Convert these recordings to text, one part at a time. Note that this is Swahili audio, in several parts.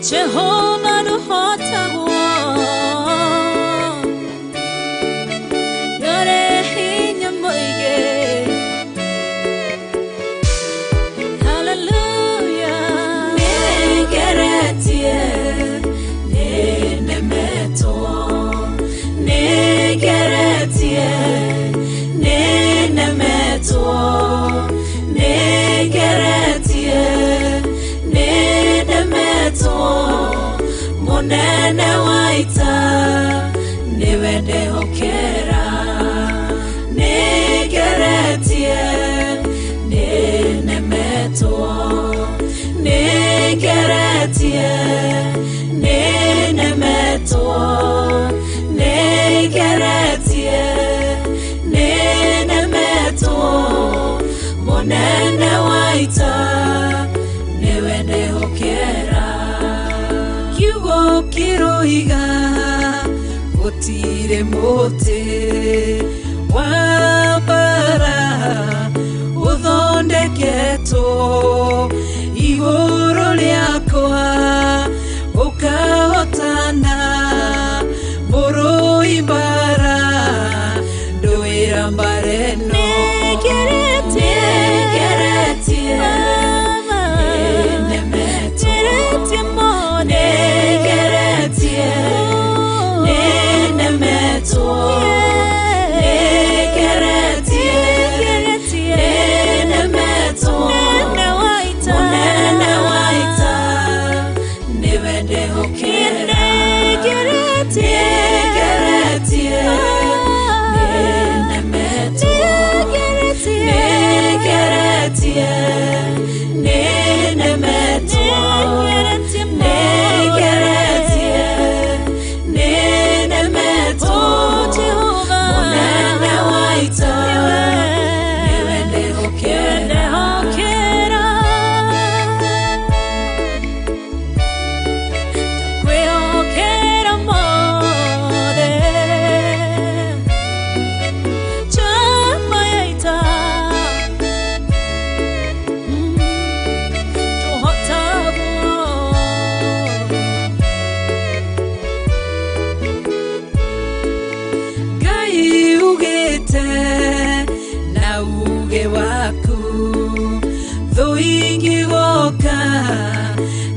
Jehovah no hotawo Yore hinya moige Hallelujah munene waita niwe ndehokera nigeretie ninemetwo nigeretie ninemetwo nigeretie ninemetwo munene waita niwe ndehokera kiugo kiroiga gutire muti wa bara uthondeketwo iguru riakwa ukahotana murui bara nduira mbareno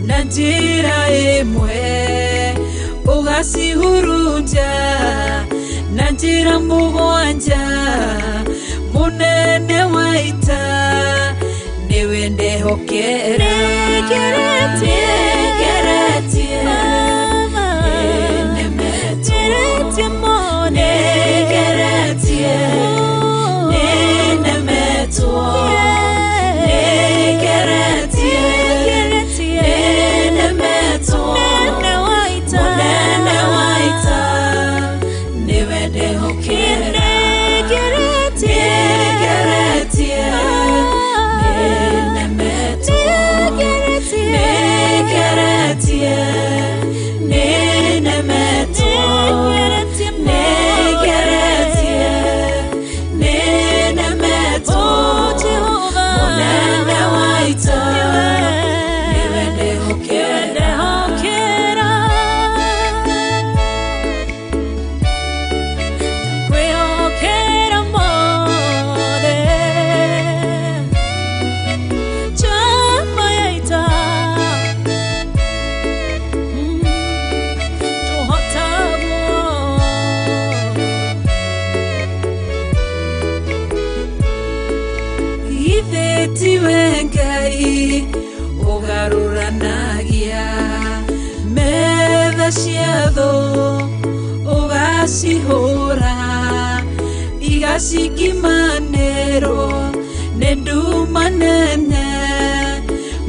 Najira emwe ugasihurunja najira mugwanja munene waita niwe ndehokera Tiwengai ugaruranagia metha ciatho ugacihura igacikimanĩrwo nĩ nduma nene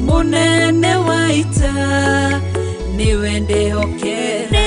munene waita niwe ndehokera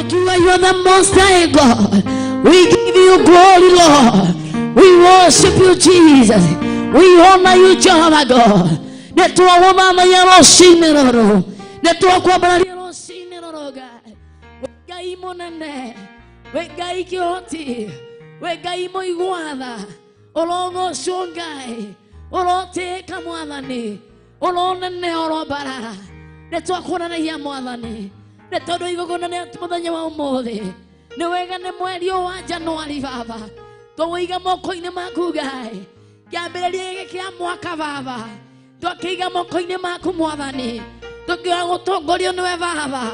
Tukiwa you are the most high God. We give you glory, Lord. We worship you, Jesus. We honor you, Jehovah God. Netuawamama ya roshine roro. Netuakwabala ya roshine roro, God. Wegai monene. Wegai kioti. Wegai moiguada. Olongo shongai. Olote kamwadani. Olonene orobara. Netuakona na ya mwadani. Netodo igogona ne atmodanya wa umode. Newega ne mweri wa Januari baba. Toiga moko-ini maku Ngai. Kiambĩrĩria kia mwaka baba. Tũkĩiga moko-ini maku Mwathani. Tũkĩoya gũtongorio nĩwe baba.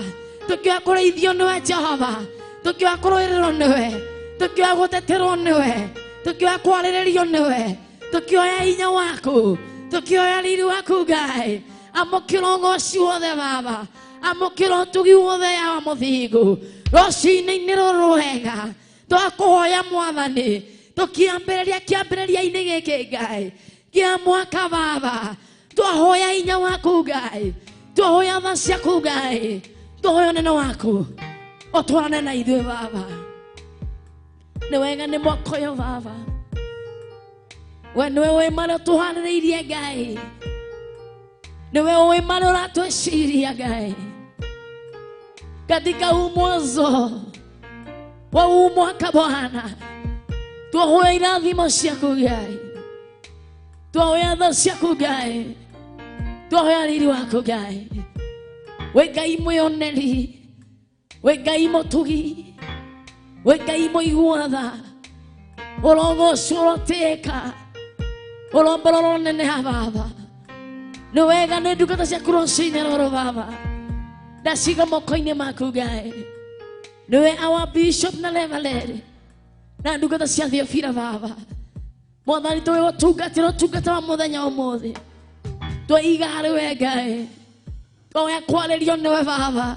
Tũkĩoya kũrĩithio nĩwe Jehova. Tũkĩoya kũrũĩrĩrwo nĩwe. Tũkĩoya gũteterwo nĩwe. Tũkĩoya kwarĩrĩrio nĩwe. Tũkĩoya hinya waku. Tũkĩoya riri waku Ngai. Amũkĩra ũgooci wothe baba. Amũkĩra ũtugi wothe wa mũthingu. Rũciinĩ-inĩ rũrũ wega. Twakuhoya Mwathani. Tukiambĩrĩria kĩambĩrĩria-inĩ gĩkĩ Ngai kĩa mwaka baba. Twahoya hinya waku Ngai. Twahoya tha ciaku Ngai. Twahoya ũnene waku. Ũtwarane na ithuĩ baba. Nĩ wega nĩ mwaka ũyũ baba. We nĩwe ũĩ marĩa ũtũharĩrĩirie Ngai. Nĩwe ũĩ marĩa ũratwĩciria Ngai. Katika huu mwanzo wa huu mwaka Bwana, twahoya irathimo ciaku Ngai. Twahoya tha ciaku Ngai. Twahoya riri waku Ngai. We Ngai mwĩoneri. We Ngai mũtugi. We Ngai mũiguatha. Ũrogocwo ũrotĩka. Ũrombororo neneha baba. Nĩ wega nĩ ndungata ciaku rũciinĩ rũrũ baba. Ndaciga moko-inĩ maku Ngai. Nĩwe our bishop na Reverend. Na ndungata cia Theophila baba. Mwathani tũĩ gũtungatĩra ũtungata wa mũthenya ũmũthĩ. Twaiga harĩ we Ngai. Twahoya kwarĩrio nĩwe baba.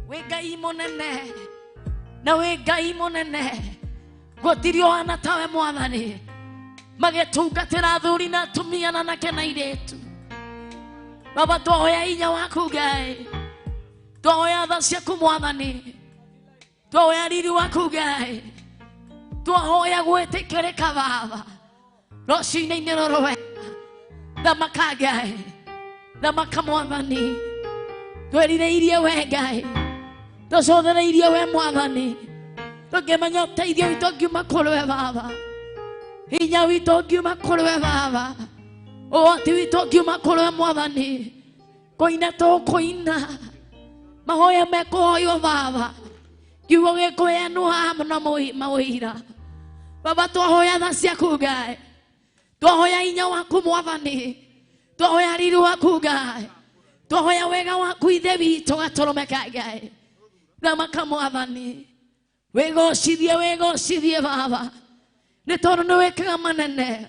We Ngai mũnene. Na we Ngai mũnene. Gũtirĩ ũhana tawe Mwathani. Magĩtungatĩra athuri na atumia na anake na airĩtu. Baba twahoya hinya waku Ngai. Twahoya tha ciaku Mwathani. Twahoya riri waku Ngai. Twahoya gwĩtĩkĩrĩka baba. Rũciinĩ-inĩ rũrũ wega. Thamaka Ngai. Thamaka Mwathani. Twĩrirĩirie we Ngai. Tũcũthĩrĩirie we Mwathani. Tũkĩmenya ũteithio witũ ũngiuma kũrĩ we baba. Hinya witũ ũngiuma kũrĩ we baba. Ũhoti witũ ũngiuma kũrĩ we Mwathani. Kũina tũkũina. Mahoya mekũhoywo baba. Kiugo gĩkũheanwo haha na maũira. Baba twahoya tha ciaku Ngai. Twahoya hinya waku Mwathani. Twahoya riri waku Ngai. Twahoya wega waku ithe witũ gatũrũmeka Ngai. Thamaka Mwathani. Wĩgocithie baba. Nĩ tondũ nĩ wĩkaga manene.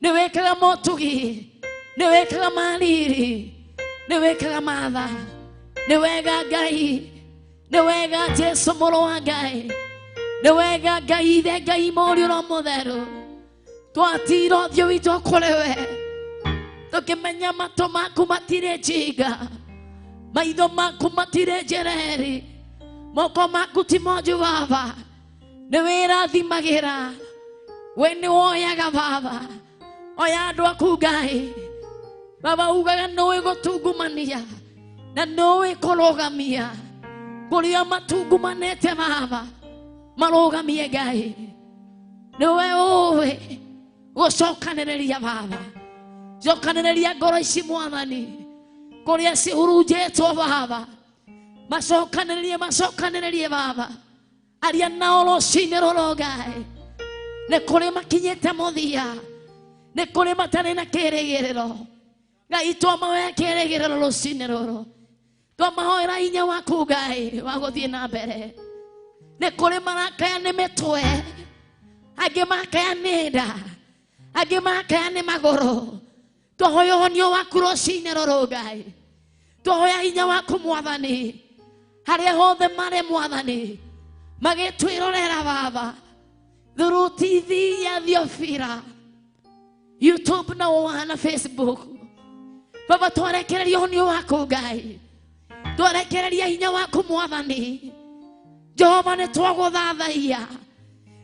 Nĩ wĩkaga motugi. Nĩ wĩkaga mariri. Nĩ wĩkaga matha. Nĩ wega Ngai. Nĩ wega Jesũ mũrũ wa Ngai. Nĩ wega Ngai ithe Ngai mũriũ na mũtheru. Twatira ũthiũ witũ kũrĩ we. Tũkĩmenya matũ maku matirĩ njinga. Maitho maku matirĩ njereri. Moko maku ti monju baba. Nĩ wĩrathimagĩra. We nĩ woyaga baba. Oya andũ aku Ngai. Baba ugaga nĩũĩ gũtungumania. Na nĩũĩ kũrũgamia. Kũrĩa matungumanĩte baba. Marũgamie Ngai. Nĩwe ũĩ gũcokanĩrĩria baba. Cokanĩrĩria ngoro ici Mwathani. Kũrĩa cihurunjĩtwo baba. Macokanĩrĩrie baba. Aria nao rũciinĩ rũrũ Ngai. Nĩ kũrĩ makinyĩte mũthia. Nĩ kũrĩ matarĩ na kĩĩrĩgĩrĩro. Ngai twamahoya kĩĩrĩgĩrĩro rũciinĩ rũrũ. Twamahoera hinya waku Ngai wa gũthiĩ na mbere. Nĩ kũrĩ marakaya nĩ mĩtwe. Angĩ makaya nĩ nda. angĩ makene magũrũ. Twahoya ũhonio waku rũcinĩ rũrũ Ngai. Twahoya hinya waku Mwathani harĩa hothe marĩ Mwathani magĩtwĩrorera Baba through TV ya Thiofira, YouTube na wana Facebook. Baba twarekereria ũhonio waku Ngai, twarekereria hinya waku Mwathani. Jehova nĩtwagũthathaiya,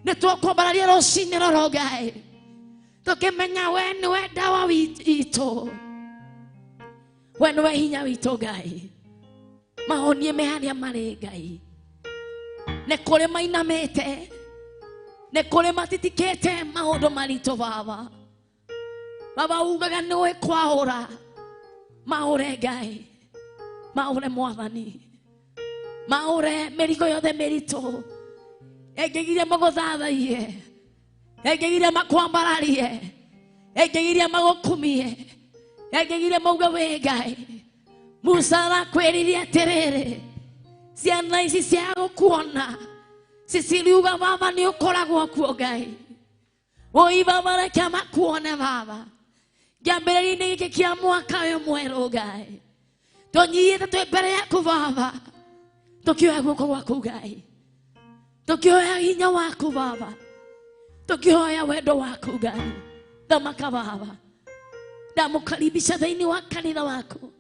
nĩtwakwambararia rũcinĩ rũrũ Ngai, tũkĩmenya we nĩwe ndawa witũ, we nĩwe hinya witũ Ngai. Mahonie me harĩa marĩ Ngai, nĩ kũrĩ mainamĩte, nĩ kũrĩ matitikĩte maũndũ maritũ Baba. Baba ugaga nĩwe kwaũra, maũre Ngai, maũre Mwathani, maũre mĩrigo yothe mĩritũ ĩngĩgiria magũthathaiye, ĩngĩgiria makwambararie, ĩngĩgiria magũkumie, ĩngĩgiria mauge wĩ Ngai. Musa arakwĩrire atĩrĩrĩ, ciana ici cia gũkuona ciciriuga Baba nĩ ũkoragwo kuo Ngai. Oi Baba reke makuone Baba kĩambĩrĩria-inĩ gĩkĩ kĩa mwaka ũyũ mwerũ Ngai. Tũnyiite twĩ mbere yaku Baba, tũkĩoya guoko gwaku Ngai, tũkĩoya hinya waku Baba, tũkĩoya wendo waku Ngai. Thamaka Baba, ndamũkaribisha thĩinĩ wa kanitha waku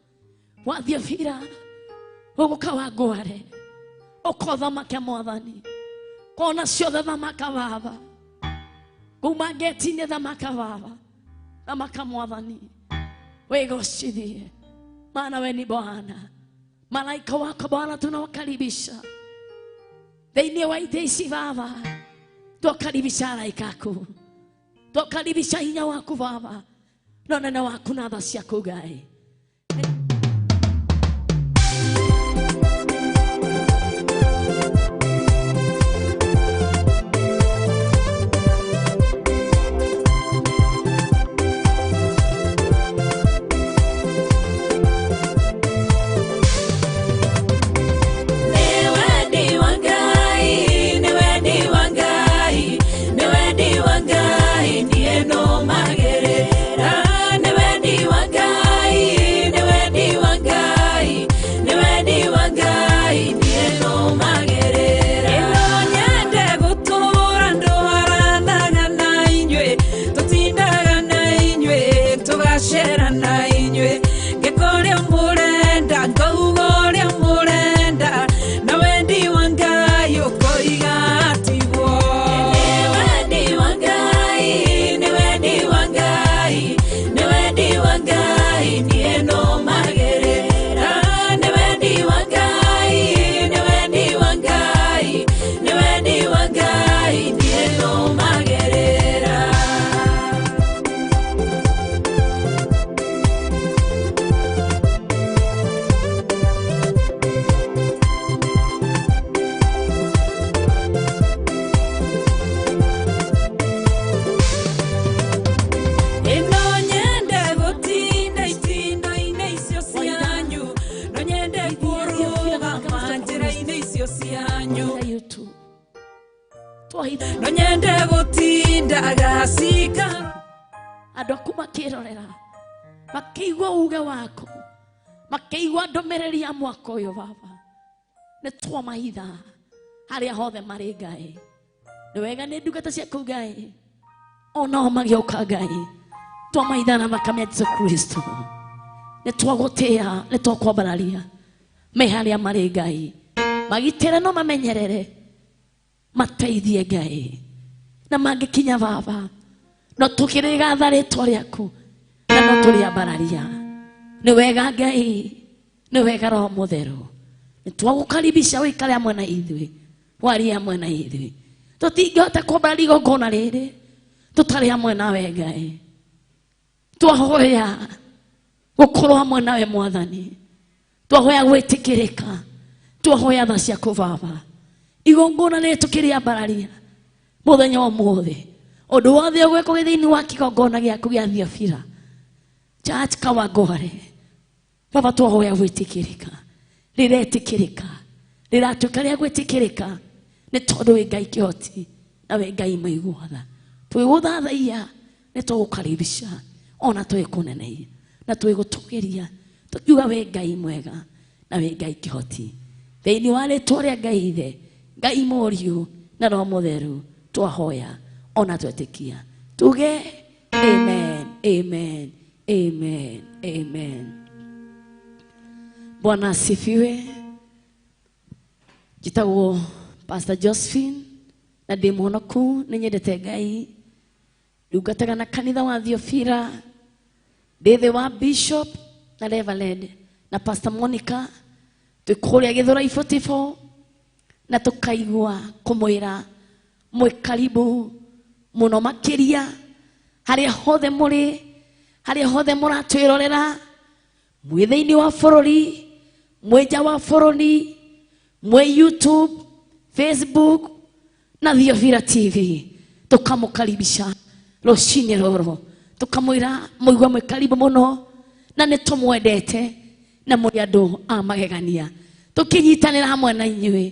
wa Thiofira, ũgũka wangware ũkothamake Mwathani, kona ciothe thamaka Baba, kuma ngeti-inĩ thamaka Baba, thamaka Mwathani, wĩgocithie maana we ni Bwana. Malaika wako Bwana tunawakaribisha thĩinĩ wa itĩ ici Baba, twakaribisha malaika aku, twakaribisha hinya waku Baba na ũnene waku na tha ciaku Ngai. no nyende gutinda gasika andũ aku makĩrorera makĩigua uge wako, makĩigua ndũmĩrĩri ya mwaka ũyũ Baba, nĩ twamaitha harĩa hothe marĩ Ngai. Nĩ wega nĩ ndungata ciaku Ngai, onao magĩũka Ngai, twamaitha na thakame ya Jesũ Kristo, nĩ twagũtĩĩa, nĩ twakwambararia me harĩa marĩ Ngai, magitĩre no mamenyerere, mateithie Ngai, na mangĩkinya Baba no tũkĩrĩgatha rĩtwa rĩaku na no tũrĩambararia. Nĩ wega Ngai, nĩ wega Roho Mũtheru, nĩ twagũkaribisha ũikare hamwe na ithuĩ, warie hamwe na ithuĩ. Tũtingĩhota kwambararia igongona rĩrĩ tũtarĩ hamwe nawe Ngai. Twahoya gũkorwo hamwe nawe Mwathani, twahoya gwĩtĩkĩrĩka, twahoya tha ciaku Baba, igongona rĩrĩ tũkĩrĩambararia mũthenya wa ũmũthĩ. Ũndũ wothe ũgwĩkwo thĩinĩ wa kĩgongona gĩaku gĩa Thiofira Church Kawangware Baba, twahoya gwĩtĩkĩrĩka, rĩretĩkĩrĩka, rĩratuĩka rĩa gwĩtĩkĩrĩka nĩ tondũ wĩ Ngai kĩhoti na wĩ Ngai mũiguatha. Twĩgũthathaiya nitugukaribisha ona twikuneneia na twigutugiria tukiuga we Ngai mwega na we Ngai kihoti thiini wa ritwa ria Ngai ithe Ngai moriu na Roho Mutheru twahoya ona twetikia tuge amen amen amen amen. Bwana asifiwe. Jitagwo Pastor Josephine na ndi muhonoku ni nyendete Ngai ndungataga na kanitha wa Thiofira ndithe wa Bishop na Reverend na Pastor Monica twikuria Githurai 44 na tukaigua kumwira mwe karibu muno makiria haria hothe muri haria hothe muratwirorera mwe thiini wa bururi mwe nja wa bururi mwe YouTube Facebook na Thiofira TV tukamukaribisha rucini ruru tukamwira muigwa mwe karibu muno na nitumwendete na muri andu a magegania tukinyitanira hamwe na inyuĩ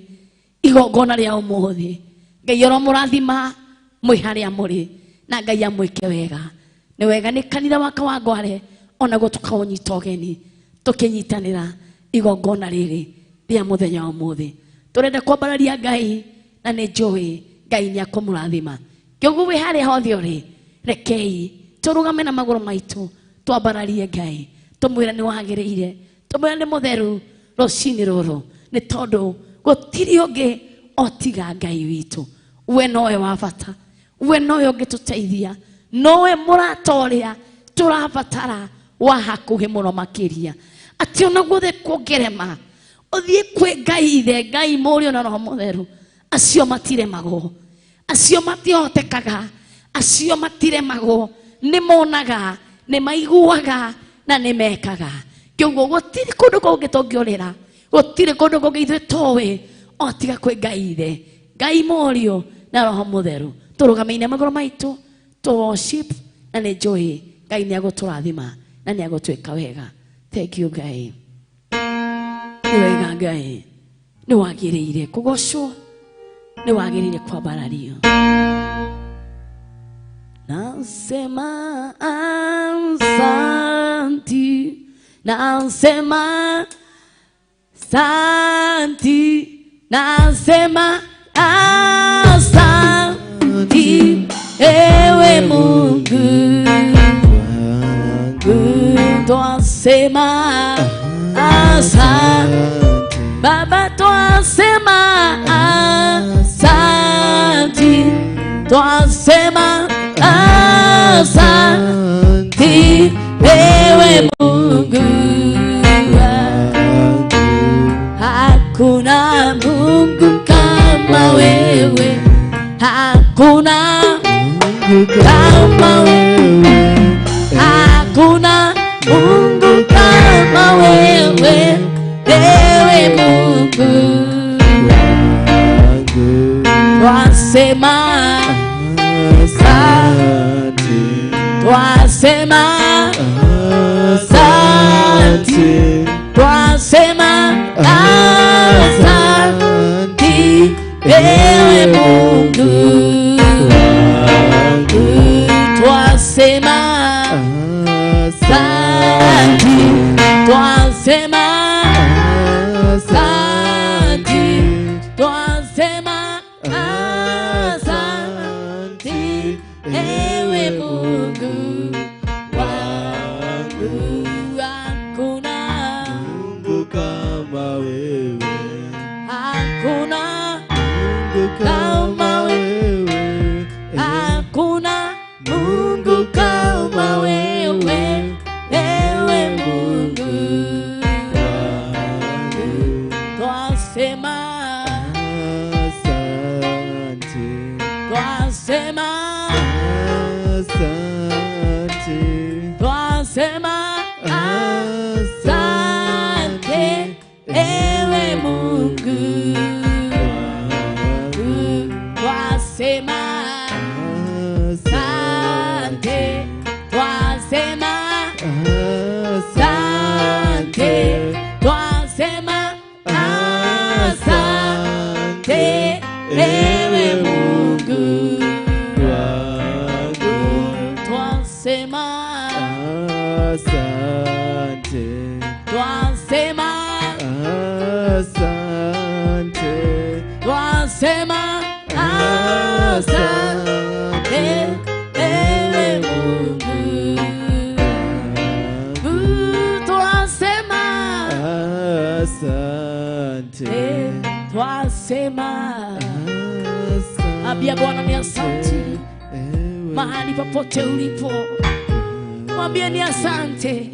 igongona ria umuthi Ngai aromurathima mwi haria muri na Ngai amwike wega ni wega ni kanitha wa Kawangware ona go tukaunyita ũgeni tukinyitanira igongona riri ria muthenya wa umuthi turenda kwambararia Ngai na ni njui Ngai ni akumurathima kĩoguo wi haria hothe uri rekei turugame na maguru maitu twambararie Ngai tumwira ni wagiriire tumwira ni mutheru rucini ruru ni tondu gutiri ungi otiga Ngai witu we nowe wa bata we nowe ungituteithia nowe muratoria turabatara wa hakuhi muno makiria ati ona guothe kungerema uthie kwi Ngai ithe Ngai Mũriũ na Roho Mutheru acio matiremagwo acio matihotekaga acio matiremagwo ni monaga ni maiguaga na ni mekaga kĩoguo gutiri kundu kungi tungiorira gutiri kundu kungi ithuĩ towe otiga kwi Ngai ithe Ngai Mũriũ na Roho Mutheru turugameine maguru maitu to worship na ni njui Ngai ni aguturathima na ni agutwika wega. Thank you Ngai ni wega Ngai ni wagiriire kugocwo ni wagiriire kwambarario nasema asante nasema asante nasema asante ewe Mungu twasema asante Baba twasema asante twasema asante ewe Mungu hakuna Mungu kama wewe hakuna Mungu kama wewe hakuna Mungu kama wewe ewe Mungu twasema asante twasema asante twasema asante ewe Mungu twasema asante twasema asante twasema asante ewe Mungu wangu hakuna Mungu kama wewe hakuna Mungu kama wewe hakuna Mungu kama wewe ewe Mungu twasema asante twasema asante twasema asante ewe Mungu twasema asante twasema asante twasema asante ewe Mungu twasema asante, twasema asante, twasema asante, ewe Mungu. Twasema asante, twasema ambia Bwana ni asante. Mahali popote ulipo mwambie ni asante.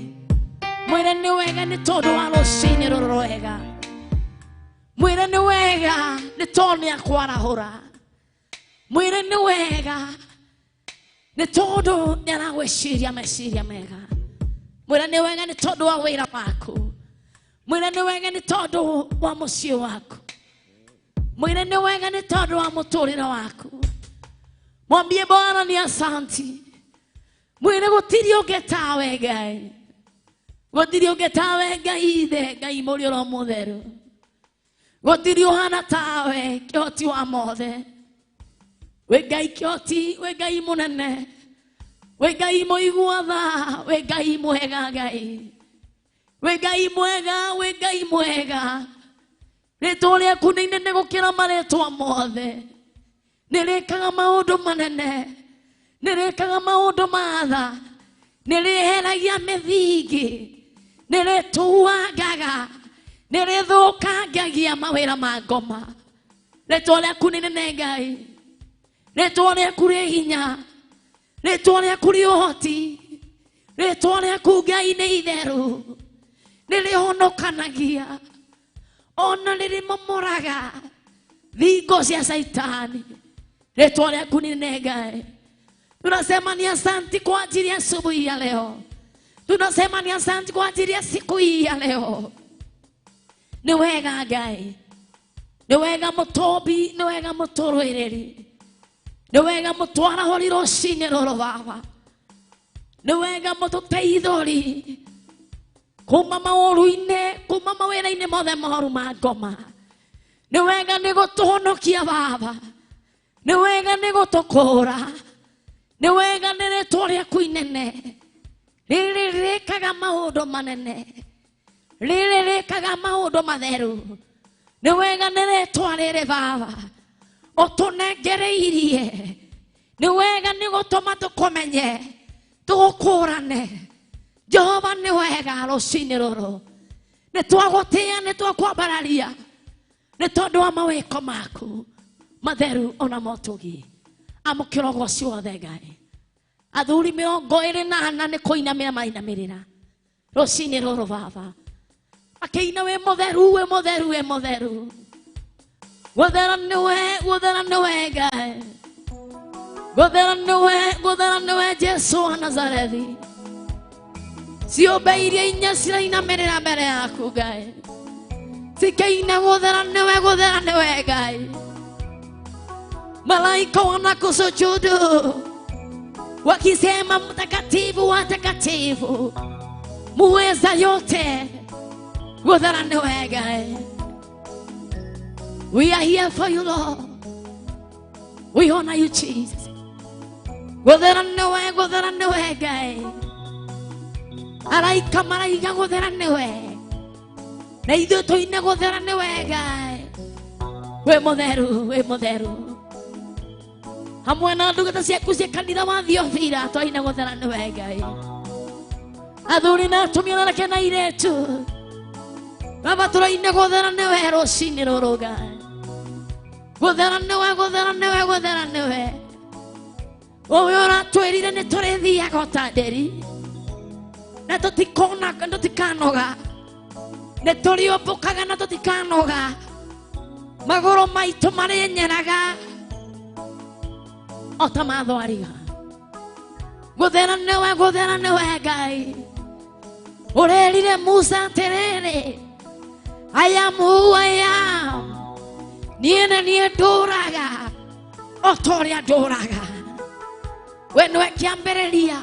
Mwire ni wega ni todo wa rũcinĩ rũrũ rwega. Mwire ni wega ni tondũ nĩ akwarahũra. Mwire ni wega ni tondũ nĩ aragwĩciria meciria mega. Mwire ni wega ni tondũ wa wĩra waku. Mwire ni wega ni tondũ wa mũciĩ waku. Mwire ni wega ni tondũ wa mũtũrĩre waku. Mwambie Bwana ni asante. Mwire gũtirĩ ũngĩ tawe Ngai. Gũtirĩ ũngĩ tawe Ngai ithe, Ngai mũrĩ oro mũtheru. Gũtirĩ ũhana tawe kĩhoti wa mothe. Wĩ Ngai kĩhoti, wĩ Ngai mũnene, wĩ Ngai mũigua tha, wĩ Ngai mwega Ngai. Wĩ Ngai mwega, wĩ Ngai mwega. Rĩĩtwa rĩaku nĩ inene gũkĩra marĩĩtwa mothe. Nĩrĩkaga maũndũ manene, nĩrĩkaga maũndũ ma tha, nĩrĩheragia mĩthingi, nĩrĩtuangaga, nĩrĩthũkangagia mawĩra ma ngoma. Rĩĩtwa rĩaku nĩ inene Ngai, rĩĩtwa rĩaku rĩ hinya, rĩĩtwa rĩaku rĩ ũhoti, rĩĩtwa rĩaku Ngai nĩ itheru, nĩrĩhonokanagia, ona nĩrĩmomoraga thingo cia Saitani. Rĩĩtwa rĩaku nĩ inene Ngai. Tunasema ni asante kwa ajili ya asubuhi ya leo. Tunasema ni asante kwa ajili ya siku hii ya leo. Ni wega Ngai, ni wega mũtũmbi, ni wega mũtũrũĩrĩri, ni wega mũtwarahũri rũcinĩ rũrũ Baba, ni wega mũtũteithũri kuma maũru-inĩ, kuma mawĩra-inĩ mothe moru ma ngoma. Ni wega nĩ gũtũhonokia Baba, ni wega nĩ gũtũkũũra, ni wega nĩ rĩĩtwa rĩaku inene rĩrĩ rĩkaga maũndũ manene, rĩrĩ rĩkaga maũndũ matheru. Ni wega nĩ rĩĩtwa rĩrĩ Baba ũtũnengereirie, ni wega nĩ gũtũma tũkũmenye, tũgũkũũrane. Jehova ni wega rũcinĩ rũrũ, nĩ twagũtĩĩa, nĩ twakwambararia nĩ tondũ wa mawĩko maku matheru ona motugi. Amũkĩra ũgooci wothe Ngai. Athuri 24 nĩ kũinamĩra mainamĩrĩra rũcinĩ rũrũ Baba, akĩina wĩ mũtheru, wĩ mũtheru, wĩ mũtheru. Gũthera nĩwe Ngai, gũthera nĩwe Jesu wa Nazarethi. Ciũmbe iria inya cirainamĩrĩra mbere yaku Ngai, cikaina gũthera nĩwe Ngai. Malaika wanakusujudu wakisema mtakatifu, watakatifu, muweza yote. Gũthera nĩwe Ngai. We are here for you Lord, we honor you Jesus. Gũthera nĩwe Ngai. Araika maraiga gũthera nĩwe, na ithuĩ tũine gũthera nĩwe Ngai. Wĩ mũtheru, wĩ mũtheru. Hamwe na ndungata ciaku cia kanitha wa Thiofira twaine gũthera nĩwe Ngai. Athuri na atumia anake na airĩtu Baba tũraine gũthera nĩwe rũcinĩ rũrũ Ngai. Gũthera nĩwe. Ũyũ ũratwĩrire nĩ tũrĩthiaga ta nderi, na tũtikanoga, nĩ tũrĩũmbũkaga na tũtikanoga, magũrũ maitũ marĩnyeraga o ta ma thwariga. Gũthera nĩwe Ngai. Ũrerire Musa atĩrĩrĩ, I am who I am. Niĩ ndũraga o ta ũrĩa ndũraga. We nĩwe kĩambĩrĩria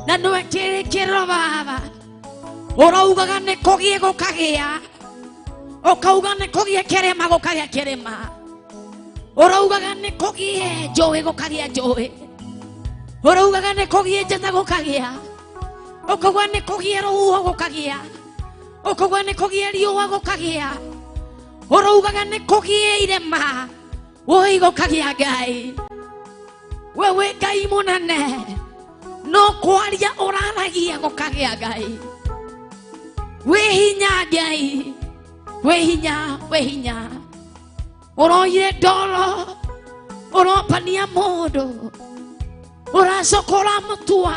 na nĩwe kĩrĩkĩrĩro Baba. Ũraugaga nĩ kũgĩe gũkagĩa, ũkauga nĩ kũgĩe kĩrĩma gũkagĩa kĩrĩma. Ũraugaga nĩ kũgĩe njũĩ gũkagĩa njũĩ. Ũraugaga nĩ kũgĩe njata gũkagĩa. Ukagwa nĩ kũgia rũhuho gũkagĩa, ukagwa nĩ kũgia riũa gũkagĩa, ũraugaga nĩ kũgia irema, woi gũkagĩa Ngai. Wewe Ngai mũnene, no kwaria ũraragia gũkagĩa Ngai. Wĩ hinya Ngai, wĩ hinya, wĩ hinya. Ũroire ndoro, ũropania mũndũ, ũracoka ũramũtua,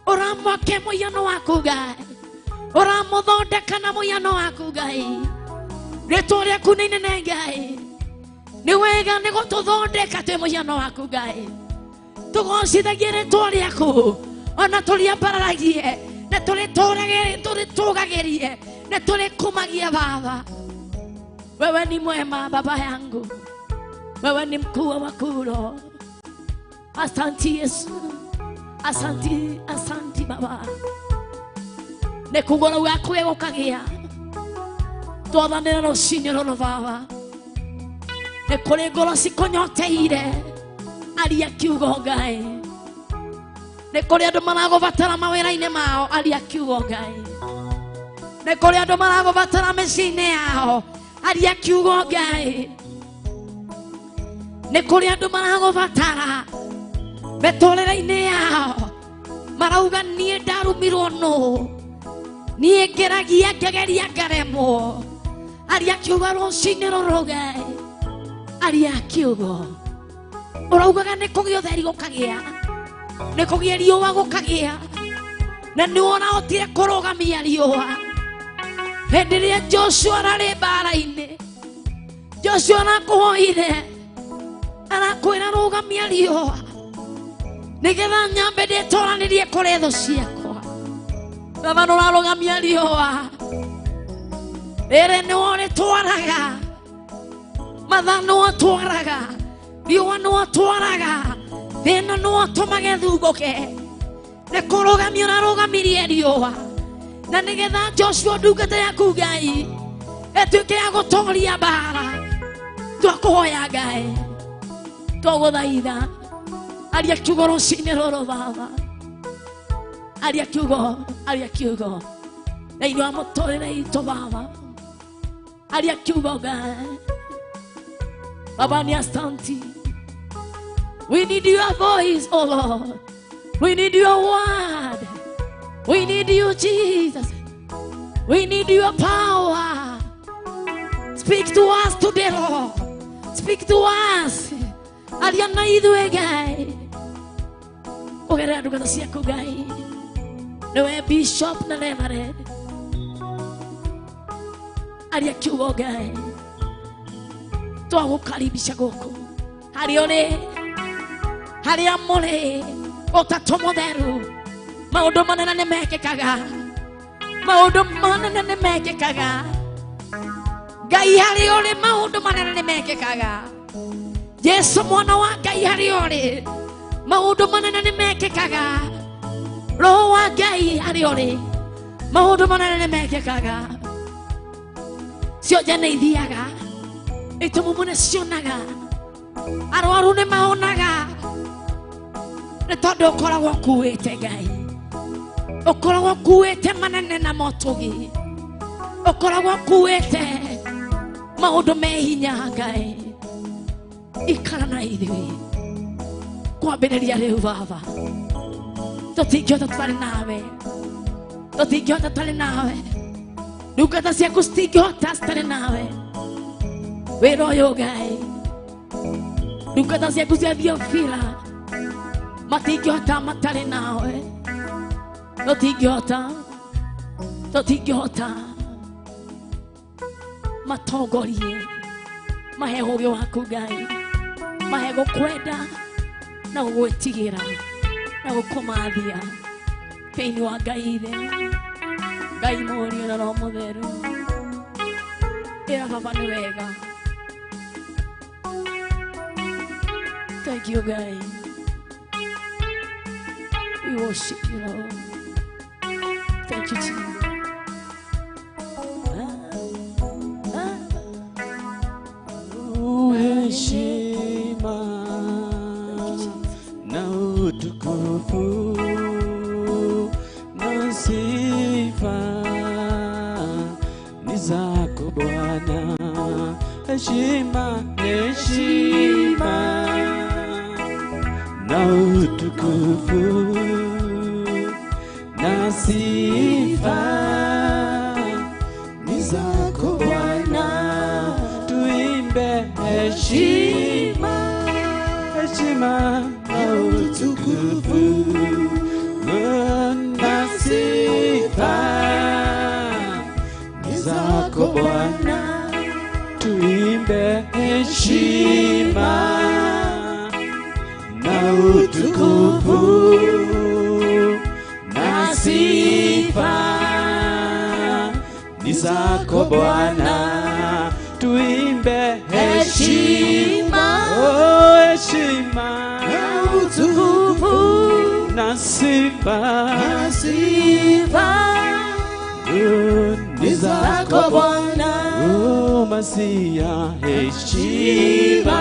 ũramwake mũhiano waku Ngai, ũramũthondeka na mũhiano waku Ngai. Rĩtwa rĩaku nĩ inene Ngai, nĩ wega nĩ gũtũthondeka twĩ mũhiano waku Ngai. Tũgocithagie rĩtwa rĩaku, ona tũrĩambararagie, na tũrĩtũgagĩrie, na tũrĩkumagia Baba. Wewe ni mwema Baba yangu, wewe ni mkuu wa wakuu. Asante Yesu, asante, asante Baba. Nekugora wako ego kagia, toda nero signoro Baba. Nekore goro sikonyote ire, alia kiugo Ngai. Nekore ando marago batara mawera ine mao, alia kiugo Ngai. Nekore ando marago batara mesine yao, alia kiugo Ngai. Nekore ando marago batara betolera ine yao, marauga nie darumirwo no, nie ngeragia ngegeria ngaremwo, aria kiugo rũcinĩ rũrũ Ngai, aria kiugo. Ũraugaga nĩ kũgĩa ũtheri gũkagĩa, nĩ kũgĩa riũa gũkagĩa, na nĩ ũrahotire kũrũgamia riũa. Hĩndĩ ĩrĩa Joshua ararĩ mbara-inĩ, Joshua arakũhoire, arakwĩra rũgamia riũa, nĩgetha nyambe ndĩtoranĩrie kũrĩ thũ ciakwa. Baba nũrarũgamia riũa, rĩrĩ nĩwe ũrĩtwaraga, mathaa nĩwe ũtwaraga, riũa nĩwe ũtwaraga, thĩna nĩwe ũtũmage thungũke. Nĩ kũrũgamia ũrarũgamirie riũa, na nĩgetha Joshua ndungata yaku Ngai ĩtuĩke ya gũtoria mbara. Twakũhoya Ngai, twagũthaitha, aria kiugo rũcinĩ rũrũ Baba, aria kiugo, aria kiugo thĩinĩ wa mũtũrĩre witũ Baba, aria kiugo Ngai. Baba ni asante, we need your voice, oh Lord, we need your word, we need you Jesus, we need your power. Speak to us today Lord, speak to us. Aria na ithuĩ Ngai, ũgerera ndungata ciaku Ngai, nĩwe Bishop na Reverend, aria kiugo Ngai. Twagũkaribisha gũkũ, harĩa ũrĩ, harĩa mũrĩ, ũtatũ mũtheru. Maũndũ manene nĩ mekĩkaga, maũndũ manene nĩ mekĩkaga Ngai, harĩa ũrĩ maũndũ manene nĩ mekĩkaga. Yesu mwana wa Ngai, harĩa ũrĩ maũndũ manene nĩ mekĩkaga. Roho wa Ngai, harĩa ũrĩ maũndũ manene nĩ mekĩkaga. Cionje nĩ ithiaga, itumumu nĩ cionaga, arwaru nĩ mahonaga, nĩ tondũ ũkoragwo ũkuĩte Ngai, ũkoragwo ũkuĩte manene na motũgi, ũkoragwo ũkuĩte maũndũ me hinya Ngai. Ikara na ithuĩ kwambĩrĩria rĩu Baba, tũtingĩhota tũtarĩ nawe, tũtingĩhota tũtarĩ nawe, ndungata ciaku citingĩhota citarĩ nawe. Wĩra ũyũ Ngai, ndungata ciaku cia Theophila matingĩhota matarĩ nawe, tũtingĩhota, tũtingĩhota. Matongorie, mahe ũũgĩ waku Ngai, mahe gũkwenda na gũgwĩtigĩra na gũkũmathia thĩinĩ wa Ngai Ithe, Ngai Mũriũ na Roho Mũtheru. Ĩra Baba nĩ wega. Thank you Ngai, we worship you Lord. Thank you Jesus. Heshima na utukufu Bwana, heshima, heshima na utukufu na sifa ni zako Bwana. Tuimbe heshima, heshima na utukufu na sifa ni zako Bwana. Tuimbe heshima na utukufu na sifa ni zako Bwana. Tuimbe heshima, oh heshima na utukufu na sifa ni zako Bwana. Oh Masia, heshima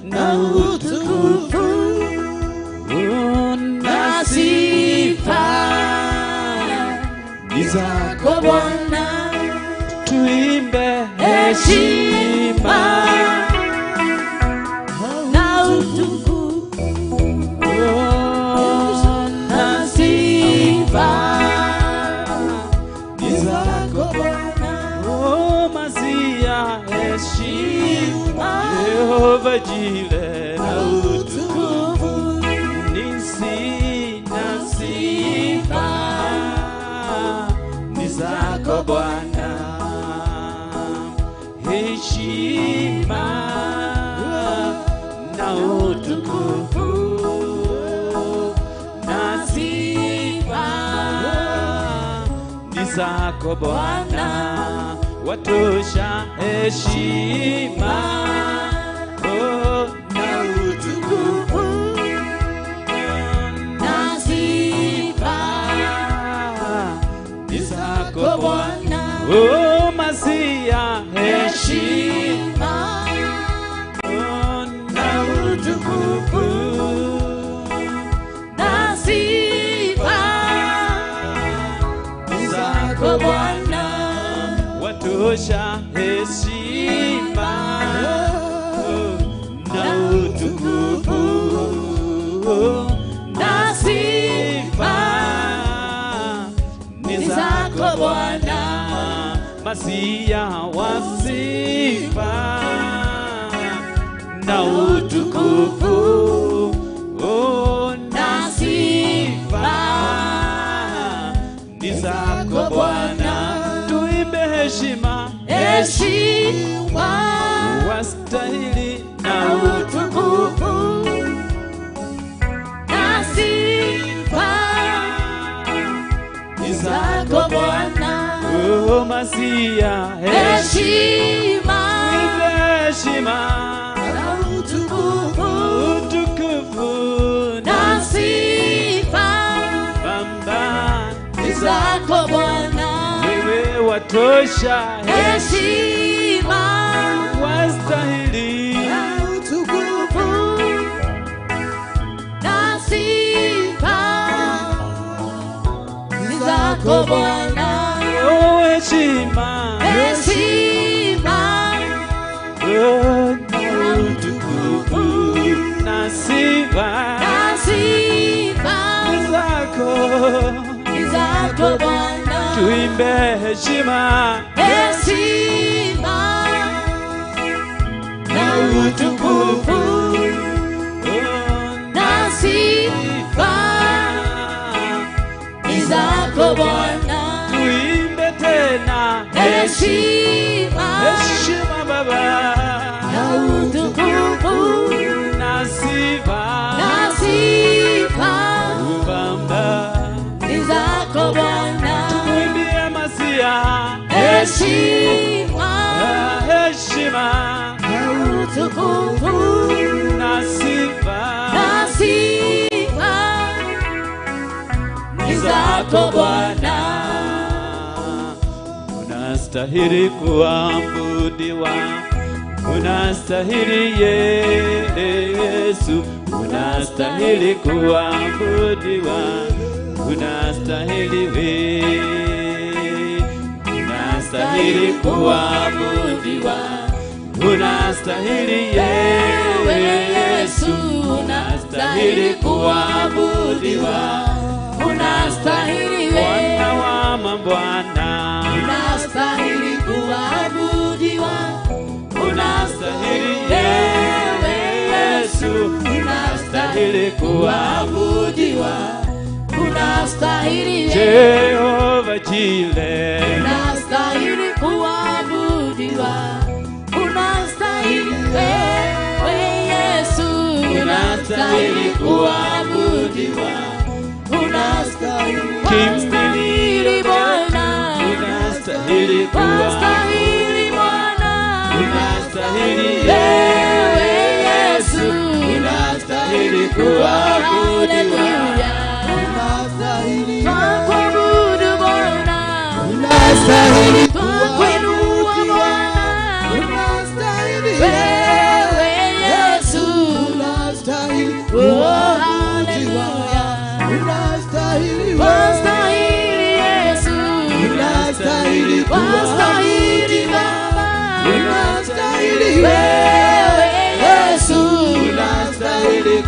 na utukufu na sifa ni zako Bwana. Tuimbe heshima na utukufu na sifa ni zako Bwana. Oh Masia, heshima Yehova Jire na utukufu nisi na sifa ni zako Bwana. Heshima na utukufu na sifa ni zako Bwana. Watosha heshima na utukufu na sifa ni zako Bwana. Oh Masia, heshima na utukufu na sifa ni zako Bwana. Watosha heshima na utukufu na sifa ni zako Bwana. Masia wa sifa na utukufu na sifa ni zako Bwana. Tuimbe heshima, heshima wastahili na utukufu na sifa ni zako Bwana. Oh Masia, heshima, heshima na utukufu na sifa Baba ni zako Bwana. Wewe watosha heshima wastahili na utukufu na sifa ni zako Bwana. Oh heshima, heshima na utukufu na sifa ni zako Bwana. Tuimbe heshima, heshima na utukufu na sifa ni zako Bwana. Tuimbe tena heshima, heshima Baba na utukufu na sifa Baba ni zako Bwana. Tuimbie Masia, heshima, heshima na utukufu na sifa ni zako Bwana. Unastahili kuabudiwa, unastahili Yesu, unastahili kuabudiwa, unastahili wewe, unastahili kuabudiwa, unastahili Yesu, unastahili kuabudiwa, unastahili Bwana wa mabwana, unastahili kuabudiwa, unastahili Yesu, unastahili kuabudiwa, unastahili Jehova Jire, unastahili kuabudiwa, unastahili Yesu, unastahili kuabudiwa, unastahili kimstahili Bwana, unastahili unastahili Bwana, unastahili Yesu, unastahili kuabudiwa, unastahili kuabudu Bwana, unastahili kuinua Bwana, unastahili wewe Yesu, unastahili haleluya, unastahili unastahili Yesu, unastahili unastahili Baba, unastahili wewe Yesu, unastahili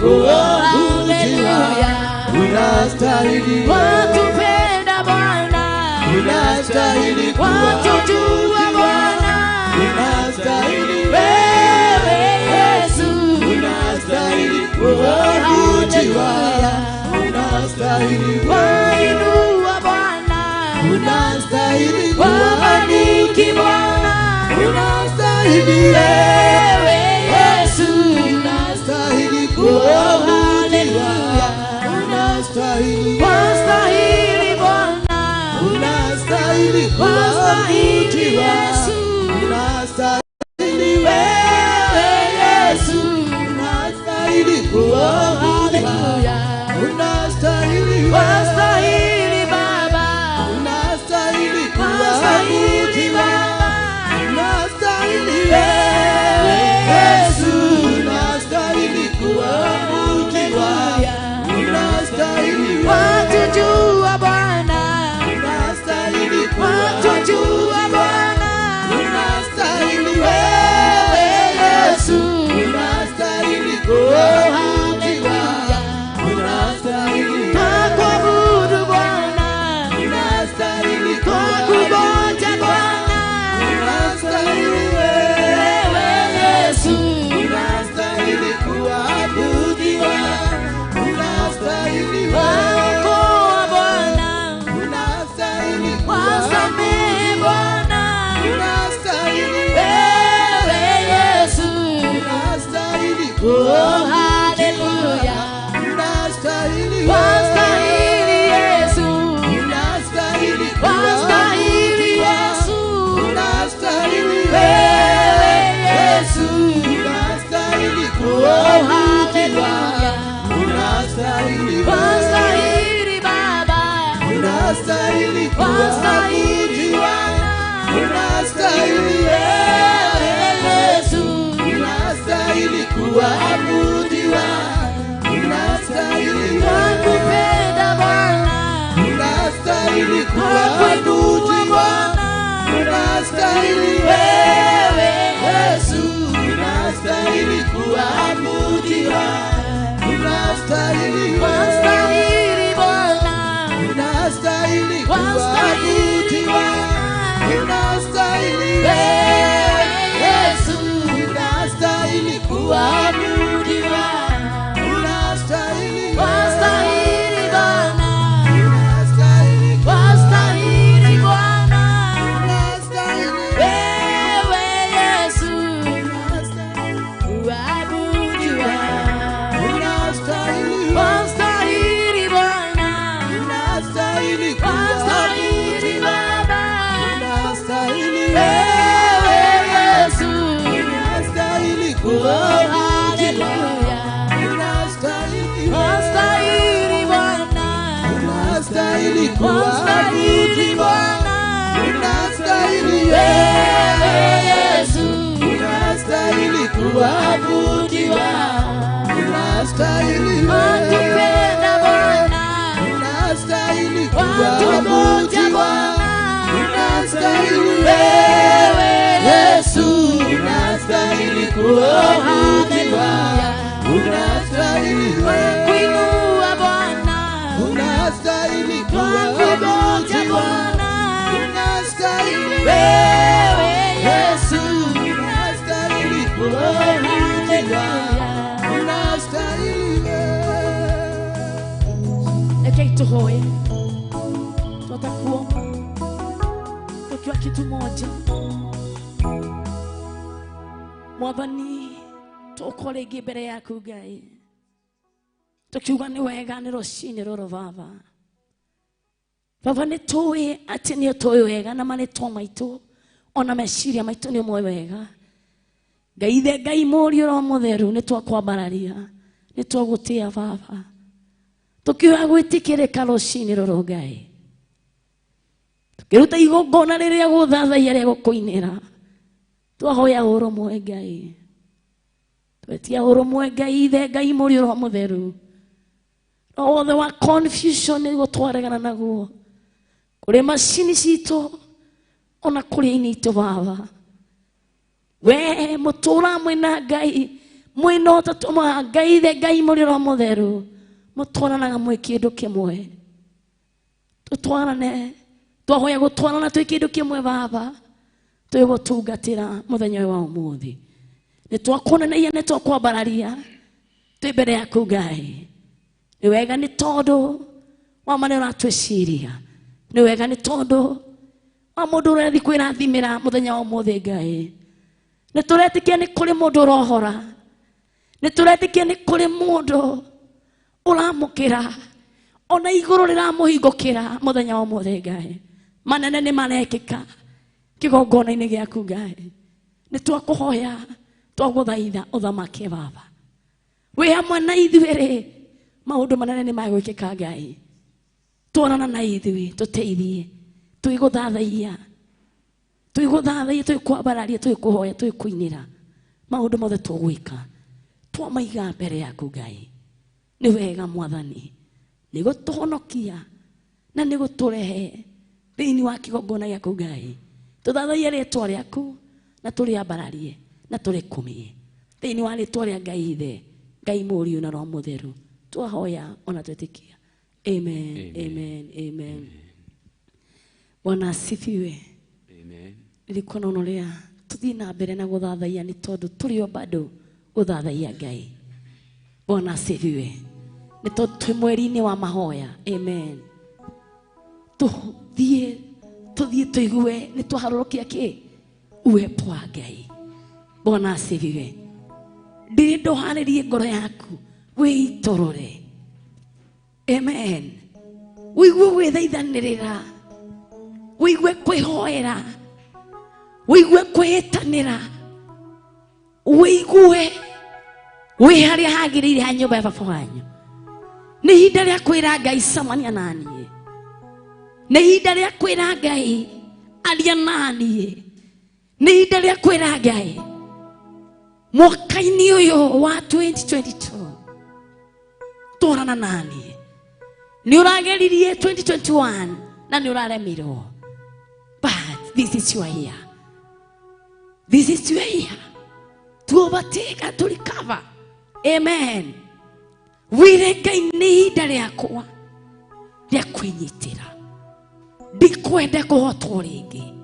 haleluya, unastahili watupenda Bwana, unastahili watujua Bwana, unastahili wewe Yesu, unastahili haleluya, unastahili wainua Bwana, unastahili wabariki Bwana, unastahili wewe Yesu, unastahili haleluya, unastahili wastahili Bwana, unastahili wastahili Yesu, unastahili wewe Yesu, unastahili haleluya, unastahili wastahili Baba, unastahili wastahili Baba, unastahili wewe Yesu, unastahili kuabudiwa, unastahili watujua Bwana, unastahili watujua Bwana, unastahili wewe Yesu, unastahili haleluya, unastahili twakuabudu Bwana, unastahili twakungoja Bwana, unastahili wewe Yesu, unastahili kuabudiwa, unastahili waokoa Bwana, unastahili wasamehe Bwana, unastahili wewe Yesu, unastahili haleluya, unastahili wastahili Yesu, unastahili wastahili Yesu, unastahili wewe Yesu, unastahili haleluya, unastahili wastahili Baba, unastahili wastahili unastahili wewe Yesu, unastahili kuabudiwa, unastahili twakupenda Bwana, unastahili twakuinua kuabudiwa, Bwana, unastahili wewe Yesu, unastahili kuabudiwa, unastahili wastahili Bwana, unastahili wastahili kuabudiwa, unastahili wewe Yesu, unastahili kuabudiwa, unastahili wastahili Bwana, unastahili wastahili Bwana, unastahili wewe Yesu, unastahili kuabudiwa, unastahili wastahili Bwana, unastahili wastahili Baba, unastahili wewe Yesu, unastahili haleluya, unastahili wastahili Bwana, unastahili wastahili Bwana, unastahili wewe Yesu, unastahili kuabudiwa, unastahili watupenda Bwana, unastahili watumoja kuabudiwa, Bwana, unastahili wewe kuabudiwa, unastahili wewe, kuinua Bwana, unastahili twakungoja kuabudiwa, Bwana, unastahili wewe Yesu, unastahili kuabudiwa, unastahili wewe. Rekei tuhoe, tutakuomba tukiwa kitu moja. Mwathani, tukore mbere yaku Ngai, tukiuga ni wega ni ruciini ruru Baba. Baba, ni tuwi ati ni tuwi wega na maritwa maitu ona meciria maitu ni mwe wega. Ngai ithe, Ngai Mũriũ ro Mũtheru, ni twakwambararia, ni twagutia Baba, tukiuga gwitikirika ruciini ruru Ngai, tukiruta igongona riria guthathaia ria gukuinira, twahoya urumwe Ngai, twetia urumwe Ngai ithe, Ngai Mũriũ ro Mũtheru. Roho wothe wa confusion ni gutwaregana naguo kuri macini citu ona kuri ini itu Baba, we mutura mwina Ngai mwina utatuma Ngai ithe, Ngai Mũriũ ro Mũtheru, mutwaranaga mwi kindu kimwe, tutwarane, twahoya gutwarana twi kindu kimwe Baba, twigutungatira muthenya wa umuthi. Ni twakuonaneia, ni twakwambararia twi mbere yaku Ngai. Ni wega ni tondu wa mane uratwiciria, ni wega ni tondu wa mundu urethi kwirathimira muthenya wa umuthi Ngai. Ni turetikia ni kuri mundu rohora, ni turetikia ni kuri mundu uramukira ona iguru riramuhingukira muthenya wa umuthi Ngai. Manene ni marekika kigongona-ini giaku Ngai, ni twakuhoya twaguthaitha uthamake Baba, wi hamwe na ithuĩ maundu manene ni magwikika Ngai, tuonana na ithuĩ, tuteithie, twiguthathaia, twikwambararia, twikuhoya, twikuinira, maundu mothe tugwika twamaiga mbere yaku Ngai. Ni wega Mwathani, ni gutuhonokia na ni guturehe thiini wa kigongona giaku Ngai. Tuthathaia ritwa riaku na turiambararie na turikumie thiini wa ritwa ria Ngai ithe, Ngai Mũriũ na Roho Mũtheru, twahoya ona twetikia. Amen, amen, amen. Bwana asifiwe. Amen. Nilikuwa naonorea tuthii na mbere na guthathaia ni tondu turio bado guthathaia Ngai. Bwana asifiwe. Ni tondu twi mweri-ini wa mahoya. Amen. Tuthie tuigue ni twaharurukia ki uwepo wa Ngai. Bwana asifiwe. Ndiri nduharirie ngoro yaku wiitorore. Amen. Wigue gwithaithanirira, wigue kwihoera, wigue kwitanira, wigue wi haria hagiriire ha nyumba ya baba wanyu. Ni ihinda ria kwira Ngai camania nanie, ni ihinda ria kwira Ngai aria nanie, ni ihinda ria kwira Ngai mwaka-ini uyu wa 2022 twarana nanie. Ni urageririe 2021 na ni uraremirwo, but this is your year, this is your year to overtake and to recover. Amen. Wire Ngai ni ihinda riakwa ria kwinyitira, ndikwenda kuhotwo ringi.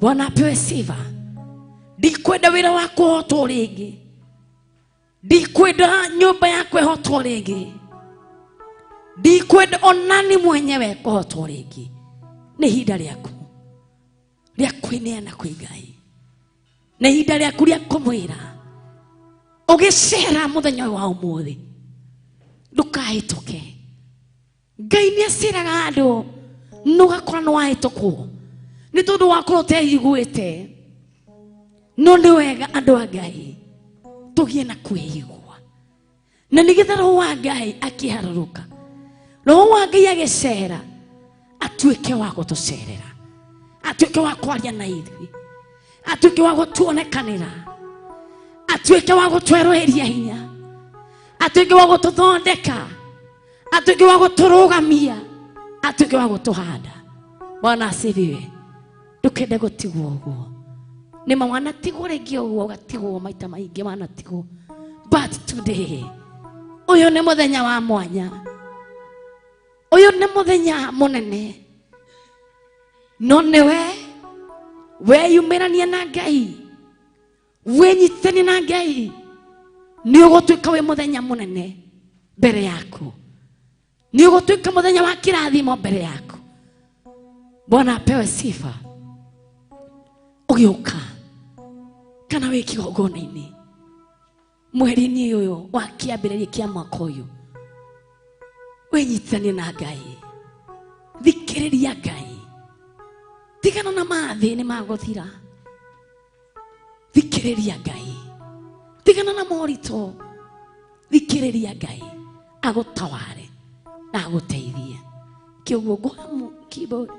Bwana apewe sifa. Ndikwenda wira wako hotwo ringi, ndikwenda nyumba yako hotwo ringi, ndikwenda onani mwenyewe kuhotwo ringi. Ni ihinda riaku ria kwineana kwi Ngai, ni ihinda riaku ria kumwira ugicera muthenya wa umuthi ndukahituke. Ngai ni aciraga andu nugakora no wahitukwo ni tondu wakorwo uteiguite. No ni wega andu a Ngai tugie na kwĩigua, na nigetha Roho wa Ngai akiharuruka, Roho wa Ngai agicera, atuike wa gutucerera, atuike wa kwaria na ithuĩ, atuike wa gutuonekanira, atuike wa gutweroheria hinya, atuike wa gututhondeka, atuike wa guturugamia, atuike wa gutuhanda. Bwana asifiwe. Ndukende gutigwo uguo, Nima wanatigwo rĩngĩ ũguo ũgatigwo maita maingĩ wanatigwo. But today, uyu nĩ mũthenya wa mwanya. Uyu nĩ mũthenya mũnene. No nĩwe weyumĩrania na Ngai, wĩnyitithanie na Ngai, nĩ ũgũtuĩka wĩ mũthenya mũnene mbere yaku. Nĩ ũgũtuĩka mũthenya wa kĩrathimo mbere yaku. Bwana apewe sifa. Ũgĩũka kana wĩ kĩgongona-inĩ mweri-inĩ ũyũ wa kĩambĩrĩria kĩa mwaka ũyũ, wĩnyitithanie na Ngai, thikĩrĩria Ngai, tigana na mathĩ nĩ magũthira, thikĩrĩria Ngai, tigana na moritũ, thikĩrĩria Ngai agũtaware na agũteithie. Kĩoguo ngũhamu keyboard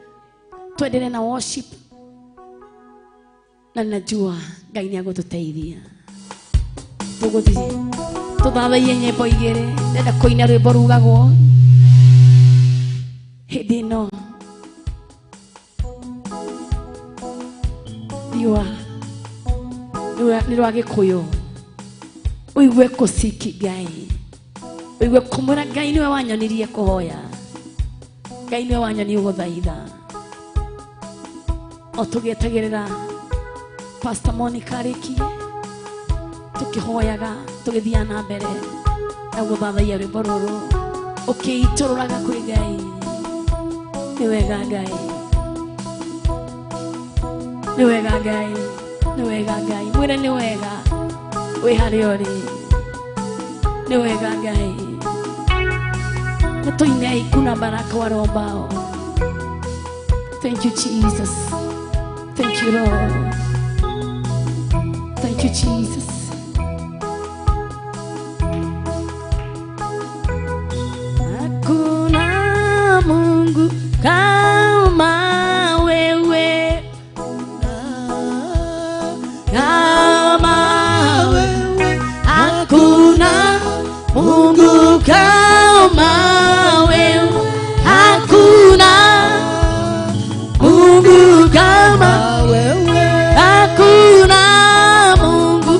twendere na worship, na najua Ngai nĩ agũtũteithia. Tũgũthiĩ tũthathaiye nyĩmbo igĩrĩ, ndenda kũina rwĩmbo rugagwo hĩndĩ ĩno. Riũa nĩ rwa Gĩkũyũ, ũigue kũciki Ngai, ũigue kũmwĩra Ngai nĩwe wanyonirie kũhoya, Ngai nĩwe wanyonirie gũthaitha. O tũgĩetagĩrĩra Pastor Monica arĩkie, tũkĩhoyaga tũgĩthiĩ na mbere na gũthathaiya rwĩmbo rũrũ, ũkĩitũrũraga kwĩ Ngai. Nĩ wega Ngai, nĩ wega Ngai, nĩ wega Ngai, mwĩre nĩ wega wĩ harĩa ũrĩ, nĩ wega Ngai. Nĩ tũine kuna baraka wa Roho mbao. Thank you Jesus, thank you Lord, thank you Jesus. Hakuna Mungu kama wewe, kama wewe. Hakuna Mungu kama wewe, hakuna Mungu kama wewe, hakuna Mungu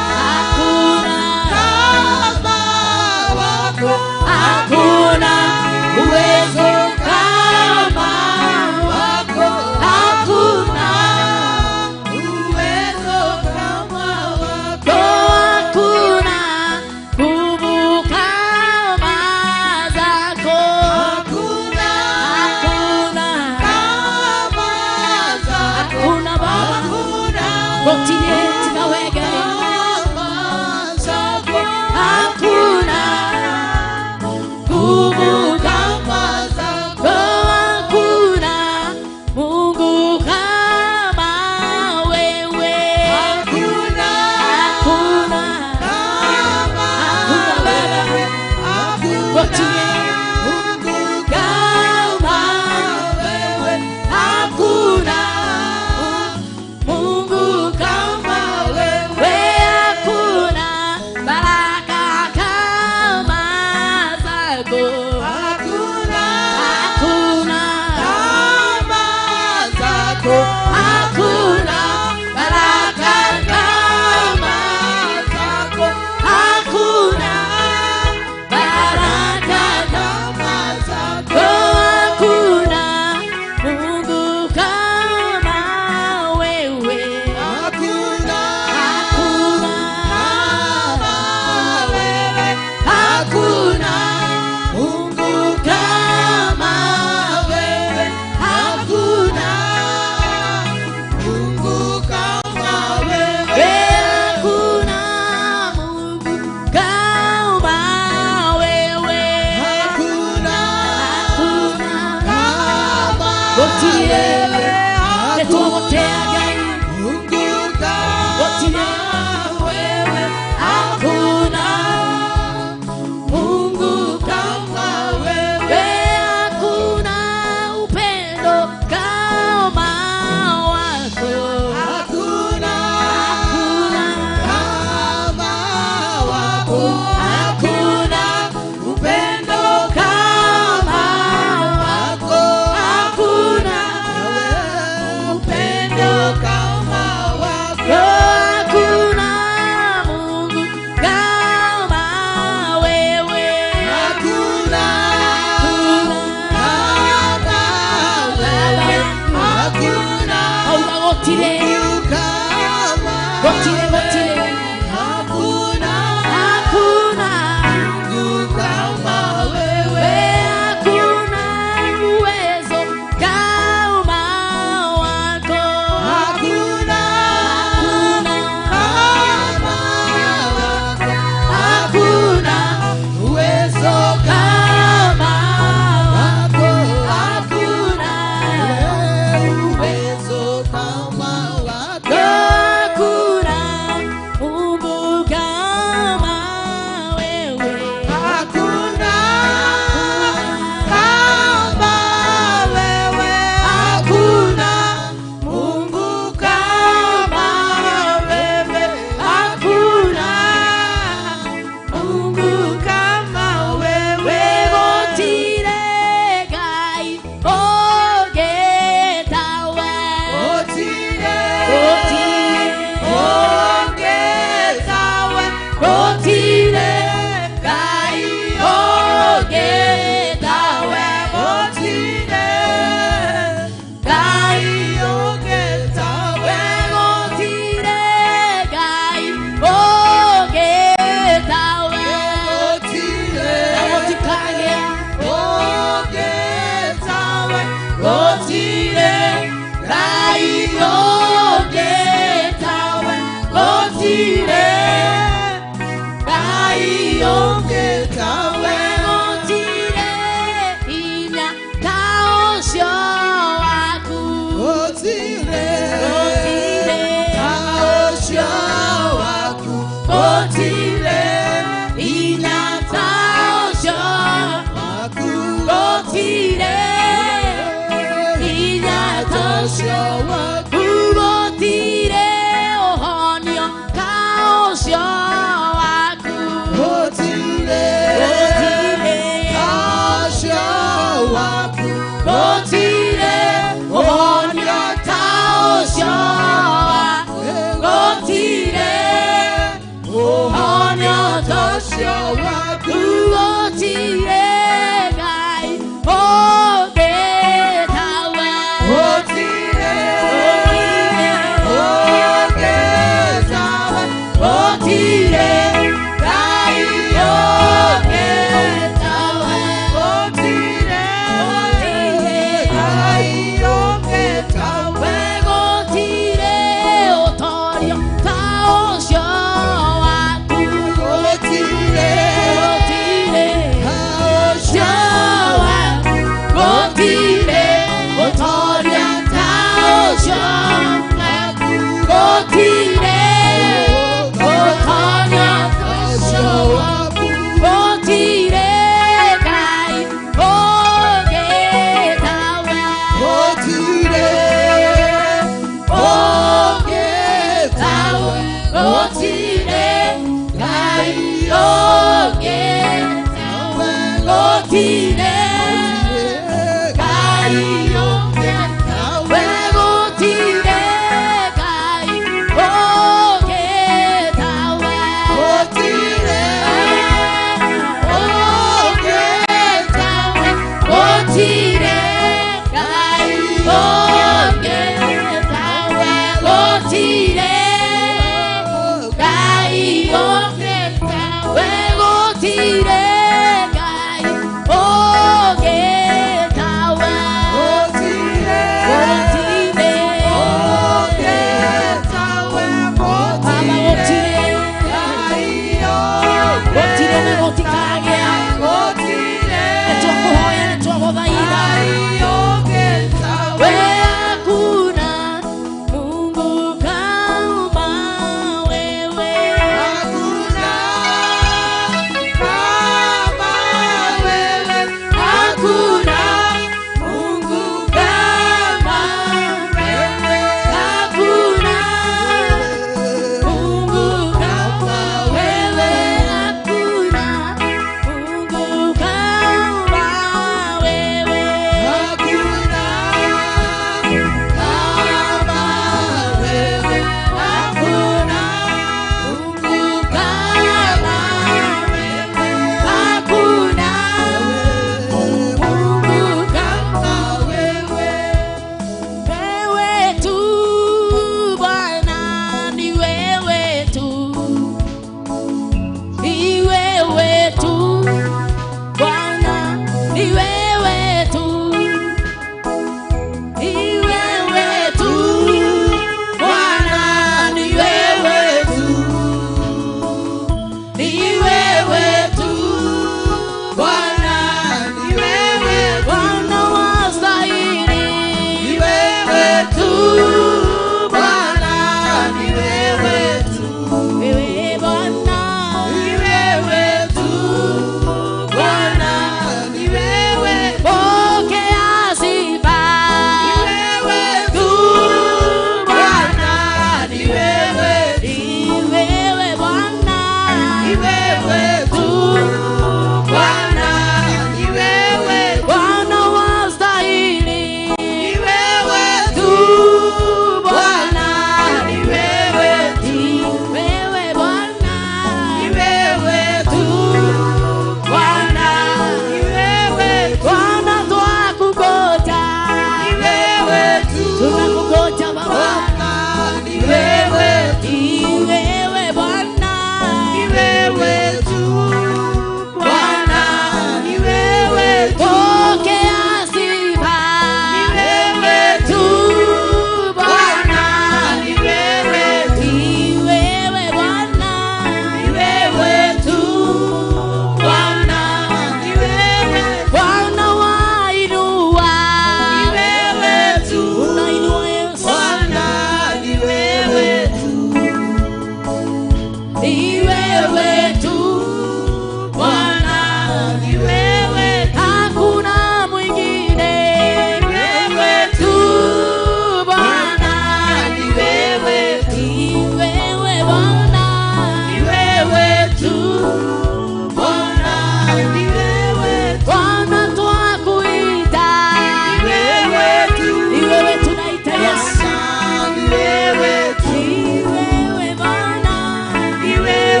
wewe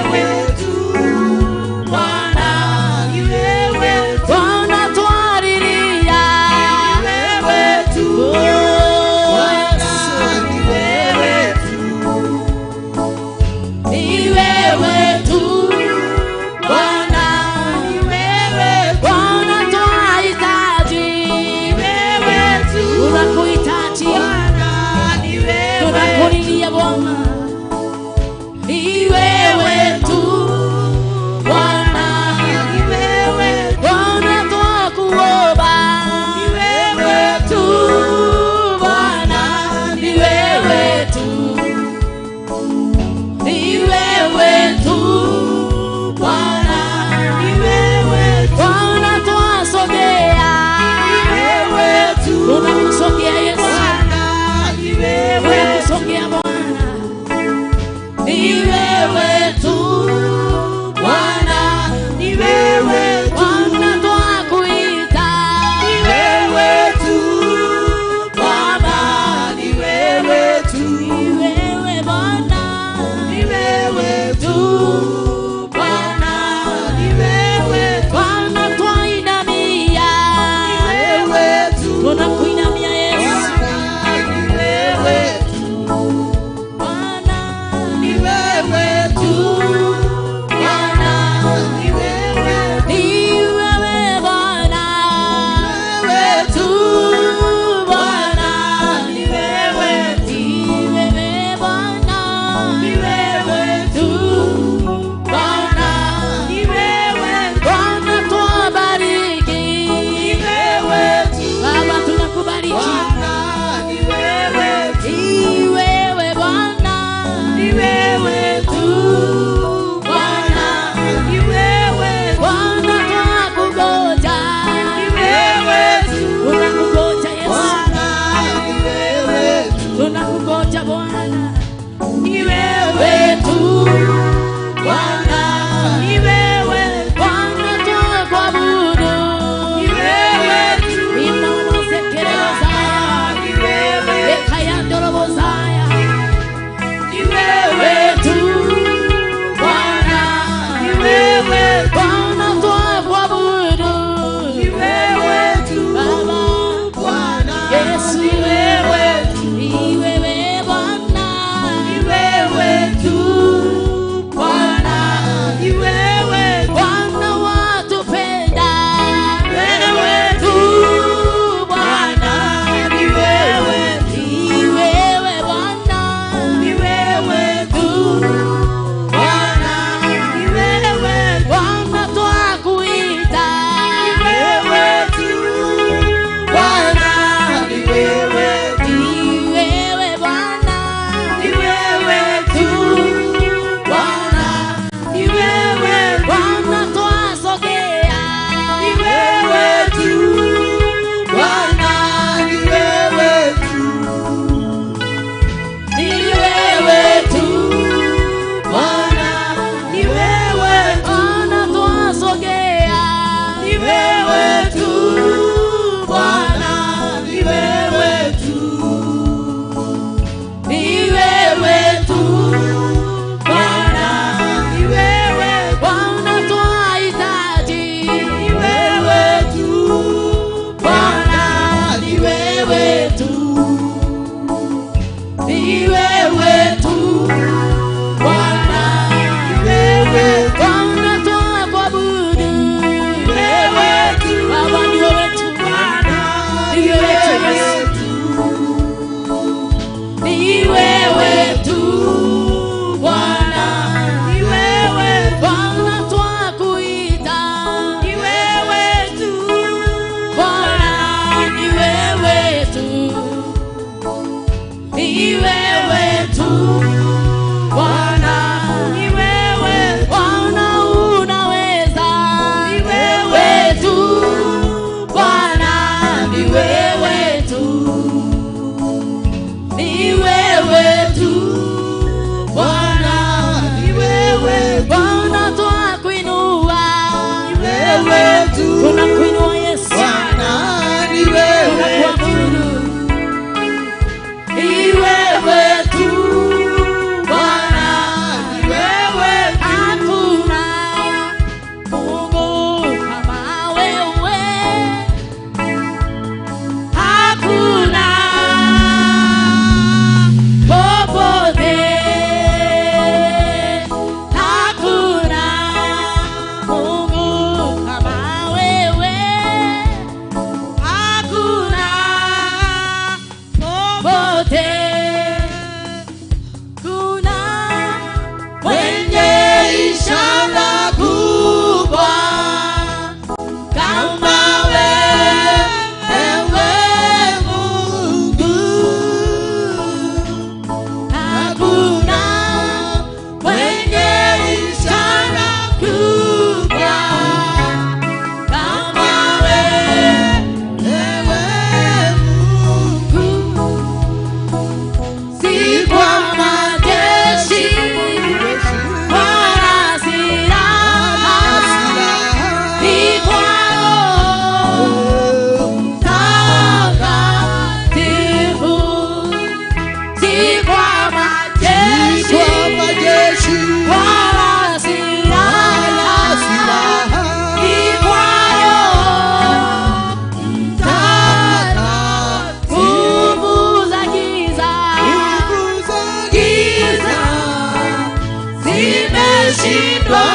zimeshindwa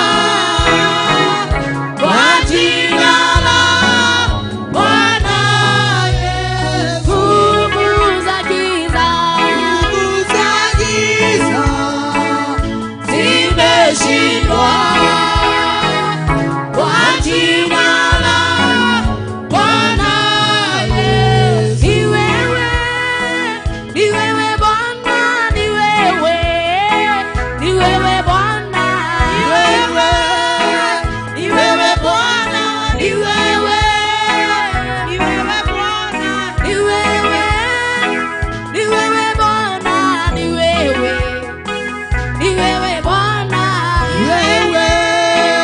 kwa jina la Bwana Yesu. Nguvu za giza zimeshindwa kwa jina la Bwana Yesu. Ni wewe Bwana, ni wewe Bwana, ni wewe Bwana, ni wewe Bwana, ni wewe Bwana, ni wewe Bwana, ni wewe Bwana, ni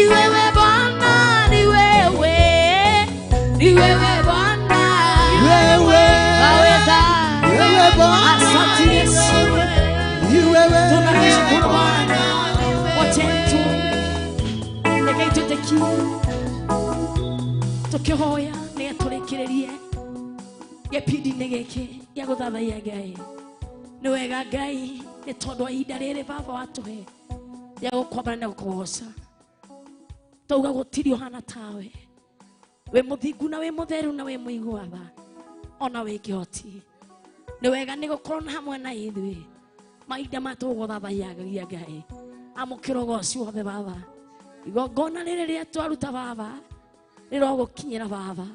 wewe Bwana, ni wewe Bwana, ni wewe Bwana, waweza. Asante Yesu, tunashukuru Bwana. Wacha tu rekei tutekie tukihoya nĩ tũrĩkĩrĩrie gĩpindi-inĩ gĩkĩ gĩa gũthathaiya Ngai. Nĩ wega Ngai, nĩ tondũ wa ihinda rĩrĩ Baba watũhe rĩa gũkwambara na gũkũgoca. Tauga gũtirĩ ũhana tawe, wĩ mũthingu na wĩ mũtheru na wĩ mũiguaga ona wĩ kĩhoti. Nĩ wega nĩ gũkorwo na hamwe na ithuĩ mahinda ma tũgũthathaiya Ngai. Amũkĩra ũgoci wothe Baba. Igongona rĩrĩ rĩa twaruta Baba rĩrogũkinyĩra Baba,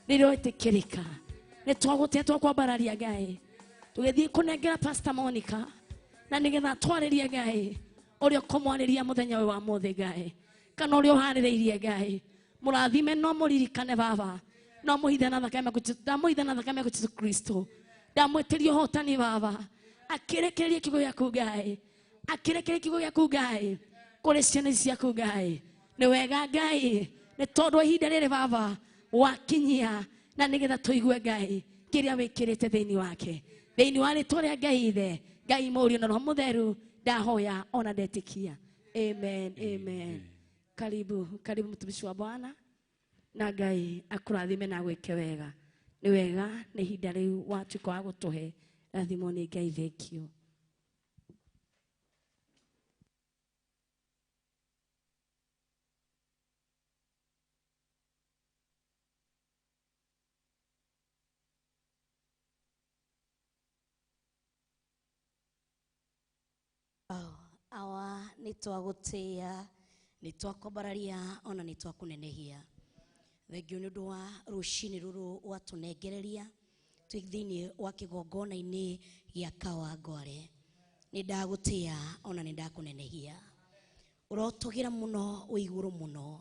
rĩroĩtĩkĩrĩka. Nĩ twagũtetwo kwambararia Ngai, tũgĩthiĩ kũnengera Pastor Monica na nĩgetha twarĩrie Ngai ũrĩa ũkũmwarĩria mũthenya ũyũ wa mũthĩ Ngai, kana ũrĩa ũharĩrĩirie Ngai. Mũrathime no mũririkane Baba, no mũhithe na thakame yaku Jesu Kristo. Ndamwĩtĩria ũhotani Baba, akĩrekereria kiugo gĩaku Ngai, akĩrekereria kiugo gĩaku Ngai kũrĩ ciana ciaku Ngai. Nĩ wega Ngai, nĩ tondũ wa ihinda rĩrĩ Baba wakinyia, na nĩgetha tũigue Ngai kĩrĩa wĩkĩrĩte thĩinĩ wake, thĩinĩ wa rĩtwa rĩa Ngai Ithe, Ngai Mũriũ na Roho Mũtheru, ndahoya ona ndetĩkia. Amen. Karibu mtumishi wa Bwana, na Ngai akũrathime na gwĩke wega. Nĩ wega nĩ ihinda rĩu watuĩka wa gũtũhe rathimo nĩ Ngai. Thank you. Awa nitwagutia, nitwakombararia, ona nitwakunenehia. Thengio nĩ ũndũ wa rũcinĩ rũrũ watunengereria twĩ thĩinĩ wa kĩgongona-inĩ gĩa Kawangware. Nĩ ndagũtĩa ona nĩ ndakunenehia. Ũrotũgĩra mũno wĩ igũrũ mũno.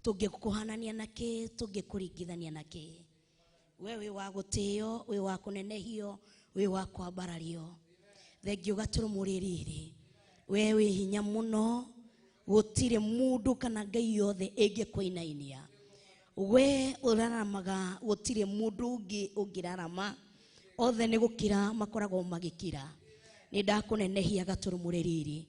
Tũngĩkũhanania nakĩ, tũngĩkũringithania nakĩ? We wĩ wa gũtĩo, wĩ wa kunenehio, wĩ wa kwambarario. Thengio gaturumũrĩrĩrĩ, we wĩ hinya mũno, gũtirĩ mũndũ kana ngai yothe ĩngĩkũinainia. We ũraramaga, gũtirĩ mũndũ ũngĩ ũngĩrarama, othe nĩ gũkira makoragwo magĩkira. Nĩ ndakũnenehia gaturumũrĩrĩrĩ,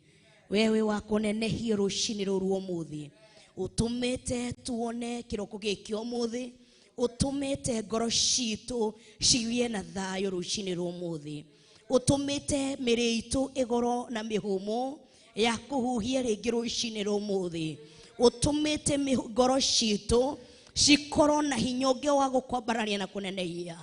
we wĩ wa kũnenehio rũcinĩ rũrũ ũmũthĩ. Ũtũmĩte tuone kĩroko gĩkĩ ũmũthĩ, ũtũmĩte ngoro citũ cigĩe na thayũ rũcinĩ rũrũ ũmũthĩ. Utumite mĩrĩ itũ ĩgoro na mĩhũmũ ya kũhuhia rĩngĩ rũcinĩ rũmũthĩ. Utumite ngoro citũ cikorwo na hinya ũngĩ wa gũkwambarania na kũnenehia.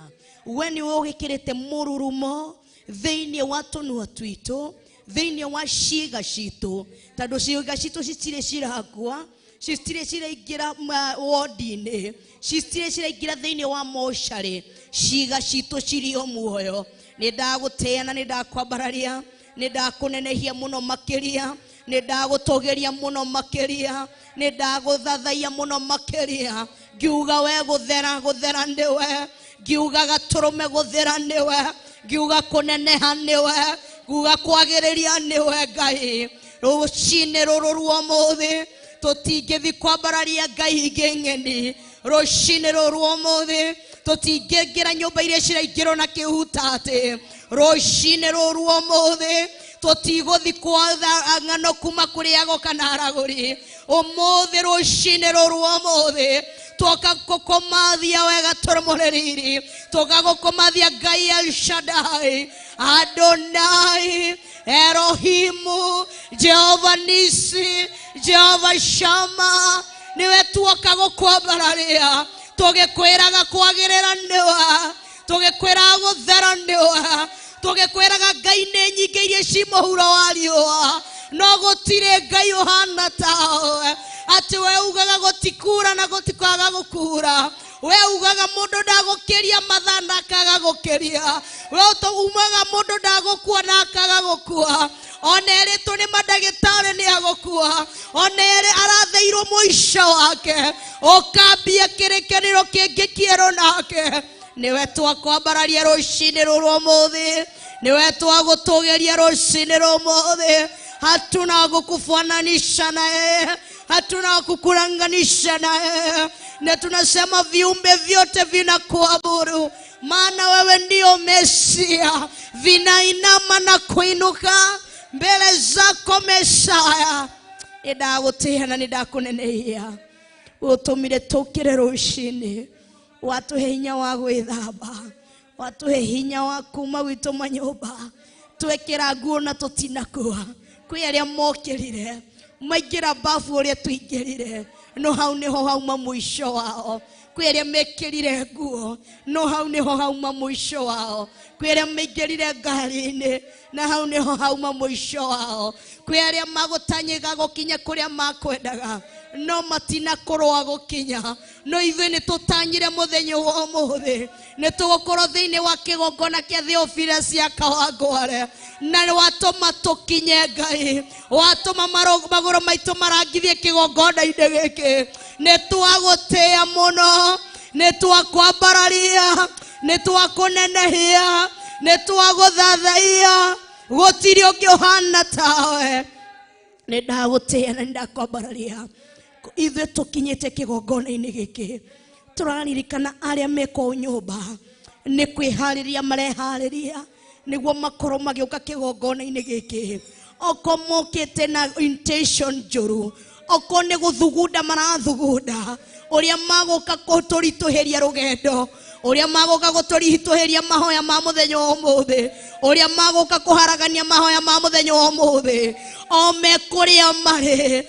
We nĩ ũgĩkĩrĩte mũrurumo thĩinĩ wa tũnua twitũ, thĩinĩ wa ciĩga citũ, tondũ ciĩga citũ citirĩ cirakua, citirĩ ciraingĩra wodi-inĩ, citirĩ ciraingĩra thĩinĩ wa mocarĩ, ciĩga citũ cirĩ o muoyo. Nĩ ndagũtĩa na nĩ ndakwambararia, nĩ ndakunenehia mũno makĩria, nĩ ndagũtũgĩria mũno makĩria, nĩ ndagũthathaiya mũno makĩria. Ngiuga we gũthera nĩwe, ngiuga gatũrũme gũthera nĩwe, ngiuga kũneneha nĩwe, ngiuga kwagĩrĩria nĩwe Ngai. Rũcinĩ rũrũ rwa ũmũthĩ tũtingĩthiĩ kwambararia Ngai ingĩ ng'eni. Rũcinĩ rũrũ rwa ũmũthĩ tũtingĩingĩra nyũmba iria ciraingĩrwo na kĩhutatĩ. Rũcinĩ rũrũ rwa ũmũthĩ tũtigũthiĩ kwatha ng'ano kuma kũrĩ ago kana aragũri. Ũmũthĩ rũcinĩ rũrũ rwa ũmũthĩ tukagukomathia wega turumuriri, tukagukomathia Ngai El Shaddai, Adonai, Elohimu, Jehova Nisi, Jehova Shama, niwe tukagukwambararia, tugikwiraga kwagirira niwe, tugikwiraga guthera niwe, tugikwiraga Ngai ni nyingi iria ci muhuro wa riua, no gutire Ngai uhana tawe, ati we ugaga gutikura na gutikaga gukura, we ugaga mundu ndagukiria mathaa na akaga gukiria, we umaga mundu ndagukua na akaga gukua, onere tu ni madagitari ni agukua, onere aratheirwo muisho wake, ukambia kirekaniro kingi kieru nake, niwe twakwambararia rucini ruru muthi, niwe twagutugeria rucini ruru muthi, hatuna kukufananisha naye, hatuna kukuranganisha naye, na tunasema viumbe vyote vinakuabudu, maana wewe ndio Mesia, vinainama na kuinuka mbele zako Mesaya. Nidagutia na nidakunenehia, utumire tukire rucini, watuhe hinya wa gwithamba, watuhe hinya wa kuma witu manyumba, twekera nguo na tutinakua, kwi aria mokirire maingira bafu uria tuingirire, no hau niho hauma muisho wao, kwi aria mekirire nguo, no hau niho hauma muisho wao, kwi aria maingirire ngari-ini, na hau niho hauma muisho wao, kwi aria magutanyiga gukinya kuria makwendaga, no matina kurwa gukinya, no ithuĩ nĩ tũtanyire mũthenya wa ũmũthĩ nĩ tũgũkorwo thĩinĩ wa kĩgongona kĩa Theophilus ya Kawangware, na watũma tũkinye Ngai, watũma magũrũ maitũ marangithie kĩgongona-inĩ gĩkĩ, nĩ twagũtĩĩa mũno, nĩ twakwambararia, nĩ twakũnenehia, nĩ twagũthathaia, gũtirĩ ũngĩ ũhana tawe, nĩ ndagũtĩĩa na ndakwambararia. Ithuĩ tũkinyĩte kĩgongona-inĩ gĩkĩ, tũraririkana arĩa meko nyũmba nĩ kwĩharĩria mareharĩria nĩguo makorwo magĩũka kĩgongona-inĩ gĩkĩ, oko mokĩte na intention njũru, oko nĩ gũthugunda marathugunda ũrĩa magũka gũtũritũhĩria rũgendo, ũrĩa magũka gũtũritũhĩria mahoya ma mũthenya wa ũmũthĩ, ũrĩa magũka kũharagania mahoya ma mũthenya wa ũmũthĩ, o me kũrĩa marĩ,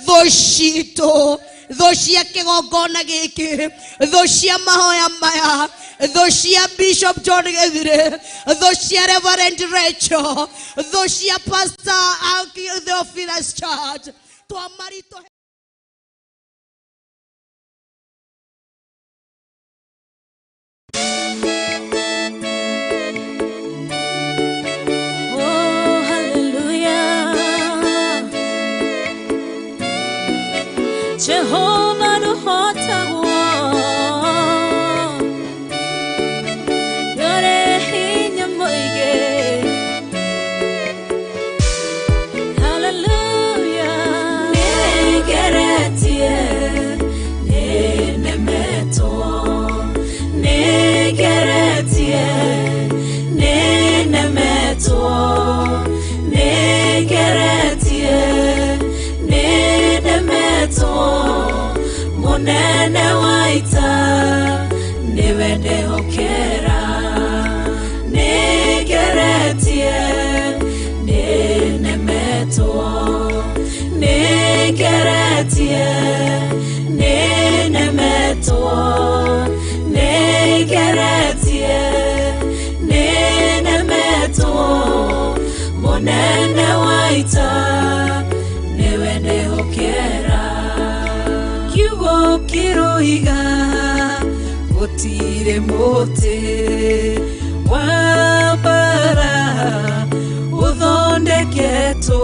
thũ citũ, thũ cia kĩgongona gĩkĩ, thũ cia mahoya maya, thũ cia Bishop John Githire, thũ cia Reverend Rachel, thũ cia Pastor Theophilus Church, twamarito. Jehovah no hota wo yore hinya moige, hallelujah. Negeretie nenemeto, negeretie nenemeto, negeretie nenemeto, monene waita niwende hokera, negeretie nenemeto, negeretie nenemeto, negeretie nenemeto, monene waita niwende hokera. Kiugo kiroiga gutire muti wa bara uthondeketwo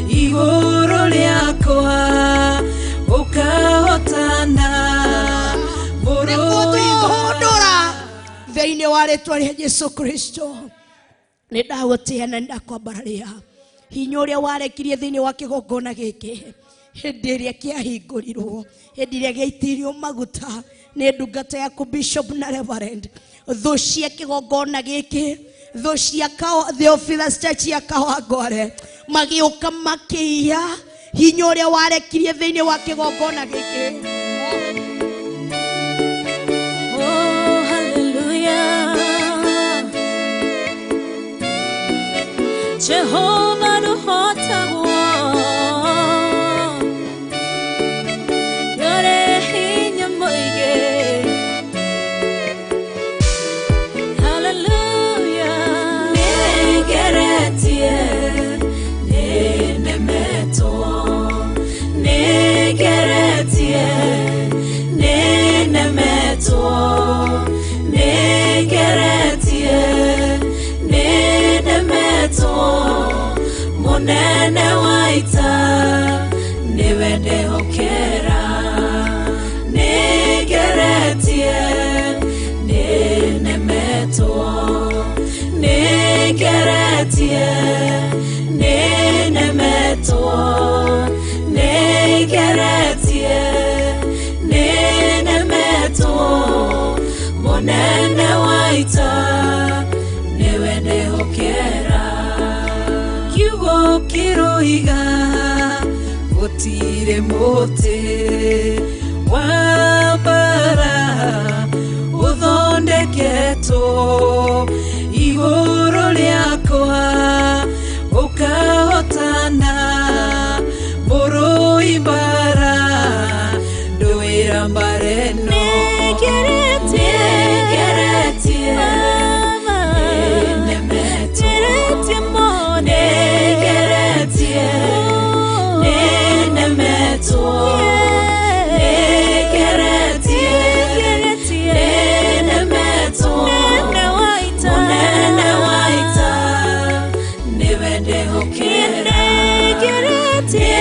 iguru riakwa ukahotana Nĩkũtũhũndũra thĩinĩ wa rĩtwa rĩa Jesũ Kristo. Nĩ ndagũtĩĩa na ndakwambararia hinya ũrĩa warekirie thĩinĩ wa kĩgongona gĩkĩ, hĩndĩ ĩrĩa kĩahingũrirwo, hĩndĩ ĩrĩa gĩaitĩrio maguta nĩ ndungata yaku Bishop na Reverend, thũ cia kĩgongona gĩkĩ, thũ cia Theophilus Church ya Kawangware, magĩũka makĩiya hinya ũrĩa warekirie thĩinĩ wa kĩgongona gĩkĩ. Jehovah no hota Yore hinya moige Hallelujah Negeretie Nenemeto Negeretie Nenemeto Negeretie Nenemeto Munene waita Niwende hokera Negeretie Nenemeto Negeretie Nenemeto Negeretie Nenemeto Munene waita Niwende hokera Kiugo kiroiga Gutire mote Wambara Uthondeketo Iguru liakwa Ukahotana Muru ibara Nduira mbareno Negeretie Nenemeto Negeretie Nenemeto Negeretie Nenemeto Munene waita Niwende hokera Negeretie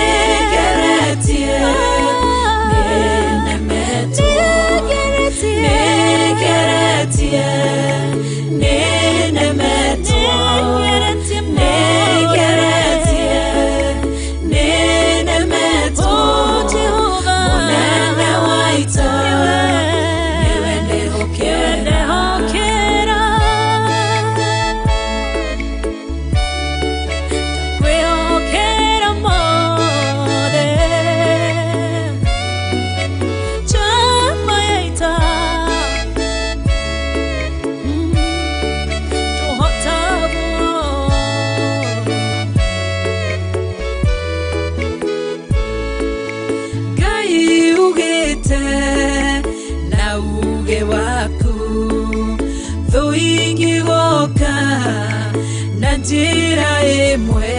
Nenemeto Negeretie Nenemeto Negeretie Nenemeto Munene waita Niwende hokera Kwehokera mode Chama yaita Gai ugete na uge waku Thuingi goka na njira imwe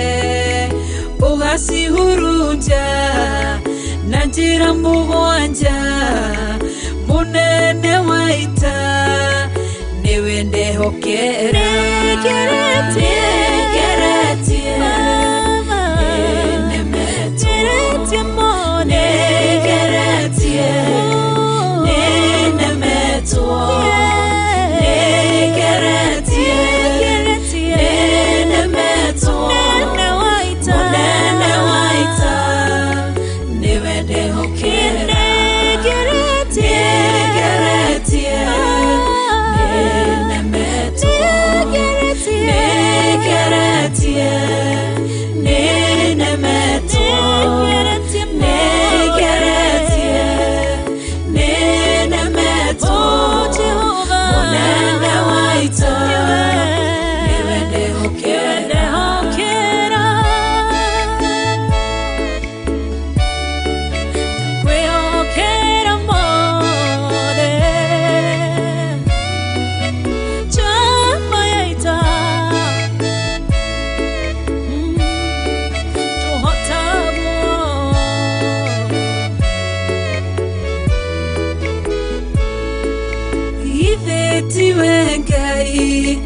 Ugacihurunja na njira mugwanja Munene waita Niwende hokera Negeretie Nenemeto Negeretie Nenemeto Negeretie Nenemeto Munene waita Niwende hokera Negeretie Nenemeto Negeretie Nenemeto Negeretie Nenemeto Munene waita Niwende hokera Kwehokera mode Chama yaita Ithetiwe Ngai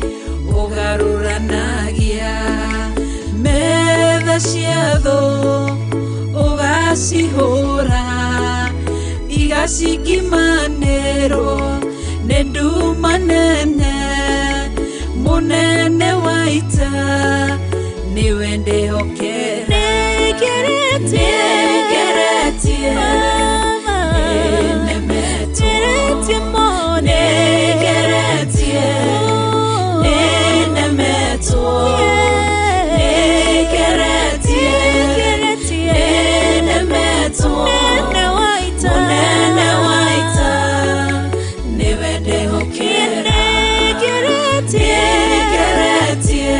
Ugaruranagia Metha ciatho Ugacihũra Igacikimanĩrwo Nĩ nduma nene Munene waita Niwende hokera Negeretie Nenemeto Negeretie Nenemeto Negeretie Nenemeto Munene waita Niwende hokera Negeretie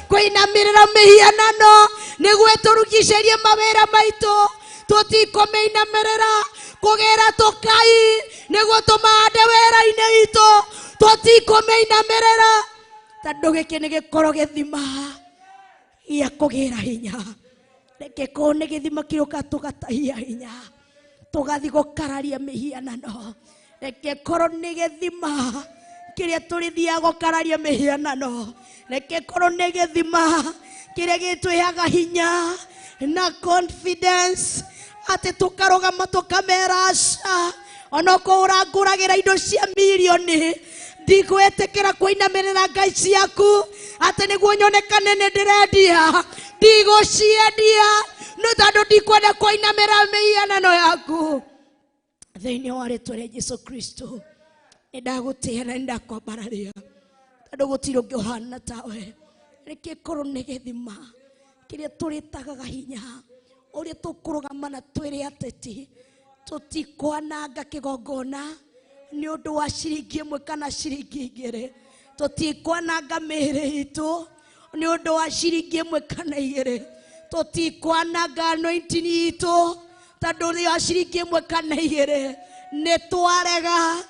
Kuinamirira mihianano niguo turugisherie mawira maitu tutikuminamirira kugira tukai niguo tumande wira-ini itu tutikuminamirira tondũ gĩkĩ nĩ gĩkorwo gĩthima gĩa kũgĩra hinya. Reke korwo nĩ gĩthima kĩroka tũgatahia hinya, tũgathi gũkararia mĩhianano. Reke korwo nĩ gĩthima kĩrĩa tũrĩthiaga gũkararia mĩhianano. Reke korwo nĩ gĩthima kĩrĩa gĩtũheaga hinya na confidence atĩ tũkarũgama tũkamera aca, ona okorwo ũrangũragĩra indo cia mirioni, ndigwĩtĩkĩra kũinamĩrĩra ngai ciaku atĩ nĩguo nyonekane nĩ ndĩrendia. Ndigũciendia nĩ tondũ ndikwenda kũinamĩra mĩhianano yaku. Thĩinĩ wa rĩĩtwa rĩa Jesũ Kristo nĩ ndagũtĩĩa na nĩ ndakwambararia tondũ gũtirĩ ũngĩ ũhana tawe. Reke korwo nĩ gĩthima kĩrĩa tũrĩtagaga hinya, ũrĩa tũkũrũgama na twĩre ateti tũtikwananga kĩgongona nĩ ũndũ wa ciringi ĩmwe kana ciringi igĩrĩ. Tũtikwananga mĩĩrĩ itũ nĩ ũndũ wa ciringi ĩmwe kana igĩrĩ. Tũtikwananga anointing itũ tondũ wa ciringi ĩmwe kana igĩrĩ. Nĩ twarega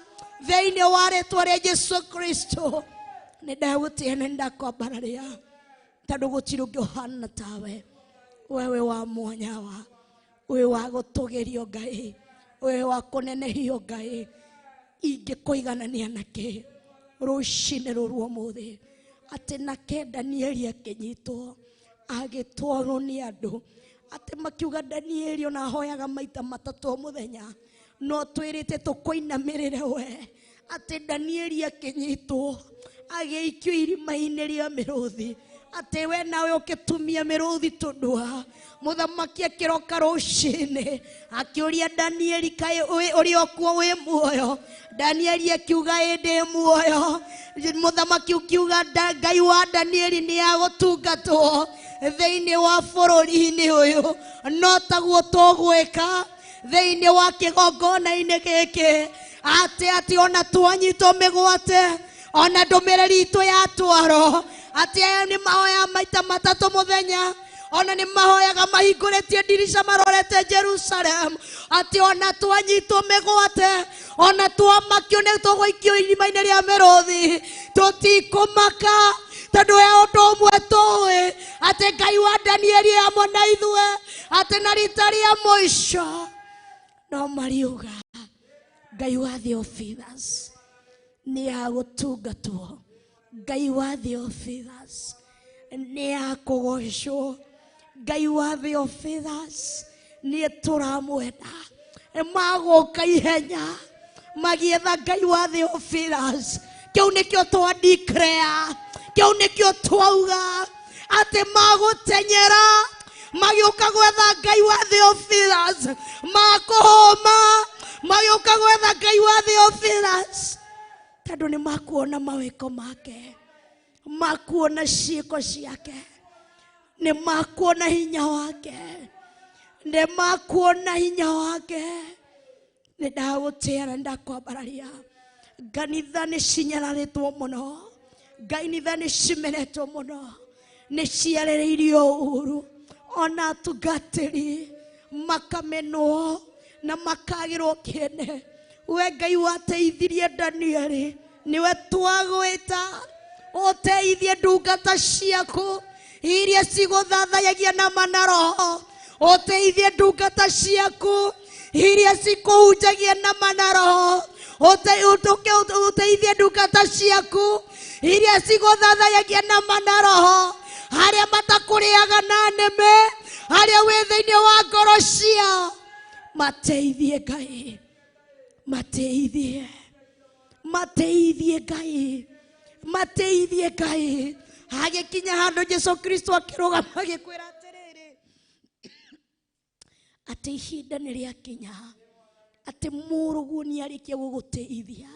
thĩinĩ wa rĩĩtwa rĩa Jesũ Kristo. Nĩ ndagũtĩĩa na nĩ ndakwambararia tondũ gũtirĩ ũngĩ ũhana tawe. Wewe wa mwanya, wewe wa gũtũgĩrio Ngai, wewe wa kũnenehio Ngai. Ingĩkũiganania nakĩ rũcinĩ rũrũ ũmũthĩ atĩ nake Danieli akĩnyitwo agĩtwarwo nĩ andũ, atĩ makiuga Danieli ona ahoyaga maita matatũ o mũthenya, no twĩrĩte tũkũinamĩrĩre we. Atĩ Danieli akĩnyitwo agĩikio irima-inĩ rĩa mĩrũthi, atĩ we nawe ũkĩtumia mĩrũthi tũndũa. Mũthamaki akĩroka rũcinĩ akĩũria Danieli, kaĩ ũrĩ o kuo wĩ muoyo? Danieli akiuga ĩ ndĩ muoyo. Mũthamaki akiuga Ngai wa Danieli nĩ agũtungatwo thĩinĩ wa bũrũri-inĩ ũyũ, no taguo tũgwĩka thĩinĩ wa kĩgongona-inĩ gĩkĩ. Atĩ ona twanyitwo mĩgwate, ona ndũmĩrĩri itũ yatwarwo, atĩ aya nĩ mahoya maita matatũ mũthenya, ona nĩ mahoyaga mahingũrĩtie ndirica marorete Jerusalem. Atĩ ona twanyitwo mĩgwate, ona twamakio nĩ tũgũikio irima-inĩ rĩa mĩrũthi, tũtikũmaka tondũ we ũndũ ũmwe tũĩ, atĩ Ngai wa Danieli amwe na ithuĩ, atĩ na rita rĩa mũico no mariuga Ngai wa Theophilus nĩ agũtungatwo. Ngai wa Theophilus nĩ akũgocwo. Ngai wa Theophilus nĩ tũramwenda. Magũka ihenya magĩetha Ngai wa Theophilus. Kĩu nĩkĩo twa declare, kĩu nĩkĩo twauga atĩ magũtenyera magĩũka gwetha Ngai wa Theophilus, makũhũma magĩũka gwetha Ngai wa Theophilus tondũ nĩ makuona mawĩko make, makuona ciĩko ciake, nĩ makuona hinya wake, nĩ makuona hinya wake. Nĩ ndagũtĩĩa na ndakwambararia. Kanitha nĩ cinyararĩtwo mũno, kanitha nĩ cimenetwo mũno, nĩ ciarĩrĩirio ũũru, ona atungatĩri makamenwo na makagĩrwo kĩene. We Ngai wateithirie Danieli, niwe twagwĩta ũteithie ndungata ciaku iria cigũthathayagia na manaroho. Ũteithie ndungata ciaku iria cikũhunjagia na manaroho. Ũteithie ndungata ciaku iria cigũthathayagia na manaroho, harĩa matakũrĩaga na nĩmĩ, harĩa wĩ thĩinĩ wa ngoro ciao. Mateithie Ngai, mateithie, mateithie Ngai, mateithie Ngai. Hagĩkinya handũ Jesũ Kristo akĩrũgama agĩkwĩra atĩrĩrĩ, atĩ ihinda nĩ rĩakinya, atĩ mũrũguo nĩ arĩkia gũgũteithia.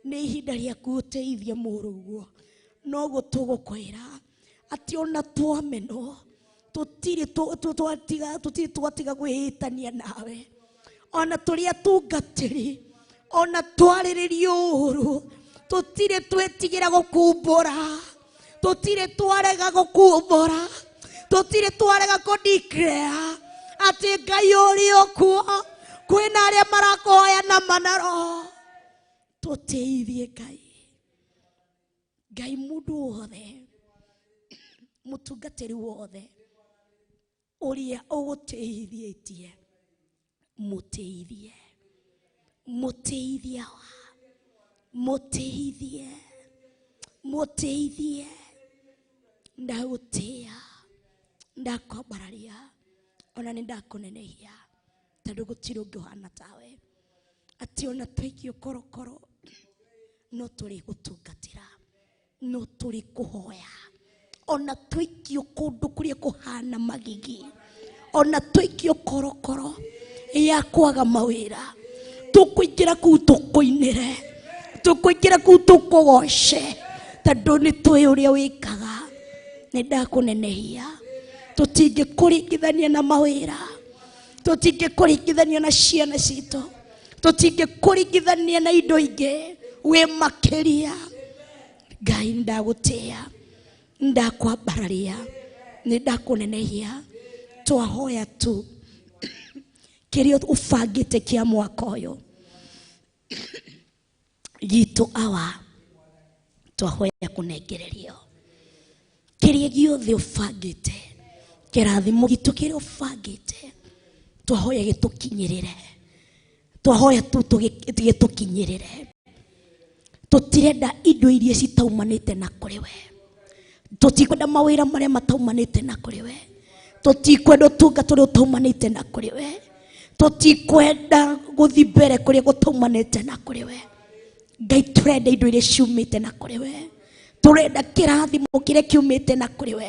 Nĩ ihinda rĩaku gũteithia mũrũguo. No gũtũgũkwĩra atĩ ona twamenwo tũtirĩ twatiga kwĩhĩtania nawe. Ona tũrĩ atungatĩri, ona twarĩrĩrio ũũru, tũtirĩ twĩtigĩra gũkumbũra, tũtirĩ twarega gũkumbũra, tũtirĩ twarega kũdeclare atĩ Ngai ũrĩ o kuo. Kwĩna arĩa marakũhoya na manaroho. Tũteithie Ngai, Ngai mundu wothe mutungatiri wothe uria uguteithietie muteithie muteithia muteithie muteithie ndagutia ndakwambararia ona nindakunenehia tondu gutiri ungiuhana tawe ati ona twaikio korokoro no turi gutungatira no turi kuhoya ona twaikio kundu kuria kuhana magigi ona twaikio korokoro ya kwaga mawira tukuingira kuu tukuinire tukuingira kuu tukugoshe tondu ni twi uria wikaga nindakunenehia tutingikuringithania na mawira tutingikuringithania na ciana citu tutingikuringithania na indo ingi we makiria Ngai ndagutia ndakwambararia nindakunenehia twahoya tu kirio ufangite kia mwaka uyu gitu awa twahoya kunengererio kiria giothe ufangite kirathimo gitu kiria ufangite twahoya gitukinyirire twahoya tu gitukinyirire tutirenda indo iria citaumanite na kuri we tutikwenda mawira maria mataumanite na kuri we tutikwenda tunga turi utaumanite na kuri we tutikwenda guthi mbere kuria gutaumanite na kuri we Ngai turenda indo iria ciumite na kuri we turenda kirathimo kiria kiumite na kuri we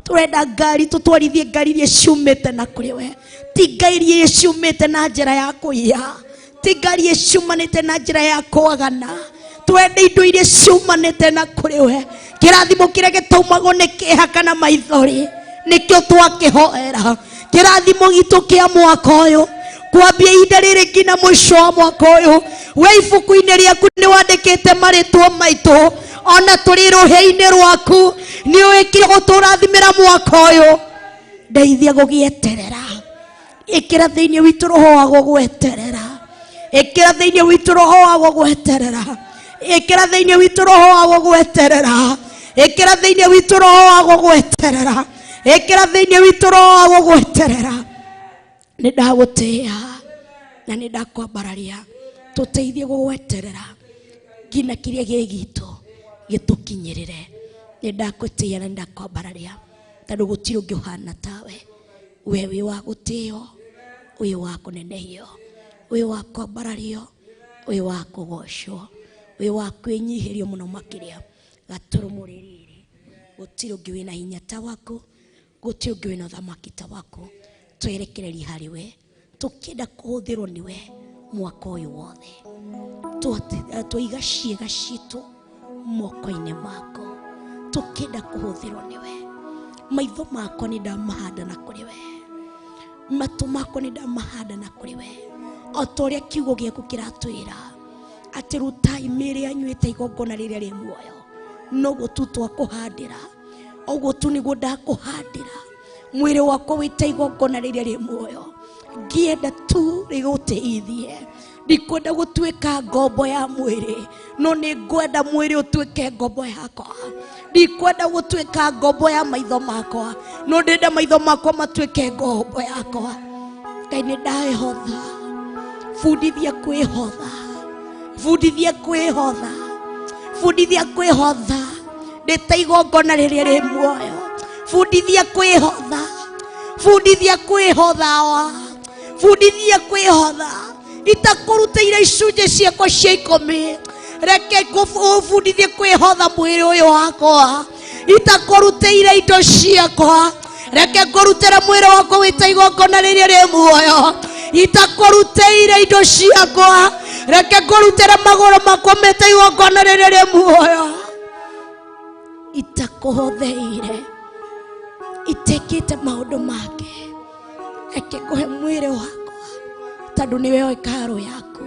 turenda ngari tutwarithie ngari iria ciumite na kuri we ti ngari iria ciumite na njira ya kuiya ti ngari iria ciumanite na njira ya kwagana turenda indo iria ciumanite na kuri we kirathimo kiria gitaumago ni kiha kana maithori nikio twakihoera kirathimo gitu kia mwaka uyu kwambia ihinda riri nginya mwisho wa mwaka uyu we ibuku-ini riaku ni wandikite maritwa maitu ona turi ruhei-ini rwaku ni wikire guturathimira mwaka uyu ndeithia gugieterera ikira thiini witu roho wa gugweterera ikira thiini witu roho wa gugweterera ikira thiini witu roho wa gugweterera ikira thiini witu roho wa gugweterera ikira thiini witu roho wa gugweterera nindagutia na nindakwambararia tuteithie gugweterera ngina kiria gigitu gitukinyirire nindagutia na nindakwambararia tondu gutiri ungiuhana tawe we wi wa gutio wi wa kunenehio wi wa kwambarario wi wa kugocwo wi wa kwinyihirio muno makiria gaturumuriri gutiri ungi wina hinya ta waku gutiri ungi wina thamaki ta waku twerekererie hari we tukienda kuhuthirwo niwe mwaka uyu wothe twiga ciĩga citu moko-ini mako tukienda kuhuthirwo niwe maitho makwa ni ndamahanda na kuri we matu makwa ni ndamahanda na kuri we otoria kiugo giaku kiratwira ati rutai mĩĩrĩ yanyu ĩta igongona rĩrĩa rĩ muoyo noguo tu twakuhandĩra oguo tu nĩguo ndakuhandĩra mwĩrĩ wakwa wĩta igongona rĩrĩa rĩ muoyo ngĩenda tu rĩgũteithie ndikwenda gũtuĩka ngombo ya mwĩrĩ no nĩ ngwenda mwĩrĩ ũtuĩke ngombo yakwa ndikwenda gũtuĩka ngombo ya maitho makwa no ndenda maitho makwa matuĩke ngombo yakwa Ngai nĩ ndahotha fundithia kwĩhotha fundithia kwĩhotha fundithia kwĩhotha ndĩta igongona rĩrĩa rĩ muoyo fundithia kwĩhotha fundithia kwĩhotha fundithia kwĩhotha itakuruteira icunjĩ ciakwa cia ikũmi reke fundithia kwĩhotha mwĩrĩ ũyũ wakwa itakuruteira indo ciakwa reke ngũrutĩra mwĩrĩ wakwa wĩta igongona rĩrĩa rĩ muoyo itakuruteire indo ciakwa reke ngũrutĩra magũrũ makwa mĩta igongona rĩrĩa rĩ muoyo itakuhotheire itekĩte maũndũ make reke ngũhe mwĩrĩ wakwa tondu niwe oĩ karo yaku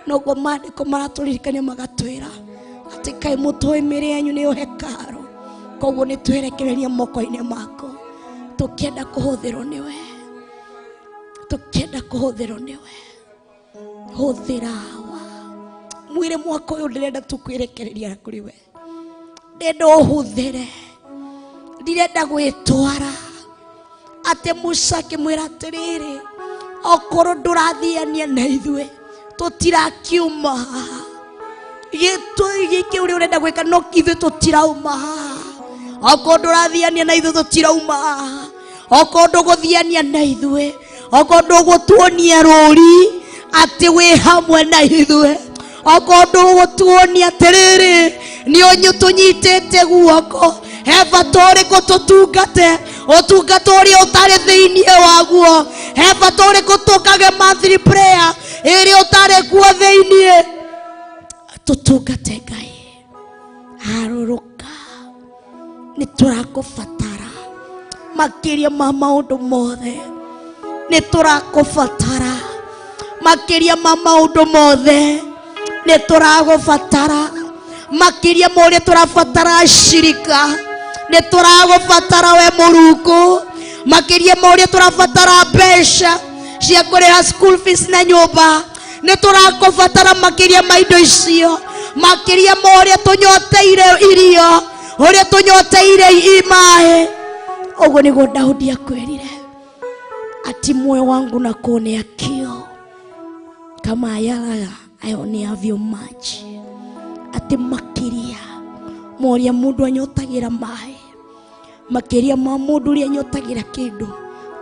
noguo maandĩko maratũririkania magatwĩra atĩ kaĩ mũtũĩ mĩĩrĩ yanyu nĩ yo hekaro koguo nĩ twerekereria moko-inĩ maku tukienda kuhuthirwo niwe tukienda kuhuthirwo niwe huthira wa mwĩrĩ mwaka ũyũ ndĩrenda tu kwĩrekereria kũrĩ we ndendo huthere ndirenda gwitwara ate Musa akimwira atiriri okorwo ndurathiania na ithue tutirakiuma giki uri urenda gwika no ithu tutirauma okorwo ndurathiania na ithu tutirauma okorwo nduguthiania na ithue okorwo ndugutuonia ruri ati wi hamwe na ithue okorwo ndugutuonia atiriri ni onyu tunyitite guoko heva toriku tutungate utungate uria utari thiinie waguo heva toriku tukage monthly prayer iri utari kuo thiinie tutungate Ngai haruruka ni turakubatara makiria ma maundu mothe ni turakubatara makiria ma maundu mothe ni turakubatara makiria ma uria turabatara shirika ni turagubatara we Mulungu makiria ma uria turabatara mbeca cia kurira school fees na nyumba ni turakubatara makiria ma indo icio makiria ma uria tunyoteire irio uria tunyoteire imai uguo niguo Daudi akwirire ati moyo wangu na kuonea kio kama yala aoneavyo maji ati makiria moria mundu anyotagira mai makiria ma mundu uria anyotagira kindu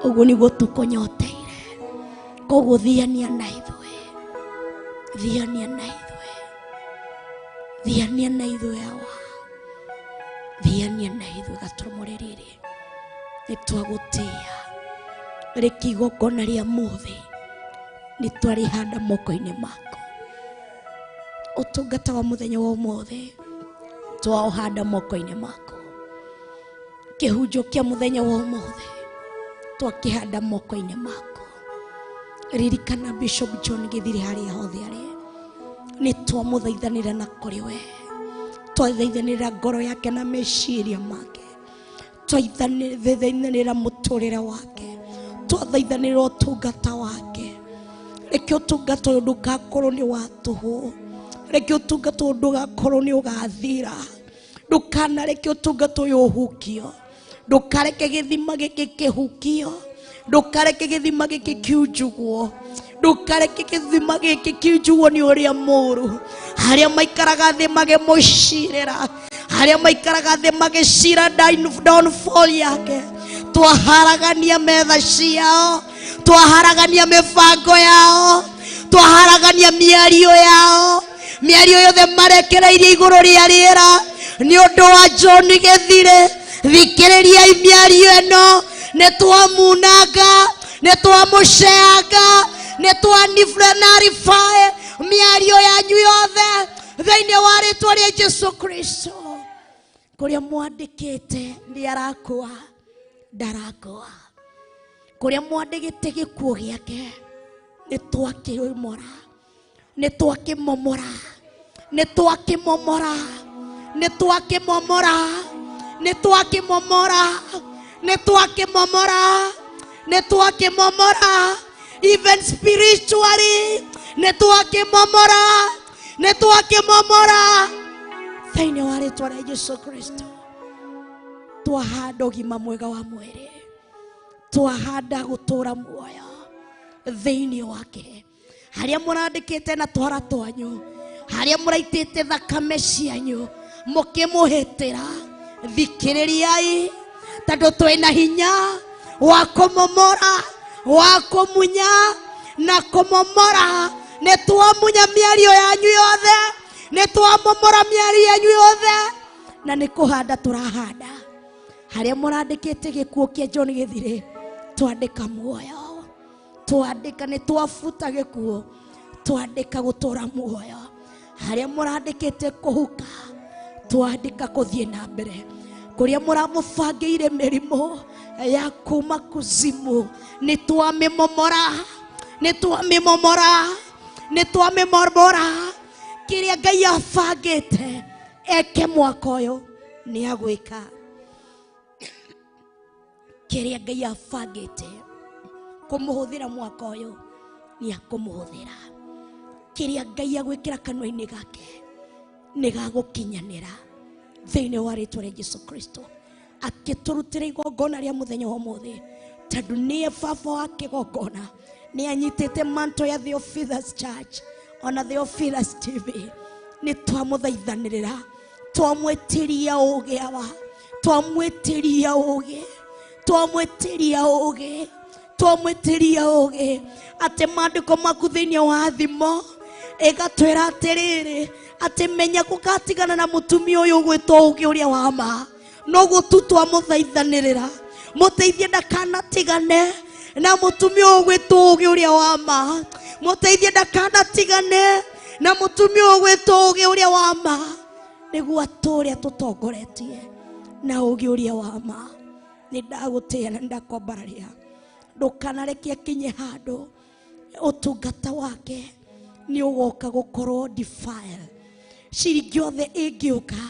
uguo niguo tukunyoteire koguo thiania na ithue thiania na ithue thiania na ithue awa thiania na ithue gaturumurerere nitwagutia rikigokona ria muthi nitwarihanda moko-ini mako utungata wa muthenya wa umuthi twauhanda moko-ini mako kihunjo kia muthenya wa umuthi twakihanda moko-ini mako ririkana Bishop John Githiri haria hothe ari nitwamuthaithanira na kuri we twathaithanira ngoro yake na meciria make twathaithanira muturire wake twathaithanira utungata wake reke utungata uyu ndugakorwo ni watuhu reke utungata uyu ndugakorwo ni ugathira ndukana reke utungata uyu uhukio ndukareke githima giki kihukio ndukareke githima giki kiunjugwo ndukareke githima giki kiunjugwo ni uria muru haria maikaraga thi mage mucirira haria maikaraga thi magicira downfall yake twaharagania metha ciao twaharagania mibango yao twaharagania miario yao miario yothe marekereirie iguru ria riera ni undu wa John Githiri thikiriria miario eno ne twamunanga ne twamuceanga ne twanifrenarify miario yanyu yothe thiini wa ritwa ria Jesu Kristo kuria mwandikite ndi arakua ndarakua kuria mwandikite gikuo giake ni twakimomora ni twakimomora ni twakimomora ni twakimomora ni twakimomora ni twakimomora ni twakimomora even spiritually ni twakimomora ni twakimomora thiini wa ritwa ria Jesu Kristo twahanda ũgima mwega wa mwĩrĩ twahanda gutura muoyo thiini wake haria murandikite na twara twanyu haria muraitite thakame cianyu mukimuhitira thikiririai tondu twina hinya wa kumomora wa kumunya na kumomora ne twamunya miario yanyu yothe ne twamomora miario yanyu yothe na ni kuhanda turahanda haria murandikite gikuo kia John Githiri twandika muoyo twandika ni twafuta gikuo twandika gutura muoyo haria murandikite kuhuka twandika kuthie na mbere kuria muramubangire mirimo ya kuma kuzimu ni twamimomora ni twamimomora ni twamimomora kiria Ngai abangite eke mwaka uyu ni agwika kiria Ngai abangite kumuhuthira mwaka uyu ni akumuhuthira kiria Ngai agwikira kanwa-ini gake ni gagukinyanira thĩinĩ wa rĩtwa rĩa Jesũ Kristo, akĩtũrutĩra igongona rĩa mũthenya wa ũmũthĩ, tondũ nĩe baba wa kĩgongona, nĩ anyitĩte manto ya Theophilus Church ona Theophilus TV. Nĩ twamũthaithanĩrĩra, twamwĩtĩria ũũgĩ awa, twamwĩtĩria ũũgĩ, twamwĩtĩria ũũgĩ, twamwĩtĩria ũũgĩ, atĩ maandĩko maku thĩinĩ wa thimo ĩgatwĩra atĩrĩrĩ, atĩ menya gũgatigana na mũtumia ũyũ ũgwĩtwo ũũgĩ ũrĩa wa ma. Noguo tu twamũthaithanĩrĩra, mũteithie ndakanatigane na mũtumia ũyũ ũgwĩtwo ũũgĩ ũrĩa wa ma, mũteithie ndakanatigane na mũtumia ũyũ ũgwĩtwo ũũgĩ ũrĩa wa ma, nĩguo atũũre atũtongoretie na ũũgĩ ũrĩa wa ma. Nĩ ndagũtĩĩa na ndakwambararia, ndũkanareke akinye handũ ũtungata wake nĩ ũgoka gũkorwo defile. Ciringi yothe ĩngĩũka,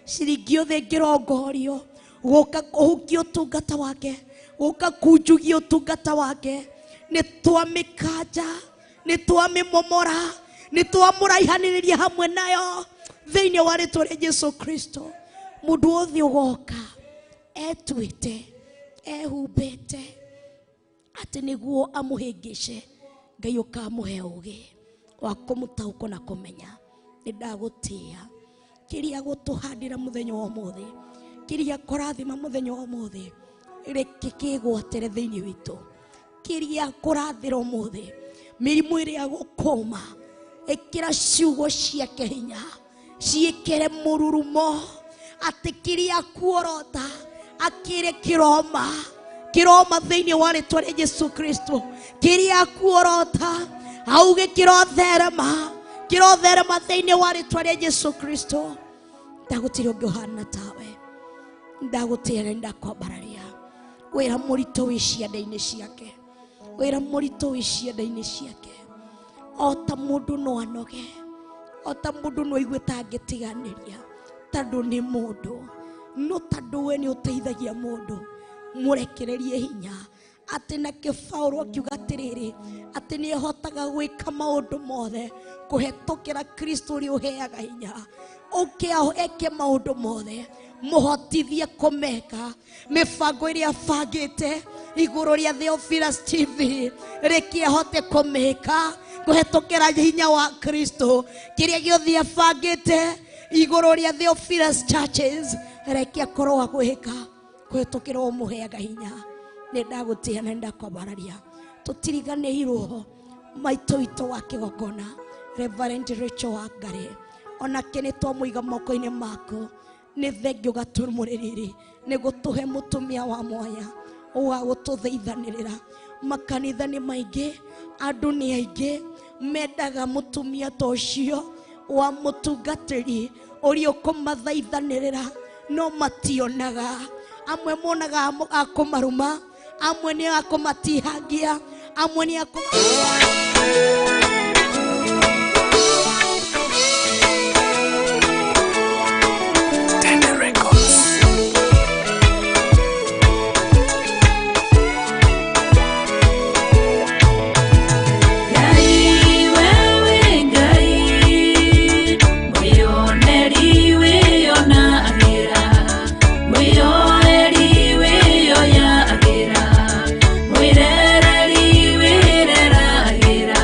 ciringi yothe ĩngĩrongorio gũka kũhukia ũtungata wake, gũka kunjugia ũtungata wake, nĩ twamĩkanja, nĩ twamĩmomora, nĩ twamũraihanĩrĩria hamwe nayo thĩinĩ wa rĩtwa rĩa Jesũ Kristo. Mũndũ wothe ũgoka etuĩte, ehumbĩte atĩ nĩguo amũhĩngĩce, Ngai ũkamũhe ũũgĩ wa kũmũtaũkwo na kũmenya. Nĩ ndagũtĩĩa, kĩrĩa gũtũhandĩra mũthenya wa ũmũthĩ, kĩrĩa kũrathima mũthenya wa ũmũthĩ, reke kĩgwatĩre thĩinĩ witũ, kĩrĩa kũrathĩra ũmũthĩ, mĩrimũ ĩrĩa gũkũma, ĩkĩra ciugo ciake hinya, ciĩkĩre mũrurumo, atĩ kĩrĩa kuorota akĩre kĩroma, kĩroma thĩinĩ wa rĩtwa rĩa Jesũ Kristo. Kĩrĩa kuorota auge kĩrotherema, kĩrotherema thĩinĩ wa rĩtwa rĩa Jesũ Kristo. Ndagũtĩrĩ ũngĩ ũhana tawe, ndagũtĩĩa na ndakwambararia. Wĩra mũritũ wĩ ciande-inĩ ciake, wĩra mũritũ wĩ ciande-inĩ ciake. O ta mũndũ no anoge, o ta mũndũ no aigue ta angĩtiganĩria, tondũ nĩ mũndũ, no tondũ we nĩ ũteithagia mũndũ, mũrekererie hinya. Atĩ na Paulo akiuga atĩrĩrĩ, atĩ nĩ ahotaga gwĩka maũndũ mothe kũhetũkĩra Kristo ũrĩa ũheaga hinya. Eke maũndũ mothe, mũhotithie kũmeka. Mĩbango ĩrĩa abangĩte igũrũ rĩa Theophilus TV, reke ahote kũmeka kũhetũkĩra hinya wa Kristo. Kĩrĩa gĩothe abangĩte igũrũ rĩa Theophilus Churches, reke akorwo agwĩka kũhetũkĩra ũmũheaga hinya. Nĩ ndagũtĩĩa na ndakwambararia, tũtiriganĩirwo maitũ witũ wa kĩgongona Reverend Rachel Wangari, onake nĩ twamũiga moko-inĩ maku. Nĩ thengio gatũmũrĩrĩ nĩ gũtũhe mũtumia wa mwanya wa gũtũthaithanĩrĩra. Makanitha nĩ maingĩ, andũ nĩ aingĩ mendaga mũtumia ta ũcio wa mũtungatĩri ũrĩa ũkũmathaithanĩrĩra, no mationaga. Amwe monaga akũmaruma, amwe nĩ akũmatihangia, amwe nĩ Mwirereri wireragira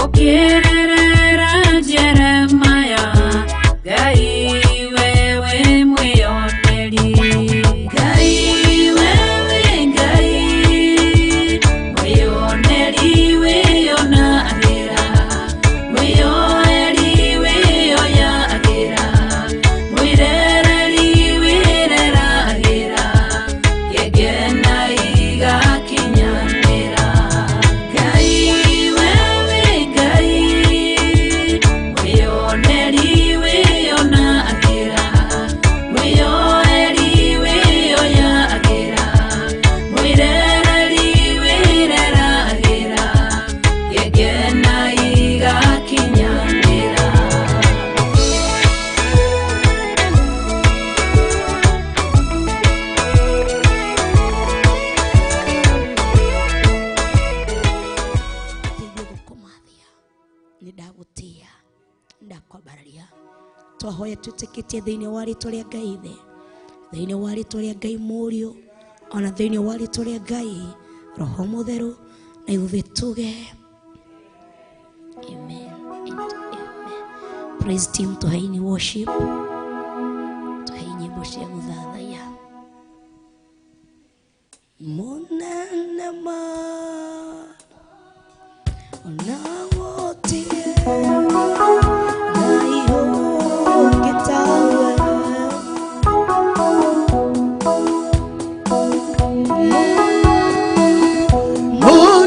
Ukirerera Jeremiah, Gai wewe mwioneri. Gai wewe Gai, mwioneri wĩonagĩra. Mwĩoeri wĩoyagĩra. Mwĩrereri wĩreragĩra. Gĩkena igakinyanĩra. Gai wewe Gai, mwĩoneri wĩonagĩra. Mwĩoeri wĩoyagĩra. Mwĩrereri wĩreragĩra. Gĩkena igakinyanĩra. Nĩngũkũmathia, nĩndagũtĩa, nĩndakwambararia. Twahoya twĩtĩkĩtie thĩinĩ wa rĩĩtwa rĩa Ngai Ithe, thĩinĩ wa rĩĩtwa rĩa Ngai Mũriũ, ona thĩinĩ wa rĩĩtwa rĩa Ngai Roho Mũtheru, na ithuĩ tuge amen and amen. Praise team, tũheini worship, tũhei nyĩmbo cia gũthathaiya. Mũnene ma ona gũtirĩ Ngai ũngĩ tawe. Oh,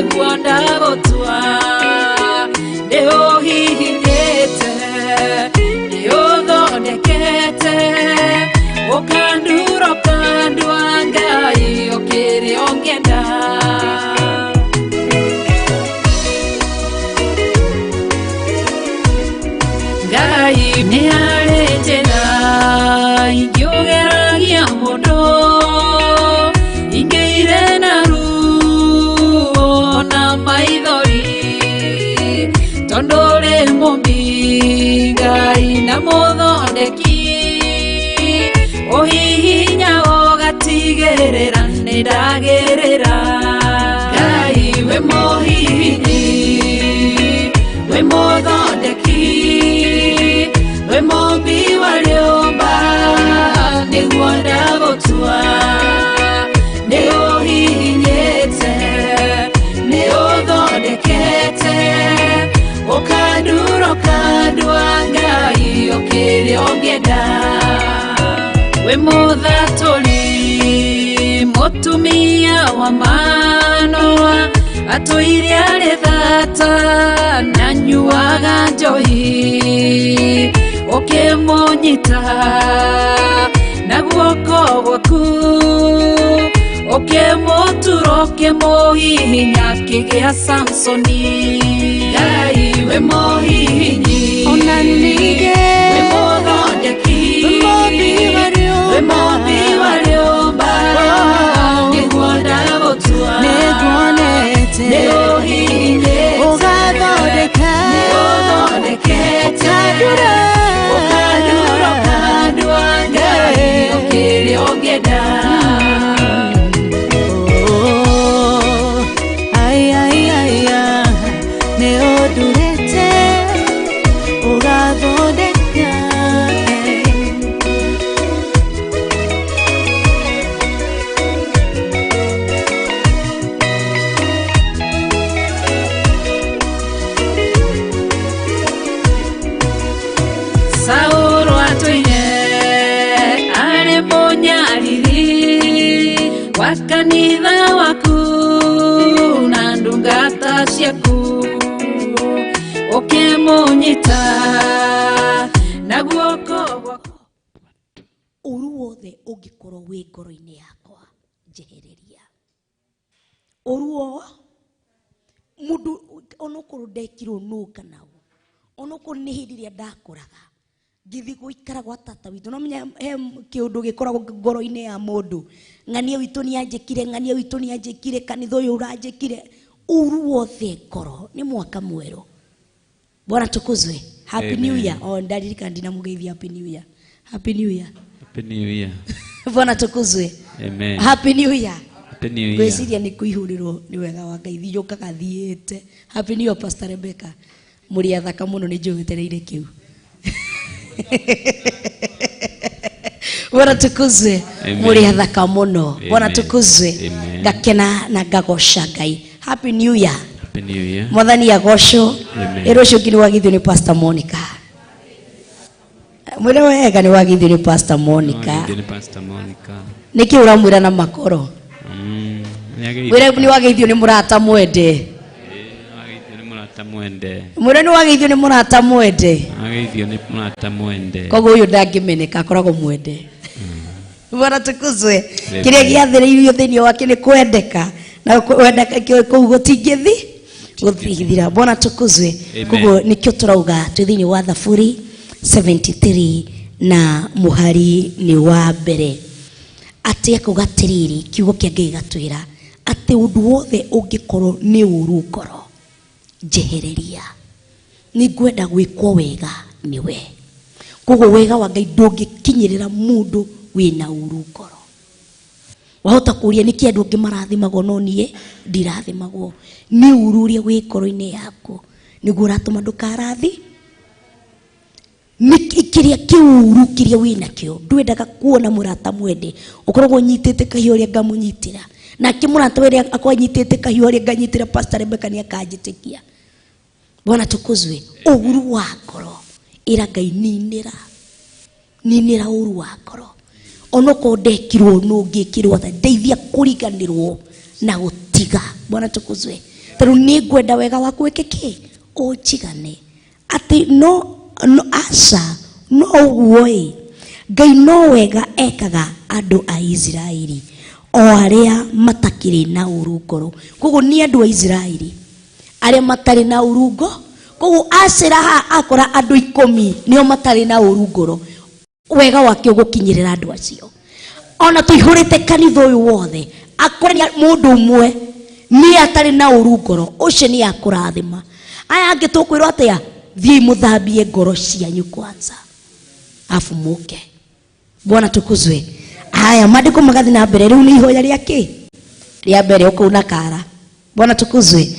nĩguo ndagũtua nĩũhihinyĩte nĩũthondekete ũkandura ũkandua Ngai ũkĩrĩ ũngĩenda Ngai nĩ arĩ njĩra ingĩũgeragia mũndũ ingĩire na ruo na maithori tondũ ũrĩ mũmbi Ngai na mũthondeki ũhihinya ũgatigĩrĩra nĩndagĩrĩra Ngai we mũhihinyi we mũthondeki we mũmbi wa rĩũmba nĩguo ndagũtua nĩũhihinyĩte nĩũthondekete ũkandura ũkandua Ngai ũkĩrĩ ũngĩenda we mũthatũri mũtumia wa Manoa atũire arĩ thata na nyuaga njohi ũkĩmũnyita na guoko gwaku ũkĩmũtura ũkĩmũhihinya kĩgĩa Samsoni Ngai we mũhihinyi ona ningĩ we mũthondeki we mũmbi wa rĩũmba nĩguo ndagũtua nĩguonete nĩũhihinyĩte ũgathondeka nĩũthondekete ũkandura ũkandua Ngai ũkĩrĩ ũngĩenda nĩũndurĩte ũgathondeka Saũlũ atũire arĩ mũnyariri wa kanitha waku na ndungata ciaku ũkĩmũnyita na guoko gwaku ũru wothe ũngĩkorwo wĩ ngoro-inĩ yakwa njehereria ũru o mũndũ onokorwo ndekirwo nũ kana onokorwo nĩ hĩndĩ ĩrĩa ndakũraga ngĩthiĩ gũikara gwa tata witũ no menya he kĩũndũ gĩkoragwo ngoro-inĩ ya mũndũ ng'ania witũ nĩanjĩkire ng'ania witũ nĩanjĩkire kanitha ũyũ ũranjĩkire ũru wothe ngoro nĩ mwaka mwerũ Bwana tukuzwe happy new year ndaririkana ndinamũgeithia happy new year happy new year Happy New Year. Bwana tukuzwe Amen. happy new year Happy New Year. gwĩciria nĩ kũihũrĩrwo nĩ wega wa Ngai thiũkaga thiĩte happy new year Pastor Rebecca mũrĩ athaka mũno nĩ njũgĩtereire kĩu Bwana tukuzwe mũrĩ athaka mũno Bwana tukuzwe ngakena na ngagoca Ngai happy new year Happy New Year. mwathani agocwo rũciũ ngĩ nĩ wagithio nĩ Pastor Monica mwĩre wega nĩ wagithio nĩ Pastor Monica Pastor Monica. nĩkĩ ũramwĩra na makoro mwĩre nĩ wagithio nĩ mũrata mwende mwĩre nĩ wagithio nĩ mũrata mwende koguo ũyũ ndangĩmeneka akoragwo mwende Bwana tukuzwe kĩrĩa gĩathĩrĩirio thĩinĩ wake nĩ kwendeka na kwendeka kũu gũthithira Bwana tukuzwe koguo nĩkĩo tũrauga twĩ thĩinĩ wa Thaburi 73 na mũhari nĩ wa mbere atĩ akuga atĩrĩrĩ kiugo kĩa Ngai gatwĩra atĩ ũndũ wothe ũngĩkorwo nĩ ũru ngoro njehereria nĩngwenda gwĩkwo wega nĩwe koguo wega wa Ngai ndũngĩkinyĩrĩra mũndũ wĩna ũru ngoro wahota kũria nĩkĩ andũ angĩ marathimagwo no niĩ ndirathimagwo nĩ ũru ũrĩa wĩ ngoro-inĩ yaku nĩguo ũratũma ndũkarathi kĩrĩa kĩũru kĩrĩa wĩnakĩo ndwendaga kuona mũrata mwende ũkoragwo nyitĩte kahiũ ũrĩa ngamũnyitĩra nake mũrata ũrĩa akorwo anyitĩte kahiũ ũrĩa nganyitĩra Pastor Rebecca nĩ akanjĩtĩkia Bwana tukuzwe ũru wa ngoro ĩra Ngai ninĩra ũru wa ngoro onoko ndekirwo no ngĩkirwo ta ndeithia kũriganĩrwo na gũtiga Bwana tukuzwe Taru ni ngwenda wega waku wikiki unjigane ati no asa no uguo Ngai no wega ekaga andu a Israeli o aria matakiri na urungoro. Koguo ni andu a Israeli aria matari na urungo. Koguo Asera akora andu 10 nio matari na urungoro. Wega wake ugukinyirira andu acio. Ona tuihurite kanitha uyu wothe akora ni mundu umwe ni atari na urungoro ucio ni akurathima. Aya angi tukwirwo atia thii muthambie ngoro cianyu kwanza afu muke. Bwana tukuzwe. Haya maandiko magathi na mbere riu ni ihoya riake ria mbere ukuna kara. Bwana tukuzwe.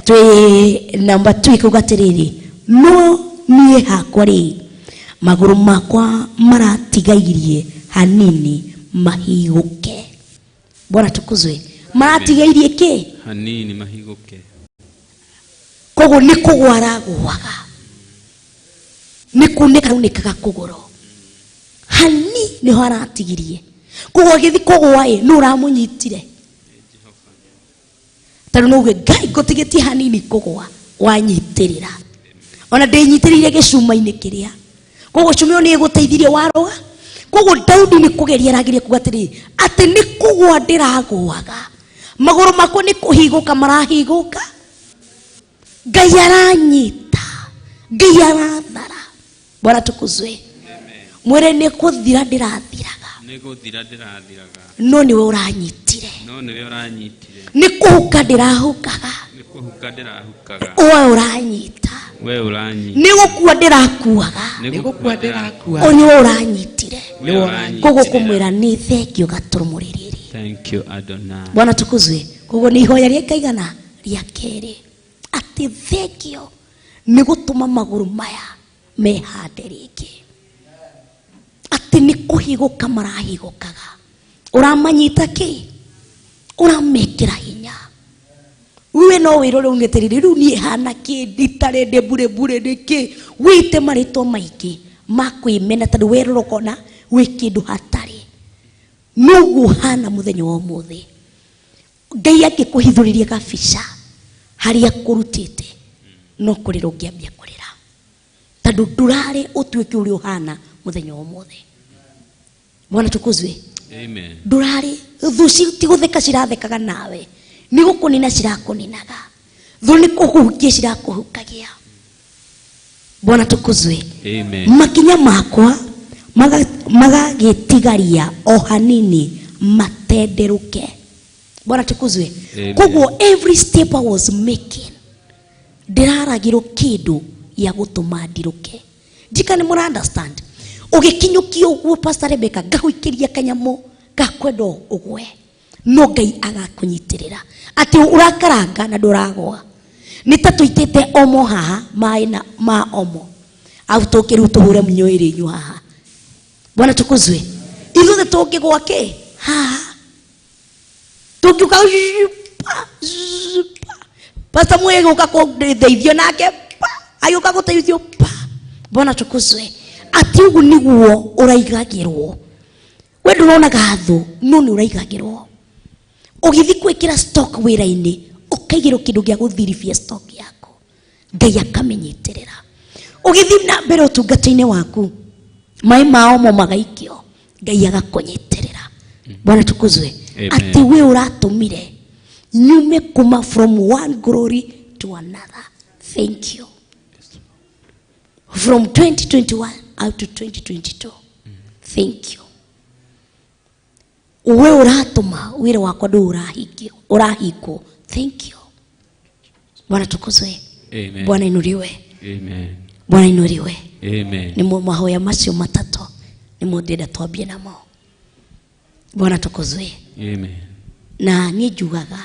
Twi namba 2 kugatiriri no nie hakwa ri maguru makwa maratigairie hanini mahiguke. Bwana tukuzwe. Maratigairie ki hanini mahiguke. Koguo ni kugwara gwaga ni kunika unikaga kugoro hani ni haratigirie. Koguo githi kugwa no ramunyitire taru no Ngai ngotigiti hanini kugwa wanyitirira ona ndinyitirire gicuma-ini kiria. Koguo cumio ni guteithirie waroga. Koguo Daudi ni kugeria ragirie kugatiri ati ni kugwa ndiragwaga maguru makwa ni kuhiguka marahiguka. Ngai aranyita Ngai arathara. Bwana tukuzwe. Mwere ni kuthira ndirathiraga no niwe uranyitire ni kuhuka ndirahukaga we uranyita ni gukua ndirakuaga o niwe uranyitire. Koguo kumwira ni thengio gaturumuriri. Thank you Adonai. Bwana tukuzwe. Koguo ni ihoya ria kaigana ria keri ati thengio ni gutuma maguru maya mehande ringi. Ati ni kuhiguka marahigukaga. Uramanyita ki uramekira hinya. We no wirore ungeterire riu ni hana ki ditare de bure niki wite marito maiki makwimena tondu werorokona wi kindu hatari nugu hana muthenya wa muthi. Ngai akikuhithuririe kabisa haria kurutite no kurira ungiambia kurira tondu ndurare utuike uri uhana muthenya wa muthi. Bwana tukuzwe. Amen. Ndurare thu citigutheka cirathekaga nawe ni gukunina cirakuninaga thu ni kuhukia cirakuhukagia. Bwana tukuzwe. Amen. Makinya makwa magagitigaria o hanini matenderuke. Bwana tukuzwe. Koguo every step I was making ndiraragirwo kindu ya gutuma ndiruke. Jika ni mura understand ugikinyukio uguo Pastor Rebecca ngaguikiria kanyamu gakwendo ugwe no Ngai agakunyitirira ati urakaranga na nduragwa ni tatuitite omo haha mai na ma omo au tukiru tuhure mnyoiri nyu haha. Bwana tukuzwe. Ithuothe tungigwa ki haha tukiuka Pastor Mwego ukakudeithio nake ayuka guteithio pa. Bwana tukuzwe. Ati ugu niguo uraigagirwo. We ndurona gathu no ni uraigagirwo. Ugithi kwikira stock wira-ini ukaigirwo kindu gia guthirifia stock yako Ngai akamenyitirira. Ugithi na mbere utungata-ini waku mai mao mo magaikio Ngai agakunyitirira. Bwana tukuzwe. Ati we uratumire nyume kuma from one glory to another. Thank you. From 2021 out to 2022. Thank you. Uwe uratuma wira wakwa ndu urahiko. Thank you. Bwana tukuzwe. Amen. Bwana inuriwe. Amen. Bwana inuriwe. Amen. Ni mahoya macio matatu ni ndenda twambie namo. Bwana tukuzwe. Amen. Na ni jugaga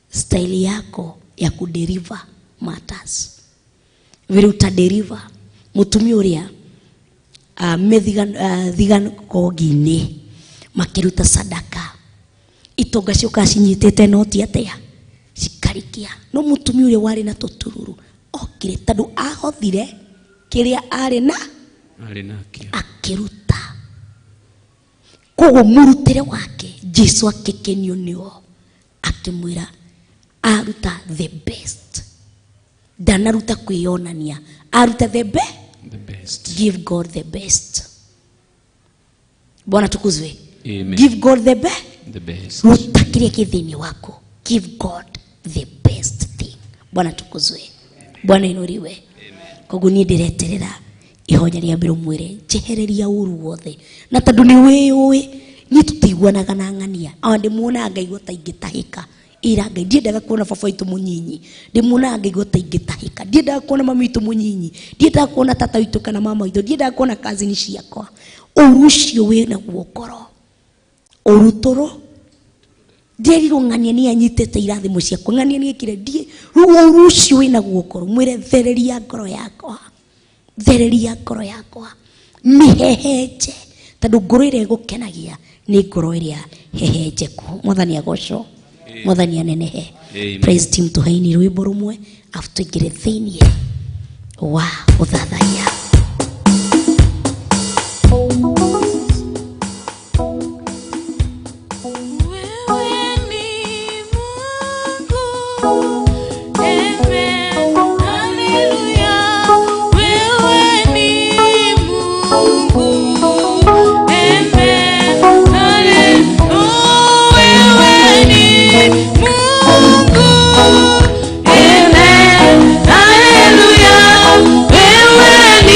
style yako ya kuderiva matters. Vile utaderiva mutumi uria thigan kogini makiruta sadaka itonga cioka cinyitite noti atia cikarikia no mutumi uria wari na tutururu okire tondu ahothire kiria ari nakio akiruta. Koguo murutire wake Jesu akikenio nio akimwira aruta the best. Ndanaruta kwionania, aruta the best. The best. Give God the best. Bwana tukuzwe. Amen. Give God the best. The best. Ruta kile kithini wako. Give God the best thing. Bwana tukuzwe. Bwana inuriwe. Koguo ni ndireterera ihonya ria mbere mwire jehereria uru wothe na tondu ni wiui ni tutiguanaga na ng'ania andi muona ngaigua ta ingitahika ira ngai ndiendaga kuona baba itu munyinyi ndimuona ngaigua ta ingitahika ndiendaga kuona mama itu munyinyi ndiendaga kuona tata itu kana mama itu ndiendaga kuona kazini ciakwa urucio wina guokoro urutoro ndiriro ng'ania ni anyitete irathimo ciakwa ng'ania ni ikire ndie urucio wina guokoro mwire thereria ngoro yakwa thereria ngoro yakwa miheheje tondu ngoro ire gukenagia ni ngoro iria hehenjeku mwathani agocwo mwathani anenehe. Praise team tuhaini rwimbo rumwe afu tuingire thiini wa uthathaiya. Hallelujah, wewe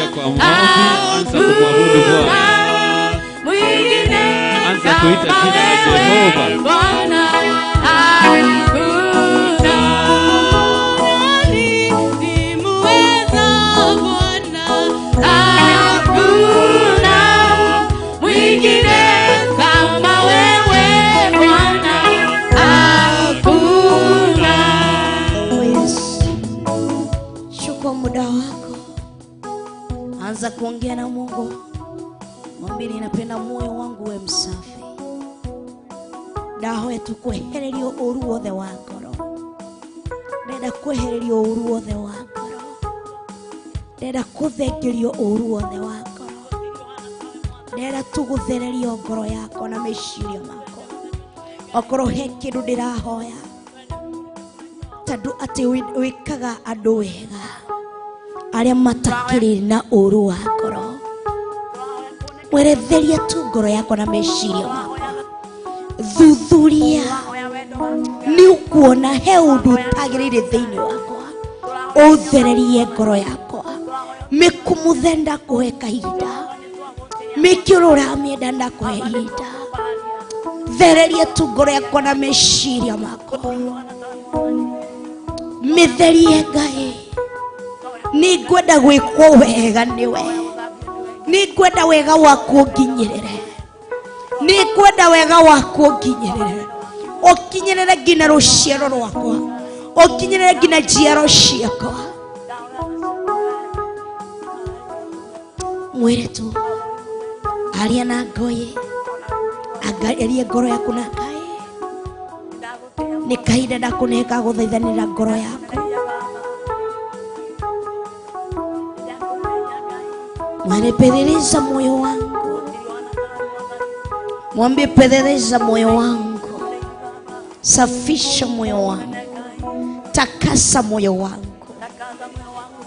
Ingia kwa maombi, anza kumwabudu Bwana. Anza kuita jina la Jehova. Muda wako, anza kuongea na Mungu. Mwambie ninapenda moyo wangu we msafi. Ndahoya tukwehererio uru wothe wa ngoro. Ndenda kwehererio uru wothe wa ngoro. Ndenda kuthengerio uru wothe wa ngoro. Ndenda tuguthererio ngoro yako na meciria mako. Okorwo he kindu ndirahoya tandu ati wikaga andu wega aria matakiri na uru wa ngoro. Weretheria tu ngoro yako na meciria mako. Thuthuria ni ukuona he undu utagirire thiini wakwa. Uthererie ngoro yakwa. Mikumuthe ndakuhe kahinda. Mikiurura mienda ndakuhe ihinda. Thereria tu ngoro yakwa na meciria mako. Mitherie Ngai. Ningwenda gwikwo wega niwe. Ningwenda wega waku nginyirire. Ningwenda wega waku nginyirire. Okinyirire ngina ruciaro rwakwa. Okinyirire ngina njiaro ciakwa. Mwire tu aria na Ngai. Angaria ngoro yaku na Ngai. Ni kahinda ndakuneka guthaithanira ngoro yaku. Mwambie peleleza moyo wangu. Mwambie peleleza moyo wangu. Safisha moyo wangu. Takasa moyo wangu.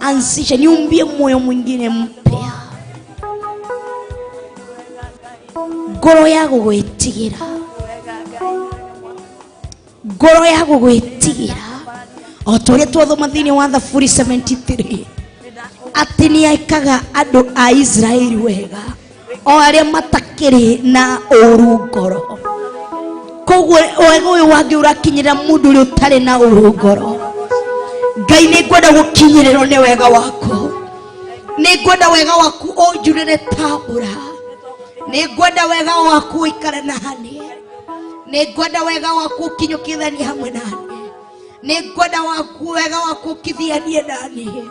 Anzisha, niumbie moyo mwingine mpya. Ngoro yako gwitigira. Ngoro yako gwitigira. Otoria twathoma thiini wa Thaburi 73. Ati ni aikaga andu a Israeli wega o aria matakiri na uru ngoro. Koguo wega uyu wangi urakinyira mundu uri utari na uru ngoro. Ngai ni ngwenda gukinyirirwo ni wega waku. Ni ngwenda wega waku onjurire tabura. Ni ngwenda wega waku ikare nani. Ni ngwenda wega waku kinyukithania hamwe nani. Ni ngwenda waku wega waku kithianie nani.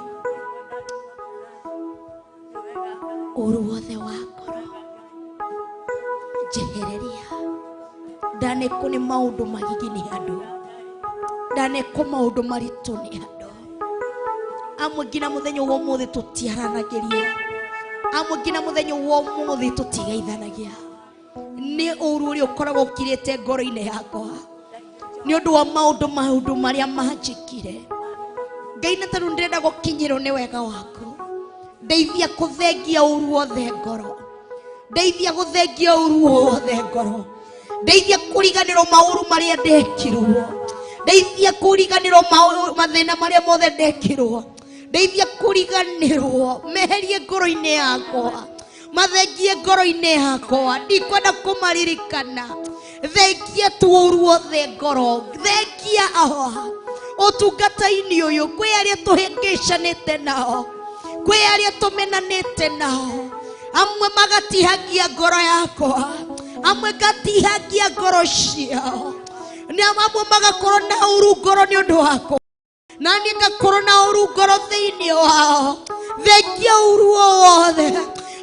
Uru wothe wa ngoro jehereria. Ndaneko ni maundu magigi ni andu. Ndaneko maundu maritu ni andu. Amwe ngina muthenya wo muthi tutiaranagiria. Amwe ngina muthenya wo muthi tutigeithanagia. Ni uru uri ukoragwo ukirite ngoro-ini yakwa ni undu wa maundu maria manjikire. Ngai na taru ndirenda gukinyirwo ni wega waku. Ndeithia kuthengia uru wothe ngoro. Ndeithia kuthengia uru wothe ngoro. Ndeithia kuriganirwo mauru maria ndekirwo. Ndeithia kuriganirwo mathina maria mothe ndekirwo. Ndeithia kuriganirwo meherie ngoro-ini yakwa. Mathengie ngoro-ini yakwa. Ndikwenda kumaririkana. Thengia tu uru wothe ngoro. Thengia utungata-ini uyu kwi aria tuhingicanite nao. Kwe aria tumenanite nao. Amwe magatihagia ngoro yakwa. Amwe gatihagia ngoro ciao. Ni amwe magakorwo na uru ngoro ni undu wakwa. Nani ngakorwo na uru ngoro thiini wao. Thengia uru wothe.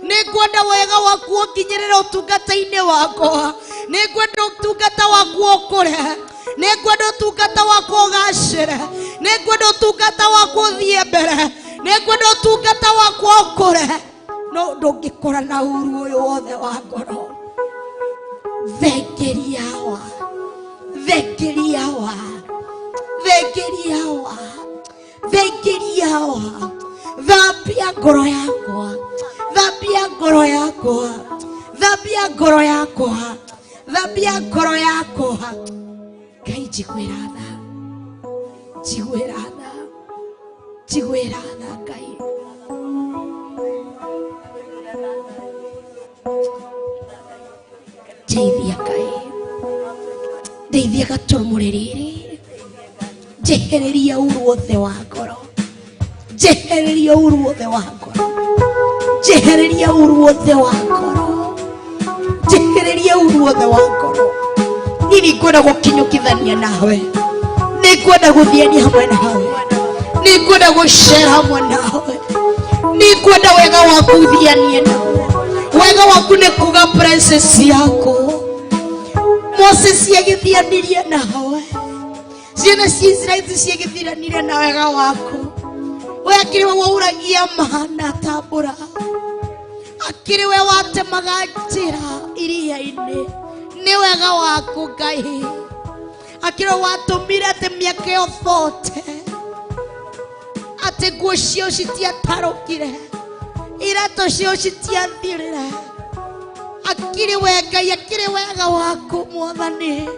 Ningwenda wega waku nginyirira utungata-ini wakwa. Ningwenda utungata waku ukure. Ningwenda utungata waku ugacire. Ningwenda utungata waku uthie mbere. Ningwenda utungata wakwa ukure. No ndungikora na uru uyu wothe wa ngoro. Thengeria wa. Thengeria wa. Thengeria wa. Thengeria wa. Thambia ngoro yakwa. Thambia ngoro yakwa. Thambia ngoro yakwa. Thambia ngoro yakwa. Ngai njiguira tha. Njiguira tha. Njiguira tha Ngai. njehererie gaturumuri riri, njehererie uru wothe wa ngoro, njehererie uru wothe wa ngoro, njehererie uru wothe wa ngoro, njehererie uru wothe wa ngoro. Nini kwenda gukinyukithania nawe, ni kwenda guthiania hamwe nawe, ni kwenda gushare hamwe nawe, ni kwenda wega waku uthianie nawe. Wega waku ni kuga presence yako. Moses agithianirie nawe, ciana cia Israeli ciagithianirie na wega waku. We akiri we wauragia mana tambura, akiri we watemaga njira iria-ini, ni wega waku Ngai. Akiri watumire ati miaka yothe ati nguo cio citiatarukire, irato cio citiathirire. Akiri we Ngai, akiri wega waku Mwathani,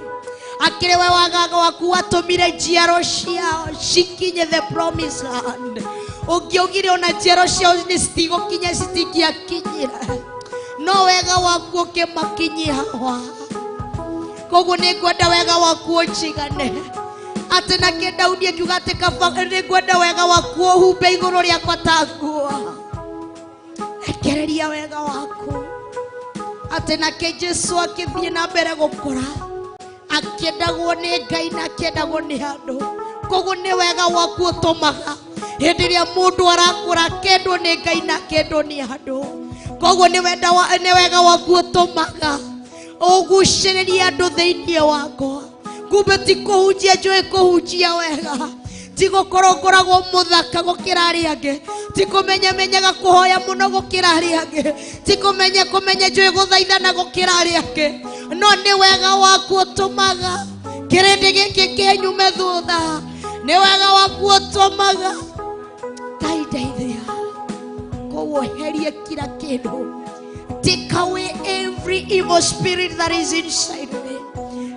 akiri we wega waku watumire njiaro ciao cikinye the promised land. Ungiugire ona njiaro ciao ni citigukinya citingiakinyire, no wega waku ukimakinyia hawa. Koguo ni ngwenda wega waku unjigane, ati nake Daudi akiuga ati kaba ni ngwenda wega waku uhumbe iguru riakwa ta nguo. Ekereria wega waku, ati nake Jesu akithie na mbere gukura, akiendagwo ni Ngai na akiendagwo ni andu. Koguo ni wega waku utumaga hindi ria mundu arakura kendwo ni Ngai na kendwo ni andu. Koguo ni wega waku utumaga uguciriria andu thiini wako. Kumbe ti kuhunjia njui kuhunjia wega, ti gukorwo ngoragwo muthaka gukira aria angi, ti kumenyamenyaga kuhoya muno gukira aria angi, ti kumenya njui guthaithana gukira aria angi, no ni wega waku utumaga kirindi giki kinyume thutha. Ni wega waku utumaga Ngai ndeithia. Koguo herie kila kindu. Take away every evil spirit that is inside me.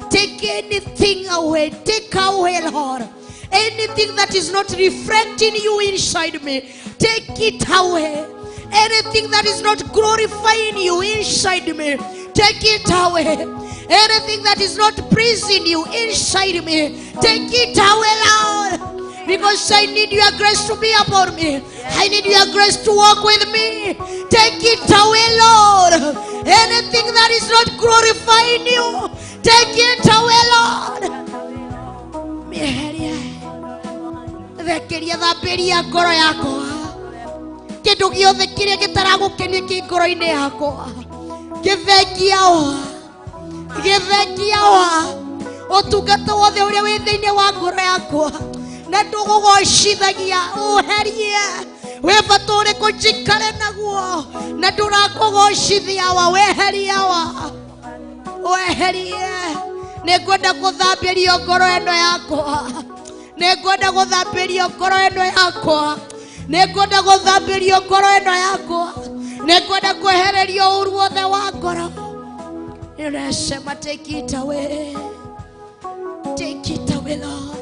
Take anything away. Take away, Lord, anything that is not reflecting you inside me. Take it away. Anything that is not glorifying you inside me, take it away. Anything that is not pleasing you inside me, take it away, Lord. Because I need your grace to be upon me. I need your grace to walk with me. Take it away, Lord. Anything that is not glorifying you, take it away, Lord. Thekeria thambiria ngoro yakwa. Kindu giothe kiria gitaragukenia ki ngoro-ini yakwa, githengia wa utungata wothe uria wi thiini wa ngoro yakwa, na ndugugocithagia uherie. We bata uriku njikare naguo, na ndurakugocithia wa weheria wa weherie. Ni ngwenda guthambirio ngoro ino yakwa, ni ngwenda guthambirio ngoro ino yakwa, ni ngwenda guthambirio ngoro ino yakwa, ni ngwenda kwehererio uru wothe wa ngoro. Ninasema take it away, take it away, Lord.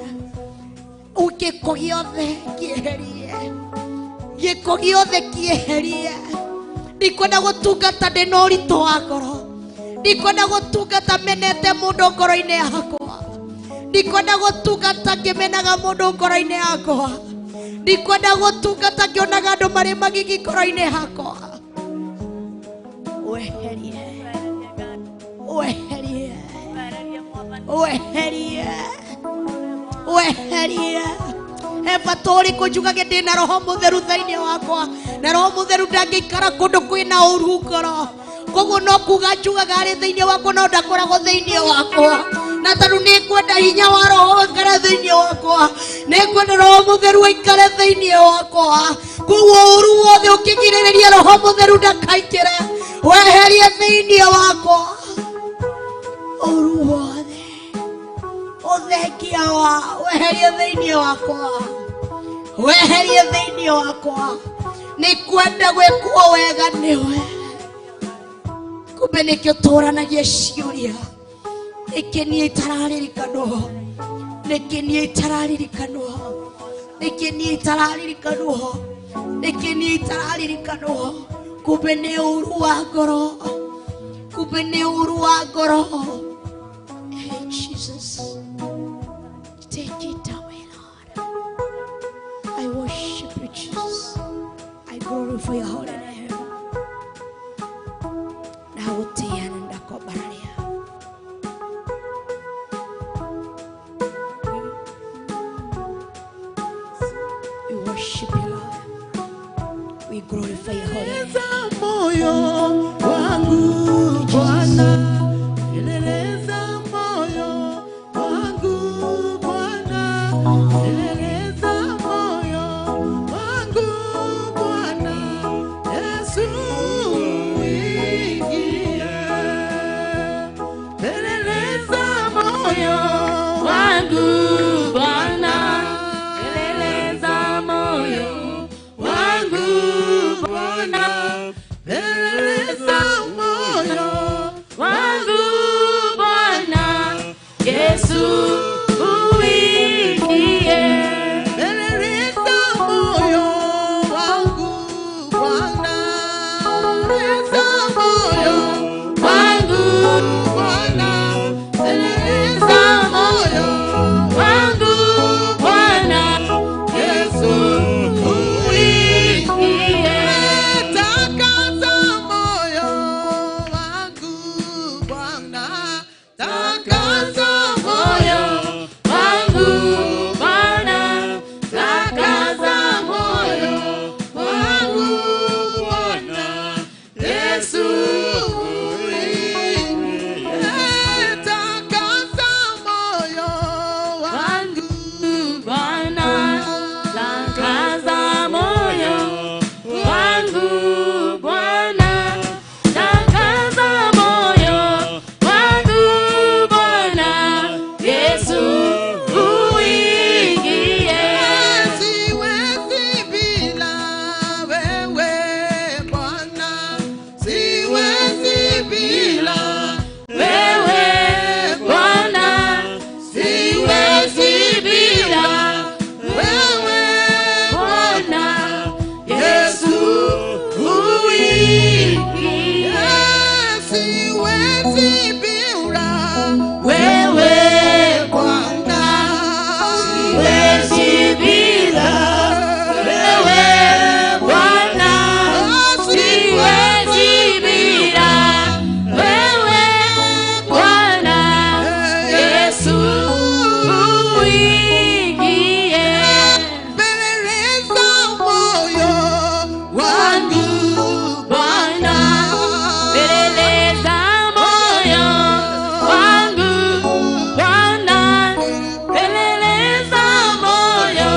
Giko giothe kieherie, giko giothe kieherie. Ndikwenda gutungata ndina uritu wa ngoro, ndikwenda gutungata menete mundu ngoro-ini yakwa, ndikwenda gutungata ngimenaga mundu ngoro-ini yakwa, ndikwenda gutungata ngionaga andu mari magigi ngoro-ini yakwa. Weherie, weherie, weherie, weherie. Ebatori kujugage ndina roho mutheru thiini wakwa, na roho mutheru ndangikara kundu kwina uru ngoro. Koguo no kuga njugaga ari thiini wakwa no ndakoragwo thiini wakwa, na tondu ni kwenda hinya wa roho aikare thiini wakwa, ni kwenda roho mutheru aikare thiini wakwa. Koguo uru wothe ukigiriria roho mutheru ndakaingire, weherie thiini wakwa uru wothe. Uthengia wa weherie thiini wakwa, weherie thiini wakwa. Ni kwenda gwikwo wega niwe. Kumbe nikio turanagia ciuria, iki nie itararirikanwo, niki nie itararirikanwo, niki nie itararirikanwo, niki nie itararirikanwo. Kumbe ni uru wa ngoro, kumbe ni uru wa ngoro. Hey Jesus. Jesus. I glorify your holy name. Nagutia na ndakobararia. We worship you, Lord. We glorify your holy name. Moyo wangu Bwana, eleleza moyo wangu Bwana, eleleza moyo wangu Bwana, Yesu uingie. Eleleza moyo wangu Bwana, eleleza moyo wangu Bwana, eleleza moyo wangu Bwana, Yesu uingie. Eleleza moyo wangu Bwana, eleleza moyo wangu Bwana, eleleza moyo wangu Bwana, Yesu uingie. Takasa moyo wangu Bwana, takasa moyo wangu Bwana, takasa moyo wangu Bwana, Yesu uingie. Takasa moyo wangu Bwana, takasa moyo wangu Bwana, takasa moyo wangu Bwana, Yesu uingie. Siwezi bila wewe Bwana, siwezi bila wewe Bwana, siwezi bila wewe Bwana, Yesu uingie. Siwezi bila wewe Bwana, siwezi bila wewe Bwana, siwezi bila wewe Bwana, Yesu uingie. Peleleza moyo wangu Bwana, peleleza moyo wangu Bwana, peleleza moyo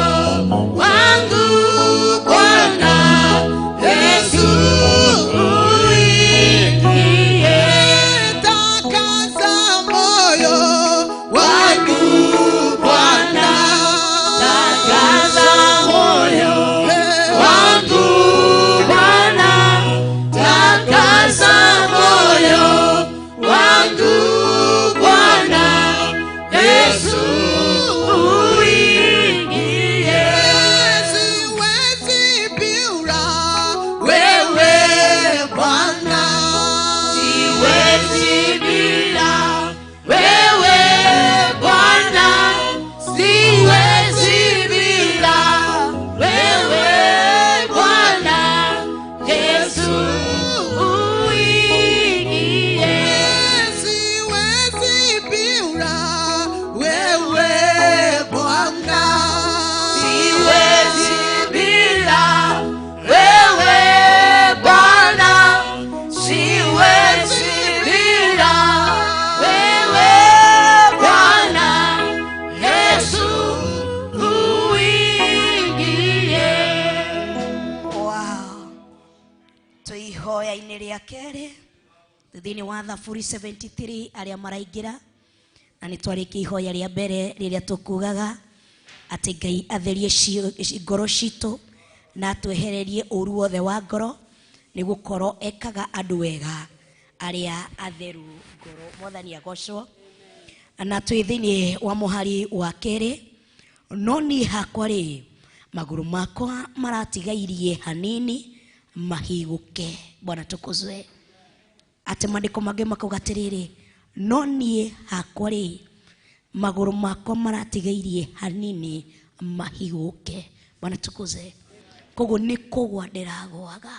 wangu Bwana, Yesu uingie. Takasa moyo wangu Bwana, takasa moyo wangu Bwana, takasa moyo wangu Bwana, Yesu uingie. Siwezi bila wewe Bwana, siwezi bila wewe Bwana, siwezi bila wewe Bwana, Yesu uingie. Siwezi bila wewe Bwana, siwezi bila wewe Bwana, siwezi bila wewe Bwana, Yesu uingie. Wow. Tũihoya-inĩ rĩa kerĩ thĩinĩ wa Thaburi 73 arĩa maraingĩra, na nĩ twarĩkia ihoya rĩa mbere rĩrĩa tũkugaga atĩ Ngai atherie ngoro citũ na atwehererie ũru wothe wa ngoro, nĩ gũkorwo ekaga andũ wega arĩa atheru ngoro. Mwathani agocwo. Na twĩ thĩinĩ wa mũhari wa kerĩ, no niĩ hakwa rĩ, magũrũ makwa maratigairie hanini mahigũke. Bwana tukuzwe. Ati maandĩko mangĩ makauga atĩrĩrĩ, no niĩ hakwa rĩ, magũrũ makwa maratigairie hanini mahigũke. Bwana tukuzwe. koguo nĩ kũgwa ndĩragwaga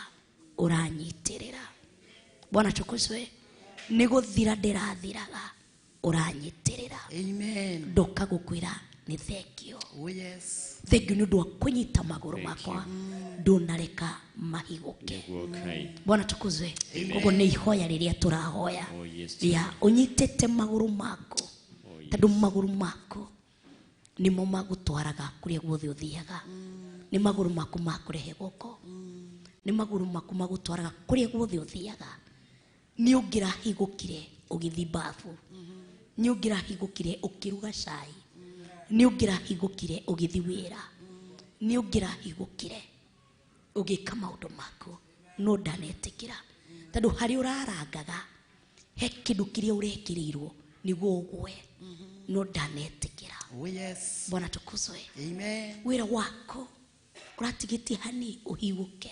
ũranyitirĩra. Bwana tukuzwe. Nĩ gũthira ndĩrathiraga ũranyitirĩra. Amen. Ndũkagũkwĩra nĩ thengio. Oh yes. Thengio nĩ ũndũ wa kũnyita magũrũ makwa ndũnareka mahigũke. Bwana tukuzwe. Koguo nĩ ihoya rĩrĩa tũrahoya ya ũnyitĩte magũrũ mako, tondũ magũrũ mako nĩmo magũtwaraga kũrĩa guothe ũthiaga. Nĩ magũrũ maku makũrehe gũkũ. Nĩ magũrũ maku magũtwaraga kũrĩa guothe ũthiaga. Nĩ ũngĩrahigũkire ũgĩthiĩ bafu, nĩ ũngĩrahigũkire ũkĩruga cai, nĩ ũngĩrahigũkire ũgĩthiĩ wĩra, nĩ ũngĩrahigũkire ũgĩka maũndũ maku, no ndanetĩkĩra tondũ harĩ ũrarangaga he kĩndũ kĩrĩa ũrekĩrĩirwo nĩguo ũgwe, no ndanetĩkĩra. Oh yes. Bwana tukuzwe. Amen. Wĩra wako ũratigĩtie hani ũhigũke,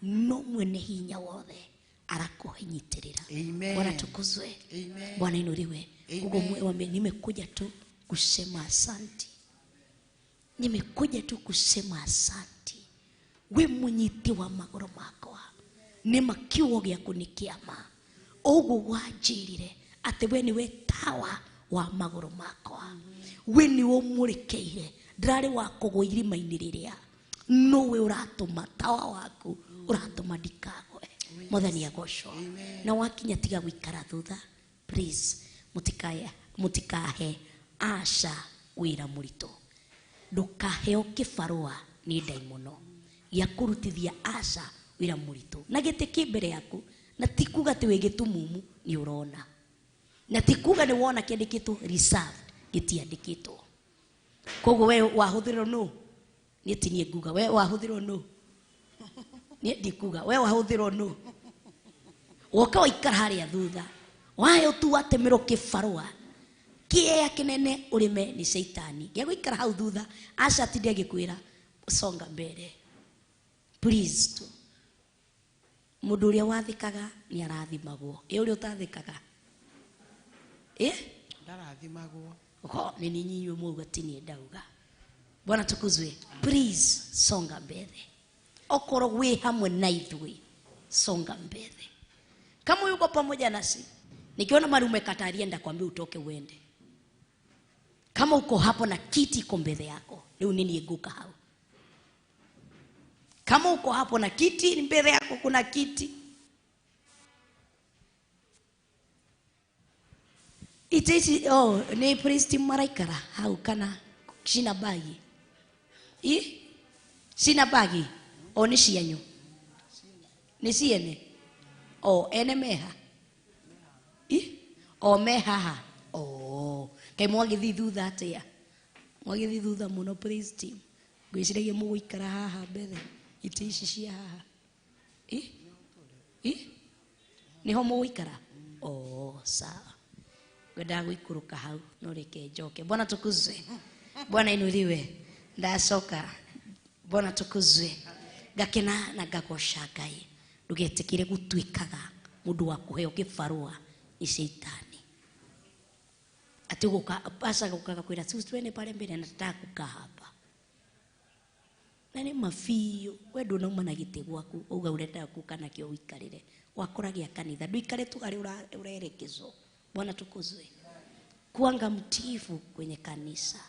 no mwene hinya wothe arakũhinyitirĩra. Amen. Bwana tukuzwe. Amen. Bwana inuliwe. Huko mwambie nimekuja tu kusema asante. Nimekuja tu kusema asante. We munyiti wa magoro makwa. Nima kiugo gĩa kũnikiama. Ũguo wanjirire atĩ we niwe tawa wa magoro makwa. We ni ũmũrĩkĩire. Ndarĩ wa kũgwa irima-inĩ rĩrĩa. No we ũratũma tawa waku ũratũma ndikagwe. Mwathani agocwo. Na wakinya tiga gũikara thutha. Please mutikahe Asha wĩra mũritũ. Ndũkaheo kĩbarũa nĩ ndaimono gĩa kũrutithia Asha wĩra mũritũ. Na gĩtĩ kĩ mbere yaku, na ti kuga atĩ wĩ gĩtumumu nĩ ũrona, na ti kuga nĩ wona kĩandĩkĩtwo reserved, gĩtiandĩkĩtwo. Koguo we wahũthĩrwo no, niĩ ti niĩ nguga we wahũthĩrwo no, niĩ ndikuga we wahũthĩrwo no. Woka waikara harĩa thutha, wahe ũtu atemerwo kĩbarũa kĩea kĩnene ũrĩme nĩ Saitani. Gĩa gũikara hau thutha, Asha ti ndĩagĩkwĩra songa mbere. Please tu. Mũndũ ũrĩa wathĩkaga nĩ arathimagwo. Ũrĩa ũtathĩkaga ndarathimagwo. Nĩ ninyi mũuga ti niĩ ndauga. Bwana tukuzwe. Please songa mbere. Okorwo wĩ hamwe na ithuĩ, songa mbele. Kama yuko pamoja nasi, nikiona mali umekataria ndakwambia utoke uende. Kama uko hapo na kiti iko mbele yako, leo nini eguka hao? Kama uko hapo na kiti mbele yako kuna kiti, itesi ni priesti maraikara hau kana sina bagi. Sina bagi ni cianyu. Ni ciene. Ene meha. Meha. Kai mwagithi thutha atia. Mwagithi thutha muno priesti. Gwiciragia muguikara haha mbere. Ite ici cia haha. Niho muguikara. Sawa. Gwenda guikuruka hau no reke njoke. Bwana tukuzwe. Bwana inuliwe. Ndacoka. Bwana tukuzwe. Gakena na gagosha Ngai. Ndugetikire gutwikaga mundu wa kuheo kibarua ni Saitani. Ati guka pasa gukaga kwira twene pale mbele na tutakuka hapa. Nani mafio we nduna na gite gwaku uga urenda kuka na kio wikarire wakoragia kanitha nduikare tu ari urerekezo. Bwana tukuzwe. Kuanga mtiifu kwenye kanisa.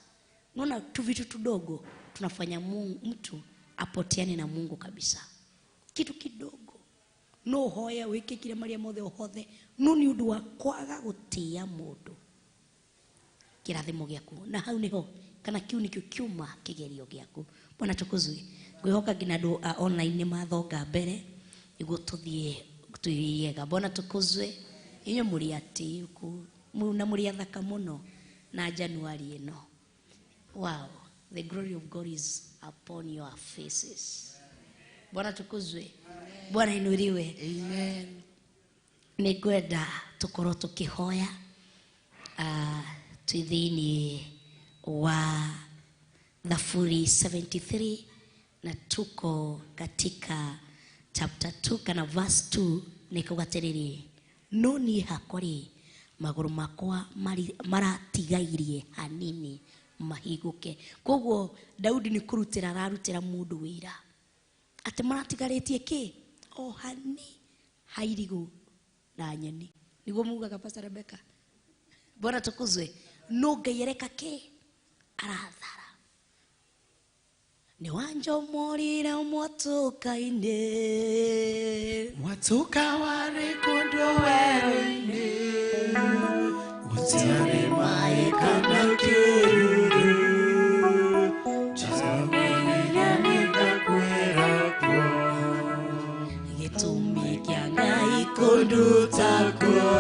Unaona tu vitu tudogo tunafanya mtu apoteane na Mungu kabisa. Kitu kidogo. No hoya wike kile Maria mothe ohothe no ni undu wa kwaga gutia mundu kirathimo giaku na hau niho kana kiu nikio kiuma kigerio giaku. Bwana tukuzwe. Ngwihoka ngina ndu online ni mathonga mbere iguo tuthie tuyega. Bwana tukuzwe. Inyo muri ati ku na muri athaka muno na January ino. Wow, the glory of God is upon your faces. Bwana tukuzwe. Bwana inuliwe. Amen. Nigwenda tukorwo tukihoya twithini wa Zaburi 73 na tuko katika chapter 2 kana verse 2 nikugatiriri no ni hakori maguru makwa maratigairie hanini mahiguke. Koguo Daudi ni kurutira ararutira mundu wira ati maratigarĩtie kĩ ohani hairigu na nyeni niguo mugaga Pastor Rebecca. Bwana tukuzwe. No Ngai areka kĩ arathara ni wanjo morire mwatuka-inĩ mwatuka wari kundu werũ-inĩ gũtiarĩ maĩ kana kĩruru Jesu nĩndakwĩra kuo gĩtũmi kĩa Ngai kũnduta kuo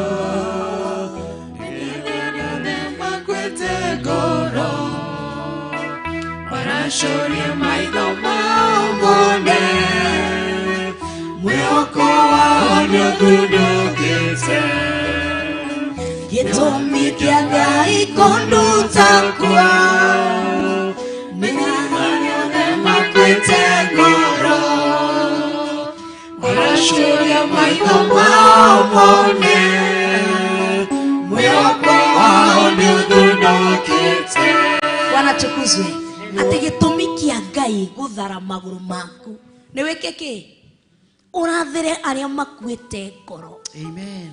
ngoro marashoria maitho maomone mwĩhoko wao nĩũthundũkĩte gĩtũmi kĩa Ngai kũnduta kuo nĩnyaganyothe makwĩte ngoro marashoria maitho maomone mwĩhoko wao nĩũthundũkĩte. Bwana tukuzwe. Ati gĩtũmi kĩa Ngai gũthara magũrũ maku nĩ wĩke kĩ ũrathĩre arĩa makuĩte ngoro. Amen.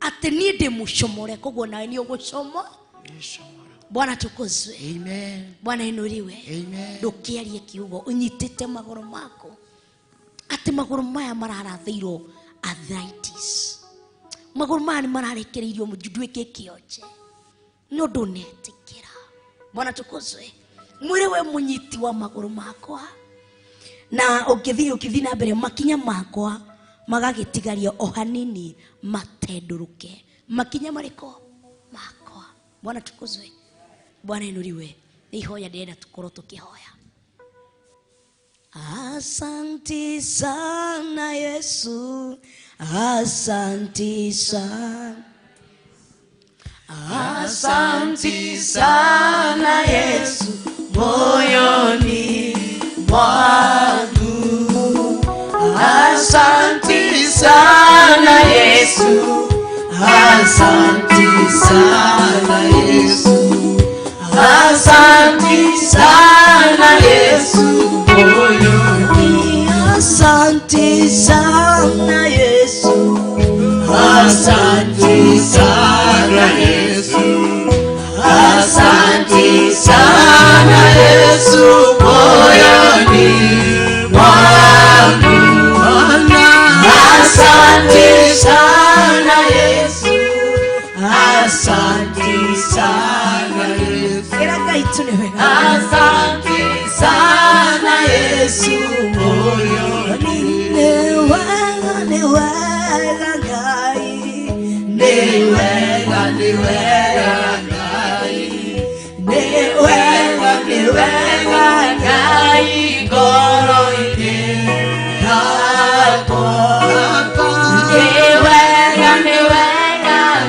Ati niĩ ndĩmũcomore koguo nawe nĩ ũgũcomwo. Bwana tukuzwe. Amen. Bwana inuliwe. Amen. Ndũkĩarie kiugo ũnyitĩte magũrũ maku. Ati magũrũ maya mararathĩirwo arthritis. Magũrũ maya nĩ mararekereirio nduĩke kĩonje no ndũnetĩkĩra. Bwana tukuzwe. Mwĩrĩ we mũnyiti wa magũrũ makwa na ũkĩthiĩ na mbere makinya makwa magagĩtigaria o hanini matendũrũke. Makinya marĩko makwa. Bwana tukuzwe. Bwana inuliwe. Nĩ ihoya ndĩrenda tũkorwo tũkĩhoya. Asanti sana Yesu, asanti sana, asanti sana Yesu, moyoni mwangu. Asanti sana Yesu, asanti sana Yesu, asanti sana Yesu, moyoni. Asanti sana Yesu, asanti sana Yesu, asanti sana Yesu, moyoni mwangu. Asanti sana Yesu, asanti sana Yesu, asanti sana Yesu, moyoni. Niwega Ngai, niwega Ngai, niwega Ngai, ngoro-inĩ yakwa. Niwega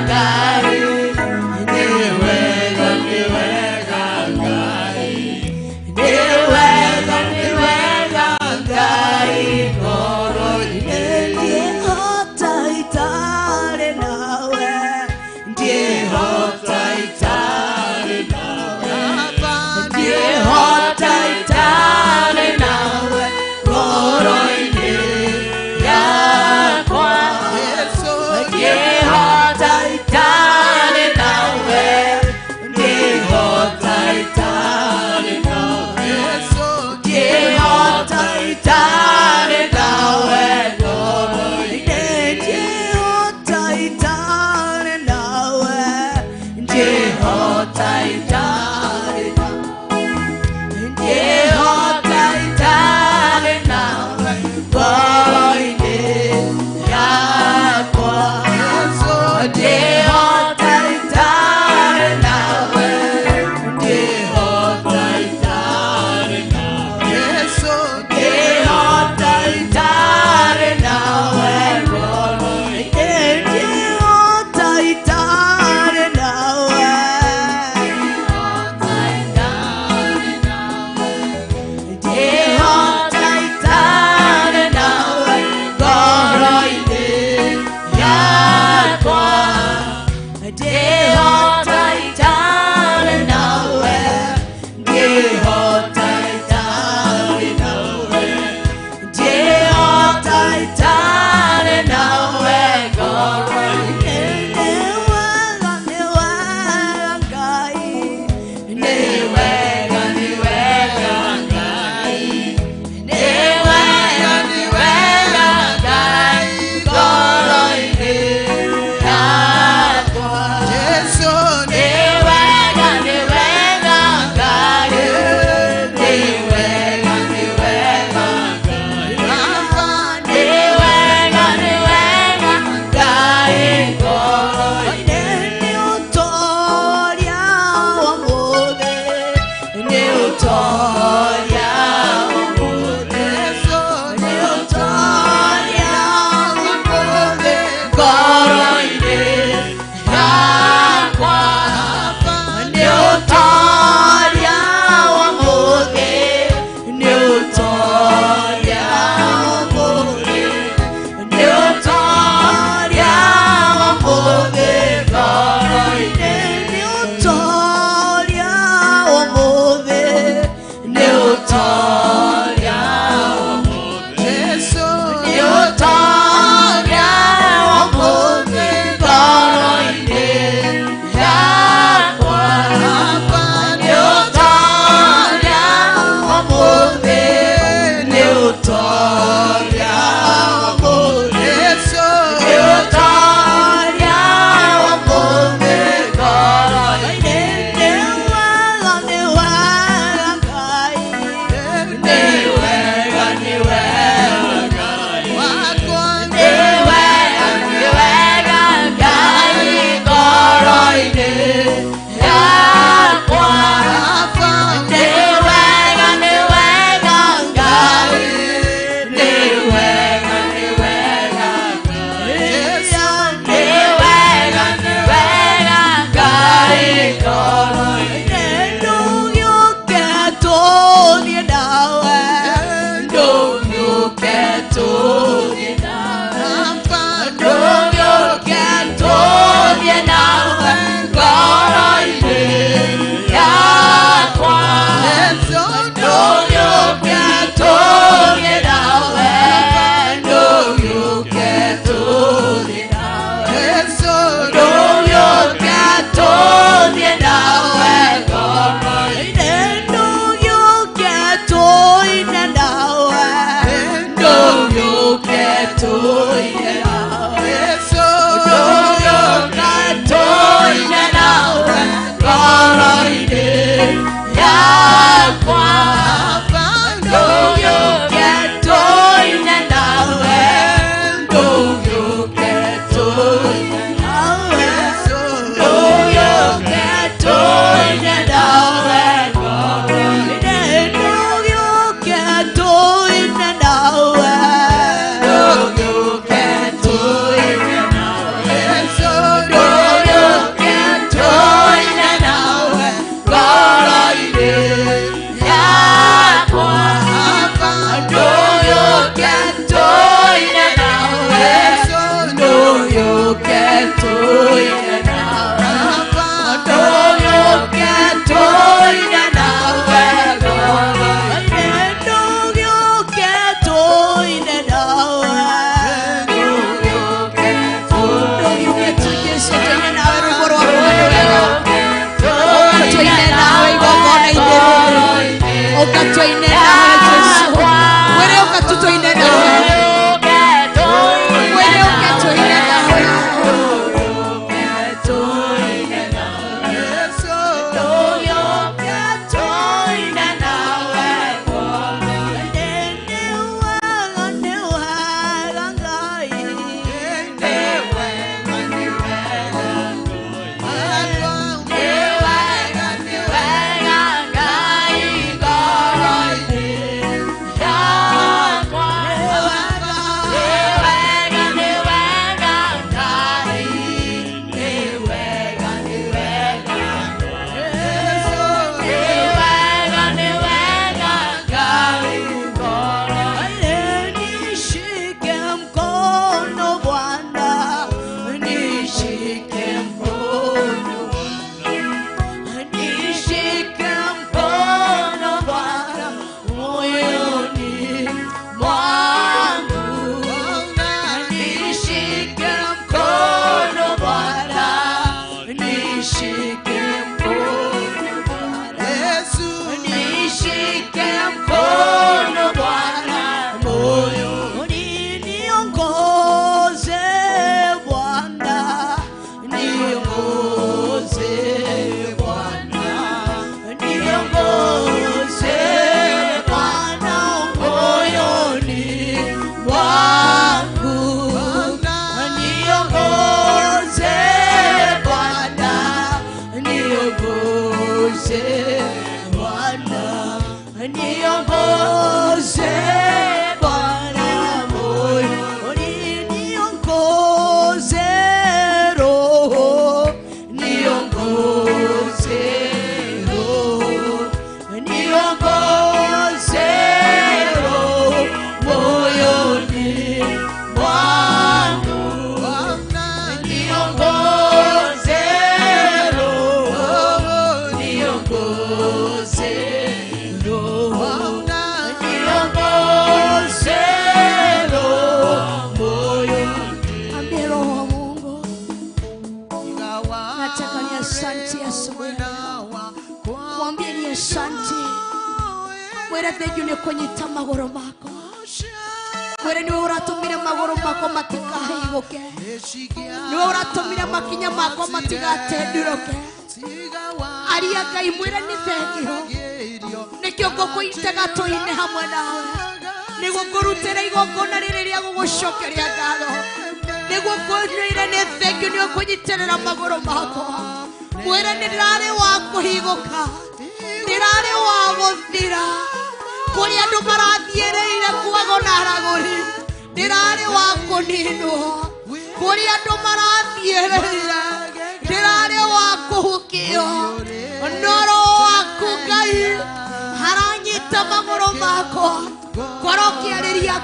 Ngai, niwega Ngai, niwega Ngai, ngoro-inĩ. Ndihota itarĩ nawe, ndihota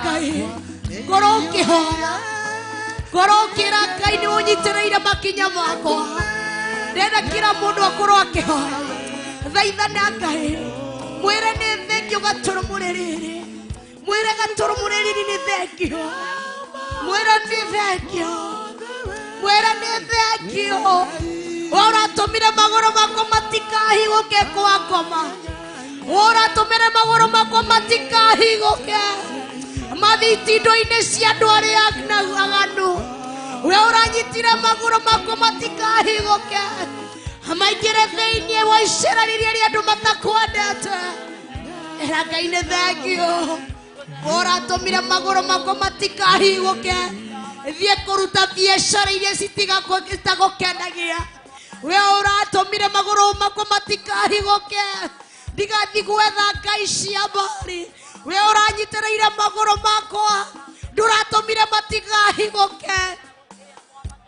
Ngai ngoro ũkĩhoya ngoro ũkĩra Ngai nĩ ũnyitĩrĩire makinya makwa ndenda kila mũndũ akorwo akĩhoya thaithana Ngai mwĩre nĩ thengio gatũrũmũrĩ rĩrĩ mwĩre gatũrũmũrĩ rĩrĩ nĩ thengio mwĩre nĩ thengio mwĩre nĩ thengio ũratũmire magũrũ makwa matikahingũke kwa ngoma ũratũmire magũrũ makwa matikahingũke mathitindo-inĩ cia andũ arĩa aganu we ũranyitire magũrũ makwa matikahingũke maingĩre thĩinĩ wa icera rĩrĩa rĩa andũ matakwendete era Ngai nĩ thengio ũratũmire magũrũ makwa matikahingũke thiĩ kũruta biacara iria citagũkenagia we ũratũmire magũrũ makwa matikahingũke ndigathiĩ gwetha ngai cia Baali we ũranyitĩrĩire magũrũ makwa ndũratũmire matikahingũke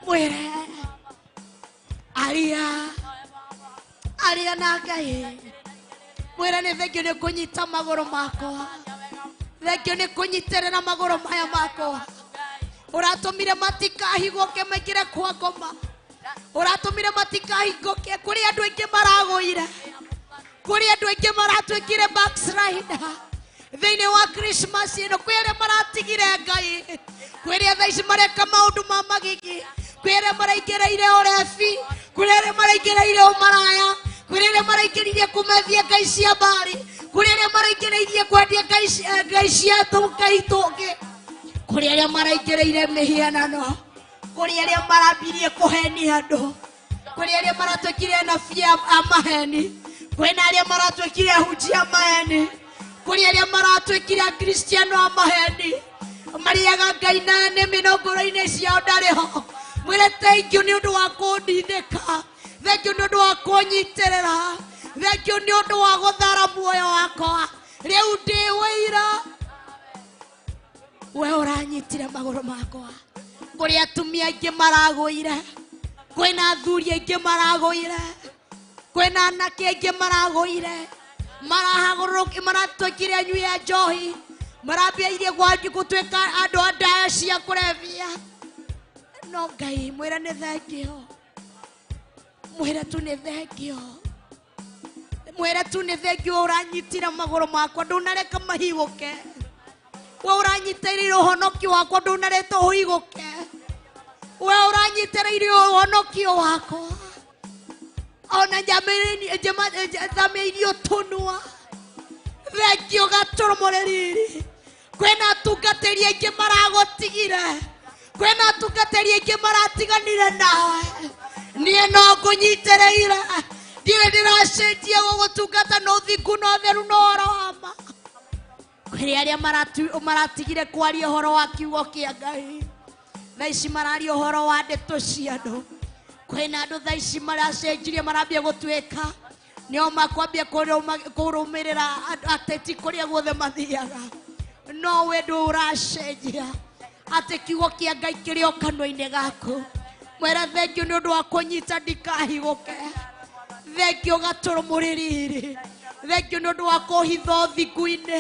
mwĩre aria na Ngai mwĩre nĩ thengio nĩ kũnyita magũrũ makwa thengio nĩ kũnyitĩrĩra magũrũ maya makwa ũratũmire matikahingũke maingĩre kwa ngoma ũratũmire matikahingũke kũrĩ andũ aingĩ maragũire kũrĩ andũ aingĩ maratuĩkire backslider thĩinĩ wa Christmas ĩno kwĩ arĩa maratigire Ngai kwĩ arĩa thaa ici mareka maũndũ ma magigi kwĩ arĩa maraingĩrĩire ũrebi kwĩ arĩa maraingĩrĩire ũmaraya kwĩ arĩa maraingĩrĩire kũmethia ngai cia Baali kwĩ arĩa maraingĩrĩire kwendia ngai cia ngai tũngĩ kũrĩ arĩa maraingĩrĩire mĩhianano kũrĩ arĩa marambirie kũhenia andũ kũrĩ arĩa maratuĩkire anabii a maheni kwĩna arĩa maratuĩkire ahunjia a maheni kũrĩ arĩa maratuĩkire akristiano a maheni marĩaga Ngai na nĩmĩ no ngoro-inĩ ciao ndarĩ ho mwĩre thengio nĩ ũndũ wa kũndindĩka thengio nĩ ũndũ wa kũnyitĩrĩra thengio nĩ ũndũ wa gũthara muoyo wakwa rĩu ndĩ wĩira we ũranyitire magũrũ makwa kũrĩ atumia aingĩ maragũire kwĩna athuri aingĩ maragũire kwĩna anake aingĩ maragũire maratuĩkire anyui a njohi marambĩrĩirie gũtuĩka andũ a ndawa cia kũrebia no Ngai mwĩre nĩ thengio mwĩre tu nĩ thengio mwĩre tu nĩ thengio ũranyitire magũrũ makwa ndũnareka mahingũke we ũranyitĩrĩire ũhonokio wakwa ndũnareka ũhingũke we ũranyitĩrĩire ũhonokio wakwa ona thamĩirio tũnua thengio gatũrũmũrĩ rĩrĩ kwĩna atungatĩri aingĩ maragũtigire kwĩna atungatĩri aingĩ maratiganire nawe niĩ no ngũnyitĩrĩire ndirĩ ndĩracenjia gũgũtungata na ũthingu na ũtheru na ũhoro wa ma kwĩrĩ arĩa maratigire kwaria ũhoro wa kiugo kĩa Ngai thaa ici mararia ũhoro wa ndeto cia andũ kwĩna andũ thaa ici maracenjirie marambia gũtuĩka nĩo makwambia kũrũmĩrĩra ateti kũrĩa guothe mathiaga no we ndũ ũracenjia atĩ kiugo kĩa Ngai kĩrĩ o kanua-inĩ gaku mwĩre thengio nĩ ũndũ wa kũnyita ndikahingũke thengio gatũrũmũrĩ rĩrĩ thengio nĩ ũndũ wa kũhitha ũthingu-inĩ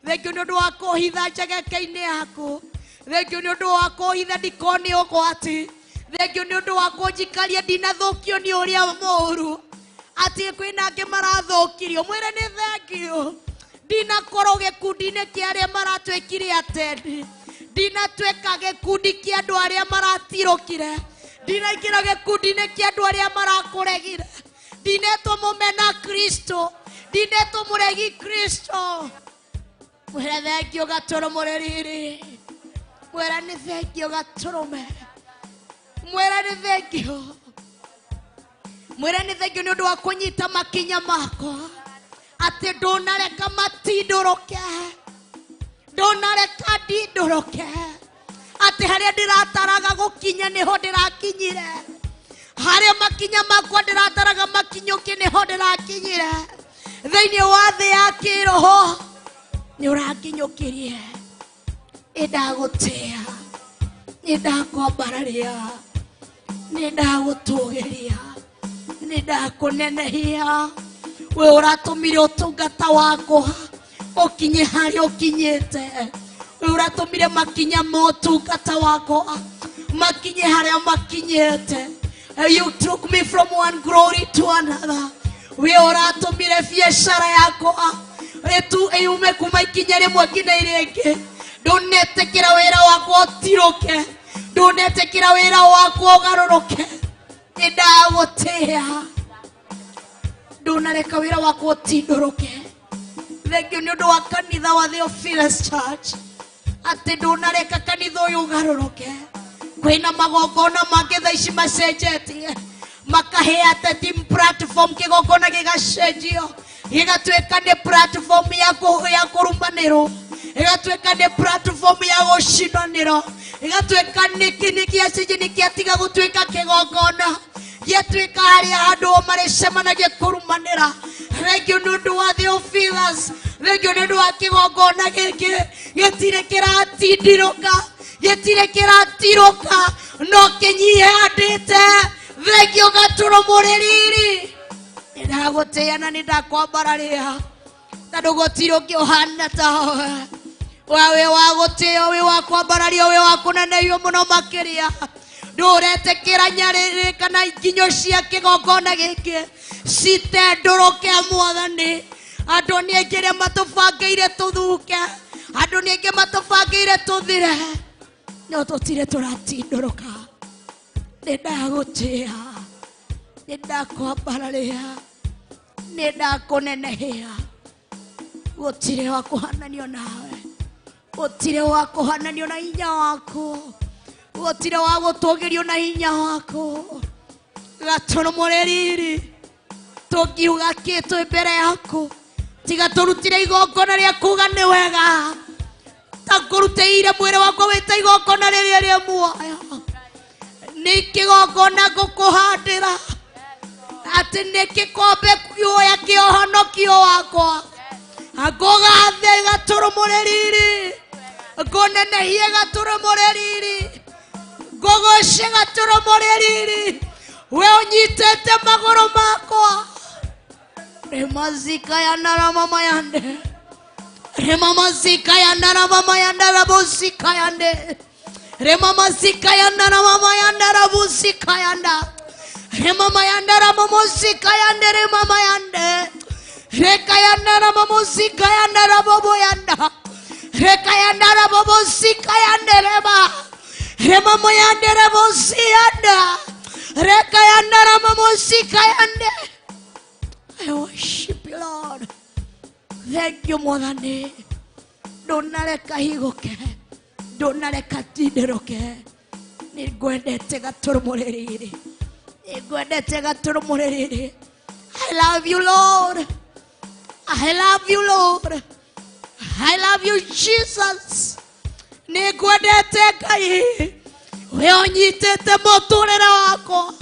thengio nĩ ũndũ wa kũhitha njegeke-inĩ yaku thengio nĩ ũndũ wa kũhitha ndikone ũgwati thengio nĩ ũndũ wa kũnjikaria ndinathũkio nĩ ũrĩa mũũru atĩ kwĩna angĩ marathũkirio mwĩre nĩ thengio ndinakorwo gĩkundi-inĩ kĩa arĩa maratuĩkire atendi ndinatuĩka gĩkundi kĩa andũ arĩa maratirũkire ndinaingĩra gĩkundi-inĩ kĩa andũ arĩa marakũregire ndinetwo mũmena Kristo ndinetwo mũregi Kristo mwĩre thengio gatũrũmũrĩ rĩrĩ mwĩre nĩ thengio gatũrũme mwĩre nĩ thengio mwĩre nĩ thengio nĩ ũndũ wa kũnyita makinya makwa atĩ ndũnareka matindũrũke ndũnareka ndindũrũke atĩ harĩa ndĩrataraga gũkinya nĩho ndĩrakinyire harĩa makinya makwa ndĩrataraga makinyũke nĩho ndĩrakinyire thĩinĩ wa thĩ ya kĩroho nĩ ũranginyũkĩrie ndagũtĩa nĩndakwambararia nĩndagũtũgĩria nĩndakũnenehia we ũratũmire ũtungata wakwa ũkinye harĩa ũkinyĩte we uratumire makinya motungata wako makinye haria makinyete. You took me from one glory to another. We uratumire biashara yako etu eyume kuma ikinya rimwe nginya iringi. Ndunetekera wira wako utiruke, ndunetekera wira wako ugaruruke. Nindagutia, ndunareka wira wako utinduruke. Thank you nĩũndũ wa kanitha wa Theophilus Church atĩ ndunareka kanitha ũyũ ũgarũrũke. Kwĩna magongona mangĩ thaa ici macenjetie makahe ateti platform, kĩgongona gĩgacenjio gĩgatuĩka nĩ platform ya kũrũmanĩrwo, ĩgatuĩka nĩ platform ya gũcinanĩrwo, ĩgatuĩka nĩ kĩatiga gũtuĩka kĩgongona gĩatuĩka harĩa andũ marĩcemanagia kũrũmanĩra. Thank you nĩũndũ wa Theophilus, thank you nĩũndũ wa kĩgongona gĩkĩ gĩtirĩ kĩratindirũka, gĩtirĩ kĩratirũka no kĩnyihandĩte. Thank you Gaturumũrĩ riri, nĩndagũtĩĩa na nĩndakwambararia tondũ gũtirĩ ũngĩ ũhana tawe. Wĩ wa gũtĩo, wĩ wa kwambarario, wĩ wa kũnenehio mũno makĩria. Ndũretĩkĩra nyarĩrĩ kana nginyo cia kĩgongona gĩkĩ citendũrũke Mwathani. Andũ nĩ aingĩ arĩa matũbangĩire tũthuke, andũ nĩ aingĩ matũbangĩire tũthire, no tũtirĩ tũratindũrũka. Nĩndagũtĩĩa, nĩndakwambararia, nĩndakũnenehia. Gũtirĩ wa kũhananio nawe, gũtirĩ wa kũhananio na hinya waku, gũtirĩ wa gũtũgĩrio na hinya waku. Gaturumũrĩ riri, tũngiuga kĩ twĩ mbere yaku tiga tũrutire igongona rĩa kuga nĩ wega, ta ngũrutĩire mwĩrĩ wakwa wĩta igongona rĩrĩa rĩa muoyo. Nĩ kĩgongona ngũkũhandĩra atĩ nĩ gĩkombe kĩoya kĩa ũhonokio wakwa. Ngũgathe Gaturumũrĩ riri, ngũnenehie Gaturumũrĩ riri, ngũgũce Gaturumũrĩ riri. We ũnyitĩte magũrũ makwa. Remazika ya nara mama yande, remamazika ya nara mama yande, rabusika yande, remamazika ya nara mama yande, rabusika yanda, remama yande, rabusika yande, remama yande, reka yanda, rabusika yande, rabobo yanda, reka yanda, rabusika yande, remama yande, rabusi yanda, reka yanda, rabusika yande. I worship you, Lord. Thank you, Mwathani. Ndũnareka higũke, ndũnareka tindirũke. Nĩngwendete Gaturumũrĩ riri, nĩngwendete Gaturumũrĩ riri. I love you, Lord. I love you, Lord. I love you, Jesus. Nĩngwendete Ngai. We ũnyitĩte mũtũrĩre wakwa,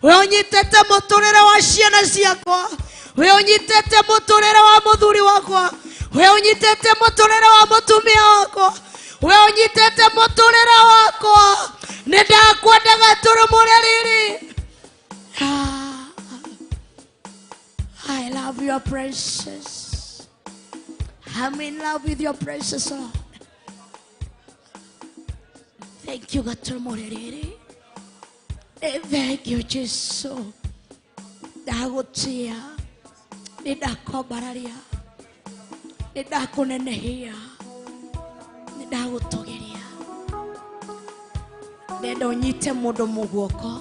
we ũnyitĩte mũtũrĩre wa ciana ciakwa, we ũnyitĩte mũtũrĩre wa mũthuri wakwa, we ũnyitĩte mũtũrĩre wa mũtumia wakwa, we ũnyitĩte mũtũrĩre wakwa. Nĩndakwenda Gaturumũrĩ riri. I love your precious. I'm in love with your precious Lord. Thank you Gaturumũrĩ riri. Thank you Jesus. Ndagũtĩa, nĩndakwambararia, nĩndakũnenehia, nĩndagũtũgĩria. Ndenda ũnyite mũndũ mũguoko.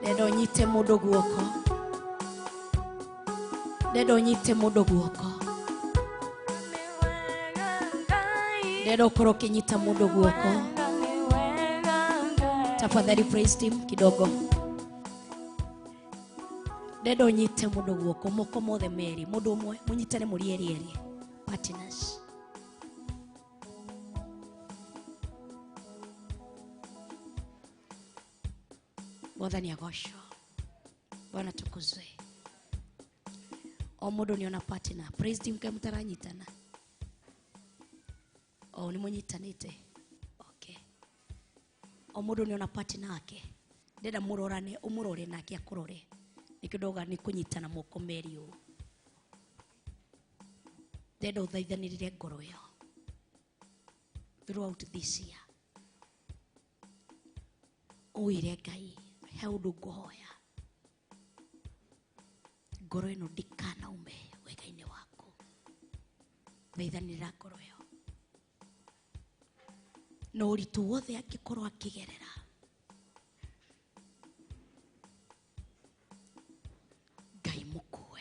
Ndenda ũnyite mũndũ guoko. Ndenda ũnyite mũndũ guoko. Ndenda ũkorwo ũkĩnyita mũndũ guoko. Tafadhali praise team kidogo. Ndenda ũnyite mũndũ guoko, moko mothe merĩ, mũndũ ũmwe mũnyitane mũrieri partners. Mwathani agocwo, Bwana tukuzwe. O mũndũ nĩona partner, praise team kama mũtaranyitana. O nĩ mũnyitanĩte. Okay. O mũndũ nĩona partner wake. Ndenda mũrorane, ũmũrore nake akũrore. Nĩkĩo ndoga nĩ kũnyitana moko merĩ ũũ. ndenda uthaithanirire ngoro yo throughout this year. Uire Ngai he undu nguhoya ngoro ino ndikana ume wega-ini waku. Thaithanirira ngoro yo no uritu wothe angikorwo akigerera Ngai mukue.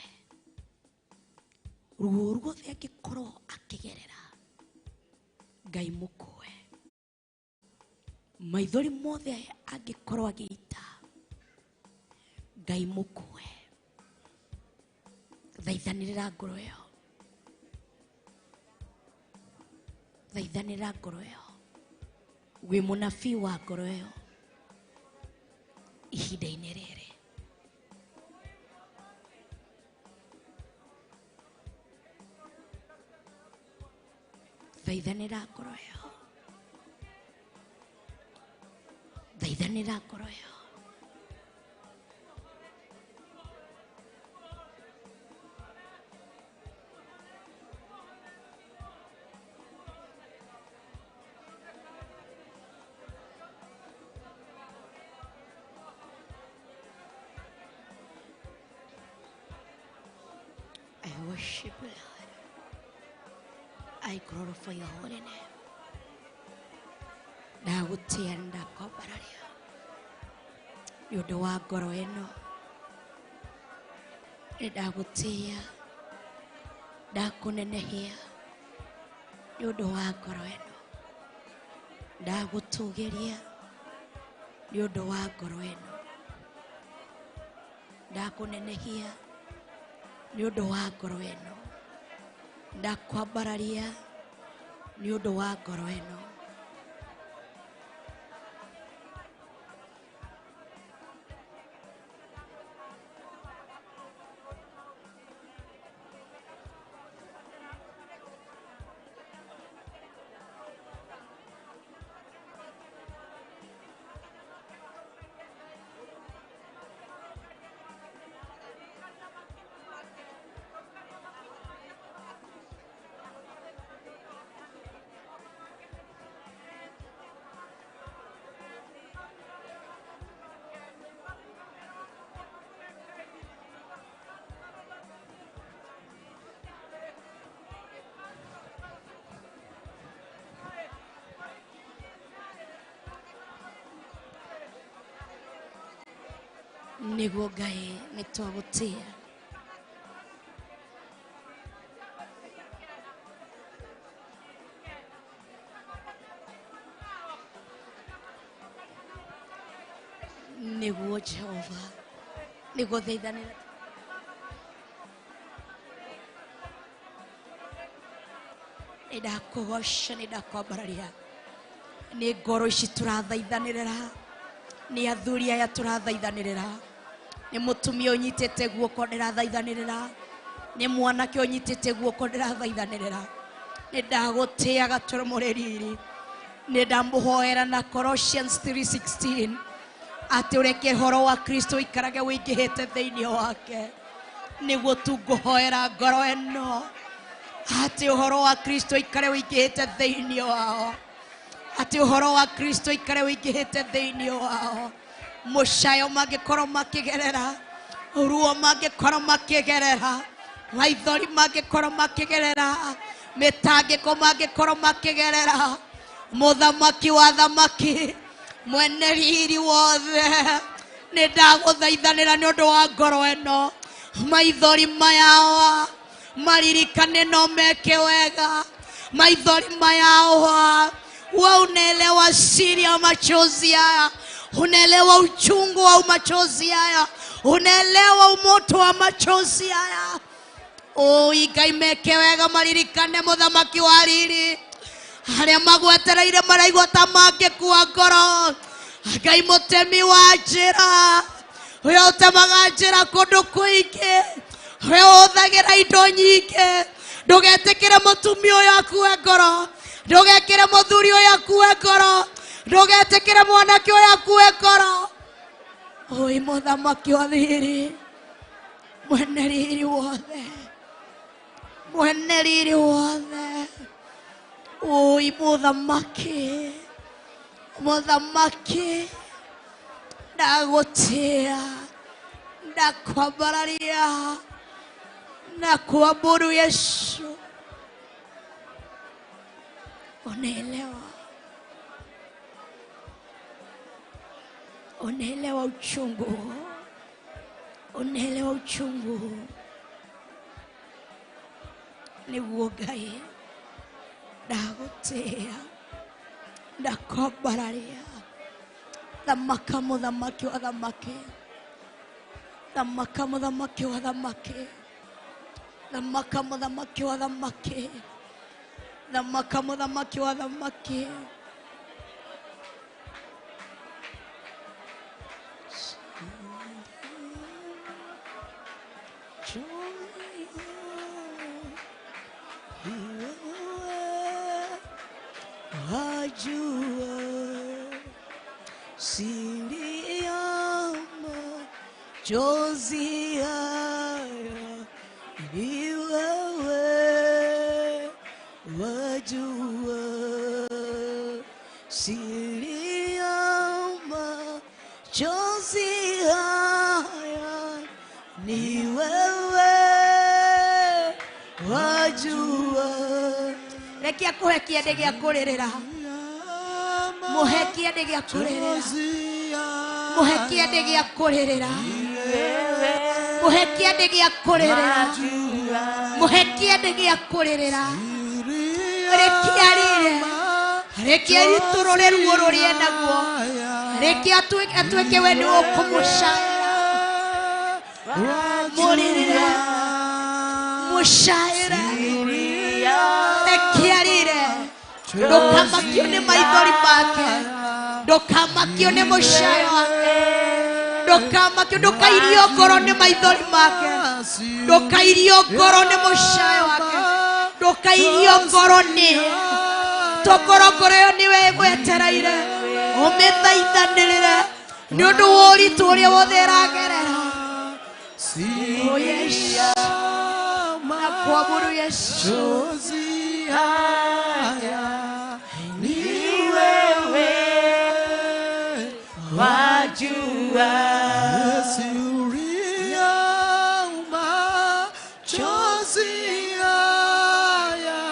Ruo ruothe angikorwo akigerera Ngai mukue. Maithori mothe angikorwo agiita Ngai mukue. Thaithanirira ngoro yo, thaithanirira ngoro yo. Wi munabii wa ngoro yo ihinda-ini riri. Thaithanirira ngoro yo, thaithanirira ngoro yo. I worship you, Lord. I glorify your holy name. Ndagutia ndakwambararia ni undu wa ngoro ino. Ndagutia ndakunenehia ni undu wa ngoro ino. Ndagutugiria ni undu wa ngoro ino. Ndakunenehia ni undu wa ngoro ino. Ndakwambararia ni undu wa ngoro ino. Niguo Ngai nitwagutia. Niguo Jehova niguo thaithanira. Nidakugoca nidakwambararia ni ngoro ici turathaithanirira, ni athuri aya turathaithanirira, ni mutumia unyitite guoko ndirathaithanirira, ni mwanake unyitite guoko ndirathaithanirira. Nidagutia gaturumuriri, nidamuhoera na Colossians 3:16 ati ureke horo wa Kristo ikarage wingihite thiini wake. Niguo tunguhoera ngoro ino ati uhoro wa Kristo ikare wingihite thiini wao, ati uhoro wa Kristo ikare wingihite thiini wao. Mushayo magikorwo makigerera, ruo magikorwo makigerera, maithori magikorwo makigerera, mitangiko magikorwo makigerera. Muthamaki wa thamaki, mwene riri wothe, nindaguthaithanira ni undu wa ngoro ino. Maithori maya maririkane no meke wega. Maithori maya wewe unaelewa siri ya machozi haya, unaelewa uchungu wa machozi haya, unaelewa umoto wa machozi haya. Ngai meke wega maririkane muthamaki wa riri, aria magwetereire maraigua ta mangĩkua ngoro. Ngai mutemi wa njĩra, we ũtemaga njĩra kũndũ kũingĩ, we ũhũthagĩra indo nyingĩ. Ndũgetĩkĩre mũtumia ũyũ akue ngoro, ndũgekĩre mũthuri ũyũ akue ngoro, ndũgetĩkĩre mwanake ũyũ akue ngoro. Mũthamaki wa riri, mwene riri wothe, mwene riri wothe. Ui muthamaki, muthamaki, ndagutia, ndakwambararia, nakuabudu Yesu. Unaelewa, unaelewa uchungu, unaelewa uchungu. Niguo Ngai ndagutia, ndakwambararia. Thamaka muthamaki wa thamaki, thamaka muthamaki wa thamaki, thamaka muthamaki wa thamaki, thamaka muthamaki wa thamaki. Wajua siri ya machozi haya ni wewe. Wajua siri ya machozi haya ni wewe. Wajua rekia kuhekia ndege akurerera, muhekia ndege akurerera, muhekia ndege akurerera, muhekia ndege akurerera, muhekia ndege akurerera. Rekia rire, rekia riturore ruo ruria naguo, rekia atweke we ni ukumushaya, muririre mushayire. Rekia rire, ndukamakio ni maithori make, ndukamakio ni mushaya wake, ndukamakio, ndukairio ngoro ni maithori make, ndukairio ngoro ni mushaya wake, ndukairio ngoro ni tokorogoreo niwe gwetereire umithaithanirire ni undu wa uritu uria wothe aragerera. O Yesu, nakuabudu Yesu. Ni wewe wajua siri ya machozi haya.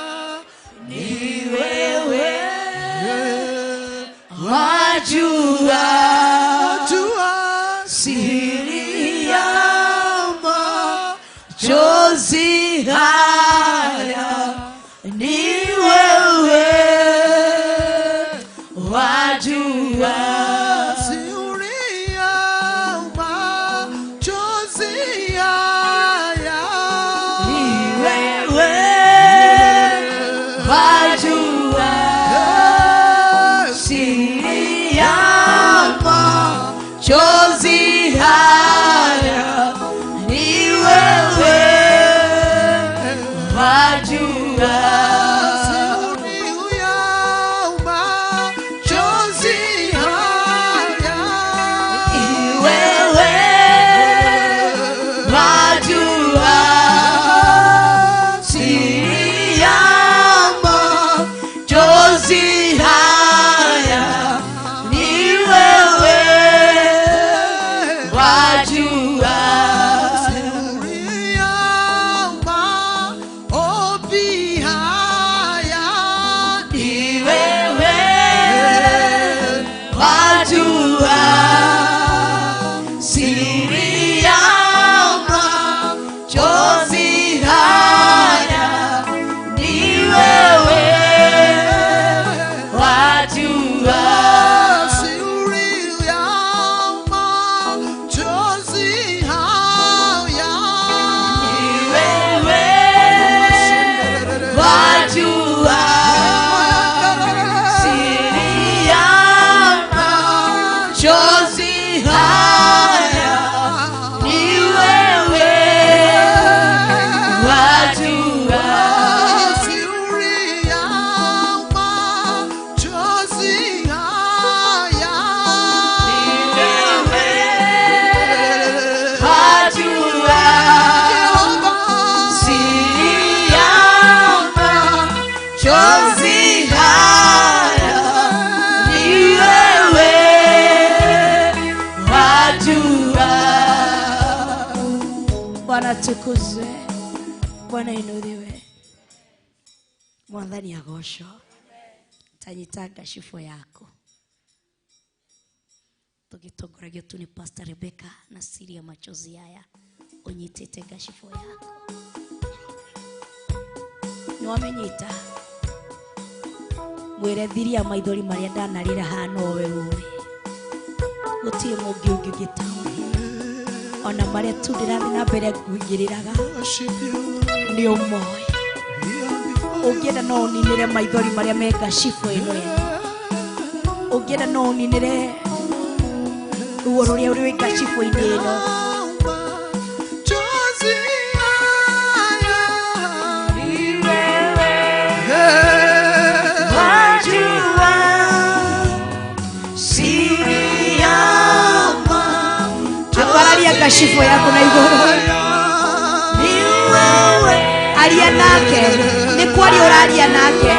Ni wewe wajua siri ya machozi haya. Ni wewe wajua siri ya machozi haya. Ni wewe wajua siri ya machozi haya. Ni wewe wajua Oh, be high. Tukuze. Bwana inuliwe. Mwathani agocwo. Tanyitaga shifo yako. Tugitongoragio tu ni Pastor Rebecca na siri ya machozi haya. Unyitete gashifo yako. Niwamenyita. Mwire thiri ya maithori maria ndanarira hano wewe. Gutie mungi ungi gitawe. Ona maria tu ndirathi na mbere kuingiriraga. Ni umoy. Ugienda no ninire maithori maria mega shifo ino. Ugienda no ninire ruo ruria uri gashifo ino. Shifo yako na igoro ni wewe alia nake ni kwali oralia nake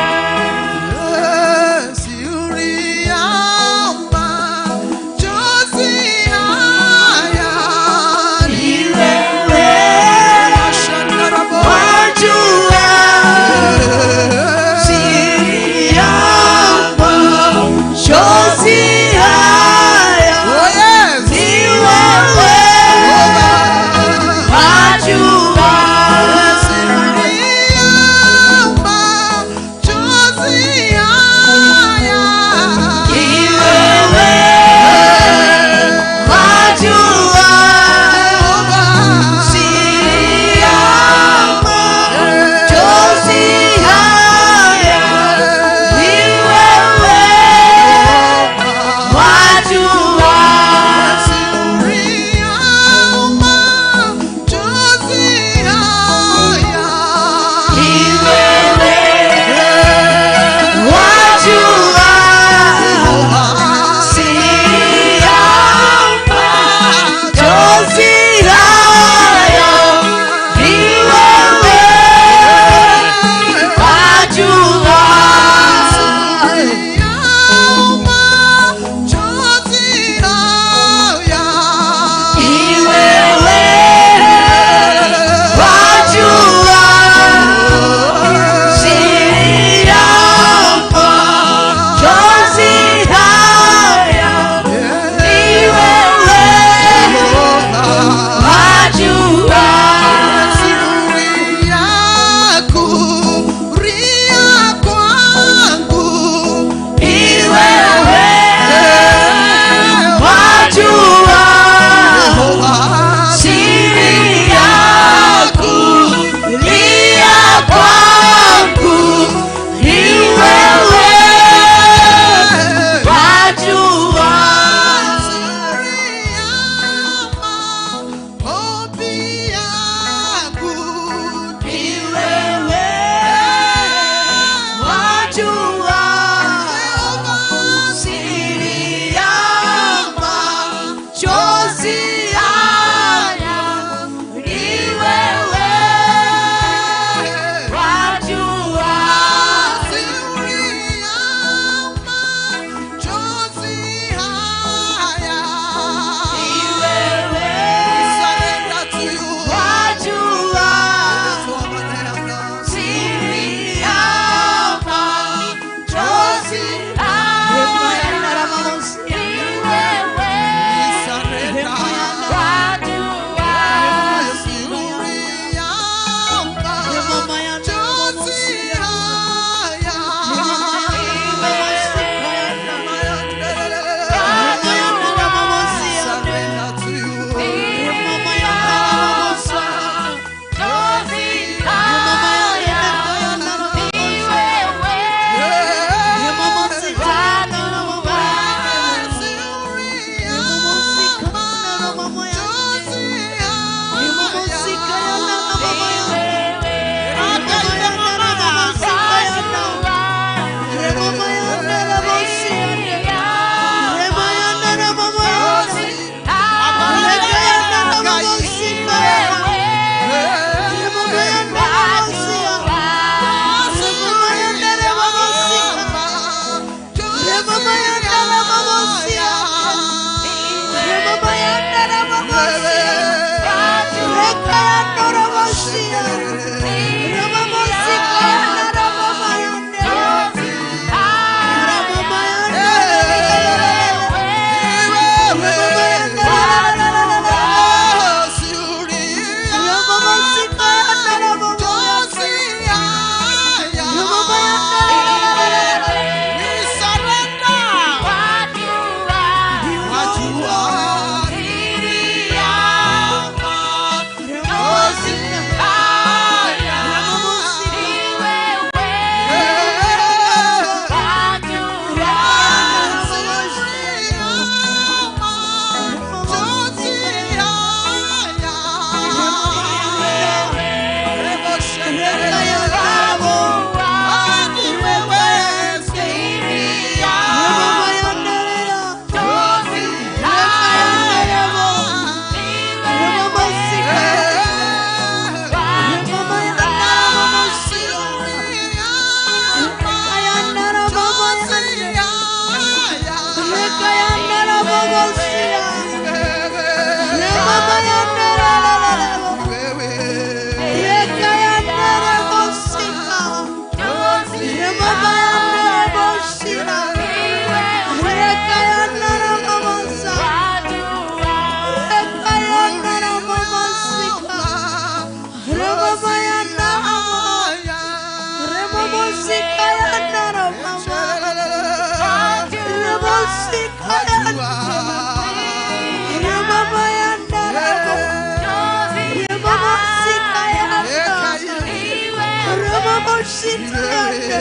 Remamosita yande.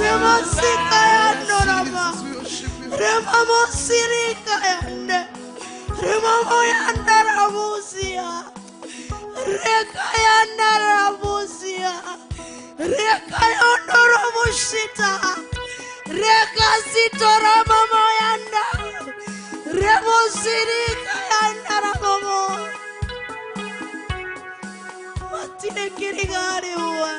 Remasika yando rama. Remamosirika yande. Remamoyanda ramusia. Reka yanda ramusia. Reka yando ramusita. Reka sito ramamoyanda. Remosirika yanda ramamo. Matine kirigari uwa.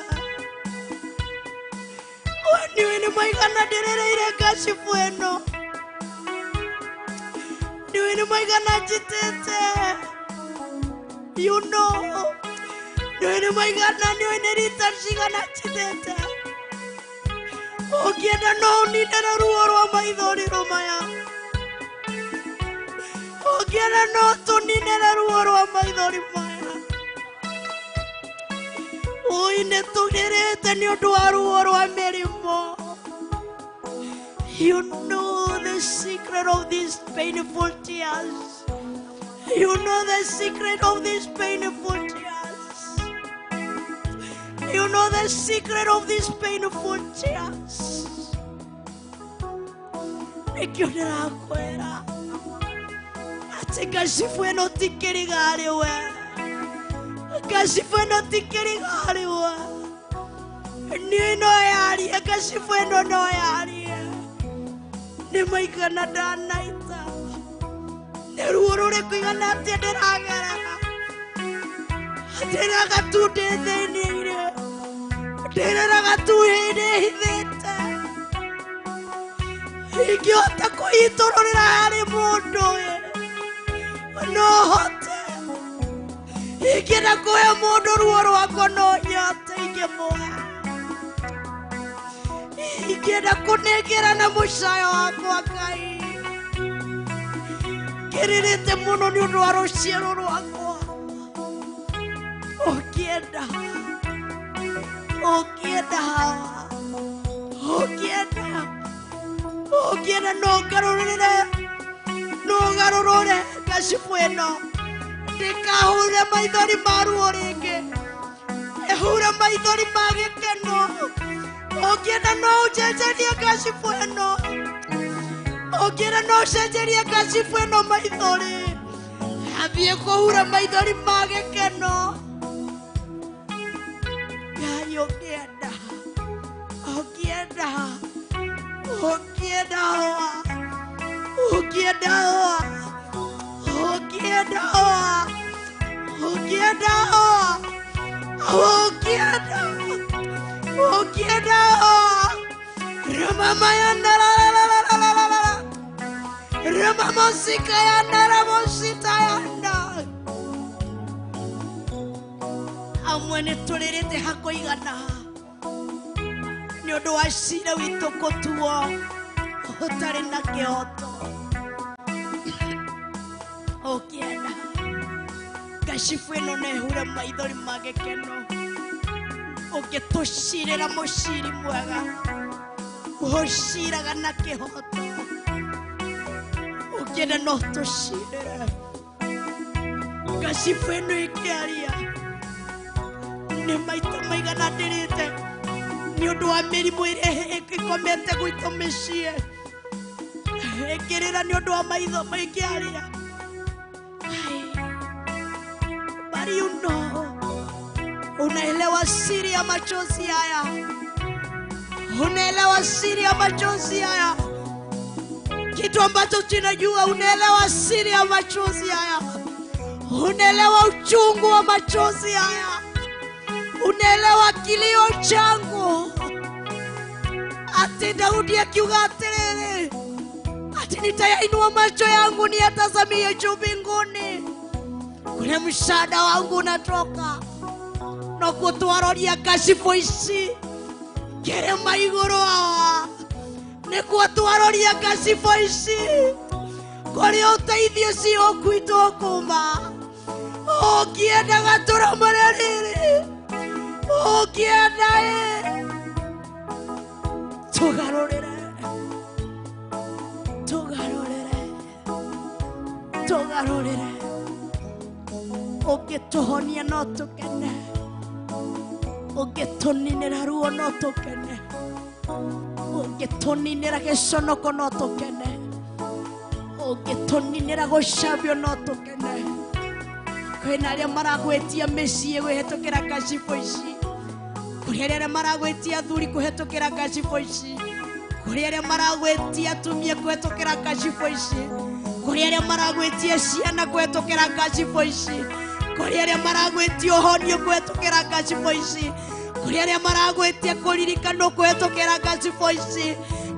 Wani wini maigana derere ire kashifueno. Niwini maigana chitete. You know. Niwini maigana niwini rita shigana chitete. Okienda no nidera ruoro maidori romaya. Okienda no to nidera ruoro maidori maya. Oine to derete ni oduaru ruoro merimo. You know the secret of these painful tears. You know the secret of these painful tears. You know the secret of these painful tears. Nikiona kwera. Ate kashifueno tikirigari we. Kashifueno tikirigari we. Ni no yari, kashifueno no yari. Ne maigana danaita. Ne ruorore kuigana tederagara. Teraga tu de denire. Teraga tu hede hideta. Igiota koito rorare mondo. No hote. Igiena koya mondo ruoro akono nyate igemoa. Ikienda kunegera na mushaya wako akai. Kiririte muno ni undu wa ruciaro rwakwa. Okienda no garurure kashifueno. Ndikahure maithori maruo ringi. Ehure maithori magikeno. Okienda no uchecheria kashifueno. Okienda no uchecheria kashifueno maithori. Abie kuhura maithori magikeno. Ngai okienda. Ramama yanda la la la la la la. Ramama sika yanda ramosita yanda. Amwene tolerete hakoigana. Nyodo wa shira wito kotuo. Otare na keoto. Okienda. Kashifueno nehura maithori magekeno. Oke toshirera moshiri mwega. Oshiraga na kehoto. Okienda no toshirera. Kashifueno ikiaria. Ne maita maigana derete. Nyodo wa mirimo ire ikomete gwito meshie. Ekerera nyodo wa maitho maikiaria. But you know, unaelewa siri ya machozi haya. Unaelewa siri ya machozi haya. Kitu ambacho tunajua, unaelewa siri ya machozi haya. Unaelewa uchungu wa machozi haya. Unaelewa kilio changu. Ati Daudi akiuga atiriri, ati nitayainua macho yangu niyatazamie juu mbinguni. Kule msaada wangu unatoka. No kutwaroria kashifu ici. Kere maiguru hawa. Ne kutwaroria kashifu ici. Kore uteithio cio kwitu kuma. Okienda gatura mareriri. Okienda tugarurire. Ukituhonia no tukene. Ũngĩtũninĩra ruo no tũkene, ũngĩtũninĩra gĩconoko no tũkene, ũngĩtũninĩra gũcambio no tũkene. Kwĩna arĩa maragwĩtia mĩciĩ kũhetũkĩra ngacibũ ici, kũrĩ arĩa maragwĩtia athuri kũhetũkĩra ngacibũ ici, kũrĩ arĩa maragwĩtia atumia kũhetũkĩra ngacibũ ici, kũrĩ arĩa maragwĩtia ciana kũhetũkĩra ngacibũ ici, kũrĩ arĩa maragwĩtia ũhonio kũhetũkĩra ngacibũ ici, kũrĩ arĩa maragwĩtia kũririkanwo kũhetũkĩra ngacibũ ici,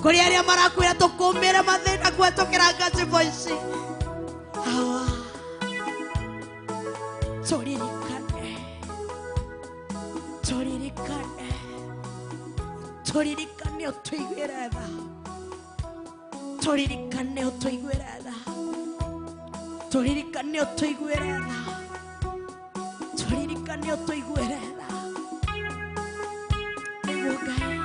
kũrĩ arĩa marakwĩra tũkũmĩre mathĩna kũhetũkĩra ngacibũ ici. Hawa tũririkane, tũririkane, tũririkane ũtũiguĩre tha, tũririkane ũtũiguĩre tha, tũririkane ũtũiguĩre tha, tũririkane ũtũiguĩre tha. Nĩguo Ngai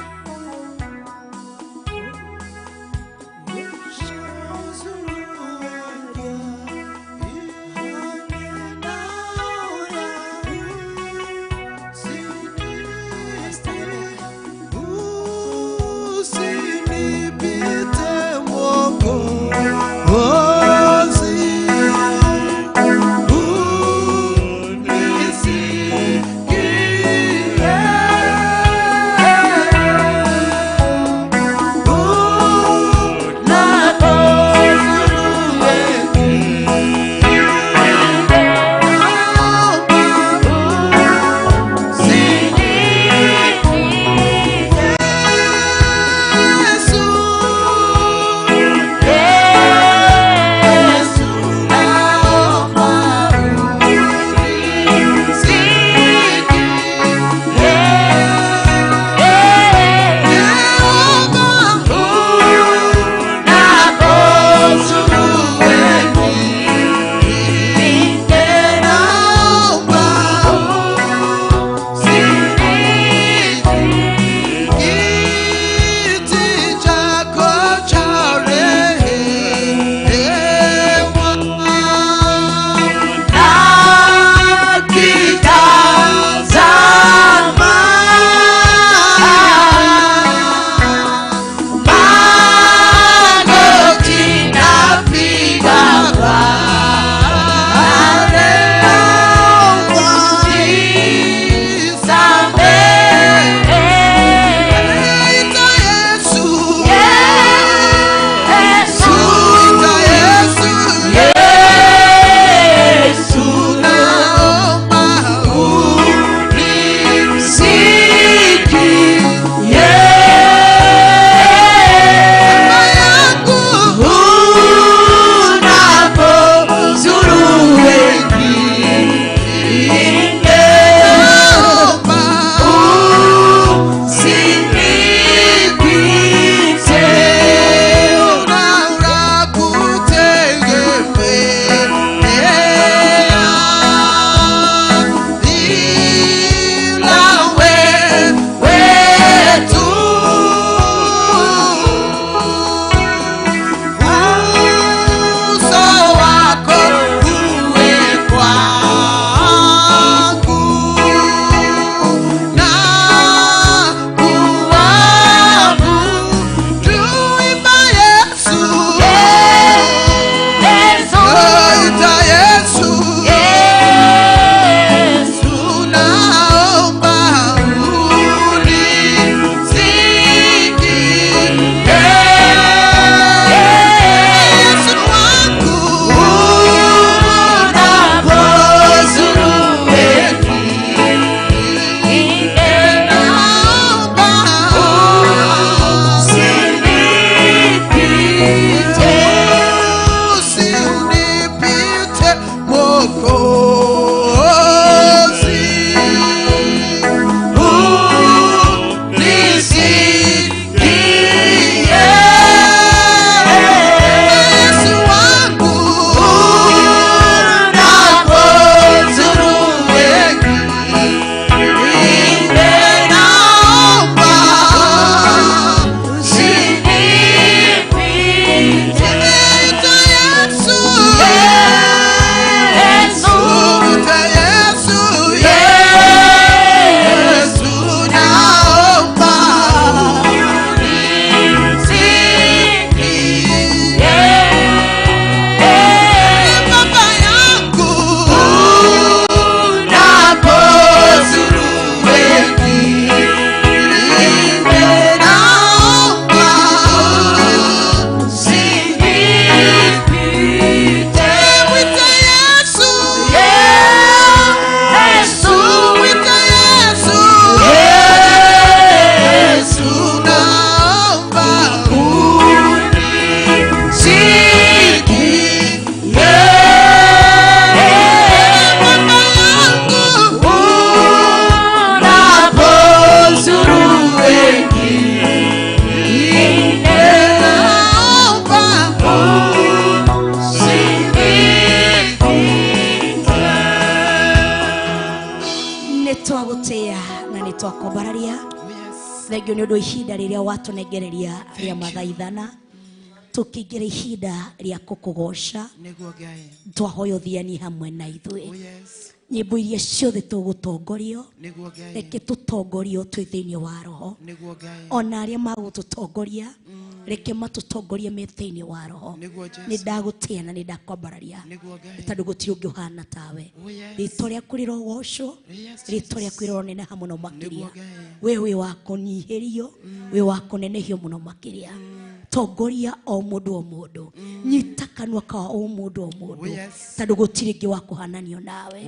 Thengio nĩ ũndũ ihinda rĩrĩa watunegereria rĩa mathaithana tukĩingĩra ihinda rĩa kũkũgoca twahoya ũthiani hamwe na ithuĩ nyĩmbo iria ciothe tũgũtongorio reke tũtongorio twĩ thĩinĩ wa roho ona arĩa magũtũtongoria reke matũtongorie me thĩinĩ wa roho nĩ ndagũtĩa na nĩ ndakwambararia tondũ gũtirĩ ũngĩ ũhana tawe rĩtwa rĩaku rĩrogocwo rĩtwa rĩaku rĩroneneha mũno makĩria we wĩ wa kũnyihĩrio wĩ wa kũnenehio mũno makĩria tongoria o mũndũ nyita kanua ka o mũndũ tondũ gũtirĩ ũngĩ wa kũhananio nawe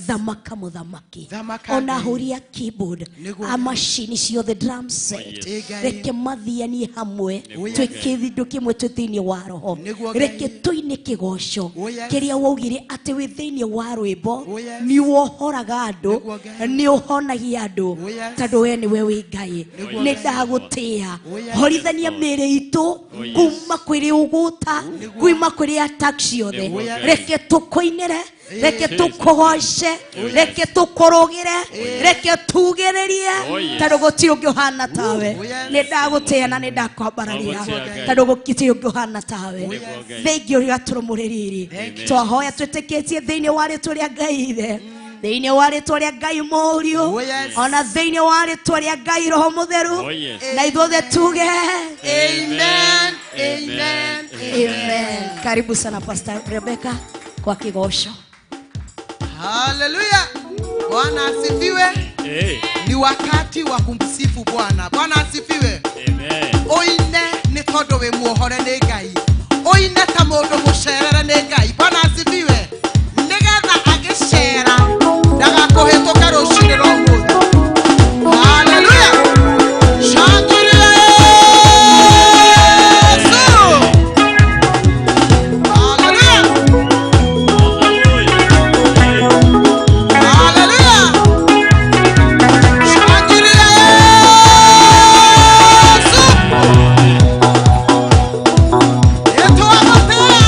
thamaka mũthamaki ona huria keyboard a machine ciothe drum set reke mathianie hamwe twĩke kĩndũ kĩmwe twĩ thĩinĩ wa roho reke tũine kĩgoco kĩrĩa waugire atĩ wĩ thĩinĩ wa rwĩmbo nĩ wohoraga andũ nĩ ũhonagia andũ tondũ we nĩwe wĩ Ngai nĩ ndagũtĩa horithania mĩĩrĩ itũ kuma kwĩrĩ ũgũta kuma kwĩrĩ attack ciothe reke tũkũinĩre reke tũkũgoce reke tũkũrũgĩre reke tugĩrĩrie tondũ gũtirĩ ũngĩ ũhana tawe nĩ ndagũtĩa na nĩ ndakwambararia tondũ gũtirĩ ũngĩ ũhana tawe thengio rĩgatũrũmũrĩrĩrĩ twahoya twĩtĩkĩtie thĩinĩ wa rĩtwa rĩa Ngai Ithe thĩinĩ wa rĩtwa rĩa Ngai Mũriũ ona thĩinĩ wa rĩtwa rĩa Ngai Roho Mũtheru na ithuothe tuge amen amen amen. Karibu sana Pastor Rebecca kwa kigosho. Haleluya. Bwana asifiwe. Ni wakati wa kumsifu Bwana. Bwana asifiwe. Amen. Oine ni todo we muohore ne Ngai. Oine ta mundu mucerere ne Ngai. Bwana asifiwe. Nigetha agicera daga kuhituka rucini rwa umuthi. Haleluya. Shangilia Yesu. Haleluya. Haleluya. Shangilia Yesu. Yetu amatera.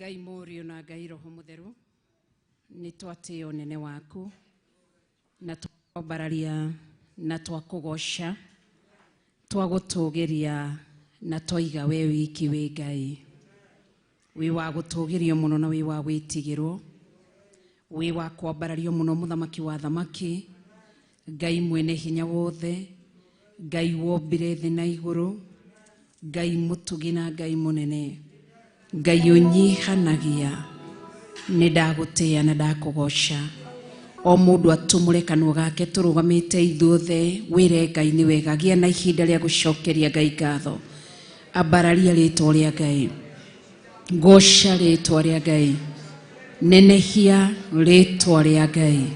Ngai Mũriũ na Ngai Roho Mũtheru, nĩ twatĩĩa ũnene waku na twambararia na twakũgoca, twagũtũũgĩria na twoiga we wiki wĩ Ngai. Wĩ wa gũtũũgĩrio mũno na wĩ wa gwĩtigĩrwo, wĩ wa kwambarario mũno mũthamaki wa thamaki, Ngai mwene hinya wothe, Ngai wombire thĩ na igũrũ, Ngai mũtugi na Ngai mũnene, Ngai ũnyihanagia. Nĩ ndagũtĩĩa na ndakũgoca. O mũndũ atũmũre kanua gake tũrũgamĩte ithuothe, wĩre Ngai nĩ wega, gĩa na ihinda rĩa gũcokeria Ngai ngatho. Ambararia rĩĩtwa rĩa Ngai, goca rĩĩtwa rĩa Ngai, nenehia rĩĩtwa rĩa Ngai.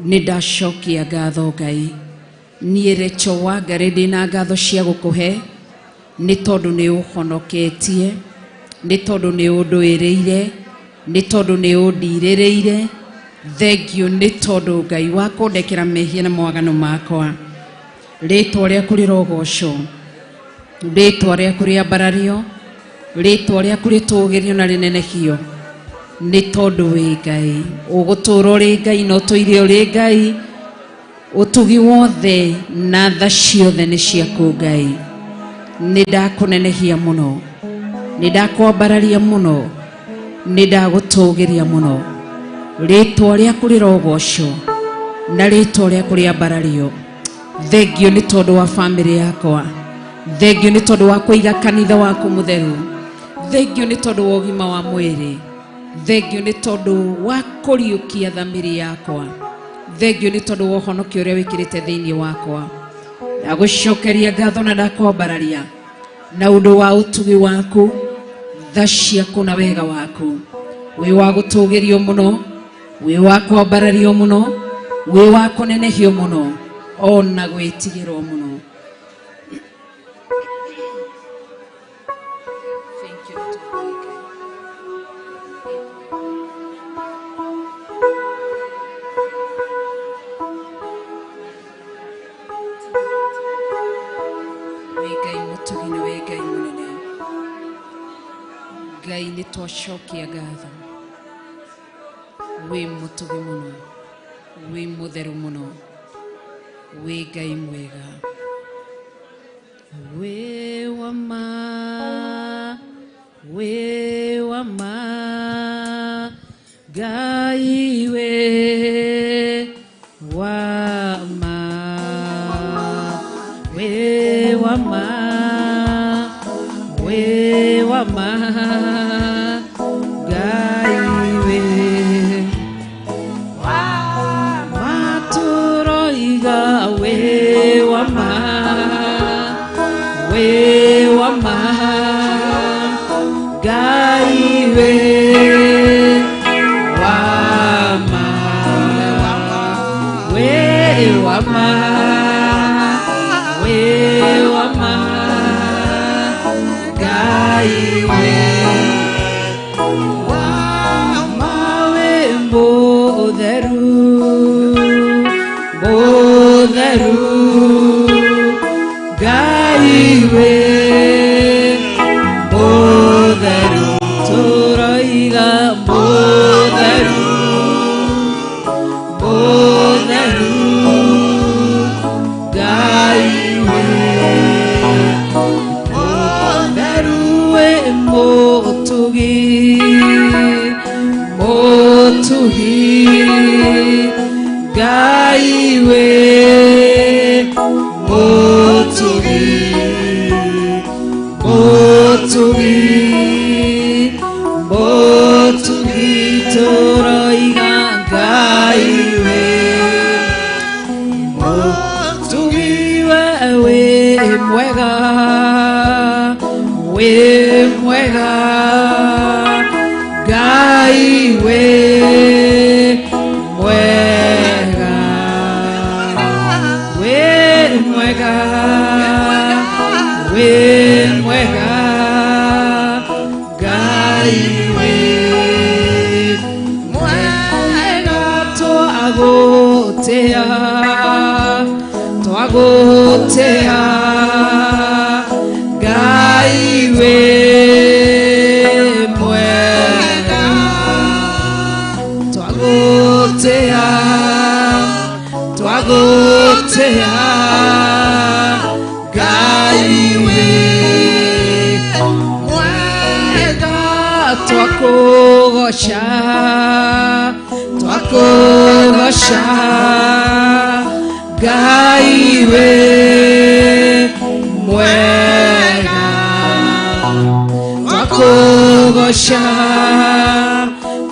Nĩ ndacokia ngatho Ngai, niĩ Recho Wangari ndĩna ngatho cia gũkũhe, nĩ tondũ nĩ ũhonoketie, nĩ tondũ nĩ ũndũĩrĩire, nĩ tondũ nĩ ũndirĩrĩire. Thengiũ nĩ tondũ Ngai wa kũndekera mehia na mwagano makwa. Rĩĩtwa rĩaku rĩrogocwo, rĩĩtwa rĩaku rĩambarario, rĩĩtwa rĩaku rĩtũũgĩrio na rĩnenehio, nĩ tondũ wĩ Ngai. Ũgũtũũra ũrĩ Ngai na ũtũire ũrĩ Ngai. Ũtugi wothe na tha ciothe nĩ ciaku Ngai. Nĩ ndakũnenehia mũno, nĩ ndakwambararia mũno, nĩ ndagũtũũgĩria mũno. Rĩĩtwa rĩaku rĩrogocwo na rĩĩtwa rĩaku rĩambarario. Thengiũ nĩ tondũ wa bamĩrĩ yakwa, thengiũ nĩ tondũ wa kũiga kanitha waku mũtheru, thengiũ nĩ tondũ wa ũgima wa mwĩrĩ, thengiũ nĩ tondũ wa kũriũkia thamiri yakwa, thengiũ nĩ tondũ wa ũhonokio ũrĩa wĩkĩrĩte thĩinĩ wakwa. Ndagũcokeria ngatho na ndakwambararia na ũndũ wa ũtugi waku, tha ciaku na wega waku. Wĩ wa gũtũũgĩrio mũno, wĩ wa kwambarario mũno, wĩ wa kũnenehio mũno, ona gwĩtigĩrwo mũno. Ngai nĩ twacokia ngatho. Wĩ mũtugi mũno, wĩ mũtheru mũno, wĩ Ngai mwega. Wĩ wa ma, wĩ wa ma, Ngai wĩ wa ma, wĩ wa ma, wĩ wa ma. Ngai we mwega. twagotea gaiwe mwega twakugosha gaiwe mwega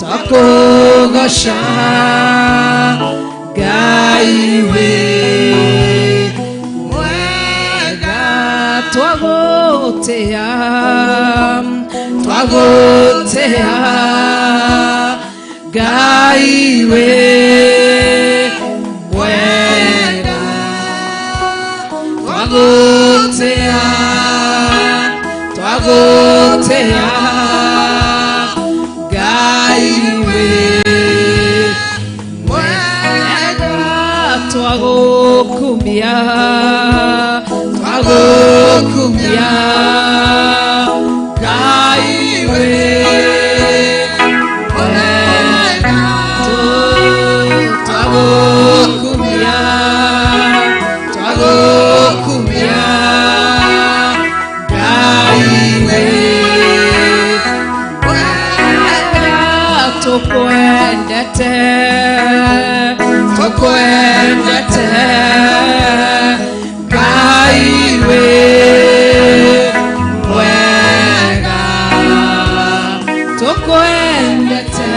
twakugosha gaiwe mwega twagotea gaiwe mwega twagotea gaiwe mwega twagokumia gaiwe mwega twagokumia gaiwe tukwendete gaiwe mwega tukwendete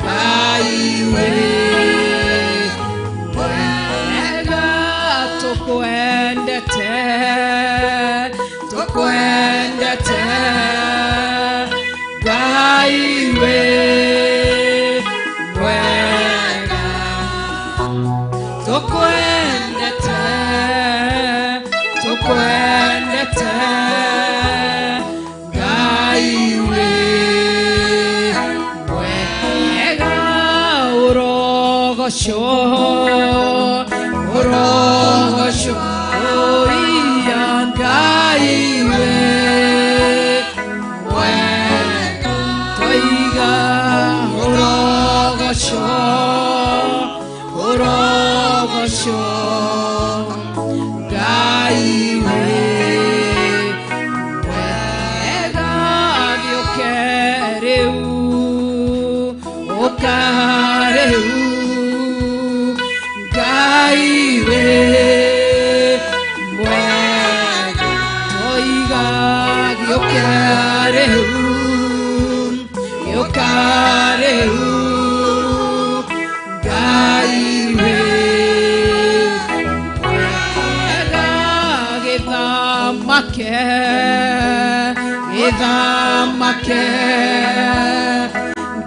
gaiwe mwega tukwendete gaiwe mwega tukwendete gaiwe mwega urogosho iya gaiwe mwega toiga urogosho gaiwe mwega giokereu okareu gaiwe mwega toiga giokereu gaiwe mwega githamake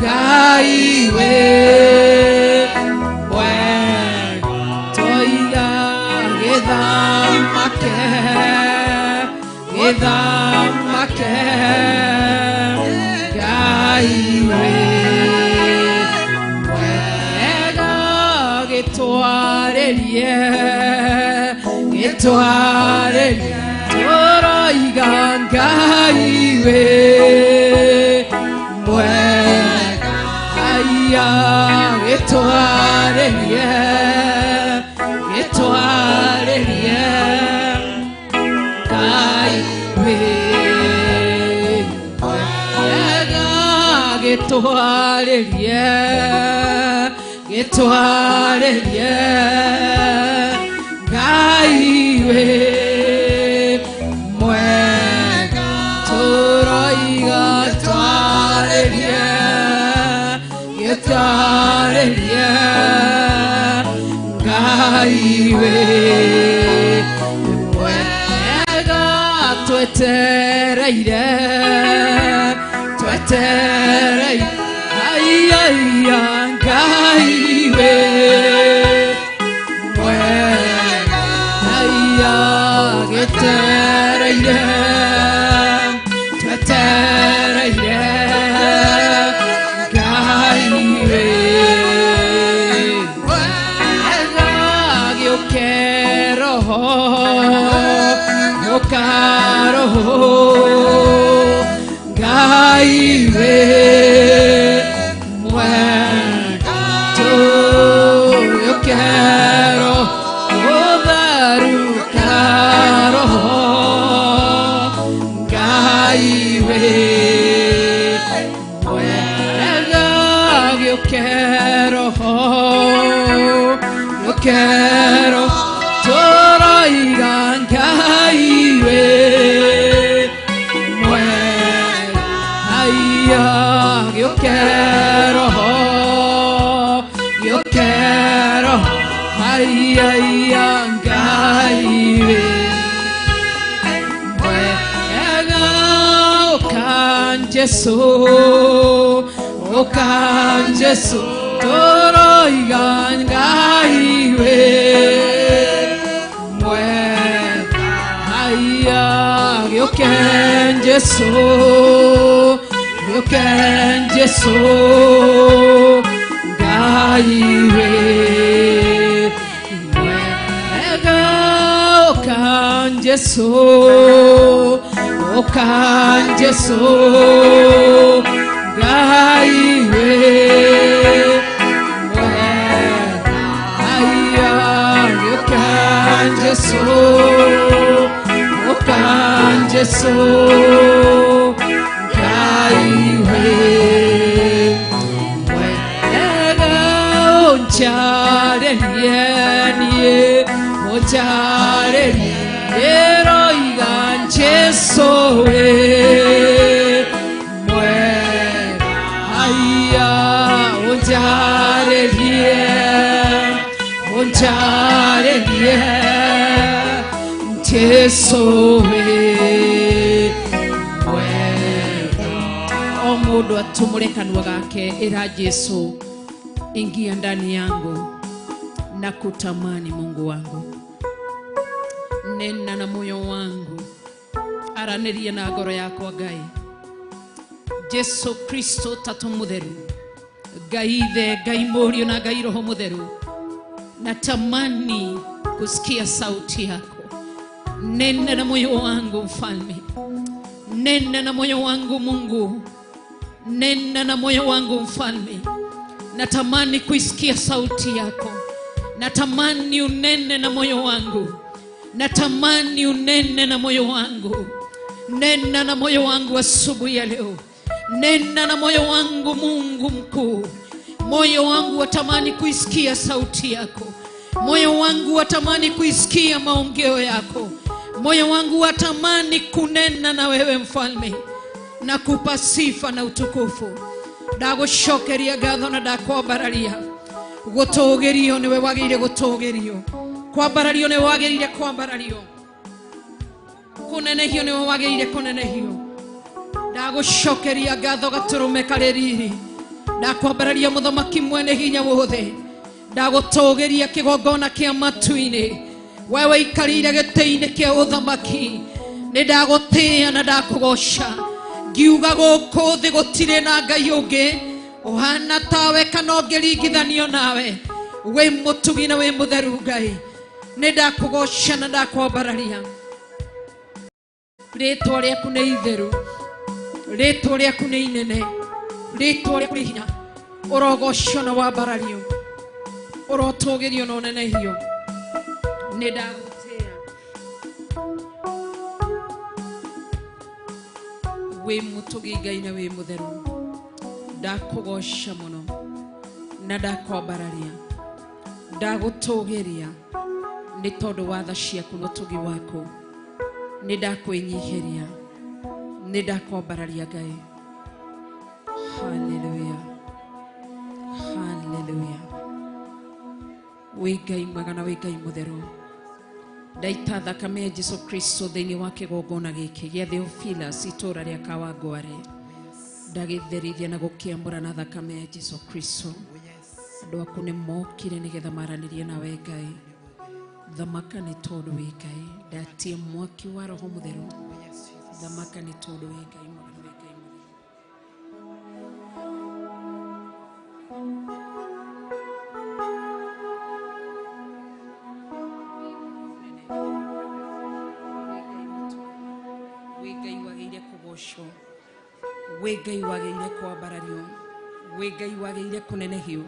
gaiwe mwega toiga githamake gaiwe mwega gitwarerie toroiga gaiwe mwega aya gitwarerie gaiwe mwega gitwarerie gaiwe mwega toroiga gitwarerie gaiwe mwega twetereire aiya gaiwe mwega aiya gitereire gaiwe mwega giokeroho gaiwe Ngai we mwega gĩũkero tũroiga Ngai we mwega haya gĩũkero haya Ngai we mwega okan Jesu tũroiga Ngai we mwega haya gĩũken Jesu Ngai we mwega okan Jesu Ngai we mwega haya gĩũken Jesu Ngai we mwega oncharerie roiga Jesu we mwega haya oncharerie Jesu we mwega. O mũndũ atumũre kanua gake ĩra Jesu, ingia ndani yangu na kutamani Mungu wangu, nena na moyo wangu, aranĩria na ngoro yakwa Ngai. Jesu Kristo tatu mutheru, Ngai Ithe, Ngai Mũriũ na Ngai Roho Mũtheru, natamani kusikia sauti yako. Nena na moyo wangu Mfalme, nena na moyo wangu Mungu, nena na moyo wangu Mfalme. Natamani kuisikia sauti yako, natamani unene na moyo wangu, natamani unene na moyo wangu. Nena na moyo wangu asubuhi ya leo, nena na moyo wangu Mungu mkuu. Moyo wangu watamani kuisikia sauti yako, moyo wangu watamani kuisikia maongeo yako, moyo wangu watamani kunena na wewe Mfalme, na kupa sifa na utukufu. Ndagũcokeria ngatho na ndakwambararia. Gũtũũgĩrio nĩwe wagĩrĩire gũtũũgĩrio, kwambarario nĩwe wagĩrĩire kwambarario, kũnenehio nĩwe wagĩrĩire kũnenehio. Ndagũcokeria ngatho gatũrũme karĩ riri, ndakwambararia mũthamaki mwene hinya wothe. Ndagũtũũgĩria kĩgongona kĩa matu-inĩ, we wĩikarĩire gĩtĩ-inĩ kĩa ũthamaki. Nĩ ndagũtĩĩa na ndakũgoca, ngiuga gũkũ thĩ gũtirĩ na Ngai ũngĩ ũhana tawe kana ũngĩringithanio nawe. Wĩ mũtugi na wĩ mũtheru Ngai, nĩ ndakũgoca na ndakwambararia. Rĩĩtwa rĩaku nĩ itheru, rĩĩtwa rĩaku nĩ inene, rĩĩtwa rĩaku nĩ hinya. Ũrogocio na wambarario, ũrotũũgĩrio na ũnenehio. Nĩ ndagũtĩĩa. Wĩ mũtugi Ngai na wĩ mũtheru, ndakũgoca mũno na ndakwambararia. Ndagũtũũgĩria nĩ tondũ wa tha ciaku na ũtugi waku. Nĩ ndakwĩnyihĩria, nĩ ndakwambararia Ngai. Haleluya, haleluya. Wĩ Ngai mwega na wĩ Ngai mũtheru. Ndaita thakame ya Jesu Kristo thĩinĩ wa kĩgongona gĩkĩ gĩa Theophilus itũũra rĩa Kawangware. Ndagĩtherithia na gũkĩambũra na thakame ya Jesu Kristo. Andũ aku nĩ mokire nĩgetha maranĩrie nawe Ngai. Thamaka nĩ tondũ wĩ Ngai. Ndatie mwaki wa Roho Mũtheru. Thamaka nĩ tondũ wĩ Ngai mwega na wĩ Ngai mũtheru. Wĩ Ngai wagĩrĩire kũgocwo, wĩ Ngai wagĩrĩire kwambarario, wĩ Ngai wagĩrĩire kũnenehio.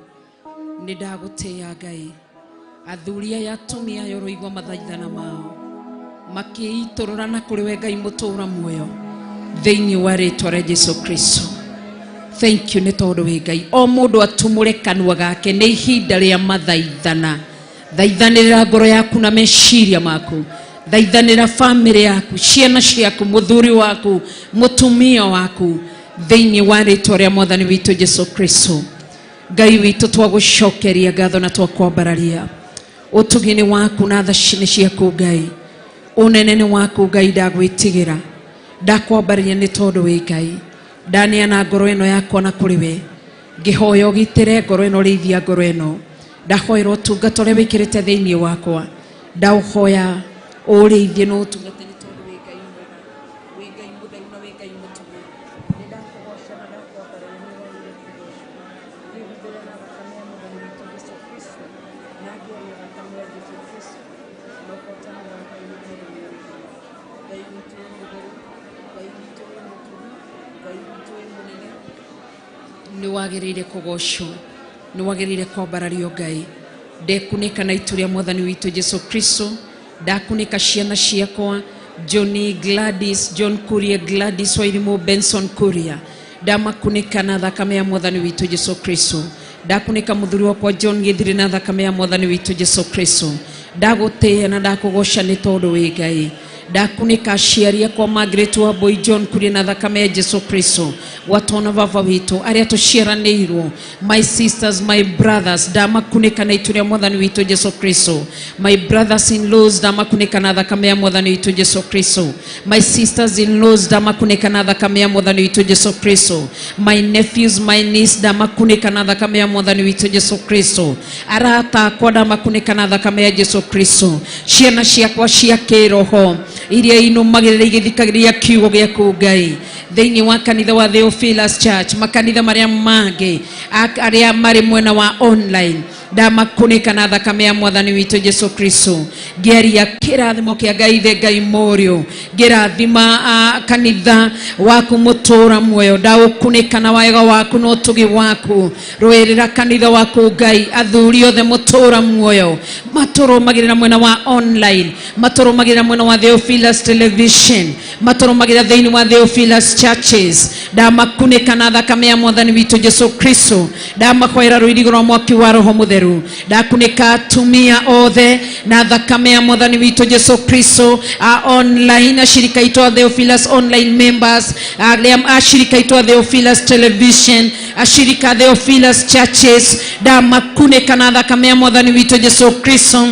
Nĩ ndagũtĩĩa Ngai. Athuri aya atumia aya ũroigua mathaithana mao makĩitũrũra na kũrĩ we Ngai mũtũũra muoyo. thĩinĩ wa rĩtwa rĩa Jesu Kristo. Thank you nĩ tondũ wĩ Ngai. O mũndũ atumũre kanua gake, nĩ ihinda rĩa mathaithana. Thaithanĩra ngoro yaku na meciria maku. Thaithanĩra family yaku, ciana ciaku, mũthuri waku, mũtumia waku, thĩinĩ wa rĩtwa rĩa Mwathani witũ Jesu Kristo. Ngai witũ twagũcokeria ngatho na twakwambararia. Ũtugi-inĩ waku na tha ciaku Ngai. Ũnene waku Ngai ndagwĩtigĩra. Ndakwambararia nĩ tondũ wĩ Ngai. Ndaneana ngoro ĩno yakwa na kũrĩ we. Ngĩhoya ũgitĩre ngoro ĩno, rĩithia ngoro ĩno. Ndahoera ũtungata ũrĩa wĩkĩrĩte thĩinĩ wakwa. Ndaũhoya ũrĩithie na ũtungata nĩ tondũ wĩ Ngai mwega. Wĩ Ngai mũtheru na wĩ Ngai mũtugi. Nĩ ndakũgoca na ndakwambararia nĩ wagĩrĩire kũgocwo. Ngĩhũthĩra na thakame ya Mwathani witũ Jesu Kristo. Na ngĩaria thakame ya Jesu Kristo. Na ũhotani wa Ngai mũtheru nĩ ũrĩkũ. Ngai witũ wĩ mũtheru. Ngai witũ wĩ mũtugi. Ngai witũ wĩ mũnene. Nĩ wagĩrĩire kũgocwo. Nĩ wagĩrĩire kwambarario Ngai. Ndekunĩka na itu rĩa Mwathani witũ Jesu Kristo. Ndakunĩka ciana ciakwa, Johnny, Gladys, John Kuria, Gladys Wairimu, Benson Kuria. Ndamakunĩka na thakame ya Mwathani witũ Jesu Kristo. Ndakunĩka mũthuri wakwa John Githiri na thakame ya Mwathani witũ Jesu Kristo. Ndagũtĩĩa na ndakũgoca nĩ tondũ wĩ Ngai. Ndakunĩka aciari akwa Margaret Wambui, John Kuria na thakame ya Jesu Kristo. Watona baba witũ arĩa tũciaranĩirwo, my sisters, my brothers, ndamakunĩka na itu rĩa Mwathani witũ Jesu Kristo. My brothers in laws, ndamakunĩka na thakame ya Mwathani witũ Jesu Kristo. My sisters in laws, ndamakunĩka na thakame ya Mwathani witũ Jesu Kristo. My nephews, my niece, ndamakunĩka na thakame ya Mwathani witũ Jesu Kristo. Arata akwa ndamakunĩka na thakame ya Jesu Kristo. Ciana ciakwa cia kĩroho iria inũmagĩrĩra igĩthikagĩrĩria kiugo gĩaku Ngai. Thĩinĩ wa kanitha wa Theophilus Church, makanitha marĩa mangĩ arĩa marĩ mwena wa online, ndamakunĩka na thakame ya Mwathani witũ Jesu Kristo. Ngĩaria kĩrathimo kĩa Ngai the Ngai mũriũ, ngĩrathima kanitha waku mũtũra muoyo. Ndaũkunĩka na wega waku na ũtugi waku. Rũĩrĩra kanitha waku Ngai, athuri othe mũtũra muoyo, matũrũmagĩrĩra mwena wa online, matũrũmagĩrĩra mwena wa Theophilus Television, matũrũmagĩrĩra thĩinĩ wa Theophilus Churches. Ndamakunĩka na thakame ya Mwathani witũ Jesu Kristo. Ndamahoera rũirigo rwa mwaki wa Roho Mũtheru. Ndakunĩka atumia othe na thakame ya Mwathani witũ Jesu Kristo. Online ashirika itwa Theophilus online members, ashirika itwa Theophilus Television, ashirika Theophilus Churches. Ndamakunĩka na thakame ya Mwathani witũ Jesu Kristo.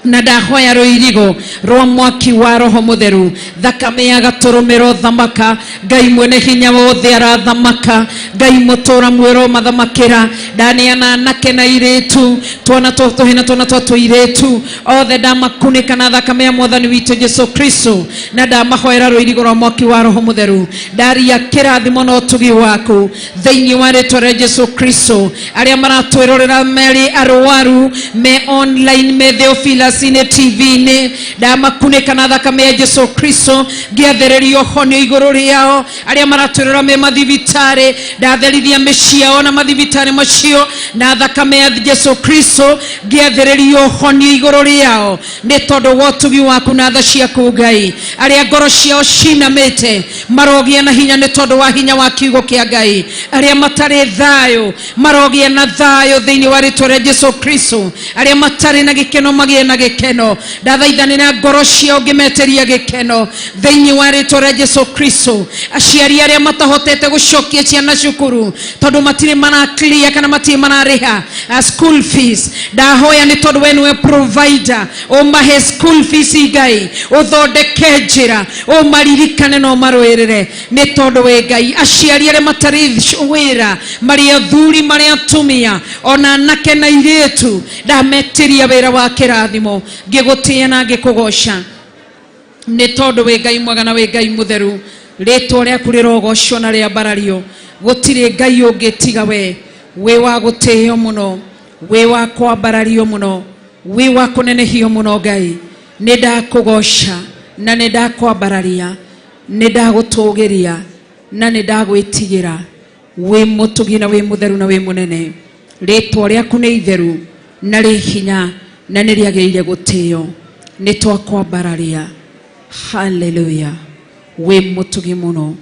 Na ndahoya rũirigo rwa mwaki wa Roho Mũtheru. Thakame ya gatũrũmĩro thamaka. Ngai mwene hinya wothe arathamaka. Ngai mũtũra muoyo mathamakĩra. Ndaneana anake na airĩtu, twana tũhĩ na twana twa tũirĩtu othe ndamakunĩka na thakame ya Mwathani witũ Jesu Kristo. Na ndamahoera rũirigo rwa mwaki wa Roho Mũtheru. Ndaria kĩrathimo na ũtugi waku thĩinĩ wa rĩtwa rĩa Jesu Kristo. Arĩa maratwĩrorera marĩ arwaru, me online, me Theophilus TV-inĩ, ndamakunĩka na thakame ya Jesu Kristo. Ngĩathereria ũhonio igũrũ rĩao. Arĩa maratwĩrora me mathibitarĩ, ndatherithia mĩciĩ yao na mathibitarĩ macio na thakame ya Jesu Kristo. Ngĩathereria ũhonio igũrũ rĩao nĩ tondũ wa ũtugi waku na tha ciaku Ngai. Arĩa ngoro ciao cinamĩte marogĩa na hinya nĩ tondũ wa hinya wa kiugo kĩa Ngai. Arĩa matarĩ thayũ marogĩa na thayũ thĩinĩ wa rĩtwa rĩa Jesu Kristo. Arĩa matarĩ na gĩkeno magĩe na gĩkeno. Ndathaithanĩra ngoro ciao ngĩmeteria gĩkeno thĩinĩ wa rĩtwa rĩa Jesu Kristo. Aciari arĩa matahotete gũcokia ciana cukuru tondũ matirĩ mana clear kana matirĩ mararĩha school fees, ndahoya nĩ tondũ we nĩwe provider, ũmahe school fees Ngai, ũthondeke njĩra, ũmaririkane na ũmarũĩrĩre nĩ tondũ we Ngai. Aciari arĩa matarĩ wĩra, marĩ athuri, marĩ atumia, ona anake na airĩtu, ndametiria wĩra wa kĩrathimo. Ngĩgũtĩĩa na ngĩkũgoca nĩ tondũ we Ngai mwega na we Ngai mũtheru. Rĩtwa rĩaku rĩrogocwo na rĩambarario. Gũtirĩ Ngai ũngĩ tiga we. We wa gũtĩĩo mũno, we wa kwambarario mũno, we wa kũnenehio mũno Ngai. Nĩ ndakũgoca na nĩ ndakwambararia, nĩ ndagũtũũgĩria na nĩ ndagwĩtigĩra. We mũtugi na we mũtheru na we mũnene. Rĩtwa rĩaku nĩ itheru na rĩ hinya na nĩ rĩagĩrĩire gũtĩĩo. Nĩ twakwambararia. Hallelujah. we mutugi muno,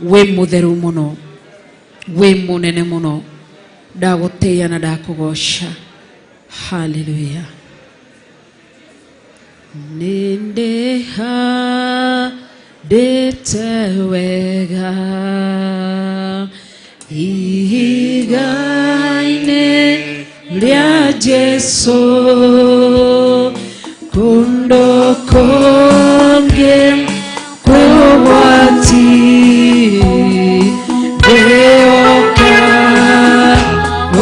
we mutheru muno, we munene muno. Ndagutia na ndakugosha. Hallelujah. Nindeha detewega ihigaine lia Jesu kundo konge kuwati deoka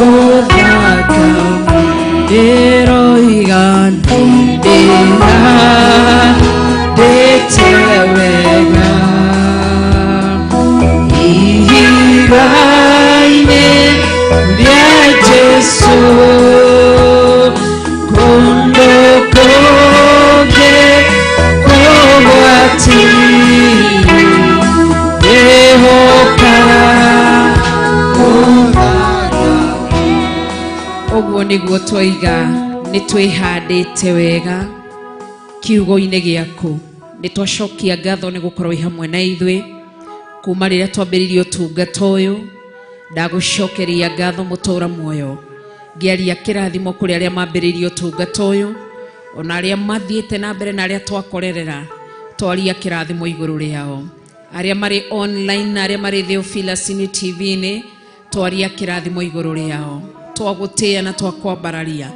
odaka eroigan deha detewega ihigaine lia Jesu kundo konge kuwati deoka oguo niguo twoiga ni twihandite wega kiugo-ini giaku ni twacokia ngatho ni gukorwo i hamwe na ithwe kuma riria twambiririe utungata uyu. Ndagucokeria ngatho mutura muoyo ngiaria kirathimo kuri aria mambiririe utungata uyu ona aria mathiite na mbere na aria twakorerera twaria kirathimo iguru riao aria mari online na aria mari Theophilus TV ni twaria kirathimo iguru riao. Twagutia na twakwambararia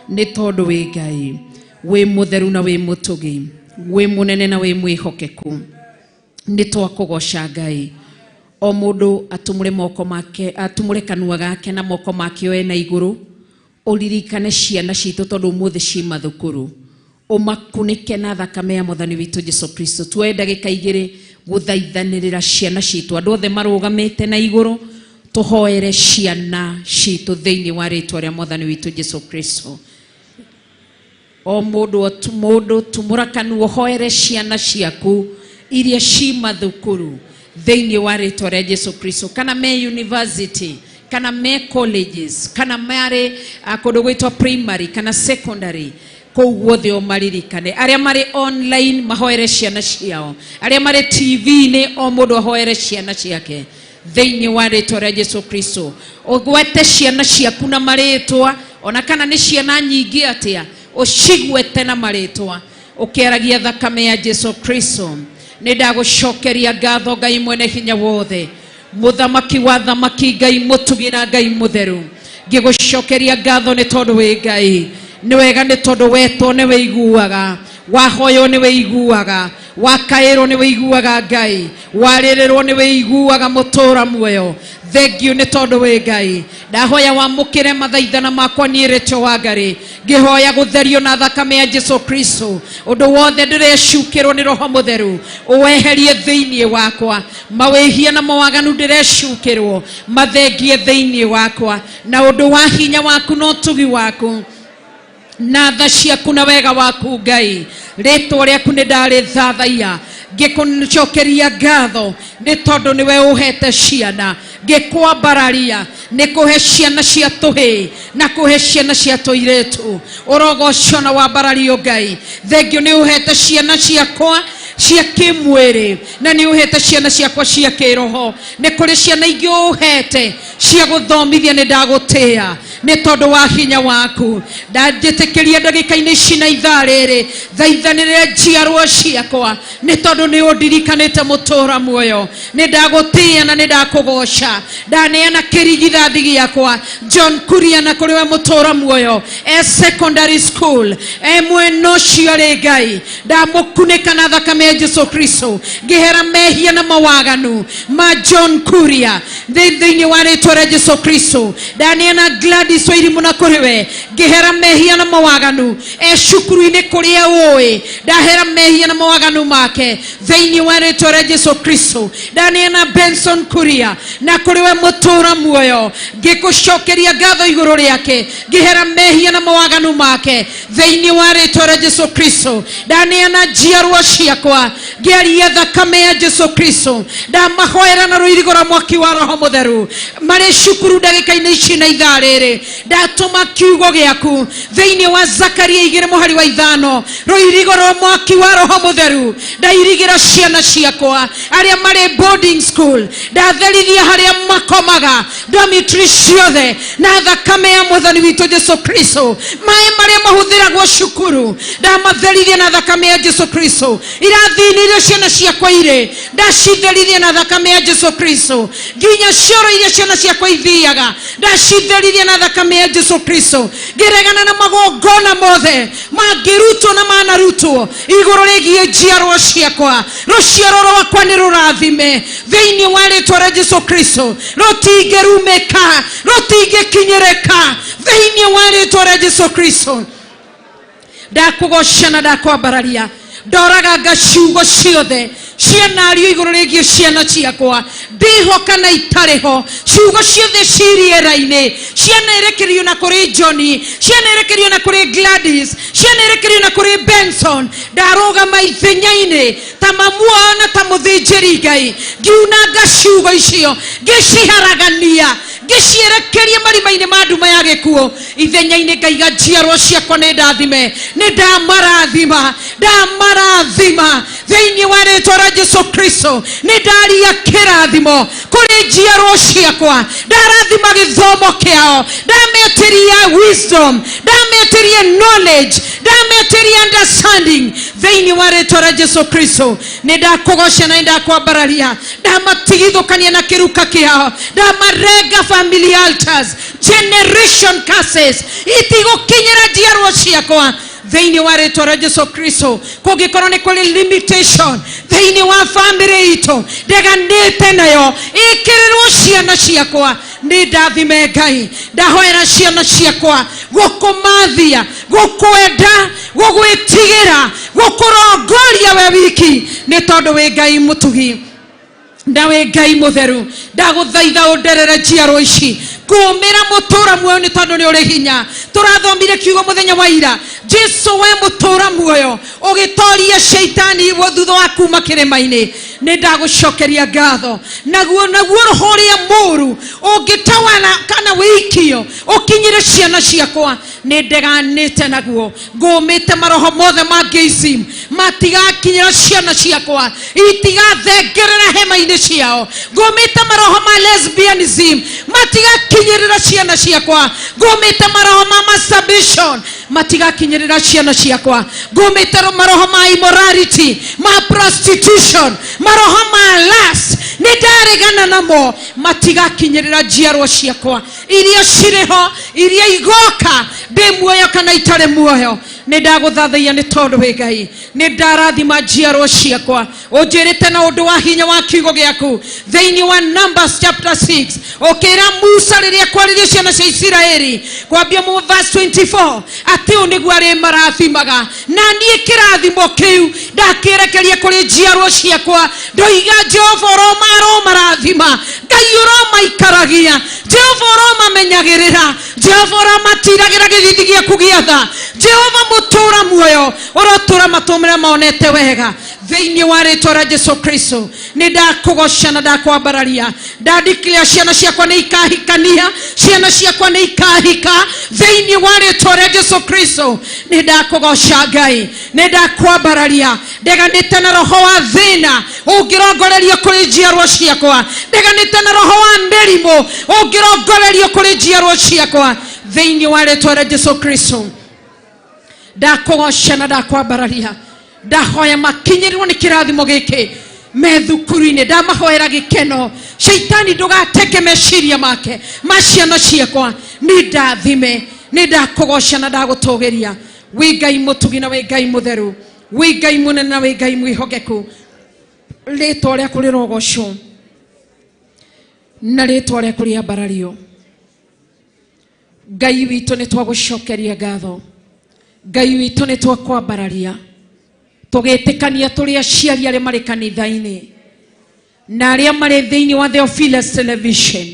ni tondu wi Ngai wi mutheru na wi mutugi wi munene na wi mwihokeku. Ni twakugoca Ngai o mundu atumure moko make atumure kanua gake na moko make we na iguru uririkane ciana citu tondu muthi cima thukuru umakunike na thakame ya Mwathani witu Jesu Kristo. Tuoe ndagika igiri guthaithanirira ciana citu andu othe marugamite na iguru tuhoere ciana citu thiini wa ritwa ria Mwathani witu Jesu Kristo. O mundu tumura kanua hoere ciana ciaku iria cima thukuru thiini wa ritwa ria Jesu Kristo, kana me university kana me colleges kana mare kundu gwitwa primary kana secondary kou guothe o maririkane. Aria mari online mahoere ciana ciao, aria mari TV ni o mundu ahoere ciana ciake thiini wa ritwa ria Jesu Kristo. Ugwete ciana ciaku na maritwa ona kana ni ciana nyingi atia ucigwete na maritwa ukiaragia thakame ya Jesu Kristo. Ni ndagucokeria ngatho Ngai mwene hinya wothe muthamaki wa thamaki Ngai mutugi na Ngai mutheru. Ngigucokeria ngatho ni tondu wi Ngai ni wega ni tondu wetwo ni wiguaga wahoyo ni wiguaga wakairo ni wiguaga Ngai waririro ni wiguaga mutura muoyo. Thengio ni tondu wi Ngai ndahoya wamukire mathaithana makwa ni Rachel Wangari ngihoya gutherio na thakame ya Jesu Kristo. Undu wothe ndirecukirwo ni Roho Mutheru uweherie thiini wakwa mawihia na mawaganu ndirecukirwo mathengie thiini wakwa na undu wa hinya waku no tugi waku na tha ciaku na wega waku Ngai ritwa riaku ni ndari thathaia ngikucokeria ngatho ni tondu niwe uhete ciana ngikwambararia ni kuhe ciana cia tuhi na kuhe ciana cia tuiretu urogoco na wambarario Ngai. Thengio ni uhete ciana ciakwa cia kimwiri na ni uhete ciana ciakwa cia kiroho. Ni kuri ciana ingi uhete cia guthomithia ni ndagutia ni tondu wa hinya waku. Ndajitikiria ndagika-ini ici na ithaa riri thaithanire njiarwa ciakwa ni tondu ni undirikanite mutura muoyo. Ni ndagutia na ni ndakugoca. Ndaneana kirigithathi giakwa John Kuria na kuri we mutura muoyo secondary school mweno cio ri Ngai ndamukunika na thakame ya Jesu Kristo ngihera mehia na mawaganu ma John Kuria thiini wa ritwa ria Jesu Kristo. Ndaneana Gladys Wairimu na kuri we ngihera mehia na mawaganu cukuru-ini kuria ui ndahera mehia na mawaganu make thiini wa ritwa ria Jesu Kristo. Ndaneana Benson Kuria na kuri we mutura muoyo ngikucokeria ngatho iguru riake ngihera mehia na mawaganu make thiini wa ritwa ria Jesu Kristo. Ndaneana njiarwa ciakwa ngiaria thakame ya Jesu Kristo. Ndamahoera na ruirigo rwa mwaki wa Roho Mutheru mari cukuru ndagika-ini ici na ithaa riri ndatuma kiugo giaku thiini wa Zakaria 2:5 roirigo ro mwaki wa roho mutheru ndairigira ciana ciakwa aria mari boarding school ndatherithia haria makomaga dormitory ciothe na thakame ya mwathani witu Jesu Kristo mai maria mahuthiragwo cukuru ndamatherithia na thakame ya Jesu Kristo irathini iria ciana ciakwa ire ndacitherithia na thakame ya Jesu Kristo nginya cioro iria ciana ciakwa ithiaga ndacitherithia na thakame ya Jesu Kristo ngiregana na magongona mothe mangirutwo na manarutwo iguru rigie njiarwa ciakwa ruciaro rwakwa ni rurathime thiini wa ritwa ria Jesu Kristo rutingerumika rutingekinyereka thiini wa ritwa ria Jesu Kristo ndakugoshana ndakwambararia ndoraga ngaciugo ciothe cianario iguru rigie ciana ciakwa ndihoka na itariho ciugo ciothe ciriera-ini cianerekerio na kuri Johnny cianerekerio na kuri Gladys cianerekerio na kuri Benson ndarugama ithenya-ini ta mamuona ta muthinjiri Ngai ngiunanga ciugo icio ngiciharagania ngicierekeria marima-ini ma nduma ya gikuo ithenya-ini ngaiga njiarwa ciakwa ni ndathime ni ndamarathima thiini wa ritwa ria Jesu Kristo ni ndaria kirathimo kuri njiarwa ciakwa ndarathima githomo kiao ndametiria wisdom ndametiria knowledge ndametiria understanding thiini wa ritwa ria Jesu Kristo ni ndakugocana ni ndakwambararia ndamatigithukania na kiruka kiao ndamarenga family altars generation curses itigukinyira njiarwa ciakwa thiini wa ritwa ria Jesu Kristo kungikorwo ni kuri limitation thiini wa family itu ndeganite nayo ikirirwo ciana ciakwa ni ndathime Ngai ndahoera ciana ciakwa gukumathia gukwenda gugwitigira gukurongoria we wiki ni tondu wi Ngai mutugi ndawe Ngai mutheru ndaguthaitha underere njiarwa ici kumira mutura muoyo ni tondu ni uri hinya turathomire kiugo muthenya wa ira Jesu we mutura muoyo ugitoria shaitani wo thutha wa kuma kirima-ini ni ndagucokeria ngatho naguo roho ria muru ungitawana kana wikio ukinyire ciana ciakwa ni ndeganite naguo ngumite maroho mothe ma gayism matigakinyira ciana ciakwa itigathengerera hema-ini ciao ngumite maroho ma lesbianism matigakinyirira ciana ciakwa ngumite maroho ma masturbation matigakinyirira ciana ciakwa ngumite maroho ma immorality ma prostitution maroho ma lust ni ndaregana namo matigakinyirira njiarwa ciakwa iria ciriho iria igoka ndi muoyo kana itare muoyo ni ndaguthathaia ni tondu wi Ngai ni ndarathima njiarwa ciakwa unjirite na undu wa hinya wa kiugo giaku thiini wa Numbers chapter 6 ukira Musa riria kwaririe ciana cia Isiraeli kwambia mu verse 24 ati uniguo ari marathimaga na nie kirathimo kiu ndakirekeria kuri njiarwa ciakwa ndoiga Jehova ro marathima Ngai ro maikaragia Jehova ro mamenyagirira Jehova ro matiragira githithi giaku giatha Jehova mutura muoyo urotura matumire maonete wega thiini wa ritwa ria Jesu Kristo ni ndakugoshana ndakwambararia ndadeclare ciana ciakwa ni ikahikania ciana ciakwa ni ikahika thiini wa ritwa ria Jesu Kristo ni ndakugosha Ngai ni ndakwambararia ndeganite na roho wa thina ungirongorerio kuri njiarwa ciakwa ndeganite na roho wa mirimu ungirongorerio kuri njiarwa ciakwa thiini wa ritwa ria Jesu Kristo ndakugoshana ndakwambararia ndahoya makinyirirwo ni kirathimo giki methukuru-ini ndamahoera gikeno shaitani ndugateke meciria make maciana ciakwa ni ndathime ni ndakugoshana ndagutugiria wi Ngai mutugi na wi Ngai mutheru wi Ngai munene na wi Ngai mwihokeku ritwa riaku rirogocwo na ritwa riaku riambarario Ngai witu ni twagucokeria ngatho Ngai witu ni twakwambararia tugetikania turi aciari aria mari kanitha-ini na aria mari thiini wa Theophilus television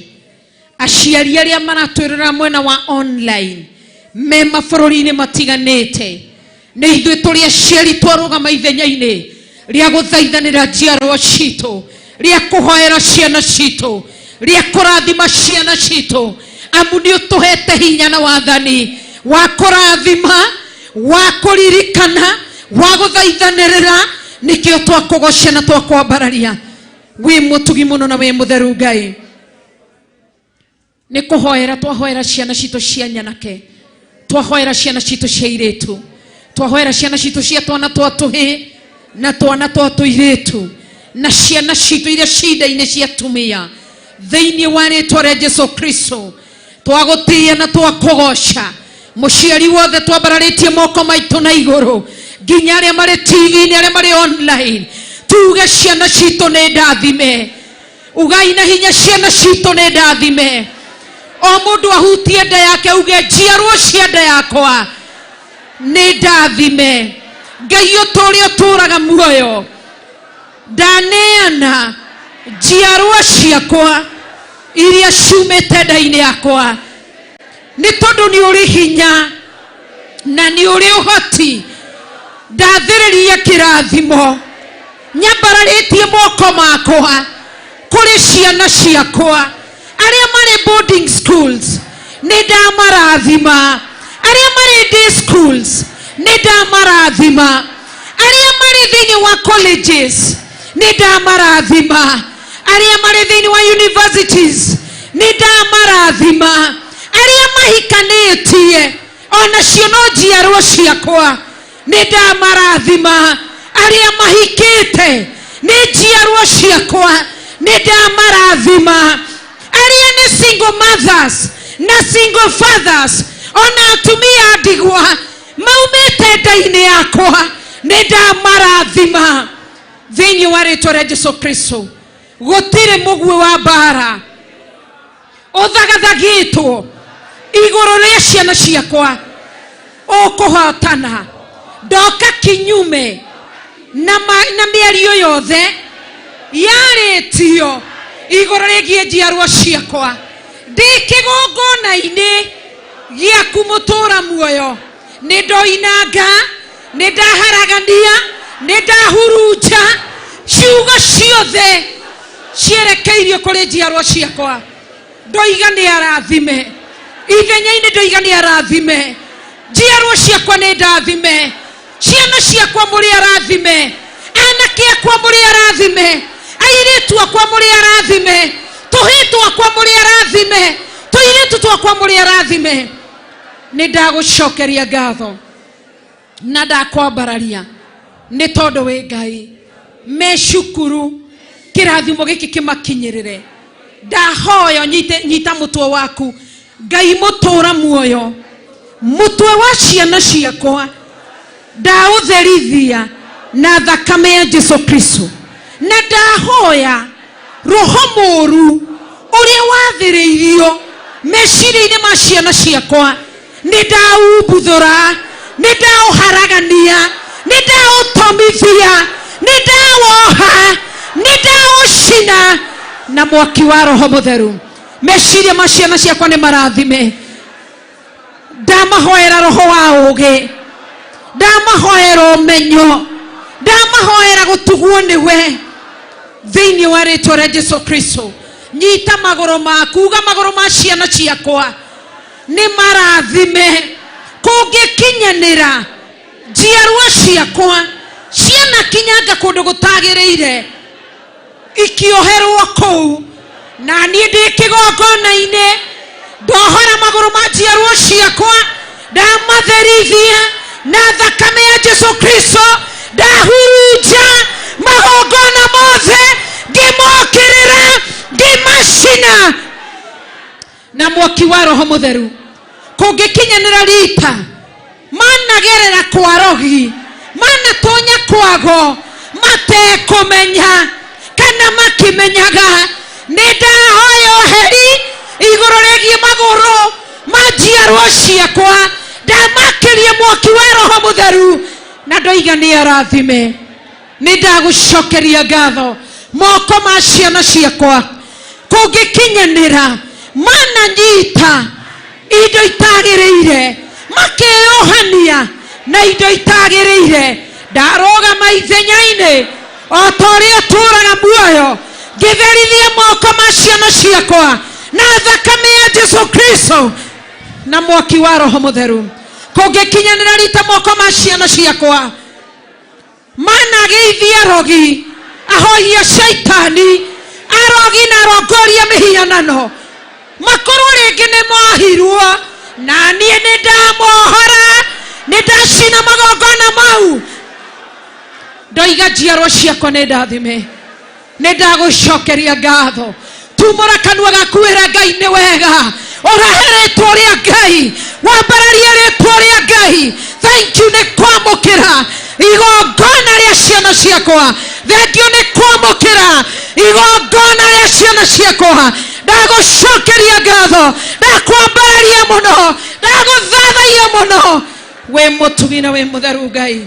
aciari aria maratwirira mwena wa online me mabururi-ini matiganite ni ithuĩ turi aciari twarugama ithenya-ini ria guthaithanira njiarwa citu ria kuhoera ciana citu ria kurathima ciana citu amu nĩ ũtũhete hinya na wathani wa kũrathima, wa kũririkana, wa gũthaithanĩrĩra, nĩkĩo twakũgocia na twakwambararia. Wĩ mũtugi mũno na wĩ mũtheru Ngai. Nĩ kũhoera twahoera ciana citũ cia nyanake, twahoera ciana citũ cia airĩtu, twahoera ciana citũ cia twana twa tũhĩ na twana twa tũirĩtu, na ciana citũ iria cinda-inĩ cia atumia, thĩinĩ wa rĩĩtwa rĩa Jesũ Kristo twagũtĩĩa na twakũgoca. Mũciari wothe twambararĩtie moko maitũ na igũrũ, nginya arĩa marĩ TV-inĩ, arĩa marĩ online, tuge ciana citũ nĩ ndathime. Ugai na hinya ciana citũ nĩ ndathime. O mũndũ ahutie nda yake uge njiarwo cia nda yakwa nĩ ndathime. Ngai ũtũũre ũtũũraga muoyo, ndaneana njiarwa ciakwa iria ciumĩte nda-inĩ yakwa, nĩ tondũ nĩ ũrĩ hinya na nĩ ũrĩ ũhoti. Ndathĩrĩria kĩrathimo, nyambararĩtie moko makwa kũrĩ ciana ciakwa arĩa marĩ boarding schools, nĩ ndamarathima. Arĩa marĩ day schools, nĩ ndamarathima. Arĩa marĩ thĩinĩ wa colleges, nĩ ndamarathima. Arĩa marĩ thĩinĩ wa universities, nĩ ndamarathima. Arĩa mahikanĩtie, onacio no njiarwa ciakwa, nĩ ndamarathima. Arĩa mahikĩte, nĩ njiarwa ciakwa, nĩ ndamarathima. Arĩa nĩ single mothers na single fathers, ona atumia ndigwa maumĩte nda-inĩ yakwa, nĩ ndamarathima. Thĩinĩ wa rĩĩtwa rĩa Jesũ Kristo gũtirĩ mũguĩ wa mbara ũthagathagĩtwo igũrũ rĩa ciana ciakwa ũkũhotana. Ndoka kinyume na mĩario yothe yarĩtio igũrũ rĩgiĩ njiarwa ciakwa. Ndĩ kĩgongona-inĩ gĩaku mũtũũra muoyo, nĩ ndoinanga, nĩ ndaharagania, nĩ ndahurunja ciugo ciothe cierekeirio kũrĩ njiarwa ciakwa. Ndoiga nĩ arathime, ithenya-inĩ ndoiga nĩ arathime. Njiarwa ciakwa nĩ ndathime, ciana ciakwa mũrĩ arathime, anake akwa mũrĩ arathime, airĩtu akwa mũrĩ arathime, tũhĩ twakwa mũrĩ arathime, tũirĩtu twakwa mũrĩ arathime. Nĩ ndagũcokeria ngatho na ndakwambararia nĩ tondũ wĩ Ngai. Me cukuru kĩrathimo gĩkĩ kĩmakinyĩrĩre. Ndahoya nyita mũtwe waku Ngai mũtũũra muoyo, mũtwe wa ciana ciakwa ndaũtherithia na thakame ya Jesũ Kristo. Na ndahoya roho mũũru ũrĩa wathĩrĩirio meciria-inĩ ma ciana ciakwa, nĩ ndaumbuthũra, nĩ ndaũharagania, nĩ ndaũtomithia, nĩ ndawoha, nĩ ndaũcina na mwaki wa Roho Mũtheru. Meciria ma ciana ciakwa nĩ marathime. Ndamahoera roho wa ũũgĩ, ndamahoera ũmenyo, ndamahoera gũtugwo nĩwe. Thĩinĩ wa rĩĩtwa rĩa Jesũ Kristo nyita magũrũ maku, uga magũrũ ma ciana ciakwa nĩ marathime. Kũngĩkinyanĩra njiarwa ciakwa cianakinyanga kũndũ gũtagĩrĩire, ikioherwo kũu, na niĩ ndĩ kĩgongona-inĩ ndohora magũrũ ma njiarwa ciakwa, ndamatherithia na thakame ya Jesũ Kristo, ndahurunja magongona mothe, ngĩmokĩrĩra, ngĩmacina na mwaki wa Roho Mũtheru. Kũngĩkinyanĩra rita managerera kwa rogi, manatonya kwago matekũmenya kana makimenyaga, nĩ ndahoya ũheri igũrũ rĩgiĩ magũrũ ma njiarwa ciakwa, ndamakĩria mwaki wa Roho Mũtheru na ndoiga nĩ arathime. Nĩ ndagũcokeria ngatho moko ma ciana ciakwa. Kũngĩkinyanĩra mananyita indo itagĩrĩire, makeyohania na indo itagĩrĩire, ndarũgama ithenya-inĩ o ta ũrĩa ũtũũraga muoyo, ngĩtherithia moko ma ciana ciakwa na thakame ya Jesu Kristo na mwaki wa Roho Mutheru kungikinyanira rita moko ma ciana ciakwa mana geithia rogi ahoia shaitani arogi na rogoria mihianano makoro ringi ni mohirwo na nie ni ndamohora ni ndacina magongona mau ndoiga njiarwa ciakwa ni ndathime ni ndagucokeria ngatho tumura kanua gaku wira Ngai ni wega oraheretwo ria Ngai wambararia ritwo ria Ngai thank you ni kwamukira igongona ria ciana ciakwa thank you ni kwamukira igongona ria ciana ciakwa ndagucokeria ngatho ndakwambararia muno ndaguthathaia muno we mutugi na we mutheru Ngai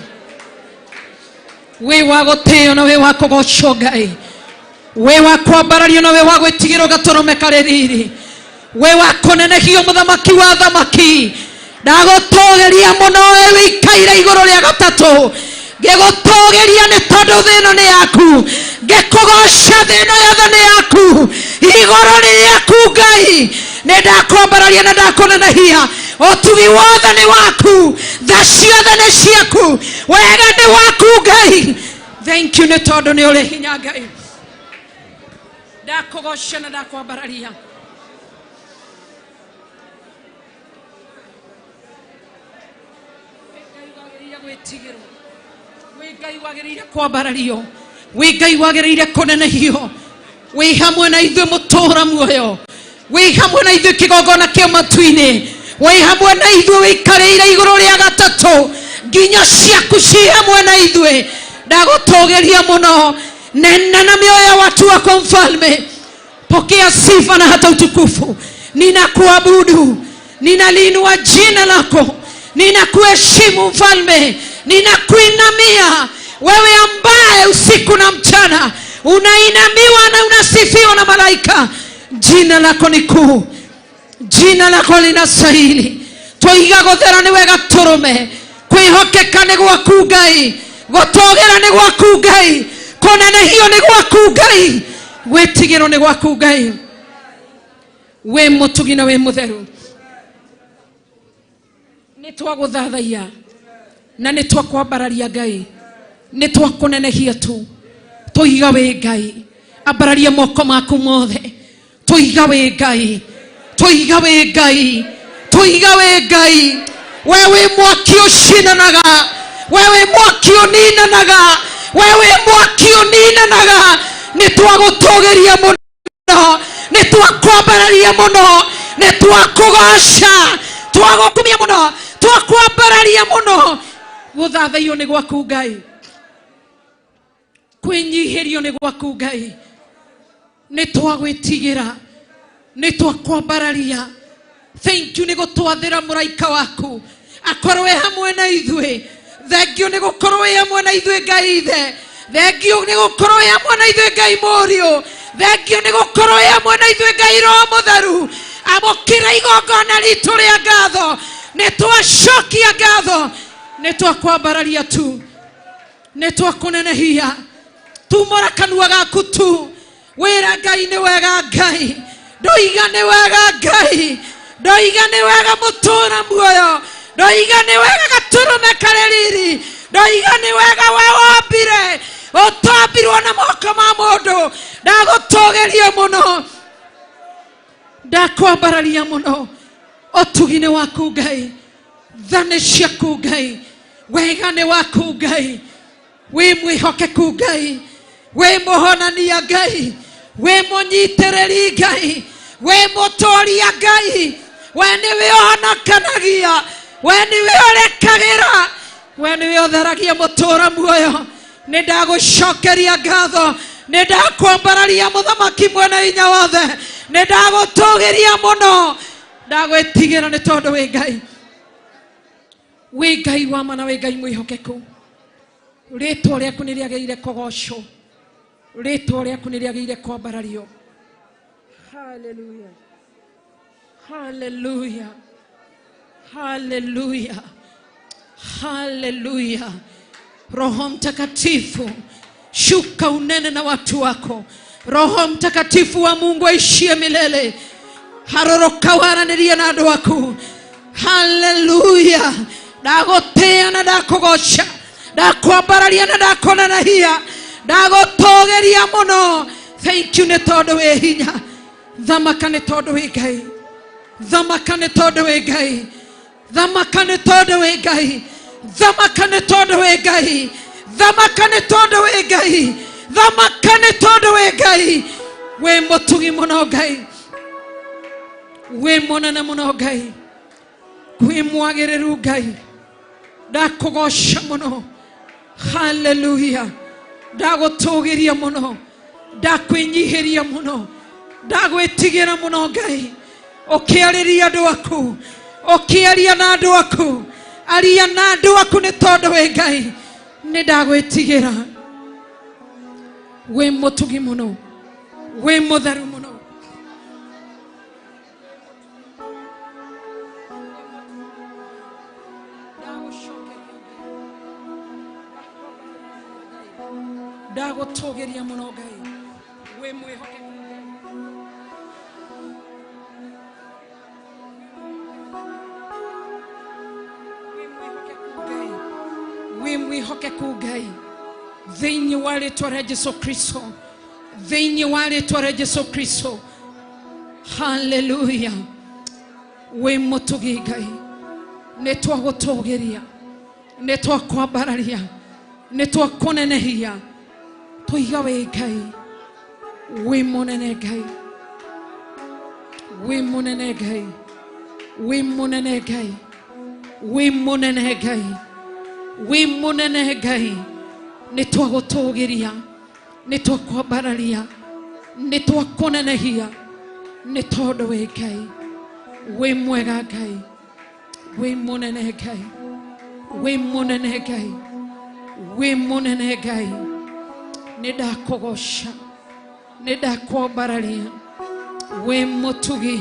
we wa gutio na we wa kugocwo Ngai we wa kwambarario na we wa gwitigirwo gatorome kareriri we wa kunenehio muthamaki wa thamaki ndagutogeria muno we wikaire iguru ria gatatu ngigutogeria ni tondu thino ni yaku ngikugoca thino yothe ni yaku iguru ni yaku Ngai ni ndakwambararia na ndakunenehia utugi wothe ni waku tha ciothe ni ciaku wega ni waku Ngai thank you ni tondu ni uri hinya Ngai ndakugoca na ndakwambararia we Ngai wagirire kwambarario we Ngai wagirire kunenehio we hamwe na ithuĩ mutura muoyo we hamwe na ithuĩ kigongona kia matu-ini we hamwe na ithuĩ wikarĩire igũrũ rĩa gatatu nginya ciaku ci hamwe na ithuĩ ndagutogeria muno nena na mioyo ya watu wako mfalme pokea sifa na hata utukufu ninakuabudu ninaliinua jina lako ninakuheshimu mfalme ninakuinamia wewe ambaye usiku na mchana unainamiwa na unasifiwa na malaika jina lako ni kuu jina lako linastahili twiga guthera ni wega turume kwihokeka ni gwaku Ngai gutogera ni gwaku Ngai kunenehio ni gwaku Ngai gwitigirwo ni gwaku Ngai we mutugi na we mutheru nitwaguthathaia na nitwakwambararia Ngai nitwakunenehia tu tuiga we Ngai ambararia moko maku mothe tuiga we Ngai tuiga we Ngai tuiga we Ngai wewe mwaki ucinanaga wewe mwaki uninanaga wewe mwaki uninanaga nitwagutogeria muno nitwakwambararia muno nitwakugoca twagukumia muno twakwambararia muno guthathaio ni gwaku Ngai kwinyihirio ni gwaku Ngai nitwagwitigira nitwakwambararia thank you ni gutwathira muraika waku akorwe hamwe na ithuĩ thank you ni gukorwo hamwe na ithuĩ Ngai ithe thank you ni gukorwo hamwe na ithuĩ Ngai mũriũ thank you ni gukorwo hamwe na ithuĩ Ngai Roho Mutheru amukira igongona ritu ria ngatho nitwacokia ngatho nitwakwambararia tu nitwakunenehia tumora kanua gaku tu wira Ngai ni wega Ngai ndoiga ni wega Ngai ndoiga ni wega mutura muoyo ndoiga ni wega gaturume kareriri ndoiga ni wega we wambire utambirwo na moko ma mundu ndagutogeria muno ndakwambararia muno utugi ni waku Ngai thane ciaku Ngai wega ni waku Ngai we mwihokeku Ngai we muhonania Ngai we munyitereri Ngai we mutoria Ngai we niwe uhonokanagia we niwe urekagira we niwe utheragia mutura muoyo ni ndagucokeria ngatho ni ndakwambararia muthamaki mwena hinya wothe ni ndagutugiria muno ndagwitigira ni tondu we Ngai we Ngai wa mana we Ngai mwihokeku ritwa riaku ni riagirire kugocwo ritwa riaku ni riagirire kwambarario hallelujah hallelujah hallelujah hallelujah Roho Mtakatifu shuka unene na watu wako Roho Mtakatifu wa Mungu aishie milele haroroka waranĩria na andũ aku. Hallelujah. Ndagũtĩa na ndakũgoca, ndakwambararia na ndakonanahia, ndagũtũgĩria mũno. Thank you nĩ tondũ wĩ hinya. Thamaka nĩ tondũ wĩ Ngai. Thamaka nĩ tondũ wĩ Ngai. Thamaka nĩ tondũ wĩ Ngai. Thamaka nĩ tondũ wĩ Ngai. Thamaka nĩ tondũ wĩ Ngai. Thamaka nĩ tondũ wĩ Ngai. Wĩ mũtugi mũno Ngai. Wĩ mũnene mũno Ngai. Wĩ mwagĩrĩru Ngai. Ndakũgoca mũno. Hallelujah. Ndagũtũgĩria mũno. Ndakwĩnyihĩria mũno. Ndagwĩtigĩra mũno Ngai. Ũkĩarĩria andũ aku. Ũkĩaria na andũ aku. Aria na andũ aku nĩ tondũ wĩ Ngai. Nĩ ndagwĩtigĩra. Wĩ mũtugi mũno. Wĩ mũtheru mũno. Ndagũtũgĩria mũno Ngai. Wĩ mwĩhokeku. Wĩ mwĩhokeku Ngai. Thĩinĩ wa rĩĩtwa rĩa Jesũ Kristo. Thĩinĩ wa rĩĩtwa rĩa Jesũ Kristo. Hallelujah. Wĩ mũtugi Ngai. Nĩ twagũtũgĩria. Nĩ twakwambararia. Nĩ twakũnenehia. Tũiga wĩ Ngai. Wĩ mũnene Ngai. Wĩ mũnene Ngai. Wĩ mũnene Ngai. Wĩ mũnene Ngai. Wĩ mũnene Ngai. Nĩ twagũtũgĩria. Nĩ twakwambararia. Nĩ twakũnenehia. Nĩ tondũ wĩ Ngai. Wĩ mwega Ngai. Wĩ mũnene Ngai. Wĩ mũnene Ngai. Wĩ mũnene Ngai. Nĩ ndakũgoca. Nĩ ndakwambararia. Wĩ mũtugi.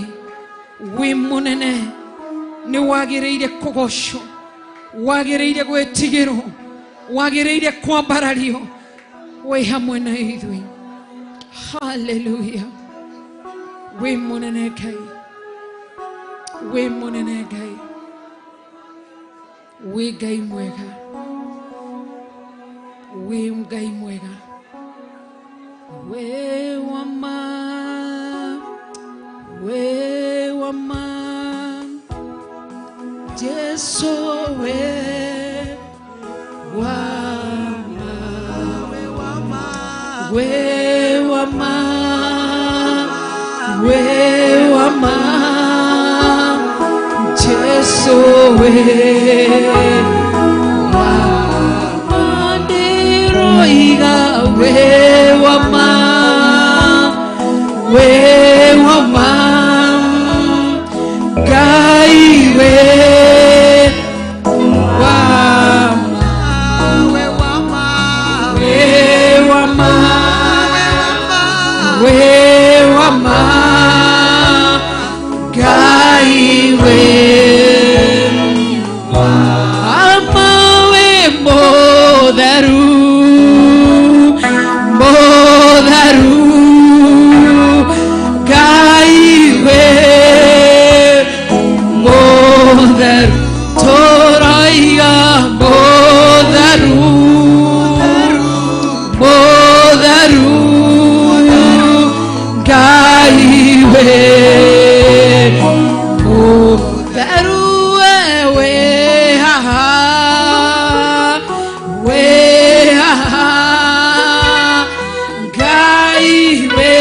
Wĩ mũnene. Nĩ wagĩrĩire kũgocwo. Wagĩrĩire gwĩtigĩrwo. Wagĩrĩire kwambarario. Wĩ hamwe na ithuĩ. Hallelujah. Wĩ mũnene Ngai. Wĩ mũnene Ngai. Wĩ Ngai mwega. Wĩ Ngai mwega. Wĩ wa ma. Wĩ wa ma. Jesũ wĩ wa ma. Wĩ wa ma. Wĩ wa ma. Wĩ wa ma. Jesũ wĩ wa ma. Ndĩroiga wĩ wa ma. Wĩ wa ma. Ngai wĩ wa ma. Wĩ wa ma. Wĩ wa ma. Wĩ wa ma. Ngai wĩ wa ma. Wĩ mũtheru. Mũtheru. Ngai wĩ mũtheru. Tũroiga mũtheru. Mũtheru. Ngai wĩ mũtheru. Wĩ haha. Wĩ haha. Ngai wĩ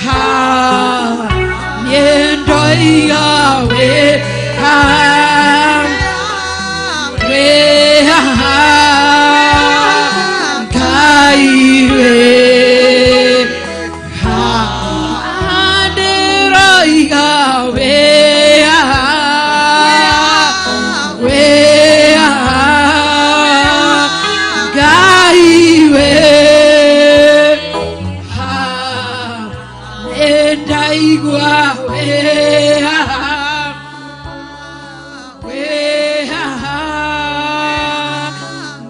haha. Niĩ ndoiga wĩ haha. Wĩ haha. Ngai wĩ haha. Ndĩroiga wĩ haha. Wĩ haha. Ngai wĩ haha. Nĩ ndaigua wĩ haha. Wĩ haha.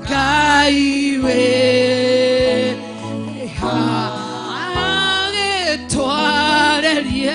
Ngai wĩ haha. Gĩtwarerie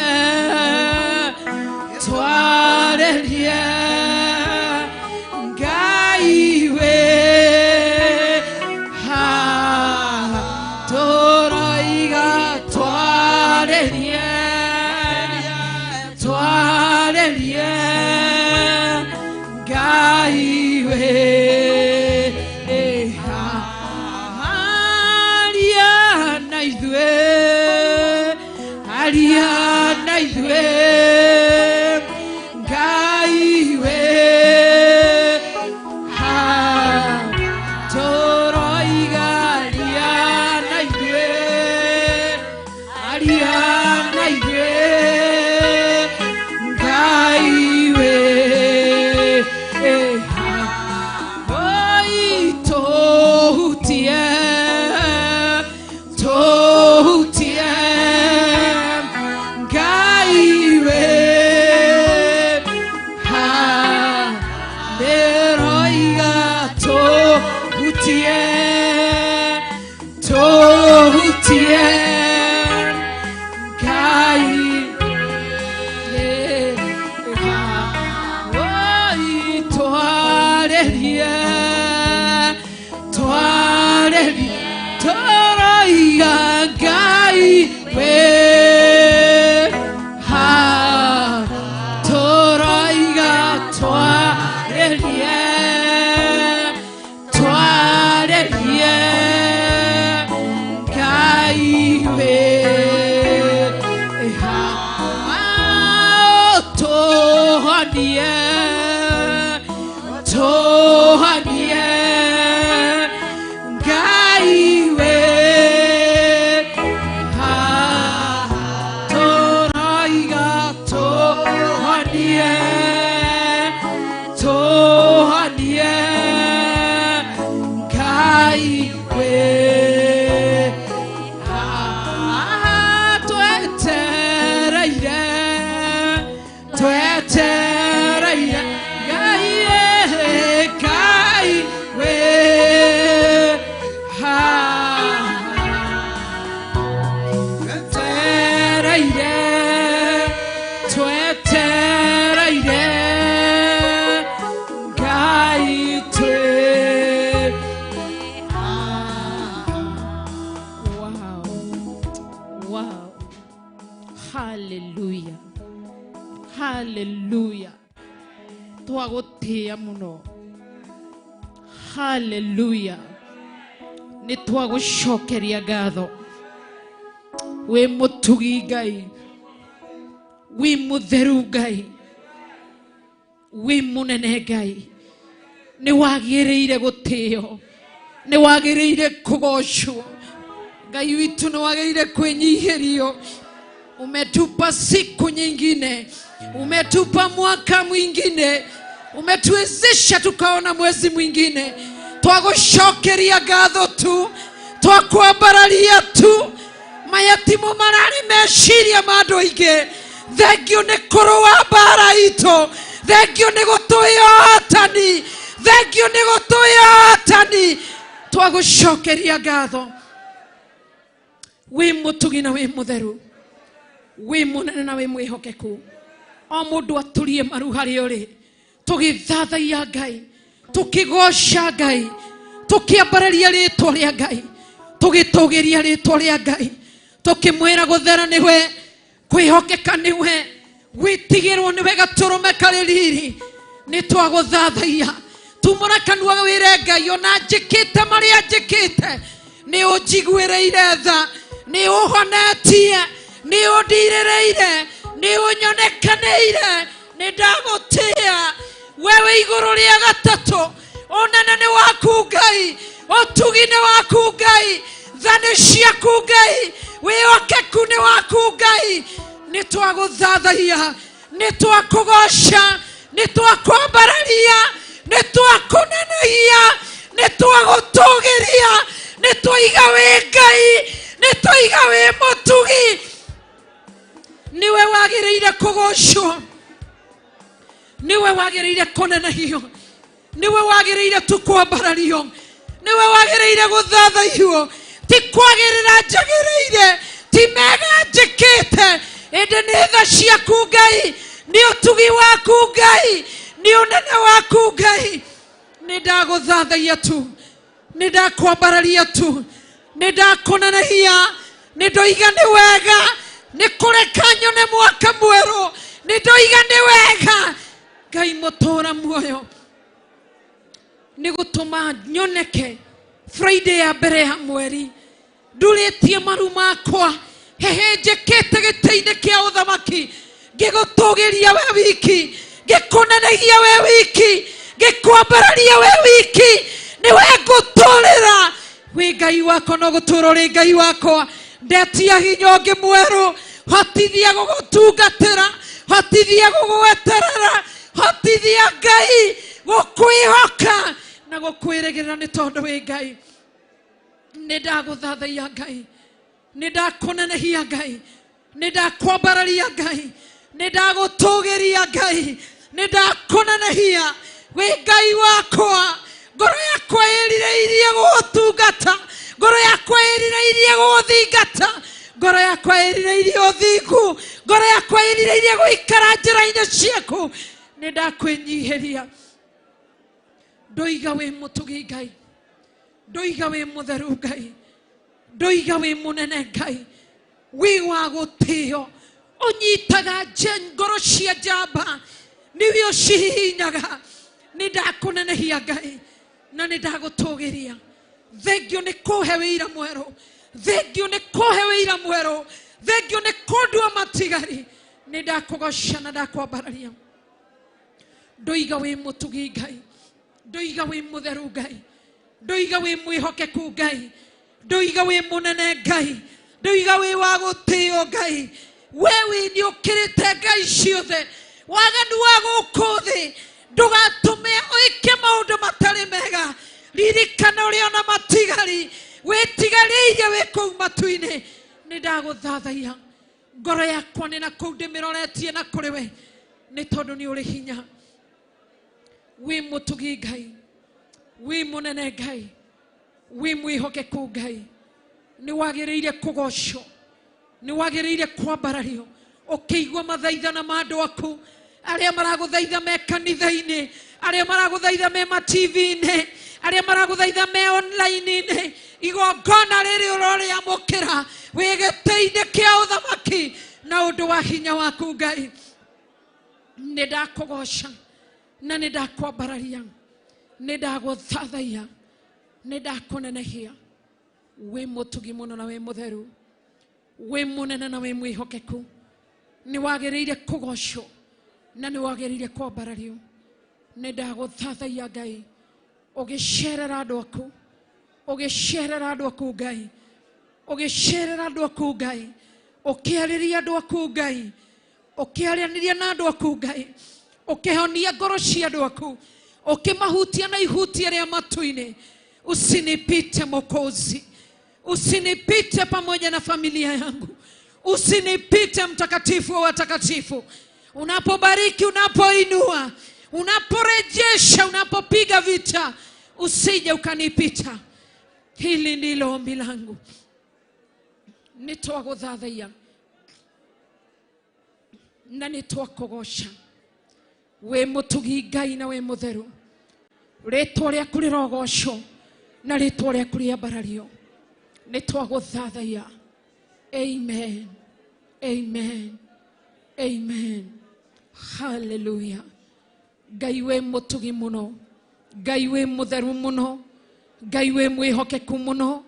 ithuĩ Ngai we tũroiga aria na ithuĩ Ngai we oi tũhutie Ngai we nĩroiga tũhutie Ngai oi twarĩrie tũroiga Ngai we tũroiga twarĩrie Ngai we tũhonie Ngai we tũroiga tũhonie Ngai we twetereire Ngai we twetereire Ngai Wow. Hallelujah twagutia muno hallelujah nitwagucokeria ngatho wi mutugi Ngai wi mutheru Ngai wi munene Ngai ni wagiriire gutio ni wagiriire kugocwo Ngai witu ni wagiriire kwinyihirio umetupa siku nyingine umetupa mwaka mwingine umetuwezesha tukaona mwezi mwingine twagucokeria ngatho tu twakwambararia tu mayatimu marari meciria mandu aingi thengio ni kurua mbara itu thengio ni gutuia hatani thengio ni gutuia hatani twagucokeria ngatho wi mutugi na wi mutheru wi munene na wi mwihokeku o mundu aturie maru hari uri tugithathaia Ngai tukigoca Ngai tukiambararia ritwa ria Ngai tugitugiria ritwa ria Ngai tukimwira guthera niwe kwihokeka niwe witigirwo niwe gaturume kari riri nitwaguthathaia tumura kanua wire Ngai ona njikite maria njikite ni unjiguireire tha ni uhonetie ni undirereire ni unyonekanire ni ndagutia wewe iguru ria gatatu onana ni waku Ngai otugi ni waku Ngai thani ciaku Ngai wihokeku ni waku Ngai ni twaguthathaia ni twakugoca ni twakwambararia ni twakunenehia ni twagutugiria ni twaiga wi Ngai ni twaiga wi mutugi niwe wagiriire kugocwo niwe wagiriire kunenehio niwe wagiriire tukwambarario niwe wagiriire guthathaio ti kwagirira njagiriire ti mega njikite ende ni tha ciaku Ngai ni utugi waku Ngai ni unene waku Ngai ni ndaguthathaia tu ni ndakwambararia tu ni ndakunenehia ni ndoiga ni wega ni kureka nyone mwaka mweru ni ndoiga ni wega Ngai mutura muoyo ni gutuma nyoneke Friday ya mbere ya mweri nduritie maru makwa hehe njekete gĩtĩ-inĩ kĩa ũthamaki ngĩgũtũgĩria we wiki ngĩkũnenegia we wiki ngĩkwambararia we wiki niwe ngũtũrĩra wĩ Ngai wako no gũtũra ũrĩ Ngai wakwa ndetia hinya ũngĩ mwerũ hotithia gũgũtungatĩra hotithia gũgweterera hotithia Ngai gũkwĩhoka na gũkwĩrĩgĩrĩra nĩ tondũ wĩ Ngai nĩ ndagũthathaiya Ngai nĩ ndakũnenehia Ngai nĩ ndakwambararia Ngai nĩ ndagũtũgĩria Ngai nĩ ndakũnenehia wĩ Ngai wakwa ngoro yakwa ĩrireirie gũgũtungata ngoro yakwa ĩrireirie gũgũthingata ngoro yakwa ĩrireirie ũthingu ngoro yakwa ĩrireirie gũikara njĩra-inĩ ciaku nĩ ndakwĩnyihĩria ndoiga wĩ mũtugi Ngai ndoiga wĩ mũtheru Ngai ndoiga wĩ mũnene Ngai wĩ wa gũtĩo ũnyitaga ngoro cia njamba niwe ũcihihinyaga nĩ ndakũnenehia Ngai na nĩ ndagũtũgĩria thengio nĩ kũhe wĩira mwerũ thengio nĩ kũhe wĩira mwerũ thengio nĩ kũndua matigari nĩ ndakũgoca na ndakwambararia ndoiga wĩ mũtugi Ngai ndoiga wĩ mũtheru Ngai ndoiga wĩ mwĩhokeku Ngai ndoiga wĩ mũnene Ngai ndoiga wĩ wa gũtĩo Ngai wewe nĩ ũkĩrĩte Ngai ciothe waganu wa gũkũ thĩ ndũgatũme ũike maũndũ matarĩ mega ririkana ũrĩ ona matigari wĩtigarĩirie wĩ kũu matu-inĩ nĩ ndagũthathaiya ngoro yakwa nĩ na kũu ndĩmĩroretie na kũrĩ we nĩ tondũ nĩ ũrĩ hinya wĩ mũtugi Ngai wĩ mũnene Ngai wĩ mwĩhokeku Ngai nĩ wagĩrĩire kũgocwo nĩ wagĩrĩire kwambarario ũkĩigua mathaithana ma andũ aku arĩa maragũthaitha me kanitha-inĩ arĩa maragũthaitha me ma-TV-inĩ arĩa maragũthaitha me online-inĩ igongona rĩrĩ ũrorĩamũkĩra wĩ gĩtĩ-inĩ kĩa ũthamaki na ũndũ wa hinya waku Ngai nĩ ndakũgoca na nĩ ndakwambararia nĩ ndagũthathaiya nĩ ndakũnenehia wĩ mũtugi mũno na wĩ mũtheru wĩ mũnene na wĩ mwĩhokeku nĩ wagĩrĩire kũgocwo na nĩ wagĩrĩire kwambarario nĩ ndagũthathaiya Ngai ũgĩcerera andũ aku ũgĩcerera andũ aku Ngai ũgĩcerera andũ aku Ngai ũkĩarĩria andũ aku Ngai ũkĩaranĩria na andũ aku Ngai ũkĩhonia ngoro cia andũ aku ũkĩmahutia na ihutia rĩa matu-inĩ usinipite Mwokozi usinipite pamoja na familia yangu usinipite mtakatifu wa watakatifu unapobariki unapoinua unaporejesha unapopiga vita usije ukanipita hili ndilo ombi langu nitwagũthathaiya na nitwakũgoca wĩ mũtugi Ngai na wĩ mũtheru rĩtwa rĩaku rĩrogocwo na rĩtwa rĩaku rĩambarario nitwagũthathaiya amen amen amen hallelujah Ngai wĩ mũtugi mũno Ngai wĩ mũtheru mũno Ngai wĩ mwĩhokeku mũno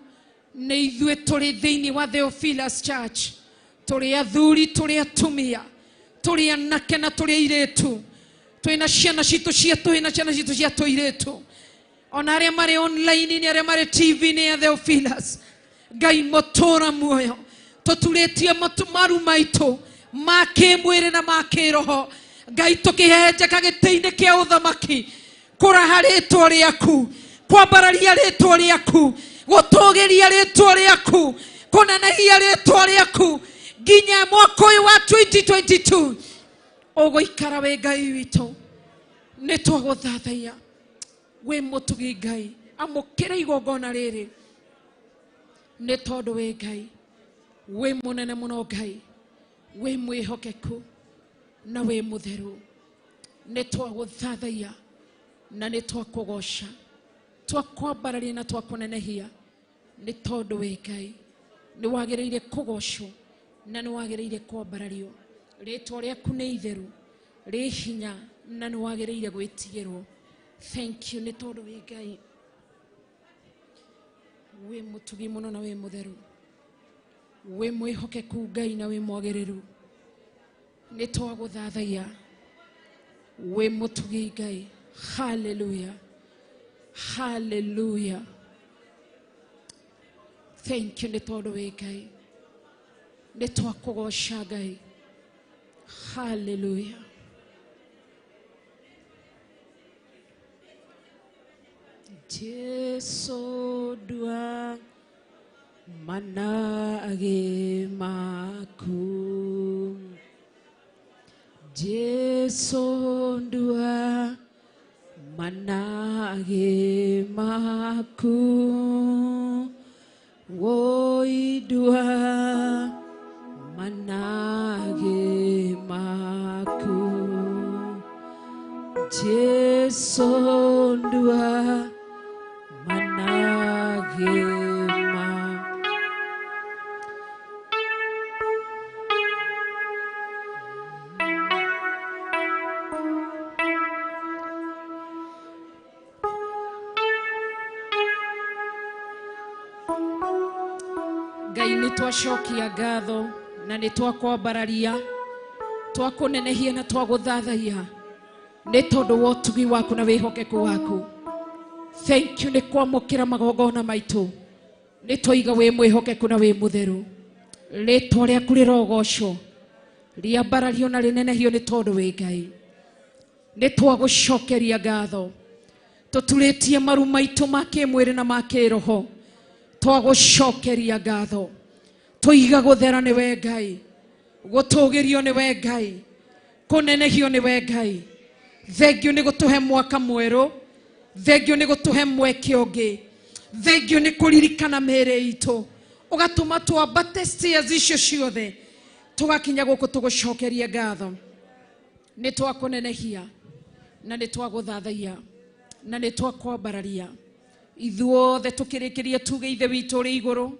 nĩ ithuĩ tũrĩ thĩinĩ wa Theophilus Church tũrĩ athuri tũrĩ atumia tũrĩ anake na tũrĩ airĩtu twĩna ciana citũ cia tũhĩ na ciana citũ cia tũirĩtu ona arĩa marĩ online nĩ arĩa marĩ TV-inĩ ya Theophilus Ngai mũtũra muoyo tũturĩtie maru maitũ ma kĩmwĩrĩ na ma kĩroho Ngai tũkĩhenjeka gĩtĩ-inĩ kĩa ũthamaki kũraha rĩtwa rĩaku kwambararia rĩtwa rĩaku gũtũgĩria rĩtwa rĩaku kũnenehia rĩtwa rĩaku nginya mwaka ũyũ wa 2022 ũgũikara wĩ Ngai witũ nĩ twagũthathaiya wĩ mũtugi Ngai amũkĩra igongona rĩrĩ nĩ tondũ wĩ Ngai wĩ mũnene mũno Ngai wĩ mwĩhokeku na wĩ mũtheru nĩ twagũthathaiya na nĩ twakũgoca twakwambararia na twakũnenehia nĩ tondũ wĩ Ngai nĩ wagĩrĩire kũgocwo na nĩ wagĩrĩire kwambarario rĩtwa rĩaku nĩ itheru rĩ hinya na nĩ wagĩrĩire gwĩtigĩrwo thank you nĩ tondũ wĩ Ngai wĩ mũtugi mũno na wĩ mũtheru we mwihokeku Ngai na we mwagĩrĩru nĩ twagũthathaiya we mũtugi Ngai. Hallelujah, hallelujah. Thank you nĩ tondũ wĩ Ngai, nĩ twakũgoca Ngai. Hallelujah. Jesu dua manage maku, Jesu dua manage maku, woi dua manage maku, Jesu dua manage maku. Ngai nĩ twacokia ngatho na nĩ twakwambararia, twakũnenehia na twagũthathaiya nĩ tondũ wa ũtugi waku na wĩhokeku waku. Thank you nĩ kwamũkĩra magongona maitũ, nĩ twoiga wĩ mwĩhokeku na wĩ mũtheru. Rĩĩtwa rĩaku rĩrogocwo, rĩambarario na rĩnenehio nĩ tondũ wĩ Ngai. Nĩ twagũcokeria ngatho, tũturĩtie maru maitũ ma kĩmwĩrĩ na ma kĩroho, twagũcokeria ngatho. Tũiga gũthera nĩ we Ngai, gũtũgĩrio nĩ we Ngai, kũnenehio nĩ we Ngai. Thengio nĩ gũtũhe mwaka mwerũ, thengio nĩ gũtũhe mweke ũngĩ, thengio nĩ kũririkana mĩĩrĩ itũ, ũgatũma twambate stairs icio ciothe tũgakinya gũkũ tũgũcokeria ngatho. Nĩ twakũnenehia na nĩ twagũthathaiya na nĩ twakwambararia. Ithuothe tũkĩrĩkĩria tuge Ithe witũ ũrĩ igũrũ.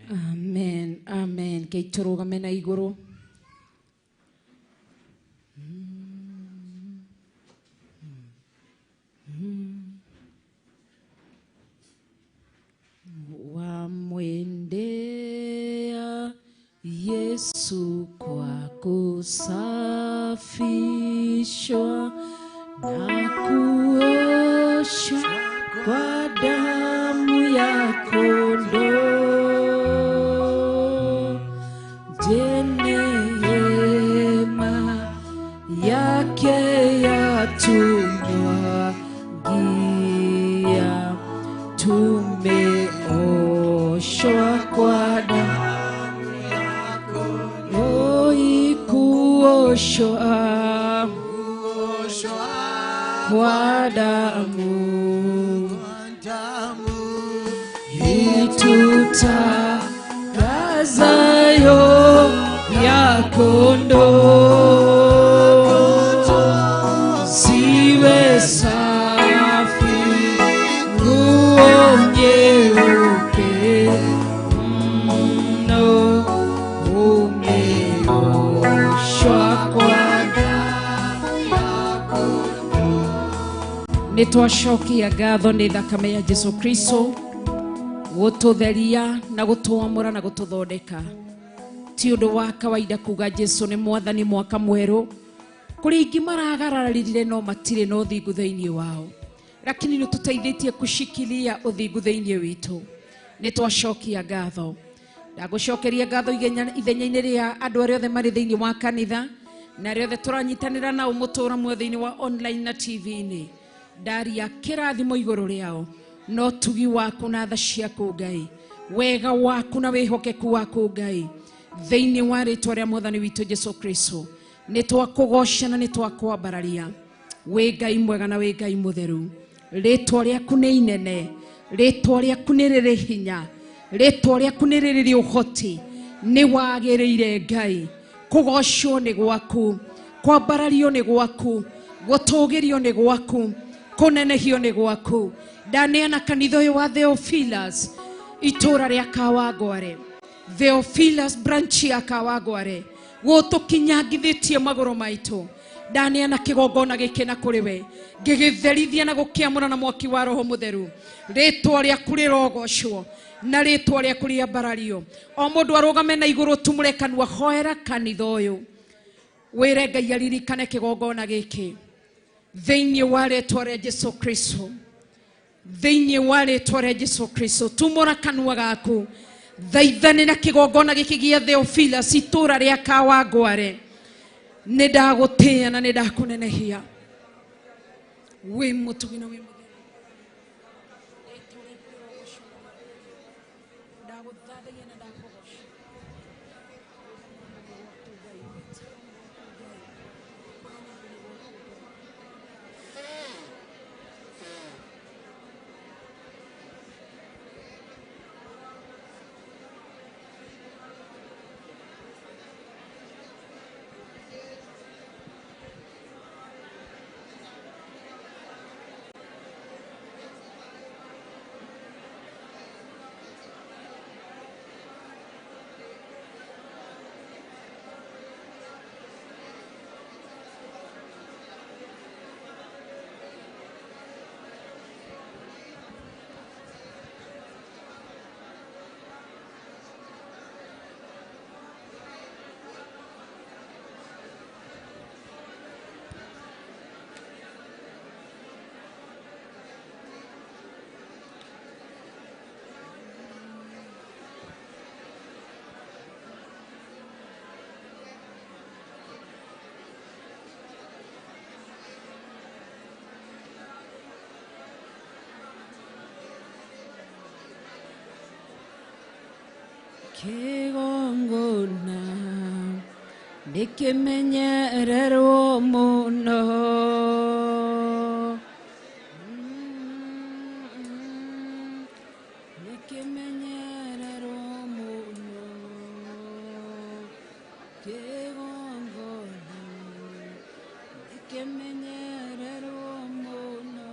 Amen, amen. Kei tũrũgame na igũrũ. Wamwendea Yesu kwa kusafishwa na kuoshwa kwa damu ya kondoo, je, neema yake yatumwagia, tumeoshwa kwa damu ya kondoo, kuoshwa kwa damu itutakasayo ya kondoo, ziwe safi nguo nyeupe mno, umeoshwa kwa damu ya kondoo. Nĩ twacokia ngatho nĩ thakame ya Jesu Kristo gũtũtheria na gũtũamũra na gũtũthondeka. Ti ũndũ wa kawaida kuga Jesu nĩ mwathani mwaka mwerũ, kũrĩ ingĩ maragararĩrire no matirĩ na ũthingu thĩinĩ wao, lakini nĩ tũteithĩtie kushikilia ũthingu thĩinĩ witũ. Nĩ twacokia ngatho, ndagũcokeria ngatho ithenya-inĩ rĩa andũ arĩa othe marĩ thĩinĩ wa kanitha na arĩa othe tũranyitanĩra nao mũtũũra muoyo thĩinĩ wa online na TV-inĩ. Ndaria kĩrathimo igũrũ rĩao, no tugi waku na tha ciaku Ngai, wega waku na wĩhokeku waku Ngai, thĩinĩ wa rĩĩtwa rĩa mwathani witũ Jesu Kristo. Nĩ twakũgoca na nĩ twakwambararia. Wĩ Ngai mwega na wĩ Ngai mũtheru. Rĩĩtwa rĩaku nĩ inene, rĩĩtwa rĩaku nĩ rĩrĩ hinya, rĩĩtwa rĩaku nĩ rĩrĩ ũhoti. Nĩ wagĩrĩire Ngai, kũgocwo nĩ gwaku, kwambarario nĩ gwaku, gũtũgĩrio nĩ gwaku, kũnenehio nĩ gwaku. Ndaneana kanitha ũyũ wa Theophilus itũra rĩa Kawangware, Theophilus branch ya Kawangware, gũtũkinyangithĩtie magũrũ maitũ. Ndaneana kĩgongona gĩkĩ na kũrĩ we, ngĩgĩtherithia na gũkĩamũra na mwaki wa Roho Mũtheru. Rĩtwa rĩaku rĩrogocwo na rĩtwa rĩaku rĩambarario. O mũndũ arũgame na igũrũ tumũre kanua, hoera kanitha ũyũ. Wĩre Ngai aririkane kĩgongona gĩkĩ thĩinĩ wa rĩtwa rĩa Jesũ Kristo, thĩinĩ wa rĩtwa rĩa Jesũ Kristo. Tumũra kanua gaku, thaithane na kĩgongona gĩkĩ gĩa Theophilus itũra rĩa Kawangware. Nĩ ndagũtĩĩa na nĩ ndakũnenehia. Wĩ mũtugi na wĩ mũtheri. Ndagũthathaiya na ndakũgoca. Kĩgongona nĩkĩmenyererwo mũno, nĩkĩmenyererwo mũno. Kĩgongona nĩkĩmenyererwo mũno.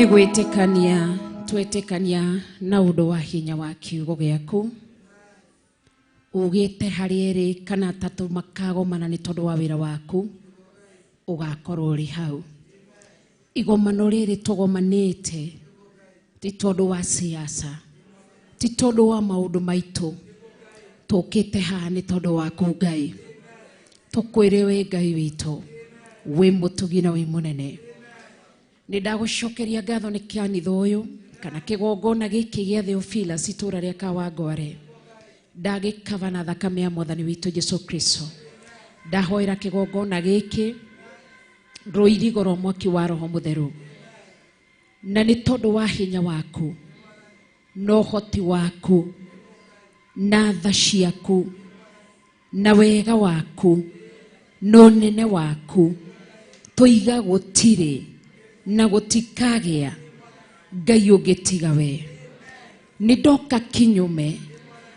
Gwĩtĩkania twetĩkania na ũndũ wa hinya wa kiugo gĩaku ugite hari eri kana tatu makagomana ni tondu wa wira waku ugakorwo uri hau. Igomano riri tugomanite ti tondu wa siasa, ti tondu wa maundu maitu, tukite haha ni tondu waku Ngai. Tukwire we Ngai witu we mutugi na we munene. Ni ndagucokeria ngatho ni kianitho uyu kana kigongona giki gia Theophilus itura ria Kawangware. Ndagikava na thakame ya Mwathani witu Jesu Kristo. Ndahoera kigongona giki roirigo ro mwaki wa Roho Mutheru. Na ni tondu wa hinya waku no hoti waku na tha ciaku na wega waku no nene waku tuiga gutire na gutikagea Ngai ungitiga we. Ni ndoka kinyume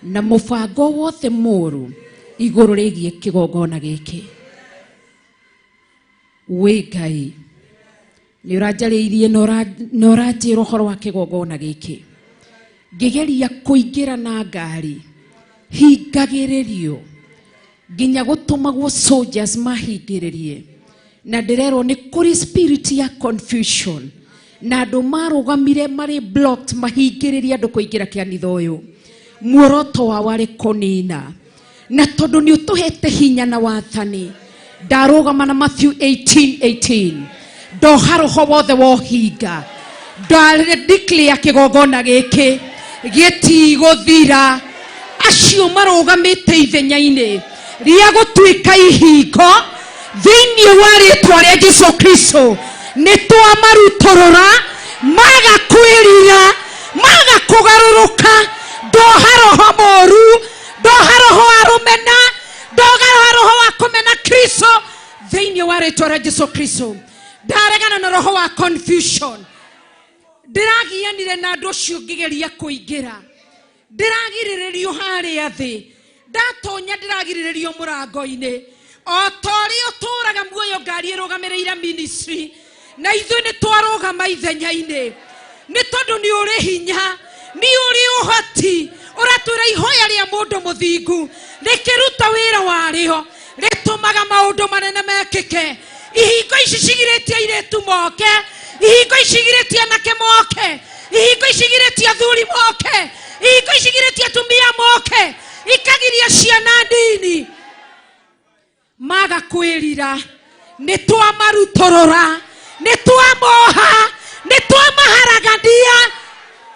na mubango wothe muru iguru rigie kigongona giki. We Ngai ni urajariirie na uranjira uhoro wa kigongona giki. Ngigeria kuingira na ngari hingagiririo nginya gutumagwo soldiers mahingiririe, na ndirerwo ni kuri spirit ya confusion na andu marugamire mari blocked mahingiririe andu kuingira kianitho uyu. Muoroto wa wari kunina na tondu ni utuhete hinya na wathani ndarugama na Matthew 18:18 ndoha roho wothe wohinga declare kigongona giki gitiguthira. Acio marugamite ithenya-ini ria gutuika ihingo thiini wa ritwa ria Jesu Kristo ni twamarutorora magakwirira magakugaruruka. Ndoha roho moru, ndoha roho wa rumena, ndoha roho wa kumena Kristo thiini wa ritwa ria Jesu Kristo. Ndaregana na roho wa confusion. Ndiragianire na andu acio ngigeria kuingira, ndiragiririo haria thi, ndatonya ndiragiririo murango-ini. O tori uturaga muoyo ngari irugamirire ministry na ithu ni twarugama ithenya-ini ni tondu ni uri hinya, ni uri uhoti, uratwira ihoya ria mundu muthingu rikiruta wira wario ritumaga maundu manene mekike. Ihingo ici cigiritie iretu moke, ihingo icigiritie anake moke, ihingo icigiritie athuri moke, ihingo icigiritie atumia moke, ikagiria ciana ndini magakwirira. Ni twamarutorora, ni twamoha, ni twamaharagadia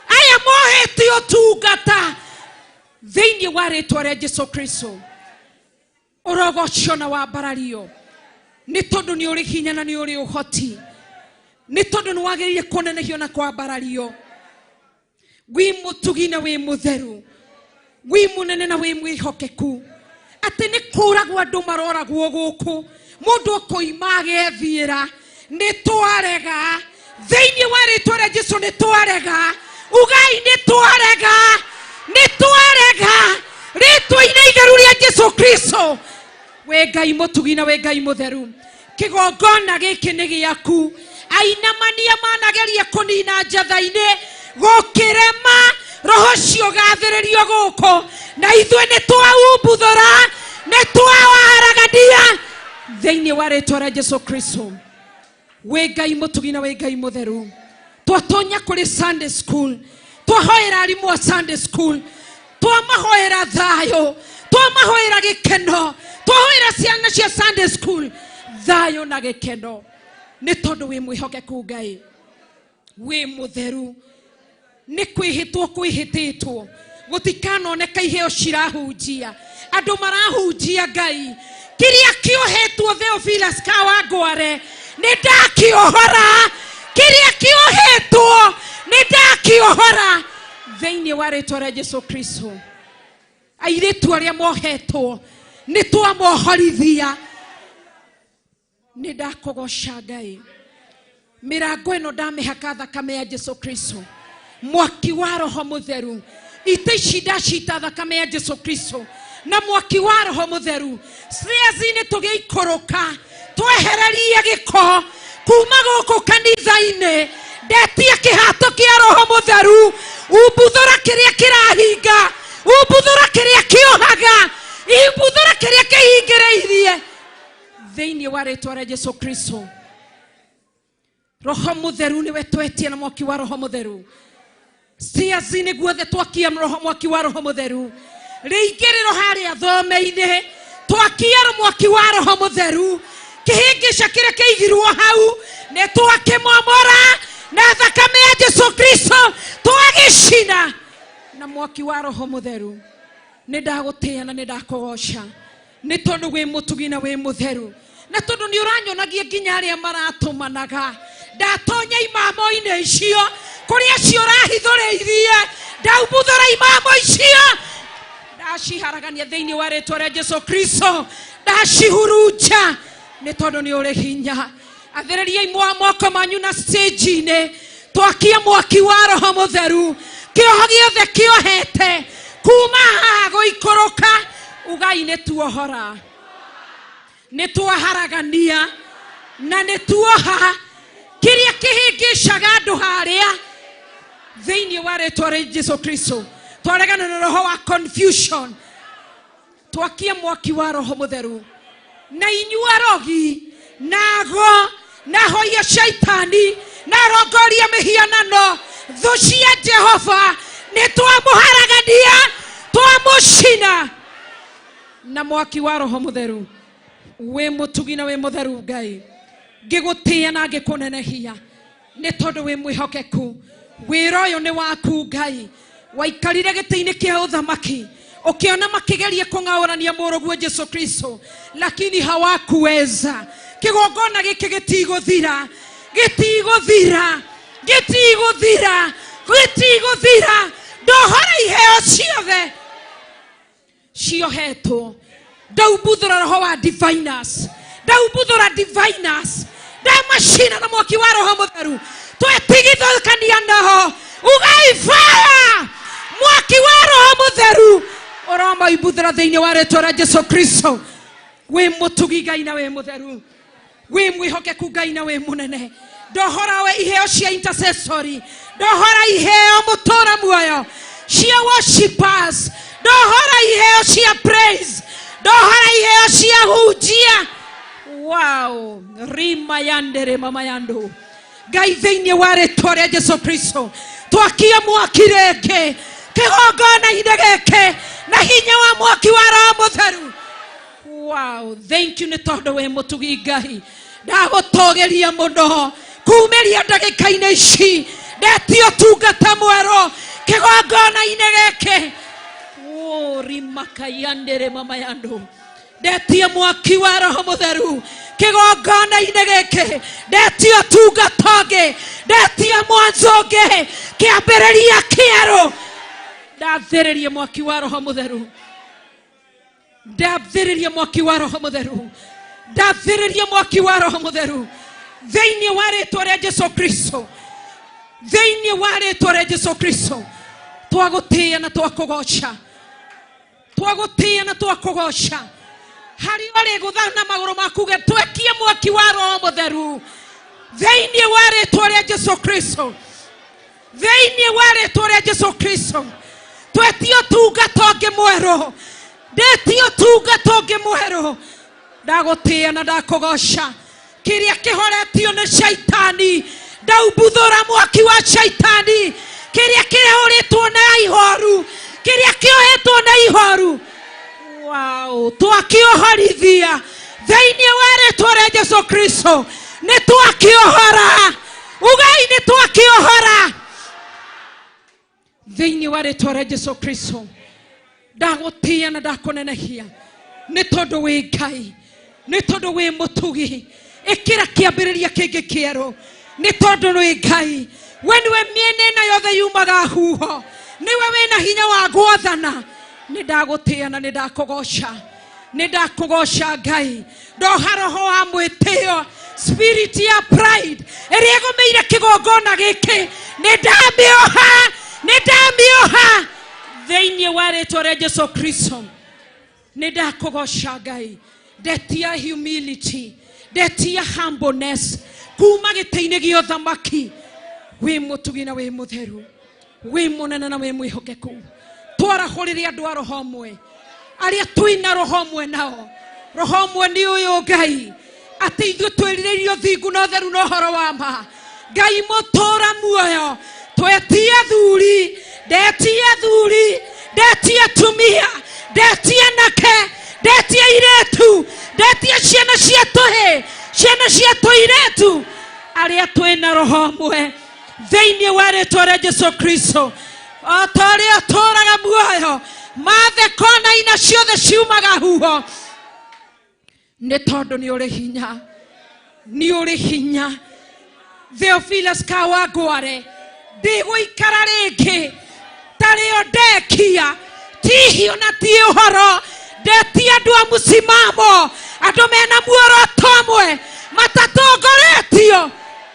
aya mohete utungata thiini wa ritwa ria Jesu Kristo. Urogocio na wambarario ni tondu ni uri hinya na ni uri uhoti, ni tondu ni wagiririe kunenehio na kwambarario. Gwi mutugi na wi mutheru, gwi munene na wi mwihokeku, ati ni kuragwo andu maroragwo guku mundu ukoima agethira. Ni twarega thiini wa ritwa ria Jesu, ni twarega ugai, ni twarega, ni twarega ritwa-ini itheru ria Jesu Kristo. We Ngai mutugi na we Ngai mutheru, kigongona giki ni giaku. Ainamania manageria kunina njatha-ini gukirema roho cio gathiririo guku, na ithwe ni twaumbuthura, ni twawaragadia thiini wa ritwa ria Jesu Kristo. We Ngai mutugi na we Ngai mutheru, twatonya kuri Sunday school, twahoera arimu a Sunday school, twamahoera thayo, twamahoera gikeno, twahoera ciana cia Sunday school thayo na gikeno. Ni tondu wi mwihokeku Ngai, wi mutheru, ni kwihitwo kwihititwo gutikanoneka iheo cirahunjia, andu marahunjia Ngai. Kiria kiohetwo Theophilus Kawangware ni ndakiohora, kiria kiohetwo ni ndakiohora thiini wa ritwa ria Jesu Kristo. Airitu aria mohetwo ni twamohorithia. Ni ndakugoca Ngai, mirango ino ndamihaka thakame ya Jesu Kristo, mwaki wa Roho Mutheru. Ite ici ndacita thakame ya Jesu Kristo na mwaki wa Roho Mutheru. Stairs-ini tugiikoroka twehererie giko kuma guku kanitha-ini, ndetia kihato kia Roho Mutheru umbuthura kiria kirahinga ubuthura kiria kiohaga ibuthura kiria kihingireirie thĩinĩ wa rĩtwa rĩa Jesu Kristo. Roho Mũtheru nĩwe twetie na mwaki wa Roho Mũtheru. Ciaci guothe twakia roho mwaki wa Roho Mũtheru. Rĩingĩrĩro harĩa thome-inĩ twakia mwaki wa Roho Mũtheru. Kĩhĩngĩca kĩrĩa kĩigirwo hau nĩ twakĩmomora na thakame ya Jesu Kristo twagĩcina na mwaki wa Roho Mũtheru. Nĩ ndagũtĩĩa na nĩ ndakũgoca nĩ tondũ wĩ mũtugi na wĩ mũtheru, na tondũ nĩ ũranyonagia nginya arĩa maratũmanaga. Ndatonya imamo-inĩ icio kũrĩa ciũrahithũrĩirie, ndaubuthũra imamo icio, ndaciharagania thĩinĩ wa rĩtwa rĩa Jesu Kristo, ndacihurunja nĩ tondũ nĩ ũrĩ hinya. Athĩrĩriai moko manyu na stage-inĩ, twakia mwaki wa Roho Mũtheru. Kĩoho gĩothe kĩohete kuma haha gũikũrũka, ugai nĩ tuohora, nĩ twaharagania na nĩ tuoha kĩrĩa kĩhĩngĩcaga andũ harĩa thĩinĩ wa rĩtwa rĩa Jesu Kristo. Twaregana na roho wa confusion, twakia mwaki wa Roho Mũtheru. Na inyua rogi nago na hoya shaitani na rogoria mihianano thũ cia Jehova nĩ twamũharagania, twamũcina na mwaki wa Roho Mũtheru. We mũtugi na we mũtheru Ngai, ngĩgũtĩĩa na ngĩkũnenehia nĩ tondũ we mwĩhokeku. Wĩra ũyũ nĩ waku Ngai, waikarire gĩtĩ-inĩ kĩa ũthamaki ukiona makĩgeria kũng'aũrania mũrũguo Jesu Kristo, lakini hawakuweza. Kĩgongona gĩkĩ gĩtigũthira, gĩtigũthira, gĩtigũthira, gĩtigũthira. Ndohora iheo ciothe ciohetwo, ndaubuthũra roho wa diviners, ndaubuthũra diviners, ndamacina na mwaki wa Roho Mũtheru. Twetigithũkania naho, ugai fire mwaki wa Roho Mũtheru oroma ibuthũra thĩinĩ wa rĩtwa rĩa Jesu Kristo. We mũtugi Ngai na we mũtheru, we mwĩhokeku Ngai na we mũnene. Ndohora we iheo cia intercessory, ndohora iheo mũtũra muoyo cia worshipers, ndohora iheo cia praise, ndohora iheo cia hunjia. Wow, rima yandere mama yandu Ngai thĩinĩ wa rĩtwa rĩa Jesu Kristo, twakia mwaki rĩngĩ kĩgongona-inĩ gĩkĩ na hinya wa mwaki wa Roho Mũtheru. Wow, thank you nĩ tondũ we mũtugi Ngai. Ndagũtũgĩria mũno kumĩria ndagĩka-inĩ ici, ndetio tungata mwerũ kĩgongona-inĩ gĩkĩ. Rimaka yandere mama yandu, ndetie mwaki wa Roho Mũtheru kĩgongona-inĩ gĩkĩ, ndetio tungata ũngĩ, ndetie mwanzo ũngĩ, kĩambĩrĩria kĩerũ. Ndathĩrĩria mwaki wa Roho Mũtheru, ndathĩrĩria mwaki wa Roho Mũtheru, ndathĩrĩria mwaki wa Roho Mũtheru thĩinĩ wa rĩtwa rĩa Jesu Kristo, thĩinĩ wa rĩtwa rĩa Jesu Kristo. Twagũtĩĩa na twakũgoca, twagũtĩĩa na twakũgoca. Harĩ ũrĩ gũthana magũrũ maku twekie mwaki wa Roho Mũtheru thĩinĩ wa rĩtwa rĩa Jesu Kristo, thĩinĩ wa rĩtwa rĩa Jesu Kristo. Twetio tungata ũngĩ mwerũ, ndetio tungata ũngĩ mwerũ. Ndagũtĩĩa na ndakũgoca. Kĩrĩa kĩhoretio nĩ shaitani, ndaubuthũra mwaki wa shaitani. Kĩrĩa kĩhũrĩtwo na ihoru, kĩrĩa kĩohetwo na ihoru. Wow, twakĩohorithia thĩinĩ wa rĩtwa rĩa Jesu Kristo. Nĩ twakĩohora, ugai nĩ twakĩohora thĩinĩ wa rĩtwa rĩa Jesu Kristo. Ndagũtĩĩa na ndakũnenehia nĩ tondũ wĩ Ngai, nĩ tondũ wĩ mũtugi. Ĩkĩra kĩambĩrĩria kĩngĩ kĩerũ nĩ tondũ wĩ Ngai. We nĩwe mĩena ĩno yothe yumaga huho, nĩwe wĩna hinya wa gwathana. Nĩ ndagũtĩĩa na nĩ ndakũgoca, nĩ ndakũgoca Ngai. Ndoha roho wa mwĩtĩo, spirit ya pride ĩrĩa ĩgũmĩire kĩgongona gĩkĩ, nĩ ndamĩoha, nĩ ndamĩoha thĩinĩ wa rĩtwa rĩa Jesu Kristo. Nĩ ndakũgoca Ngai. Ndetia humility, ndetia humbleness kuma gĩtĩ-inĩ gĩa ũthamaki. Wĩ mũtugi na wĩ mũtheru, wĩ mũnene na wĩ mwĩhokeku. twarahũrĩre andũ a roho mwe arĩa twĩna roho mwe nao. Roho mwe nĩ ũyũ Ngai atĩ ithuĩ twĩrirĩirio thingu na ũtheru na ũhoro wa ma. Ngai mũtũũra muoyo twetie thuri, ndetie thuri, ndetie atumia, ndetie anake, ndetie airĩtu, ndetie ciana cia tũhĩ, ciana cia tũirĩtu arĩa twĩna roho mwe thĩinĩ wa rĩĩtwa rĩa Jesũ Kristo. O ta ũrĩa ũtũũraga muoyo mathe kona-inĩ ciothe ciumaga huho, nĩ tondũ nĩ ũrĩ hinya, nĩ ũrĩ hinya. Theophilus Kawangware, ndigũikara rĩngĩ tarĩ o ndekia, tihi ona ti ũhoro, ndetia andũ a mũsimamo, andũ mena muoroto ũmwe matatongoretio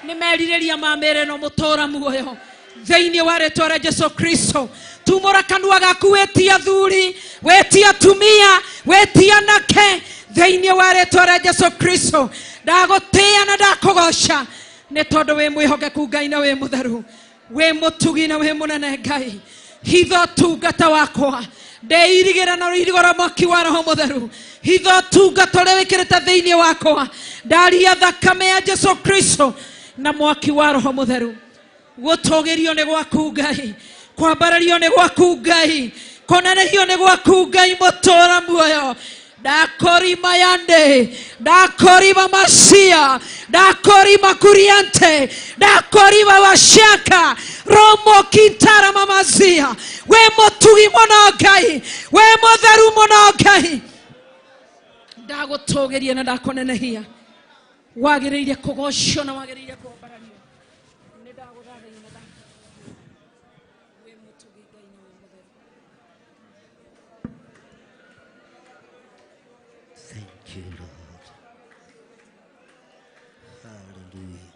nĩ merirĩria ma mĩĩrĩ no mũtũũra muoyo thĩinĩ wa rĩĩtwa rĩa Jesũ Kristo. Tumũra kanua gaku wĩtie athuri, wĩtie atumia, wĩtie anake thĩinĩ wa rĩĩtwa rĩa Jesũ Kristo. Ndagũtĩĩa na ndakũgoca nĩ tondũ wĩ mwĩhokeku Ngai na wĩ mũtheru, wĩ mũtugi na wĩ mũnene Ngai. Hitho tungata wakwa ndeirigĩra na rũirigo rwa mwaki wa Roho Mũtheru. Hitho tungata ũrĩa wĩkĩrĩte thĩinĩ wakwa, ndaria thakame ya Jesũ Kristo na mwaki wa Roho Mũtheru. Gũtũgĩrio nĩ gwaku Ngai, kwambarario nĩ gwaku Ngai, kũnenehio nĩ gwaku Ngai mũtũũra muoyo. Dakorima yande, dakorima masia, dakorima kuriante, dakorima washaka, romo kintara mamazia. We motugi mono Ngai, we mũtheru mono Ngai. Ndagũtũgĩria na ndakonenehia, wagĩrĩire kũgocio na wagĩrĩire kwambarario. Nĩ ndagũthathaiya na ndakonenehia, we mũtugi Ngai na we mũtheru. Thank you, Lord. Hallelujah.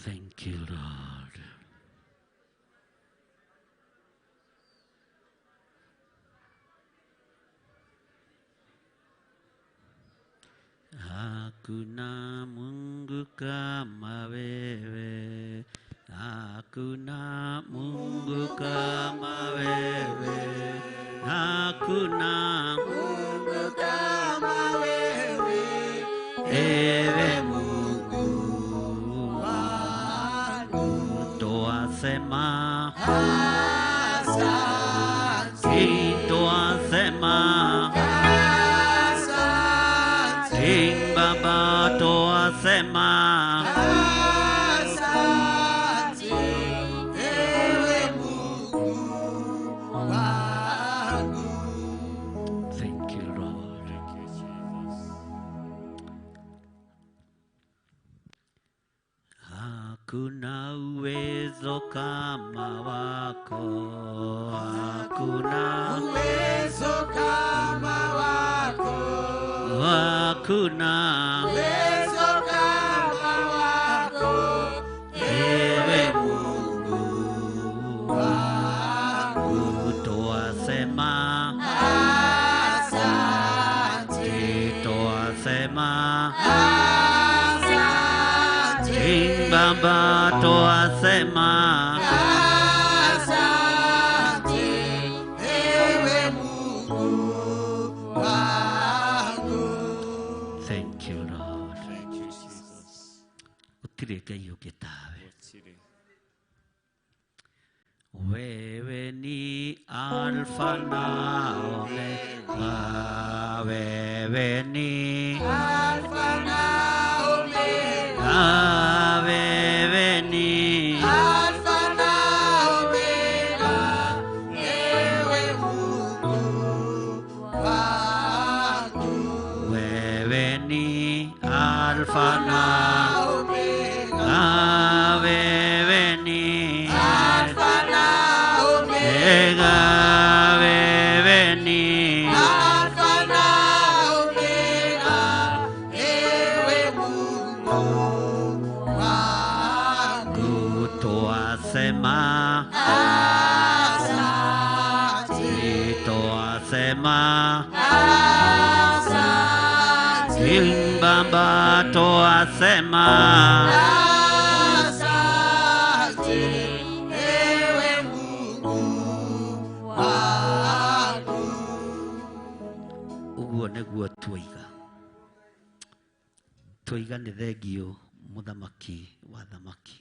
Thank you, Lord. Hakuna Mungu kama wewe, hakuna Mungu kama wewe, hakuna Mungu kama wewe, ewe Mungu wangu. Twasema asante, twasema asante, Baba twasema asante, ewe Mungu wangu. Thank you, Lord. Thank you, Jesus. Hakuna uwezo kama wako, hakuna uwezo kama wako, hakuna uwezo kama wako, ewe Mungu wangu. Twasema asante, twasema asante, Baba twasema asante, ewe Mungu wangu. Thank you, Lord. Thank you, Jesus. Gũtirĩ Ngai ũngĩ tawe. Wewe ni Alfa na Omega, wewe ni Alfa na Omega, wewe ni Alfa na Omega, ewe Mungu wangu. Wewe ni Alfa na Omega, wewe ni Alfa na Omega, wewe ni Alfa na Omega, ewe Mungu wangu. Twasema asante, twasema asante, Baba twasema nĩguo tuoiga. Tuoiga nĩ thengio mũthamaki wa thamaki.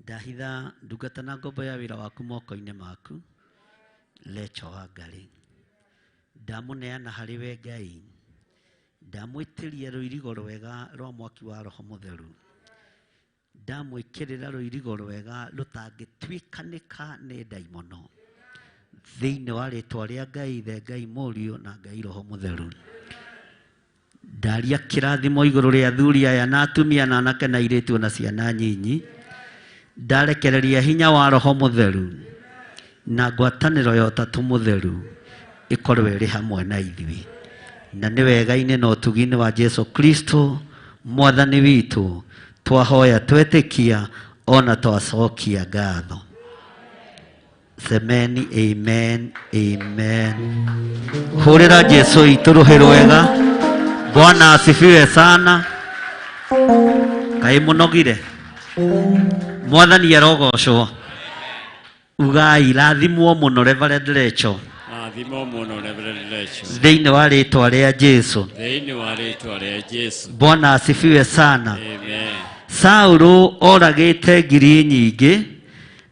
Ndahitha ndungata na ngombo ya wĩra waku moko-inĩ maku, Lecho wa Ngarĩ. Ndamuneana harĩ we Ngai, ndamwĩtĩria rũirigo rwega rwa mwaki wa Roho Mũtheru. Ndamwĩkĩrĩra rũirigo rwega rũtangĩtuĩkanĩka nĩ ndaimono, thĩinĩ wa rĩĩtwa rĩa Ngai Ithe, Ngai Mũriũ na Ngai Roho Mũtheru. Ndaria kĩrathimo igũrũ rĩa athuri aya na atumia na anake na airĩtu na ciana nyinyi. Ndarekereria hinya wa Roho Mũtheru na ngwatanĩro ya Ũtatũ Mũtheru ĩkorwo ĩrĩ hamwe na ithuĩ, na nĩ wega-inĩ na ũtugi-inĩ wa Jesu Kristo Mwathani witũ twahoya twetĩkia ona twacokia ngatho. Semeni amen, amen. Hũrĩra Jesu itũ rũhĩ rwega. Bwana asifiwe sana. Kaĩ mũnogire? Mwathani arogocwo. Ugai rathimwo mũno Reverend Lecho. Rathimwo mũno Reverend Lecho. Thĩinĩ wa rĩĩtwa rĩa Jesu. Thĩinĩ wa rĩĩtwa rĩa Jesu. Bwana asifiwe sana. Amen. Saũlũ oragĩte ngiri nyingĩ,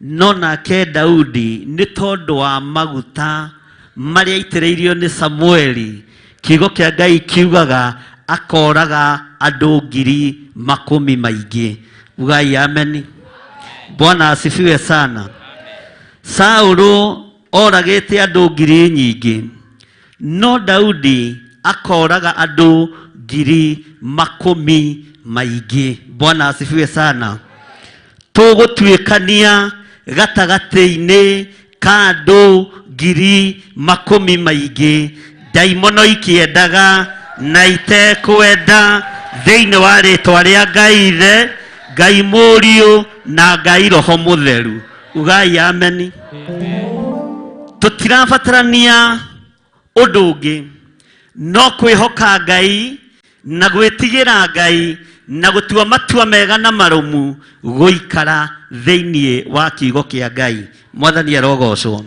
no nake Daudi nĩ tondũ wa maguta marĩa aitĩrĩirio nĩ Samueli, kiugo kĩa Ngai kiugaga akoraga andũ ngiri makũmi maingĩ. Ugai ameni. Bwana asifiwe sana. Saũlũ oragĩte andũ ngiri nyingĩ, no Daudi akoraga andũ ngiri makũmi maingĩ. Bwana asifiwe sana. Tũgũtuĩkania gatagatĩ-inĩ ka andũ ngiri makũmi maingĩ, ndaimono ikĩendaga na itekwenda, thĩinĩ wa rĩĩtwa rĩa Ngai Ithe, Ngai Mũriũ na Ngai Roho Mũtheru. Ugai ameni. Tũtirabatarania ũndũ ũngĩ no kwĩhoka Ngai na gwĩtigĩra Ngai na gũtua matua mega na marũmu gũikara thĩinĩ wa kiugo kĩa Ngai. Mwathani arogocwo.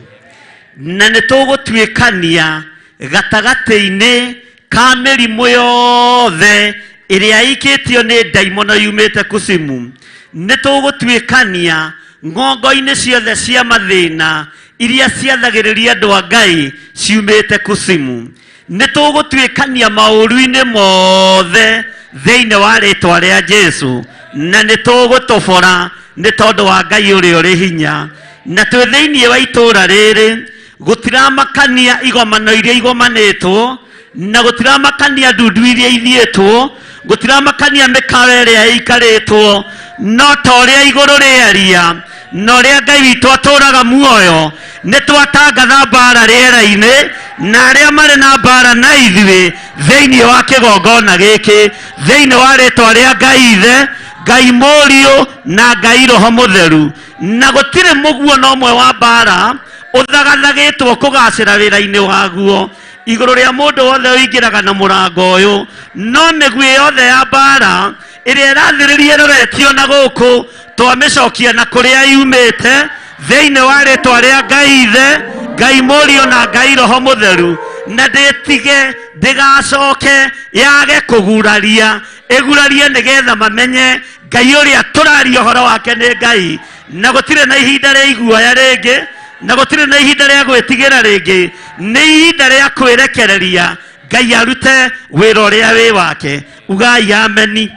Na nĩ tũgũtuĩkania gatagatĩ-inĩ ka mĩrimũ yothe ĩrĩa ikĩtio nĩ ndaimono yumĩte kuzimu. Nĩ tũgũtuĩkania ng'ongo-inĩ ciothe cia mathĩna iria ciathagĩrĩria andũ a Ngai ciumĩte kuzimu. Nĩ tũgũtuĩkania maũru-inĩ mothe thĩinĩ wa rĩĩtwa rĩa Jesu, na nĩ tũgũtobora nĩ tondũ wa Ngai ũrĩa ũrĩ hinya. Na twĩ thĩinĩ wa itũũra rĩrĩ gũtiramakania igomano iria igomanĩtwo, na gũtiramakania ndundu iria ithiĩtwo, gũtiramakania mĩkawa ĩrĩa ĩikarĩtwo, no ta ũrĩa igũrũ rĩaria na ũrĩa Ngai witũ atũũraga muoyo, nĩ twatangatha mbara rĩera-inĩ na arĩa marĩ na mbara na ithuĩ thĩinĩ wa kĩgongona gĩkĩ, thĩinĩ wa rĩĩtwa rĩa Ngai Ithe, Ngai Mũriũ na Ngai Roho Mũtheru. Na gũtirĩ mũguo na ũmwe wa mbara ũthagathagĩtwo kũgacĩra wĩra-inĩ waguo igũrũ rĩa mũndũ wothe ũingĩraga na mũrango ũyũ, no mĩguĩ yothe ya mbara ĩrĩa ĩrathirĩria ĩroretio na gũkũ twamĩcokia na kũrĩa yumĩte thĩinĩ wa rĩĩtwa rĩa Ngai Ithe, Ngai Mũriũ na Ngai Roho Mũtheru. Na ndĩtige ndĩgacoke yage kũguraria, ĩgurarie nĩgetha mamenye Ngai ũrĩa tũraria ũhoro wake nĩ Ngai, na gũtirĩ na ihinda rĩa iguoya rĩngĩ, na gũtirĩ na ihinda rĩa gwĩtigĩra rĩngĩ, nĩ ihinda rĩa kwĩrekereria Ngai arute wĩra ũrĩa wĩ wake. Ugai ameni.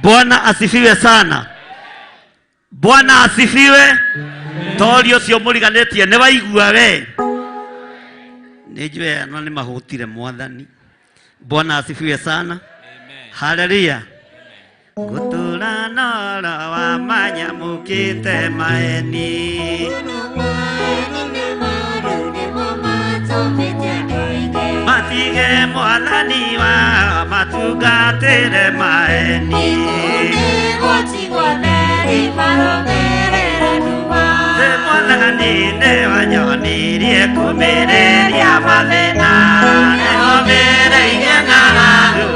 Bwana asifiwe sana. Bwana asifiwe. Tori ũcio mũriganĩtie nĩ waigua we? Nĩ njũĩ no nĩ mahũtire Mwathani. Bwana asifiwe sana. Haleluya. Gũtũũra noro wa manyamũkĩte maeni, matige Mwathani wa matungatĩre maeni, Mwathani nĩ wanyonirie kũmĩrĩria mathĩna, nĩmũmĩrĩirie ng'aragu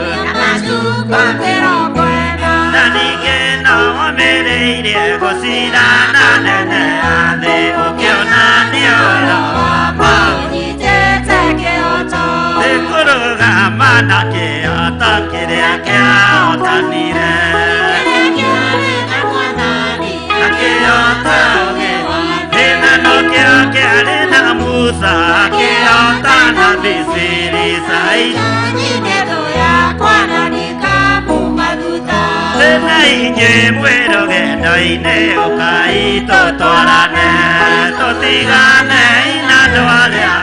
na ningĩ no wamĩrĩirie gũcirana nene thĩ, ũkĩona nĩ ũhoro wa maũnyitĩte kĩhoto na kĩoto kĩrĩa kĩahotanire na kĩoto thĩna no kĩo kĩarĩ na Musa kĩota na Bisirisai thĩna inyuĩ mwĩ rũgendo-inĩ ũkai tũtwarane tũtigane na andũ arĩa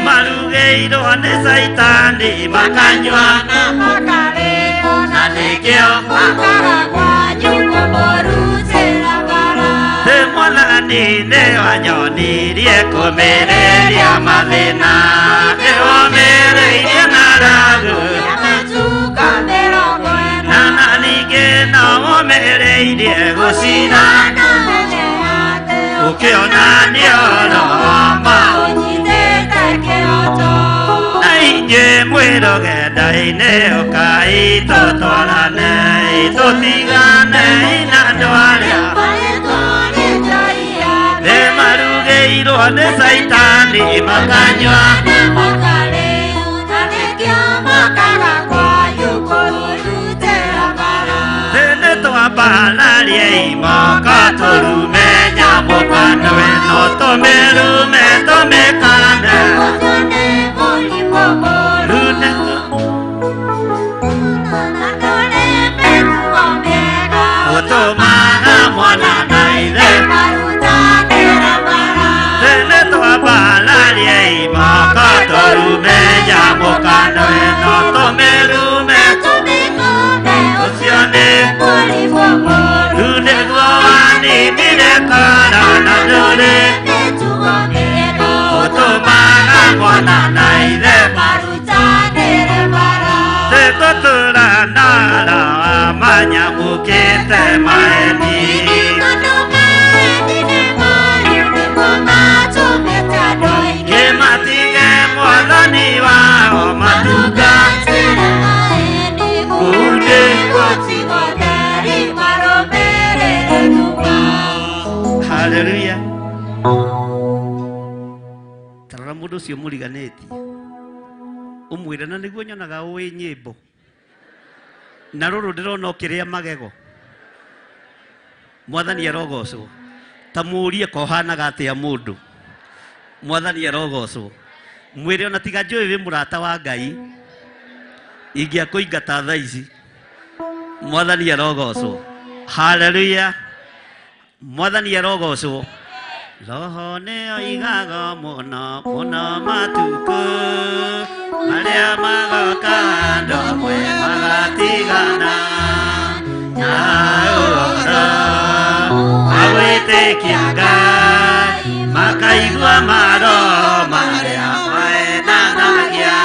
marugĩirwo nĩ Saitani makanyua na makarĩo na nĩkĩo makaragwo nyũngũ mũrutĩra bara Mwathani nĩ wanyonirie kũmĩrĩria mathĩna nĩwomĩrĩirie ng'aragu na ningĩ no womĩrĩirie gũcina ũkĩonania ũhoro wa na inyuĩ mwĩ rũgendo-inĩ ũkai tũtwarane tũtigane na andũ arĩa marugĩirwo nĩ Saitani makanyua na makarĩo na nĩkĩo makaragwo nyũngũ mũrutĩra bara nĩ twambararie imoka tũrume nyamũkano ĩno tũmĩrume tũmĩkane ũtũmaga mwana na ithe tene twambararie imoka tũrume nyamũkano ĩno tũmĩrume ũcio nĩ rĩu nĩguo waninire kara na ndũrĩ ũtũmaga mwana na ithe tũtũranara manyamũkĩte maeni kĩmatige Mwathani wao matungatĩre kunde haleluya tarora mũndũ ũcio mũriganĩtie ũmwĩre na nĩguo nyonaga ũĩ nyĩmbo na rũrũ ndĩrona ũkĩrĩa magego Mwathani arogocwo ta mũũrie kohanaga atĩa mũndũ Mwathani arogocwo mwĩre ona tiga njũĩ wĩ mũrata wa Ngai ingĩakũingata thaa ici Mwathani arogocwo haleluya Mwathani arogocwo roho nĩoigaga mũno mũno matukũ marĩa magoka andũ amwe magatigana na ũhoro wa gwĩtĩkia Ngai makaigua maroho marĩa maenanagia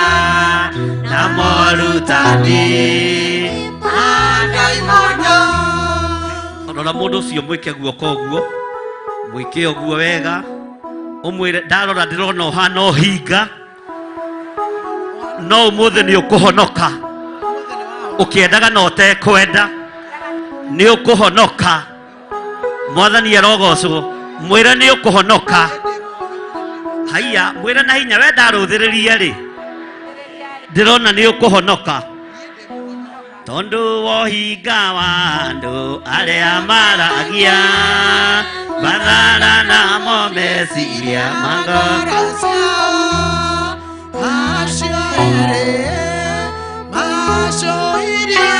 na morutani rora mũndũ ũcio mwĩke guoko ũguo mwĩke ũguo wega ũmwĩre ndarora ndĩrona ũhana ũhinga no ũmũthĩ nĩ ũkũhonoka ũkĩendaga na ũtekwenda nĩ ũkũhonoka Mwathani arogocwo mwĩre nĩ ũkũhonoka haiya mwĩre na hinya we ndarũthĩrĩrie rĩ ndĩrona nĩ ũkũhonoka tondũ wohinga wa andũ arĩa maragia mathara namo meciria magora macoiria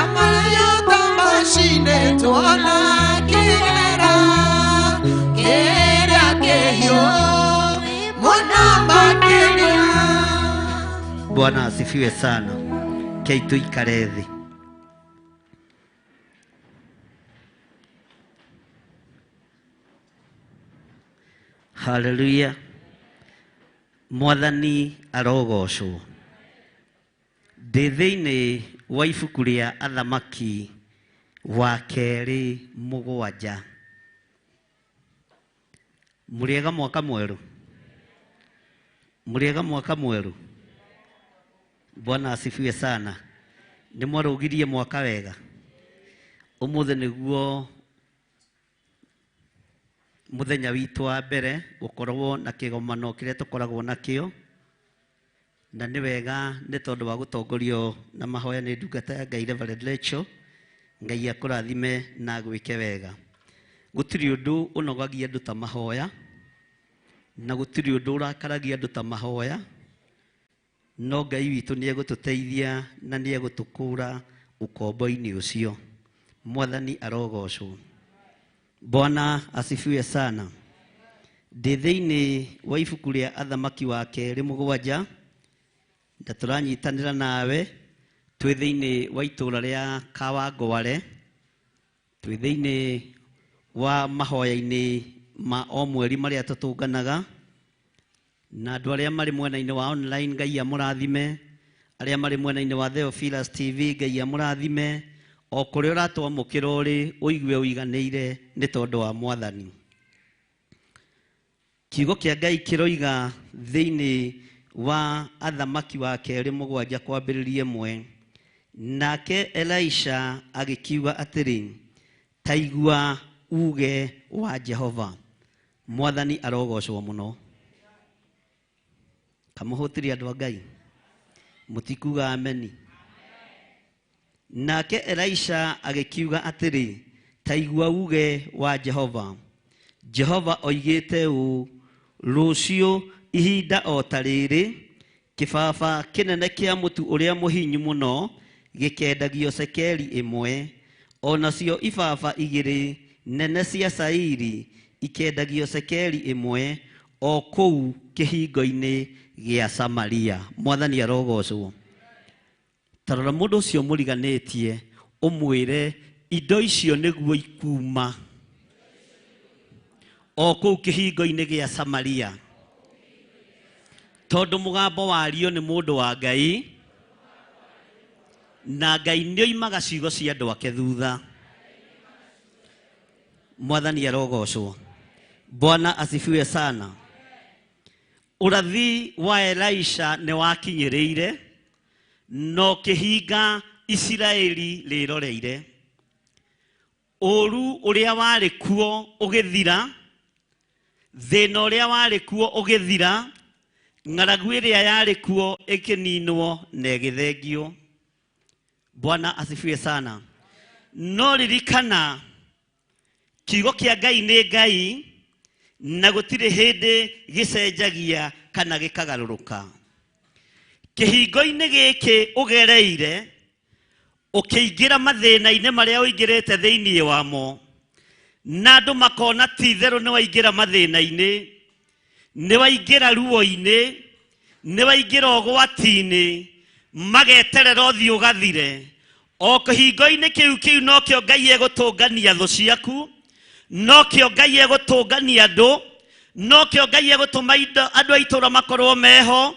amarayota macindĩtwo na kĩgera kĩrĩa kĩhiũ mũno makĩria. Bwana asifiwe sana. Kei tuikare thĩ. Hallelujah. Mwathani arogocwo. Ndĩ thĩinĩ wa ibuku rĩa Athamaki wa kerĩ 7. Mũrĩega mwaka mwerũ. Mũrĩega mwaka mwerũ. Bwana asifiwe sana. Nĩ mwarũgirie mwaka wega. Ũmũthĩ nĩguo mũthenya witũ wa mbere gũkorwo na kĩgomano kĩrĩa tũkoragwo nakĩo na nĩ wega nĩ tondũ wa gũtongorio na mahoya nĩ ndungata ya Ngai Reverend Rachel. Ngai akũrathime na gwĩke wega. Gũtirĩ ũndũ ũnogagia andũ ta mahoya, na gũtirĩ ũndũ ũrakaragia andũ ta mahoya. No Ngai witũ nĩ egũtũteithia na nĩ egũtũkũra ũkombo-inĩ ũcio. Mwathani arogocwo. Bwana asifiwe sana. Ndĩ thĩinĩ wa ibuku rĩa Athamaki wa Kerĩ 7, na tũranyitanĩra nawe twĩ thĩinĩ wa itũũra rĩa Kawangware, twĩ thĩinĩ wa mahoya-inĩ ma o mweri marĩa tũtũnganaga, na andũ arĩa marĩ mwena-inĩ wa online Ngai amũrathime, arĩa marĩ mwena-inĩ wa Theophilus TV Ngai amũrathime, o kũrĩa ũratwamũkĩra ũrĩ ũigue ũiganĩire nĩ tondũ wa Mwathani. Kiugo kĩa Ngai kĩroiga thĩinĩ wa Athamaki wa Kerĩ 7 kwambĩrĩria 1, nake Elisha agĩkiuga atĩrĩ, ta igua uge wa Jehova. Mwathani arogocwo mũno. Kamũhũtĩri andũ a Ngai, mũtikuga ameni. Nake Elisha agĩkiuga atĩrĩ, ta igua uge wa Jehova. Jehova oigĩte ũũ, rũciũ ihinda o ta rĩrĩ, kĩbaba kĩnene kĩa mũtu ũrĩa mũhinyu mũno gĩkendagio cekeri 1, o nacio ibaba 2 nene cia cairi ikendagio cekeri 1, o kũu kĩhingo-inĩ gĩa Samaria. Mwathani arogocwo. Tarora mũndũ ũcio mũriganĩtie ũmwĩre indo icio nĩguo ikuma o kũu kĩhingo-inĩ gĩa Samaria. Tondũ mũgambo wario nĩ mũndũ wa Ngai, na Ngai nĩ oimaga ciugo cia andũ ake thutha. Mwathani arogocwo. Bwana asifiwe sana. Ũrathi wa Elisha nĩ wakinyĩrĩire, no kĩhinga Isiraeli rĩroreire. Ũru ũrĩa warĩ kuo ũgĩthira, thĩna ũrĩa warĩ kuo ũgĩthira, ng'aragu ĩrĩa yarĩ kuo ĩkĩninwo na ĩgĩthengio. Bwana asifiwe sana. No ririkana kiugo kĩa Ngai nĩ Ngai, na gũtirĩ hĩndĩ gĩcenjagia kana gĩkagarũrũka. Kĩhingo-inĩ gĩkĩ ũgereire, ũkĩingĩra mathĩna-inĩ marĩa ũingĩrĩte thĩinĩ wamo, na andũ makona ti therũ nĩ waingĩra mathĩna-inĩ, nĩ waingĩra ruo-inĩ, nĩ waingĩra ũgwati-inĩ, mageterera ũthiĩ ũgathire. O kĩhingo-inĩ kĩu no kĩo Ngai egũtũngania thũ ciaku, no kĩo Ngai egũtũngania andũ, no kĩo Ngai egũtũma andũ a itũũra makorwo meho,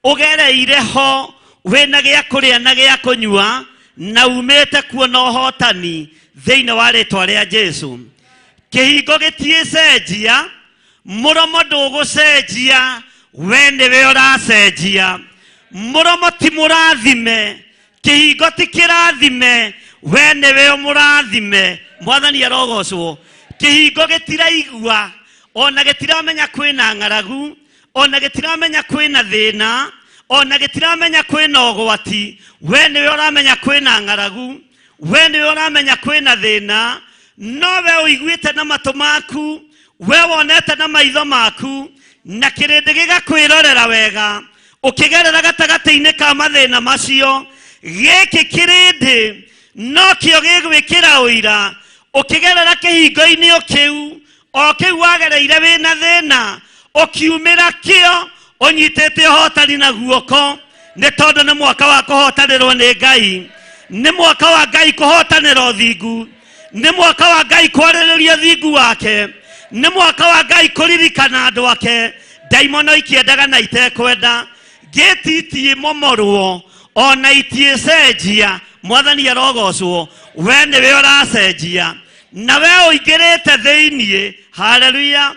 ũgereire ho wĩna gĩa kũrĩa na gĩa kũnyua, na umĩte kuo na ũhotani thĩinĩ wa rĩtwa rĩa Jesũ. Kĩhingo gĩtiĩcenjia, mũromo ndũgũcenjia, we nĩwe ũracenjia. Mũromo ti mũrathime, kĩhingo ti kĩrathime, we nĩwe mũrathime. Mwathani arogocwo. Kĩhingo gĩtiraigua, ona gĩtiramenya kwĩna ng'aragu, ona gĩtiramenya kwĩna thĩna, ona gĩtiramenya kwĩna ũgwati, we nĩwe ũramenya kwĩna ng'aragu, we nĩwe ũramenya kwĩna thĩna. No we ũiguĩte na matũ maku, we wonete na maitho maku, na kĩrĩndĩ gĩgakwĩrorera wega, ũkĩgerera gatagatĩ-inĩ ka mathĩna macio. Gĩkĩ kĩrĩndĩ no kĩo gĩgwĩkĩra ũira, ũkĩgerera kĩhingo-inĩ kĩu, o kĩu wagereire wĩna thĩna, ũkiumĩra kĩo ũnyitĩte ũhotani na guoko, nĩ tondũ nĩ mwaka wa kũhotanĩrwo nĩ Ngai, nĩ mwaka wa Ngai kũhotanĩra ũthingu, nĩ mwaka wa Ngai kwarĩrĩria ũthingu wake, nĩ mwaka wa Ngai kũririkana andũ ake. Ndaimono ikĩendaga na itekwenda, ngĩti itiĩmomorwo, ona itiĩcenjia. Mwathani arogocwo. We nĩwe ũracenjia, na we ũingĩrĩte thĩinĩ. Haleluya.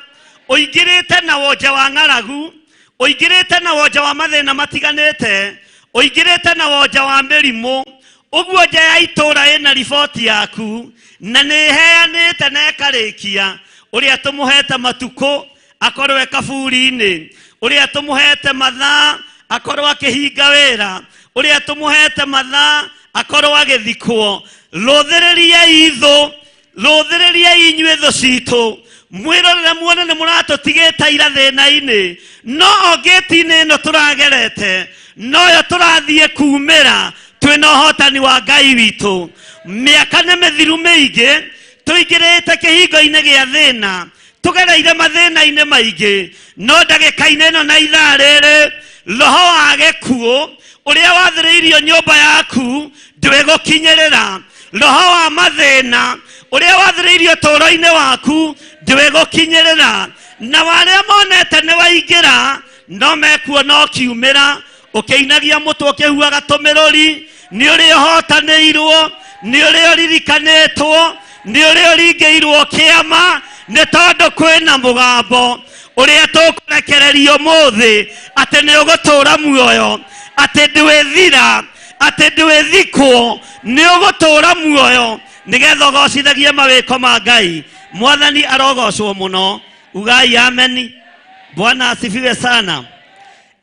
Ũingĩrĩte na wonja wa ng'aragu, ũingĩrĩte na wonja wa mathĩna matiganĩte, ũingĩrĩte na wonja wa mĩrimũ. Ũguo nja ya itũũra ĩna riboti yaku, na nĩ ĩheanĩte na ĩkarĩkia. Ũrĩa tũmũhete matukũ akorwo kaburi-inĩ, ũrĩa tũmũhete mathaa akorwo akihinga wira uria tumuhete mathaa akorwo agithikwo ruthiririai inyuĩ thũ citũ mwĩrorere muone nĩ mũratũtigĩte ira thĩna-inĩ no ngĩti-inĩ ĩno tũragerete noyo tũrathiĩ kumĩra twĩna ũhotani wa Ngai witũ mĩaka nĩ mĩthiru mĩingĩ tũingĩrĩte kĩhingo-inĩ gĩa thĩna tũgereire mathĩna-inĩ maingĩ no ndagĩka-inĩ ĩno na ithaa rĩrĩ roho wa gĩkuũ ũrĩa wathĩrĩirio nyũmba yaku ndwĩgũkinyĩrĩra roho wa mathĩna ũrĩa wathĩrĩirio tũũro-inĩ waku ndwĩgũkinyĩrĩra na warĩa monete nĩ waingĩra no mekuona ũkiumĩra ũkĩinagia mũtwe ũkĩhuaga tũmĩrũri nĩ ũrĩ ũhotanĩirwo nĩ ũrĩ ũririkanĩtwo nĩ ũrĩ ũringĩirwo kĩama nĩ tondũ kwĩna mũgambo ũrĩa tũkũrekererio mũthĩ atĩ nĩ ũgũtũũra muoyo atĩ ndwĩthira atĩ ndwĩthikwo nĩ ũgũtũũra muoyo nĩgetha ũgocithagie mawĩko ma Ngai mwathani arogocwo mũno ugai ameni Bwana asifiwe sana.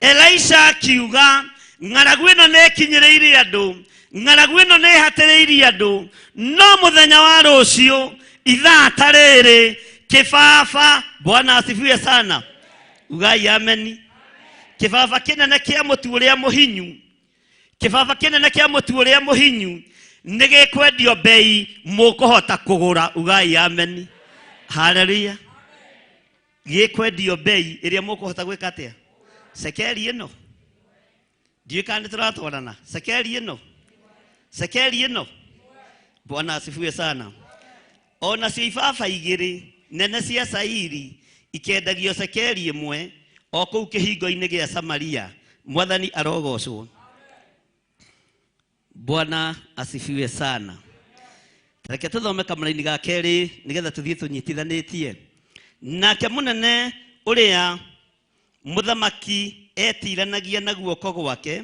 Elisha akiuga ng'aragu ĩno nĩ ĩkinyĩrĩire andũ ng'aragu ĩno nĩ ĩhatĩrĩirie andũ no mũthenya wa rũciũ ithaa ta rĩrĩ kĩbaba Bwana asifiwe sana ugai ameni kĩbaba kĩnene kĩa mũtu ũrĩa mũhinyu kĩbaba kĩnene kĩa mũtu ũrĩa mũhinyu nĩ gĩkwendio bei mũkũhota kũgũra ugai ameni haleluya gĩkwendio bei ĩrĩa mũkũhota gwĩka atĩa sekeri ĩno ndiũĩ kana nĩtũratwarana sekeri ĩno Bwana asifiwe sana ona cio ibaba igĩrĩ nene cia cairi ikendagio sekeri ĩmwe o kũu kĩhingo-inĩ gĩa Samaria mwathani arogocwo Bwana asifiwe sana. Reke tũthome kamũra-inĩ ga kerĩ nĩgetha tũthiĩ tũnyitithanĩtie nake mũnene ũrĩa mũthamaki etiranagia na guoko gwake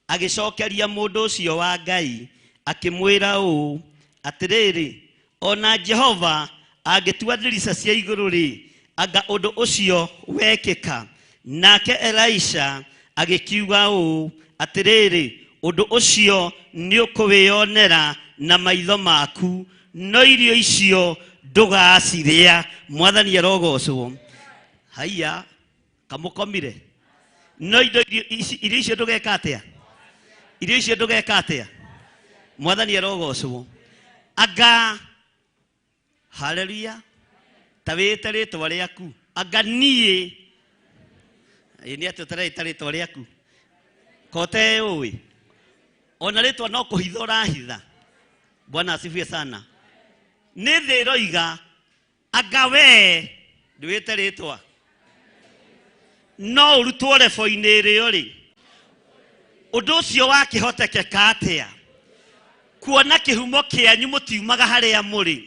agĩcokeria mũndũ ũcio wa Ngai akĩmwĩra ũũ atĩrĩrĩ ona Jehova angĩtua ndirica cia igũrũ rĩ anga ũndũ ũcio wekĩka nake Elisha agĩkiuga ũũ atĩrĩrĩ ũndũ ũcio nĩ ũkũwĩonera na maitho maku no irio icio ndũgacirĩa mwathani arogocwo haiya kamũkomire no irio icio ndũgeka atĩa irio icio ndũgeka atĩa mwathani arogocwo anga haleluya ta wĩte rĩtwa rĩaku anga niĩ nĩ atĩ ũtarĩte rĩtwa rĩaku kote ũĩ ona rĩtwa no kũhitha ũrahitha Bwana asifiwe sana nĩ thĩ ĩroiga anga wee ndwĩte rĩtwa no ũrutwo rebo-inĩ ĩrĩo rĩ ũndũ ũcio wakĩhotekeka atĩa kuona kĩhumo kĩanyu mũtiumaga harĩa mũrĩ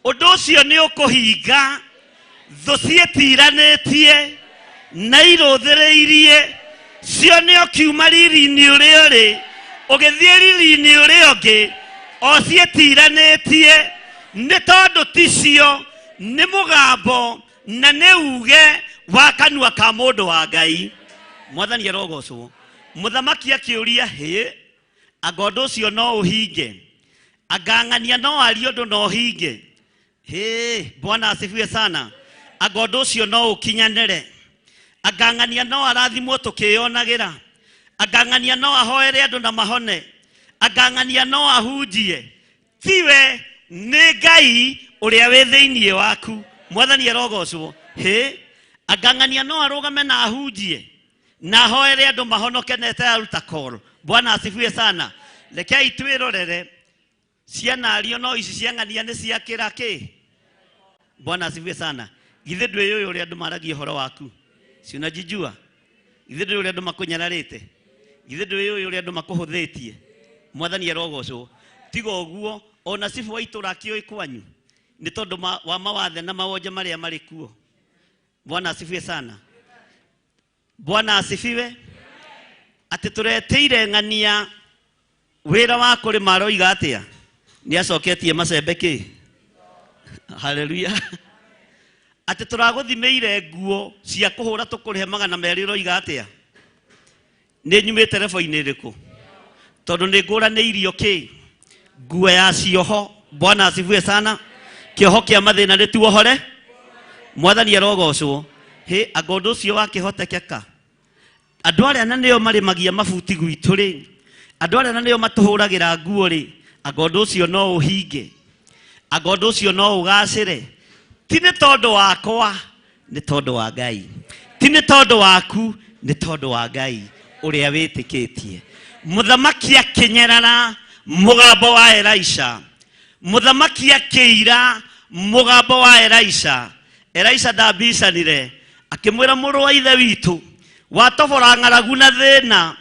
ũndũ ũcio nĩ ũkũhinga thũ ciĩtiranĩtie na irũthĩrĩirie cio nĩ ũkiuma riri-inĩ ũrĩa ũrĩ ũgĩthiĩ riri-inĩ ũrĩa ũngĩ o ciĩtiranĩtie nĩ tondũ ticio nĩ mũgambo na nĩ uge wa kanua ka mũndũ wa Ngai mwathani arogocwo mũthamaki akĩũria anga ũndũ ũcio no ũhinge anga ng'ania no arie ũndũ no ũhinge Bwana asifiwe sana anga ũndũ ũcio no ũkinyanĩre anga ng'ania no arathimwo tũkĩonagĩra anga ng'ania no ahoere andũ na mahone anga ng'ania no ahunjie tiwe nĩ Ngai ũrĩa wĩ thĩinĩ waku mwathani arogocwo anga ng'ania no arũgame na ahunjie na ahoere andũ mahonoke na etaruta koro Bwana asifiwe sana rekei twĩrorere cianario no ici cia ng'ania nĩ ciakĩra kĩ Bwana asifiwe sana githĩ ndwĩ ũrĩa andũ maragia ũhoro waku si unajijua githĩ ndwĩ ũrĩa andũ makũnyararĩte githĩ ndwĩ ũrĩa andũ makũhũthĩtie mwathani arogocwo tiga ũguo ona cibu wa itũra akĩũĩ kwanyu nĩ tondũ wa mawathe na mawonje marĩa marĩ kuo Bwana asifiwe sana Bwana asifiwe atĩ tũreteire ng'ania wĩra wa kũrĩma aroiga atĩa nĩ acoketie macembe kĩ haleluya atĩ tũragũthimĩire nguo cia kũhũra tũkũrĩhe 200 ũroiga atĩa nĩ nyumĩte rebo-inĩ rĩkũ tondũ nĩ ngũranĩirio kĩ nguo ya cioho. Bwana asifiwe sana. Kĩoho kĩa mathĩna nĩ tuohore. Mwathani arogocwo. Hĩ anga ũndũ ũcio wakĩhotekeka. Andũ arĩa na nĩo marĩmagia mabuti gwitũ rĩ, andũ arĩa na nĩo matũhũragĩra nguo rĩ, anga ũndũ ũcio no ũhinge, anga ũndũ ũcio no ũgacĩre. Ti nĩ tondũ wakwa, nĩ tondũ wa Ngai. Ti nĩ tondũ waku, nĩ tondũ wa Ngai ũrĩa wĩtĩkĩtie. Mũthamaki akĩnyerara mũgambo wa Elisha. Mũthamaki akĩira mũgambo wa Elisha. Elisha ndabicanire akĩmwĩra mũrũ wa ithe witũ, watobora ng'aragu na thĩna,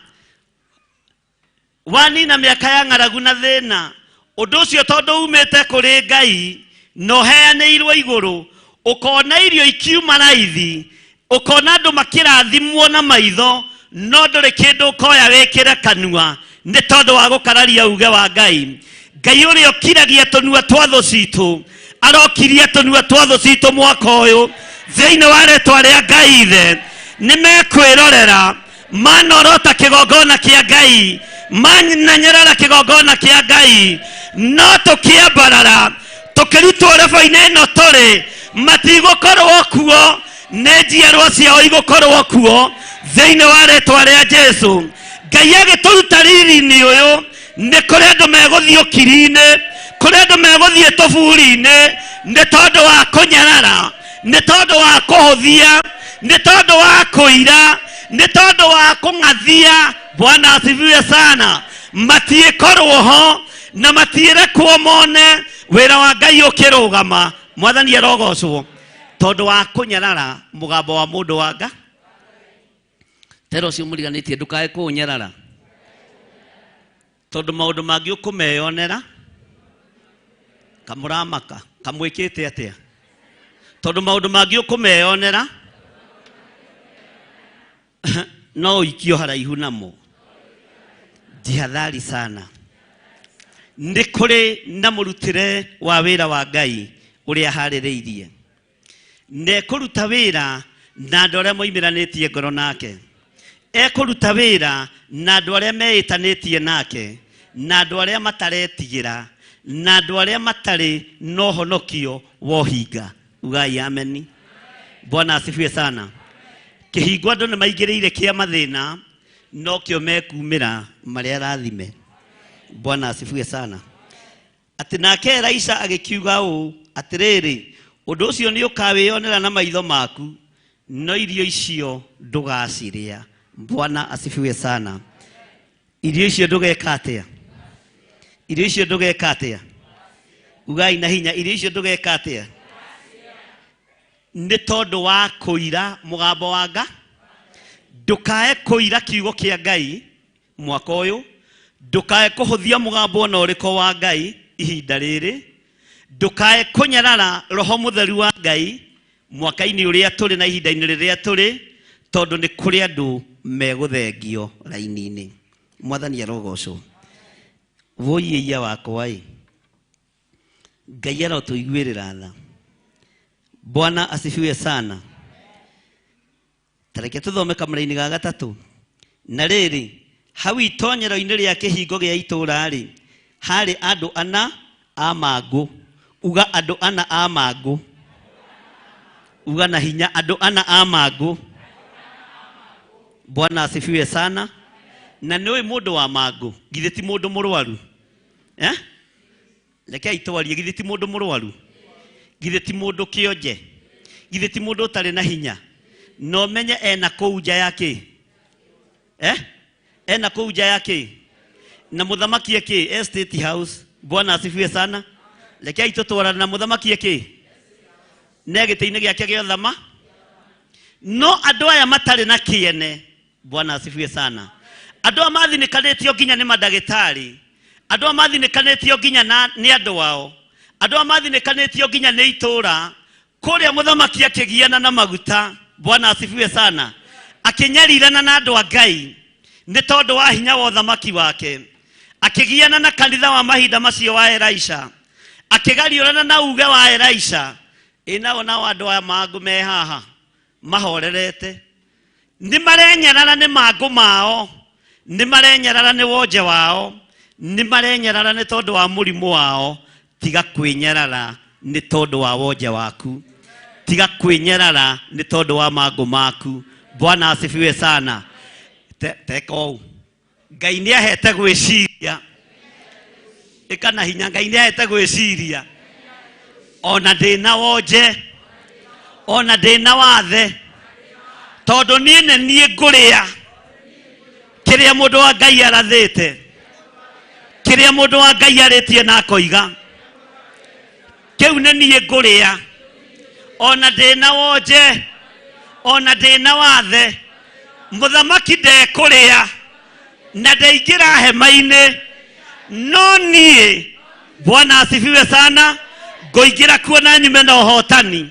wanina mĩaka ya ng'aragu na thĩna, ũndũ ũcio tondũ umĩte kũrĩ Ngai na ũheanĩirwo igũrũ, ũkona irio ikiuma raithi, ũkona andũ makĩrathimwo na maitho, no ndũrĩ kĩndũ ũkoya wĩkĩre kanua, nĩ tondũ wa gũkararia uge wa Ngai. Ngai ũrĩa ũkiragia tũnua twa thũ citũ arokiria tũnua twa thũ citũ mwaka ũyũ thĩinĩ wa rĩĩtwa rĩa Ngai Ithe. Nĩ mekwĩrorera manorota kĩgongona kĩa Ngai, mananyerera kĩgongona kĩa Ngai, no tũkĩambarara tũkĩrutwo rebo-inĩ ĩno tũrĩ, matigũkorwo kuo, nĩ njiarwa ciao igũkorwo kuo thĩinĩ wa rĩĩtwa rĩa Jesũ. Ngai agĩtũruta riri-inĩ ũyũ, nĩ kũrĩ andũ megũthiĩ ũkiri-inĩ, kũrĩ andũ megũthiĩ tũburi-inĩ, nĩ tondũ wa kũnyarara, nĩ tondũ wa kũhũthia, nĩ tondũ wa kũira, nĩ tondũ wa kũng'athia. Bwana asifiwe sana. Matiĩkorwo ho na matiĩrekwo mone wĩra wa Ngai ũkĩrũgama. Mwathani arogocwo. Tondũ wa kũnyarara mũgambo wa mũndũ wa Ngai. Tero ũcio mũriganĩtie ndũkae kũnyarara, tondũ maũndũ mangĩ ũkũmeyonera kamũramaka kamwĩkĩte atĩa, tondũ maũndũ mangĩ ũkũmeyonera no ikio haraihu namo. Jihadhari sana. Nĩ kũrĩ na mũrutĩre wa wĩra wa Ngai ũrĩa harĩrĩirie, nekũruta wĩra na andũ arĩa moimĩranĩtie ngoro nake, ekũruta wĩra na andũ arĩa meĩtanĩtie nake, na andũ arĩa mataretigĩra, na andũ arĩa matarĩ na ũhonokio wa ũhinga. Ugai ameni. Bwana asifiwe sana. Kĩhingo andũ nĩ maingĩrĩire kĩa mathĩna, no kĩo mekumĩra marĩa rathime. Bwana asifiwe sana. Atĩ nake Elisha agĩkiuga ũũ atĩrĩrĩ, ũndũ ũcio nĩ ũkawĩonera na maitho maku, no irio icio ndũgacirĩa. Bwana asifiwe sana. Irio icio ndũgeka atĩa? Irio icio ndũgeka atĩa? Ugai na hinya, irio icio ndũgeka atĩa? Nĩ tondũ wa kũira mũgambo wa Ngai. Ndũkae kũira kiugo kĩa Ngai mwaka ũyũ, ndũkae kũhũthia mũgambo ona ũrĩkũ wa Ngai ihinda rĩrĩ, ndũkae kũnyarara Roho Mũtheru wa Ngai mwaka-inĩ ũrĩa tũrĩ na ihinda-inĩ rĩrĩa tũrĩ, tondũ nĩ kũrĩ andũ megũthengio raini-inĩ. Mwathani arogocwo. Woiya wakwa ĩ, Ngai arotũiguĩrĩra tha. Bwana asifiwe sana. Tareke tũthome kamũra-inĩ ga gatatũ. Na rĩrĩ, hau itonyero-inĩ rĩa kĩhingo gĩa itũũra rĩ, harĩ andũ ana a mangũ. Uga andũ ana a mangũ. Uga na hinya andũ ana a mangũ. Bwana asifiwe sana. Na nĩwe mũndũ wa mangũ, githĩ ti mũndũ mũrwaru? Reke itwarie, githĩ ti mũndũ mũrwaru? Githĩ ti mũndũ kĩonje? Githĩ ti mũndũ ũtarĩ na hinya? No menye ena kũu nja yake. Ena kũu nja yake. Na mũthamaki yake estate house. Bwana asifiwe sana. Reke itũtwarana na mũthamaki yake. Na gĩtĩ-inĩ gĩake gĩa ũthama. No andũ aya matarĩ na kĩene. Bwana asifiwe sana. Andũ aya mathinĩkanĩtio nginya nĩ mandagĩtarĩ. Andũ aya mathinĩkanĩtio nginya nĩ andũ wao. Andũ aya mathinĩkanĩtio nginya nĩ itũũra. Kũrĩa mũthamaki akĩgiana na maguta. Bwana asifiwe sana. Akĩnyarirana na andũ a Ngai nĩ tondũ wa hinya wa ũthamaki wake. Akĩgiana na kanitha wa mahinda macio wa Elisha. Akĩgariũrana na uge wa Elisha. Ĩnao nao andũ aya mangũ me haha mahorerete. Nĩ marenyarara nĩ mangũ mao. nĩ marenyerara nĩ wonje wao, nĩ marenyerara nĩ tondũ wa mũrimũ wao. Tiga kwĩnyerara nĩ tondũ wa wonje waku, tiga kwĩnyerara nĩ tondũ wa mangũ maku. Bwana asifiwe sana. Teka ũũ, Ngai nĩ ahete gwĩciria, ĩkana hinya, Ngai nĩ ahete gwĩciria. Ona ndĩna wonje, ona ndĩna wathe, tondũ niĩ ngũrĩa kĩrĩa mũndũ wa Ngai arathĩte, kĩrĩa mũndũ wa Ngai arĩtie na akoiga, kĩu nĩ niĩ ngũrĩa. Ona ndĩna wonje, ona ndĩna wathe, mũthamaki ndekũrĩa na ndaingĩra hema-inĩ, no niĩ, Bwana asifiwe sana, ngũingĩra kuo na nyume na ũhotani.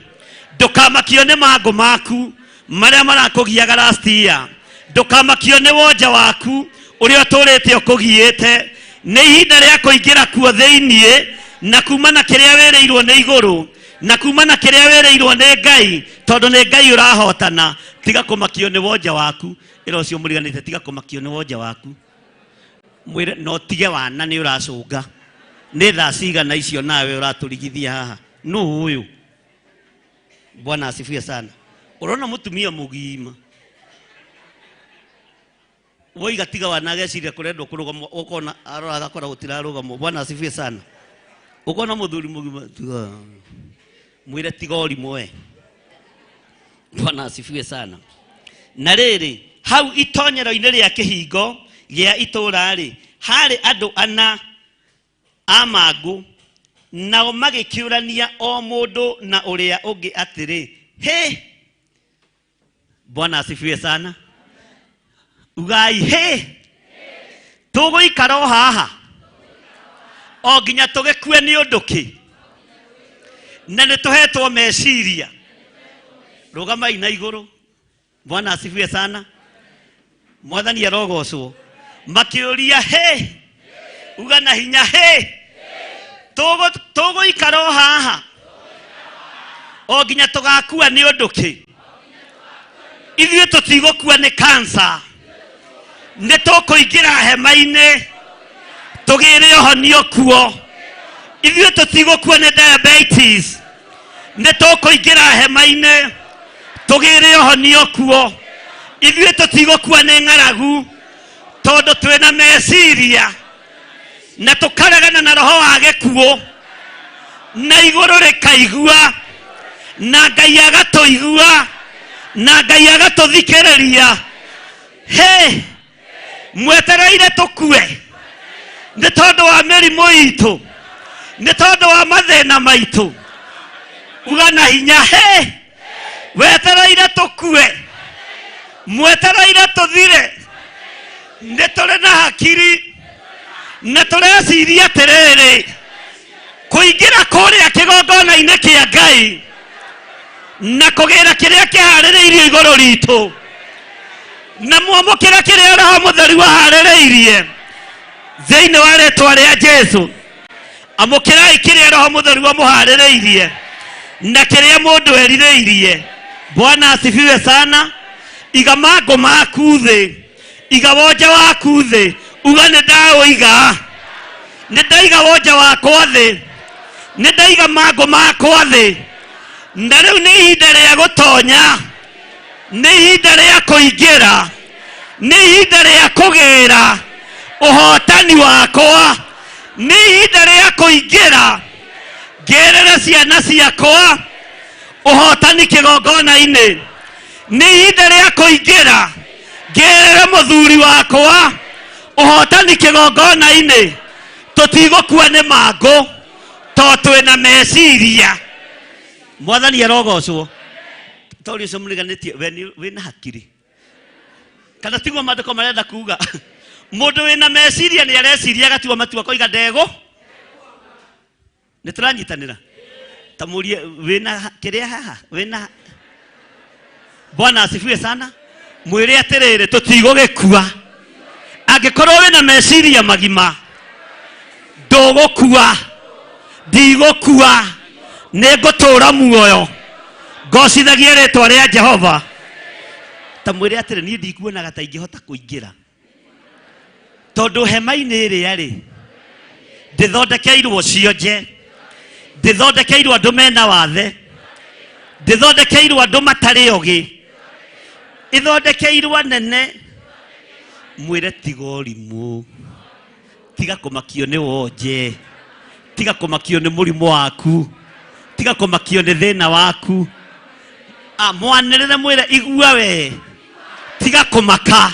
Ndũkamakio nĩ mangũ maku marĩa marakũgiaga last year, ndũkamakio nĩ wonje waku ũrĩa ũtũrĩte ũkũgiĩte. Nĩ ihinda rĩa kũingĩra kuo thĩiniĩ na kumana kĩrĩa wĩrĩirwo nĩ igũrũ, na kumana kĩrĩa wĩrĩirwo nĩ Ngai, tondũ nĩ Ngai ũrahotana. Tiga kũmakio nĩ wonje waku. Ĩra ũcio mũriganĩte, tiga kũmakio nĩ wonje waku. Mwĩre no tige wana nĩ ũracũnga. Nĩ thaa cigana icio nawe ũratũrigithia haha? Nũ ũyũ? Bwana asifiwe sana. Ũrona mũtumia mũgima, woiga tiga wana ageciria kũrendwo kũrũgama, ũkona arora agakora gũtirarũgamwo. Bwana asifiwe sana. Ũkona mũthuri mũgima, tiga mwĩre tiga ũrimũ we. Bwana asifiwe sana. Na rĩrĩ, hau itonyero-inĩ rĩa kĩhingo gĩa itũũra-rĩ, harĩ andũ ana a mangũ, nao magĩkĩũrania o mũndũ na ũrĩa ũngĩ atĩrĩ, he. Bwana asifiwe sana. Ugai he. Tũgũikara o haha o nginya tũgĩkue nĩ ũndũ kĩ? Na nĩ tũhetwo meciria. Rũgamai na igũrũ. Bwana asifiwe sana. Mwathani arogocwo. Makĩũria he. Uga na hinya he. Tũgũikara o haha o nginya tũgakua nĩ ũndũ kĩ? Ithuĩ tũtigũkua nĩ cancer, nĩ tũkũingĩra hema-inĩ tũgĩre ũhonio kuo. Ithuĩ tũtigũkua nĩ diabetes, nĩ tũkũingĩra hema-inĩ tũgĩre ũhonio kuo. Ithuĩ tũtigũkua nĩ ng'aragu, tondũ twĩna meciria na tũkaregana na roho wa gĩkuũ, na igũrũ rĩkaigua, na Ngai agatũigua, na Ngai agatũthikĩrĩria. He, mwetereire tũkue nĩ tondũ wa mĩrimũ itũ, nĩ tondũ wa mathĩna maitũ. Uga na hinya he. Wetereire tũkue, mwetereire tũthire. Nĩ tũrĩ na hakiri na tũreciria atĩrĩrĩ, kũingĩra kũrĩa kĩgongona-inĩ kĩa Ngai na kũgĩra kĩrĩa kĩharĩrĩirio igũrũ ritũ, na mwamũkĩra kĩrĩa Roho Mũtheru aharĩrĩirie thĩinĩ wa rĩĩtwa rĩa Jesũ. Amũkĩrai kĩrĩa Roho Mũtheru amũharĩrĩirie na kĩrĩa mũndũ erirĩirie. Bwana asifiwe sana. Iga mangũ maku thĩ, iga wonje waku thĩ. Uga nĩ ndaũiga, nĩ ndaiga wonje wakwa thĩ, nĩ ndaiga mangũ makwa thĩ. Na rĩu nĩ ihinda rĩa gũtonya, nĩ ihinda rĩa kũingĩra, nĩ ihinda rĩa kũgĩra ũhotani wakwa, nĩ ihinda rĩa kũingĩra ngĩrĩre ciana ciakwa ũhotani kĩgongona-inĩ, nĩ ihinda rĩa kũingĩra ngĩrĩre mũthuri wakwa ũhotani kĩgongona-inĩ. Tũtigũkua nĩ mangũ, tondũ twĩna meciria. Mwathani arogocwo. Tondũ ũcio mũriganĩtie, wĩna hakiri. Kana tiguo maandĩko marenda kuga. Mũndũ wĩna meciria nĩ areciria agatua matua koiga ndegũ. Nĩ tũranyitanĩra. Ta mũrie wĩna kĩrĩa haha, wĩna. Bwana asifiwe sana. Mwĩre atĩrĩrĩ, tũtigũgĩkua. Angĩkorwo wĩna meciria magima, ndũgũkua, ndigũkua, nĩ ngũtũũra muoyo ngocithagie rĩĩtwa rĩa Jehova. Ta mwĩre atĩrĩ, niĩ ndikuonaga ta ingĩhota kũingĩra tondu hema-inĩ ĩrĩa rĩ ndĩthondekeirwo cionje, ndĩthondekeirwo andũ mena wathe, ndĩthondekeirwo andũ matarĩ ũgĩ, ĩthondekeirwo anene. Mwĩre tiga ũrimũ, tiga kũmakio nĩ wonje, tiga kũmakio nĩ mũrimũ waku, tiga kũmakio nĩ thĩna waku. Mwanĩrĩre mwĩre igua we, tiga kũmaka,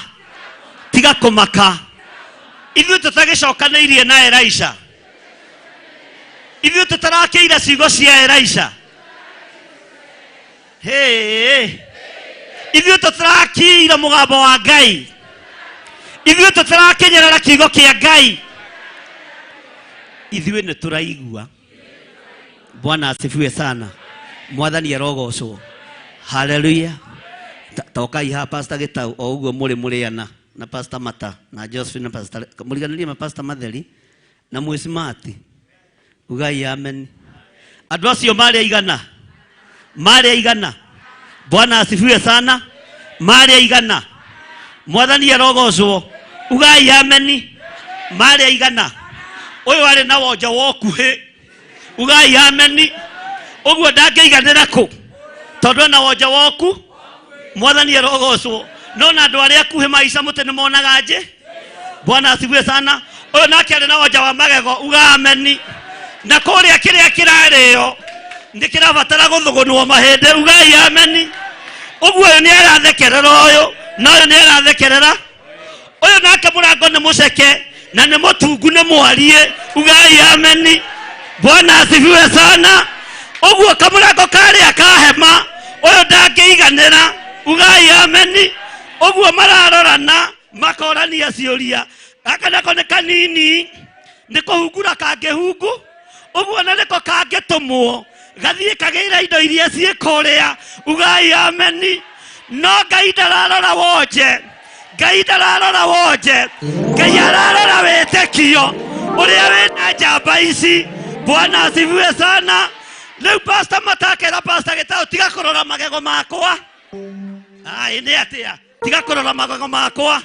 tiga kũmaka. Ithuĩ tũtagĩcokanĩirie na Elisha, ithuĩ tũtarakĩira ciugo cia Elisha, ithuĩ tũtarakĩira mũgambo wa Ngai, ithuĩ tũtarakenyerera kiugo kĩa Ngai, ithuĩ nĩ tũraigua. Bwana asifiwe sana. Mwathani arogocwo. Hallelujah. Tokai ha Pastor Gitau o uguo mũrĩana na Pastor Mata na Josephine na Pastor mũriganĩrie ma Pastor Matheri na Mwĩsmart. Ugai amen. Andũ acio marĩ aigana, marĩ aigana. Bwana asifiwe sana. Marĩ aigana. Mwathani arogocwo. Ugai amen. Marĩ aigana. Ũyũ arĩ na wonja wokuhĩ. Ugai amen. Ũguo ndangĩiganĩra kũ tondũ na wonja woku. Mwathani arogocwo. No na andũ arĩa akuhĩ maica mũtĩ nĩ monaga nje. Bwana asifiwe sana. Ũyũ nake arĩ na wonja wa magego. Uga amen. Na kũrĩa kĩrĩa kĩrarĩo nĩ kĩrabatara gũthũgũnwo mahĩndĩ. Ugai amen. Ũguo ũyũ nĩ arathekerera ũyũ, na ũyũ nĩ arathekerera ũyũ, nake mũrango nĩ mũceke na nĩ mũtungu nĩ mwarie. Ugai amen. Bwana asifiwe sana. Ũguo kamũrango karĩa kahema ũyũ ndangĩiganĩra. Ugai amen. Ũguo mararorana makorania ciũria. Gaka nako nĩ kanini, nĩ kũhungura kangĩhungu. Ũguo na nĩko kangĩtũmwo gathiĩ kagĩra indo iria ciĩ kũrĩa. Ugai amen. No Ngai ndararora wonje, Ngai ndararora wonje, Ngai ararora wĩtĩkio ũrĩa wĩna njamba ici. Bwana asifiwe sana. Rĩu Pastor Matakera Pastor Gitau tiga kũrora magego makwa. Nĩ atĩa tiga kũrora magego makwa.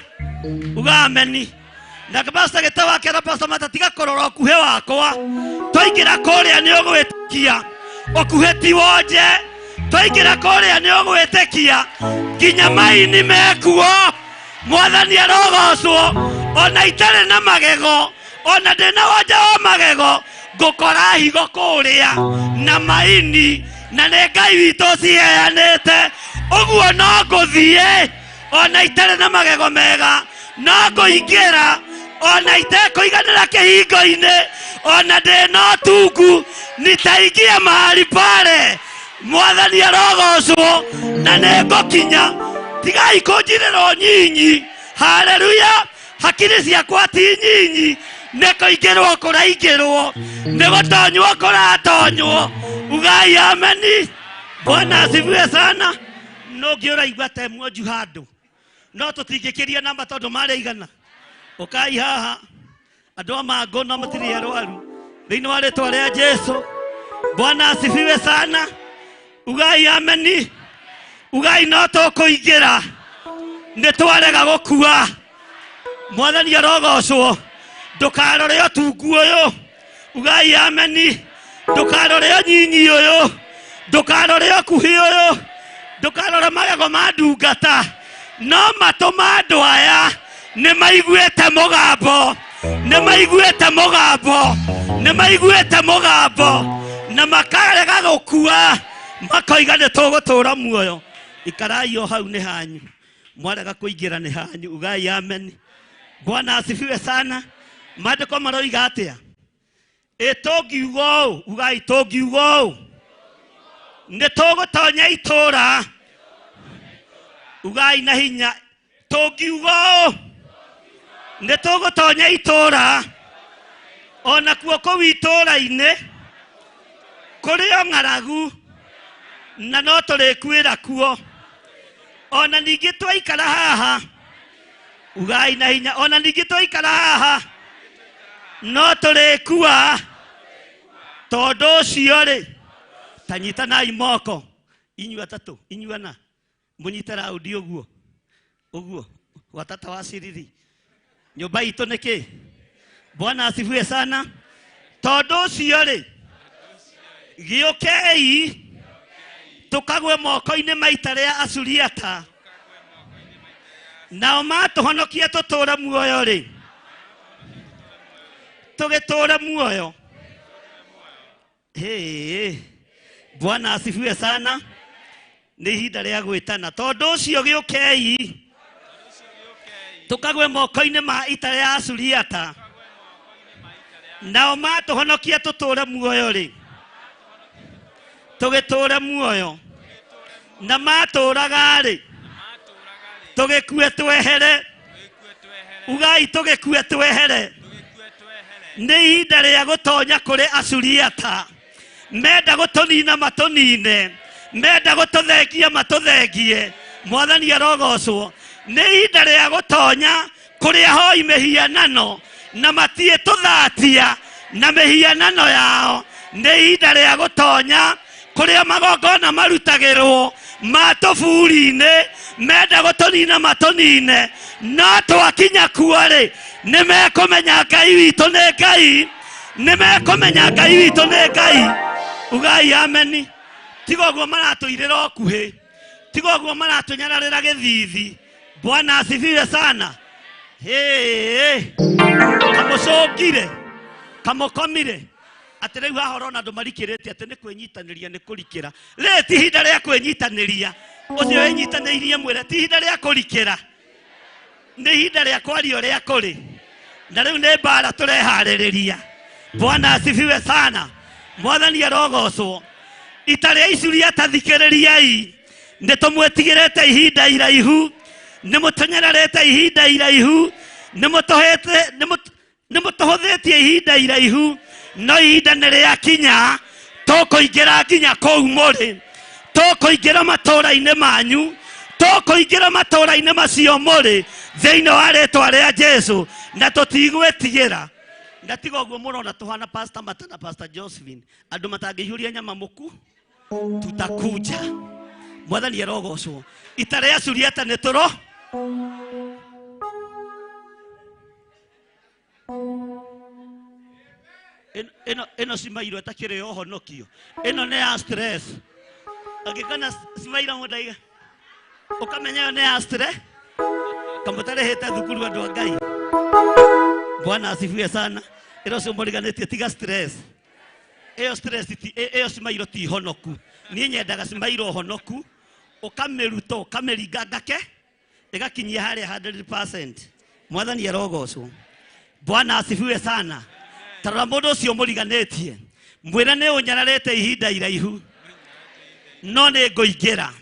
Uga amen. Na Pastor Gitau akera Pastor Mata tiga kũrora ũkuhĩ wakwa. Twaingĩra kũrĩa nĩ ũgwĩtĩkia ũkuhĩ ti wonje. Twaingĩra kũrĩa nĩ ũgwĩtĩkia nginya maini mekuo. Mwathani arogocwo. Ona itarĩ na magego, ona ndĩna wonja wa magego, ngũkora higo kũrĩa na maini, na nĩ Ngai witũ ciheanĩte. Ũguo no ngũthiĩ ona itarĩ na magego mega, no ngũingĩra ona itekũiganĩra kĩhingo-inĩ, ona ndĩna ũtungu nitaingia mahali pale. Mwathani arogocwo na nĩ ngũkinya. Tigai kũnjirĩrwo nyinyi. Haleluya. Hakiri ciakwa ti nyinyi, nĩ kũingĩrwo kũraingĩrwo, nĩ gũtonywo kũratonywo. Ugai amen. Bwana asifiwe sana. No ngĩũraigua ta mwonju handũ, no tũtingĩkĩria namba tondũ marĩ igana. Ũkai haha andũ a Mangũ no matirĩ arwaru thĩinĩ wa rĩtwa rĩa Jesũ. Bwana asifiwe sana. Ugai amen. Ugai no tũkũingĩra, nĩ twarega gũkua. Mwathani arogocwo. Ndũkarore ũtungu ũyũ. Ugai amen. Ndũkarore ũnyinyi ũyũ, ndũkarore ũkuhĩ ũyũ, ndũkarore magego ma ndungata. No matũ ma andũ aya nĩ maiguĩte mũgambo, nĩ maiguĩte mũgambo, nĩ maiguĩte mũgambo, na makarega gũkua, makoiga nĩ tũgũtũũra muoyo. Ikarai o hau nĩ hanyu, mwarega kũingĩra nĩ hanyu. Ugai amen. Bwana asifiwe sana. Maandĩko maroiga atĩa? Tũngiuga ũũ. Ugai tũngiuga ũũ nĩ tũgũtonya itũũra. Ugai na hinya. Tũngiuga ũũ nĩ tũgũtonya itũũra. Ona kuo kũu itũũra-inĩ kũrĩ o ng'aragu na no tũrĩkuĩra kuo. Ona ningĩ twaikara haha. Ugai na hinya. Ona ningĩ twaikara haha no tũrĩkua. Tondũ ũcio rĩ, ta nyitanai moko inyuĩ atatũ, inyuĩ ana mũnyite raundi ũguo ũguo, watata wa siriri. nyumba itu niki. Bwana asifiwe sana. Tondu cio ri giukei tukagwe moko-ini maita ria Asuriata, nao matuhonokia tuture muoyo ri tugiture muoyo. Bwana asifiwe sana. Ni ihinda ria gwitana. Tondu ucio giukei tukagwe moko-ini ma ita ria Asuriata, nao matuhonokia tuture muoyo ri tugiture muoyo, na maturaga ri tugikue twehere. Ugai tugikue twehere. Ni ihinda ria gutonya kuri Asuriata. Menda gutunina matunine, menda gututhengia matuthengie. Mwathani arogocwo. Ni ihinda ria gutonya kuri ahoi mihianano na matie tuthatia na mihianano yao. Ni ihinda ria gutonya kuri magongona marutagirwo matuburi-ini, menda gutunina matunine. No twakinya kuo ri nimekumenya Ngai witu ni Ngai, nimekumenya Ngai witu ni Ngai. Ugai ameni. Tiga guo maratuirira okuhi, tiga guo maratunyararira githithi. Bwana asifiwe sana. Kamucungire kamukomire ati riu ahorona andu marikirite ati ni kwinyitaniria ni kurikira. Ti ihinda ria kwinyitaniria. Ucio winyitanirie mwire ti ihinda ria kurikira, ni ihinda ria kwaria ria kuri. Na riu ni mbara turehaririria. Bwana asifiwe sana. Mwathani arogocwo. Ita ria Asuriata thikiririai, ni tumwetigirite ihinda iraihu, ni mutunyararite ihinda iraihu, ni mutuhuthitie ihinda iraihu. No ihinda ni riakinya tukuingira nginya kou muri, tukuingira matura-ini manyu, tukuingira matura-ini macio muri thiini wa ritwa ria Jesu, na tutigwitigira. Na tiga uguo murona tuhana Pastor Mata na Pastor Josephine, andu matangihuria nyama muku tutakuja. Mwathani arogocwo. Ita ria Asuriata ni turo eno simairo etakire ohonokio. Eno ne ya stress. Agikana simaira mudaiga ukamenya ne ya stress kamutare heta thukuru andu Ngai. Bwana asifiwe sana. Ero simboriganete tiga stress. Eyo stress eyo simairo ti honoku. Ni nyendaga simairo honoku. Ukamiruto ukameringa ngake igakinyia haria 100%. Mwathani arogocwo. Bwana asifiwe sana. Tarora mundu ucio muriganetie mwira ni unyararete ihinda iraihu, no ni nguingira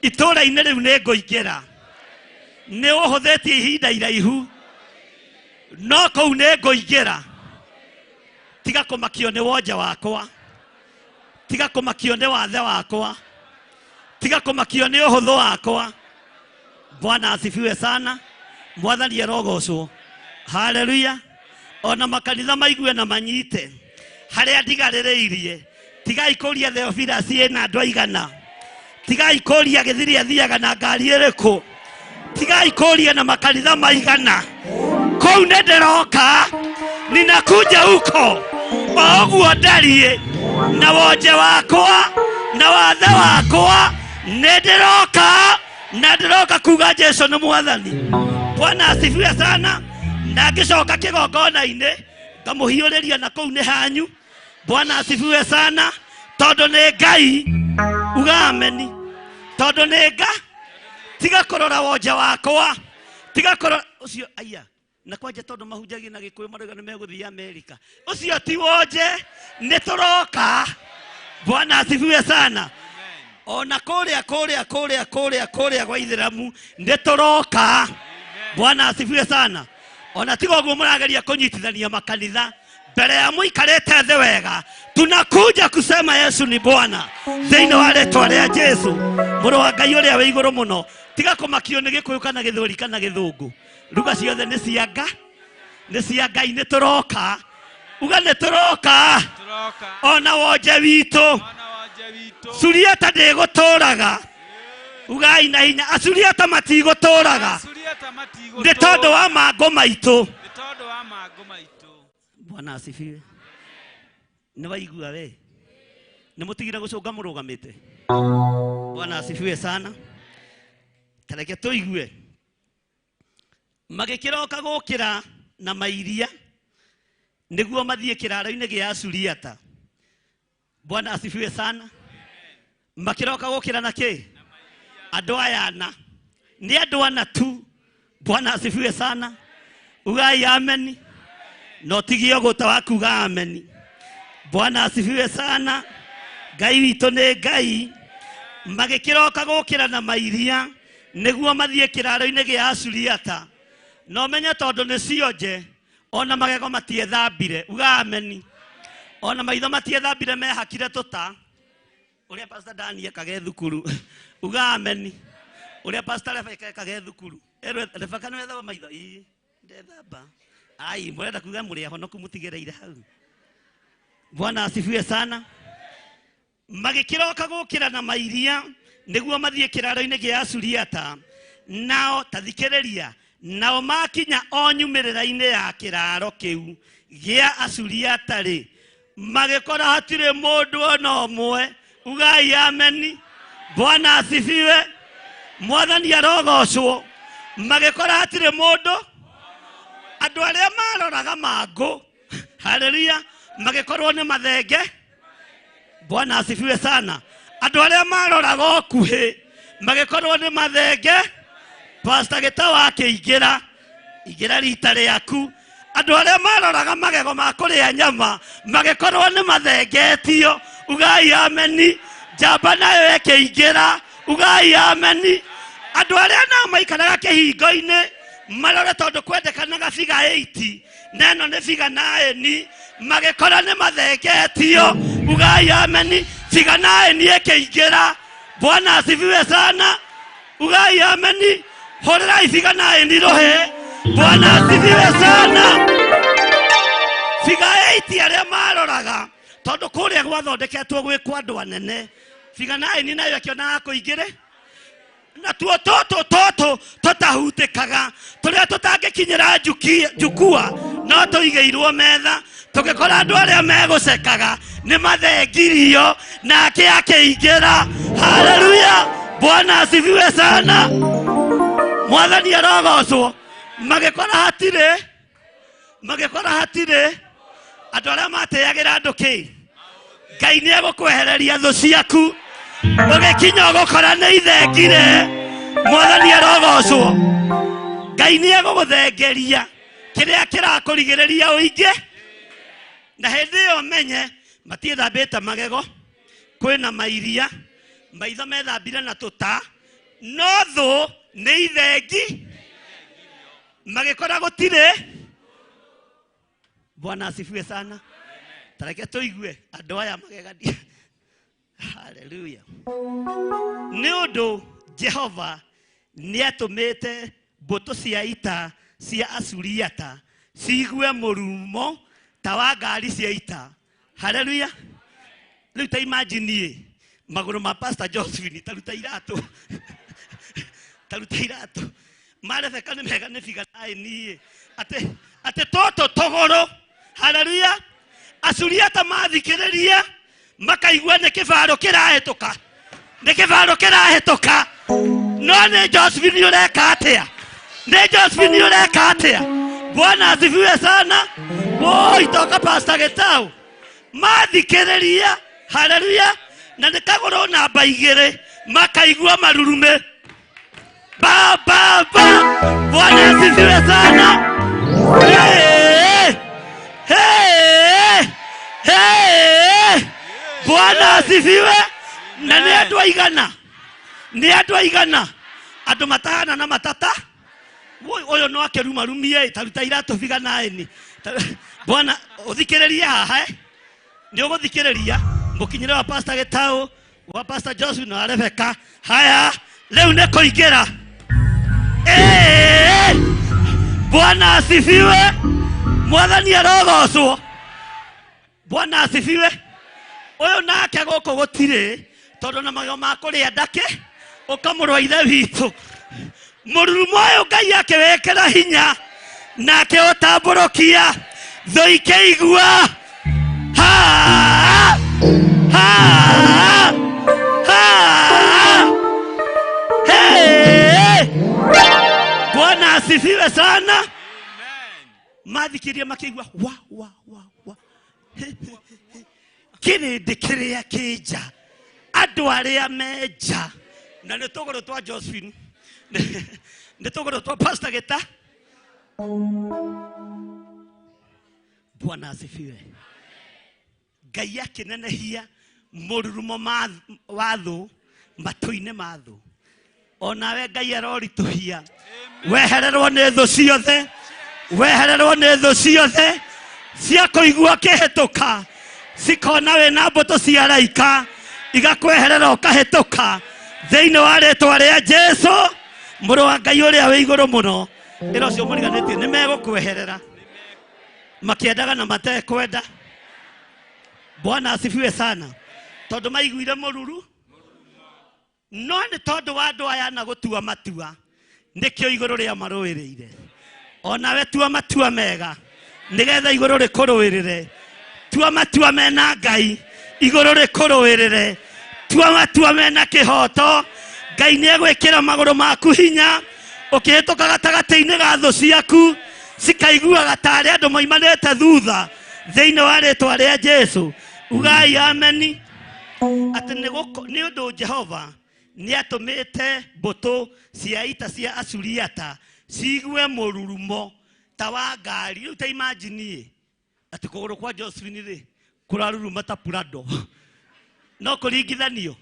itura-ini riu, ni nguingira. Ni uhuthetie ihinda iraihu, no kou ni nguingira. Tiga kumakio ni wonja wakwa, tiga kumakio ni wathe wakwa, tiga kumakio ni uhuthu wakwa. Bwana asifiwe sana. Mwathani arogocwo. Haleluya. Ona makanitha maigue na manyite haria ndigaririirie. Tigai kuria Theophilus ena andu aigana, tigai kuria githiri athiaga na ngari iriku, tigai kuria na makanitha maigana. Kou ni ndiroka, ninakuja huko oguo ndarie na wonje wakwa na wathe wakwa. Ni ndiroka na ndiroka kuga Jesu ni Mwathani. Bwana asifiwe sana. Na ngicoka kigongona-ini ngamuhiuriria na kou ni hanyu. Bwana asifiwe sana. Tondu ni Ngai. Uga ameni. Tondu ni Ngai. Tiga kurora wonja wakwa, tiga kurora ucio. Aya na kwanja tondu mahunjagia na Gikuyu marauga ni meguthii Amerika. Ucio ti wonje, ni turoka. Bwana asifiwe sana. Ona kuria gwa Ithiramu ni turoka. Bwana asifiwe sana. Ona tiga uguo murageria kunyitithania makanitha mbere ya muikarete the wega. Tunakuja kusema Yesu ni Bwana thiini wa ritwa ria Jesu muru wa Ngai uria wi iguru muno. Tiga kumakio ni Gikuyu kana Githweri kana Githungu. Ruga ciothe ni cia Ngai. Ni turoka. Uga ni turoka. Ona wonje witu Asuriata ndiguturaga. Ugai na hinya. Asuriata matiguturaga. nĩ tondũ wa mango maitũ. Bwana asifiwe. Nĩ waigua we? Nĩ mũtigire gũcũnga mũrũgamĩte? Bwana asifiwe sana. Tareke tũigue. Magĩkĩroka gũkĩra na mairia nĩguo mathiĩ kĩraro-inĩ gĩa Suriata. Bwana asifiwe sana. Makĩroka gũkĩra na kĩ? Andũ aya ana. Nĩ andũ ana tu. Bwana asifiwe sana. Ugai ameni. No tigio gũta wa kuga ameni. Bwana asifiwe sana. Ngai witũ nĩ Ngai. Magĩkĩroka gũkĩra na mairia nĩguo mathiĩ kĩraro-inĩ gĩa Suriata. No menye tondũ nĩ cionje ona magego matiethambire. Uga ameni. Ona maitho matiethambire mehakire tũta. Ũrĩa Pastor Daniel kage thukuru. Uga ameni. Ũrĩa Pastor Rebecca kage thukuru. Rebecca nĩ wethamba maitho. Ii ndethamba. Ai mũrenda kuga mũrĩ ahonoku mũtigereire hau. Bwana asifiwe sana. Magĩkĩroka gũkĩra na mairia nĩguo mathiĩ kĩraro-inĩ gĩa Suriata. Nao tathikĩrĩria. Nao makinya o nyumĩrĩra-inĩ ya kĩraro kĩu gĩa Asuriata rĩ, magĩkora hatirĩ mũndũ ona ũmwe. Ugai ameni. Bwana asifiwe. Mwathani arogocwo. Magĩkora hatirĩ mũndũ. Andũ arĩa maroraga mango, haleluya, magĩkorwo nĩ mathenge. Bwana asifiwe sana. Andũ arĩa maroraga okuhĩ, magĩkorwo nĩ mathenge. Pastor Gĩtawa akĩingĩra, ingĩra rita rĩaku. Andũ arĩa maroraga magego ma kũrĩa nyama, magĩkorwo nĩ mathengetio. Ugai ameni. Njamba nayo ĩkĩingĩra. Ugai ameni. Andũ arĩa nao maikaraga kĩhingo-inĩ, marore tondũ kwendekanaga figa 80, neno nĩ figa 9, magĩkora nĩ mathengetio. Ugai ameni. Figa 9 ĩkĩingĩra. Bwana asifiwe sana. Ugai ameni. Horerai figa 9 rohe. Bwana asifiwe sana. Figa 80 arĩa maroraga tondũ kũrĩa gwathondeketwo gwĩkwo andũ anene. Figa 9 nayo akĩona kũingĩre. Na tuo tũtũ tũtahutĩkaga tũrĩa tũtangĩkinyĩra njukua no tũigĩirwo metha. Tũgĩkora andũ arĩa megũcekaga nĩ mathengirio nake akĩingĩra. Haleluya. Bwana asifiwe sana. Mwathani arogocwo. Magĩkora hatirĩ andũ arĩa matĩagĩra andũ kĩ? Ngai nĩ egũkwehereria thũ ciaku. Ũgĩkinya ũgũkora nĩ ithengire. Mwathani arogocwo. Ngai nĩ egũgũthengeria kĩrĩa kĩrakũrigĩrĩria ũingĩ. Na hĩndĩ ĩyo menye matiethambĩte magego, kwĩna mairia, maitho methambire na tũta, no thũ nĩ ithengi. Magĩkora gũtirĩ. Bwana asifiwe sana. Tareke tũigue andũ aya magegania. Haleluya. Nĩ ũndũ Jehova nĩ atũmĩte mbũtũ cia ita cia Asuriata ciigue mũrumo ta wa ngari cia ita. Haleluya. Rĩu ta imagine magũrũ ma Pastor Josephine taruta iratũ. Taruta iratũ. Marebeka nĩ mega nĩ figa 9. Atĩ tũtũ tũgũrũ. Haleluya. Asuriata mathikĩrĩria makaigua nĩ kĩbaro kĩrahĩtũka. Nĩ kĩbaro kĩrahĩtũka. No nĩ Josephine ũreka atĩa? Nĩ Josephine ũreka atĩa? Bwana asifiwe sana. Woi toka Pastor Gĩtaũ. Mathikĩrĩria. Haleluya. Na nĩ kagũrũ namba 2 makaigua marurume. Ba. Bwana asifiwe sana. Bwana asifiwe. Na nĩ andũ aigana. Nĩ andũ aigana. Andũ matahana na matata. Ũyũ no akĩruma rumie taruta iratũ figa 9. Bwana ũthikĩrĩrie haha. Nĩ ũgũthikĩrĩria mũkinyĩre wa Pastor Gĩtaũ, wa Pastor Joshua na Rebecca. Haya, leo nĩ kũingĩra. Bwana asifiwe. Mwathani arogocwo. Bwana asifiwe. Ũyũ nake gũkũ gũtirĩ tondũ na magego ma kũrĩa ndake ũkamũrwa ithe witũ. mururumo uyu Ngai akiwekera hinya nake utambũrũkia thũ ikeigua ha ha ha hey Bwana asifiwe sana. Mathikiria makigwa wa kirindi kiria kija andu aria meja na nĩ tũgũrũ twa Josephine nĩ tũgũrũ twa Pastor Gita. Bwana asifiwe. Ngai akinenehia mũrurumo wa thũ matũ-inĩ ma thũ. Onawe Ngai aroritũhia wehererwo nĩ thũ ciothe, wehererwo nĩ thũ ciothe cia kũigua kĩhĩtũka, cikona wĩna mbũtũ cia araika igakweherera ũkahĩtũka thĩinĩ wa rĩĩtwa rĩa Jesũ mũrũ wa Ngai ũrĩa wĩ igũrũ mũno. Ĩro cio mũriganĩtie nĩ megũkweherera makĩendaga na matekwenda. Bwana asifiwe sana. Tondũ maiguire mũruru no nĩ tondũ wa andũ aya na gũtua matua nĩkĩo igũrũ rĩa marũĩrĩire. Onawe tua matua mega nĩgetha igũrũ rĩkũrũĩrĩre. Tua matua mena Ngai igũrũ rĩkũrũĩrĩre. Tua matua mena kĩhoto Ngai nĩegwĩkĩra magũrũ maku hinya ũkĩhĩtũka gatagatĩ-inĩ ga thũ ciaku cikaiguaga tarĩ andũ maimanĩte thutha thĩinĩ wa rĩĩtwa rĩa Jesũ. Ugai ameni. Atĩ nĩ ũndũ Jehova nĩ atũmĩte mbũtũ cia ita cia Asuriata ciigue mũrurumo ta wa ngari. Rĩu ta imagine atĩ kũgũrũ kwa Josephine rĩ kũraruruma ta Prado. No kũringithanio.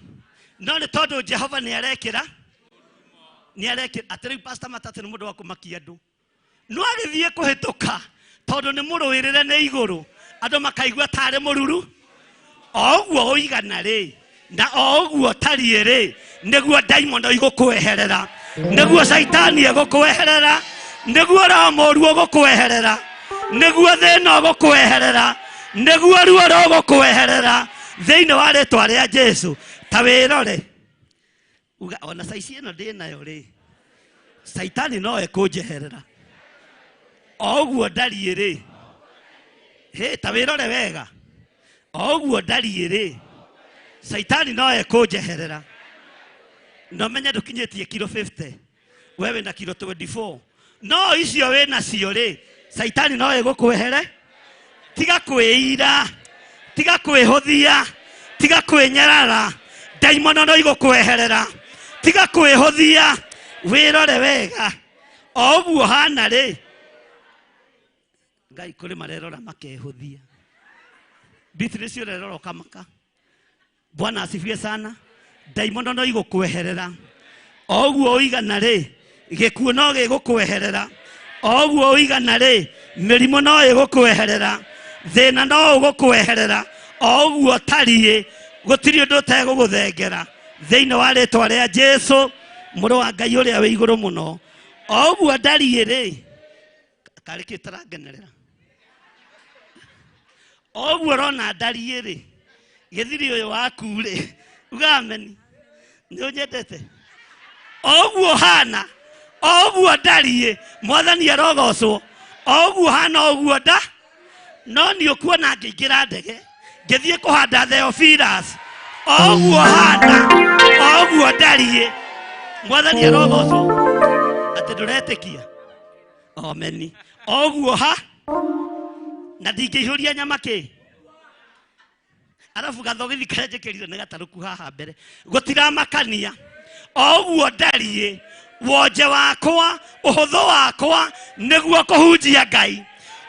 No nĩ tondũ Jehova nĩ arekĩra atĩ rĩu Pastor Matata nĩ mũndũ wa kũmakia andũ. No agĩthiĩ kũhĩtũka tondũ nĩ mũrũĩrĩre nĩ igũrũ andũ makaigua tarĩ mũruru. O ũguo ũigana rĩ na o ũguo tariĩ rĩ nĩguo ndaimono igũkweherera, nĩguo Saitani egũkweherera, nĩguo roho mũũru ũgũkweherera, nĩguo thĩna ũgũkweherera, nĩguo ruo rũgũkweherera thĩinĩ wa rĩĩtwa rĩa Jesũ. Ta wĩrore uga ona saici ĩno ndĩ nayo rĩ Saitani no ekũnjeherera o ũguo ndariĩ rĩ. Ta wĩrore wega o ũguo ndariĩ rĩ Saitani no ekũnjeherera. No menye ndũkinyĩtie kilo 50 wewe na kilo 24 no icio wĩ nacio rĩ Saitani no egũkwehere. Tiga kwĩira, tiga kwĩhũthia, tiga kwĩnyarara, ndaimono no igũkweherera. Tiga kwĩhũthia wĩrore wega o ũguo hana rĩ Ngai kũrĩ marerora makehũthia. Bitri cio rerora ũkamaka. Bwana asifiwe sana. Ndaimono no igũkweherera o ũguo ũigana rĩ gĩkuũ no gĩgũkweherera o ũguo ũigana rĩ mĩrimũ no ĩgũkweherera, thĩna no ũgũkweherera o ũguo tariĩ gũtirĩ ũndũ ũtegũgũthengera thĩinĩ wa rĩĩtwa rĩa Jesũ mũrũ wa Ngai ũrĩa wĩ igũrũ mũno. O ũguo ndariĩ rĩ karĩ kĩtarangenerera o ũguo rona ndariĩ rĩ gĩthiri ũyũ waku rĩ uga ameni nĩ ũnyendete o ũguo hana o ũguo ndariĩ Mwathani arogocwo o ũguo hana o ũguo nda. No nĩ ũkuona ngĩingĩra ndege ngĩthiĩ kũhanda Theophilus o ũguo hana o ũguo ndariĩ Mwathani arogocwo atĩ ndũretĩkia. Ameni. O ũguo ha na ndingĩihũria nyama kĩ. Arabu gathogithi karĩa njĩkĩrire nĩ gatarũku haha mbere gũtiramakania o ũguo ndariĩ wonje wakwa ũhũthũ wakwa nĩguo kũhunjia Ngai.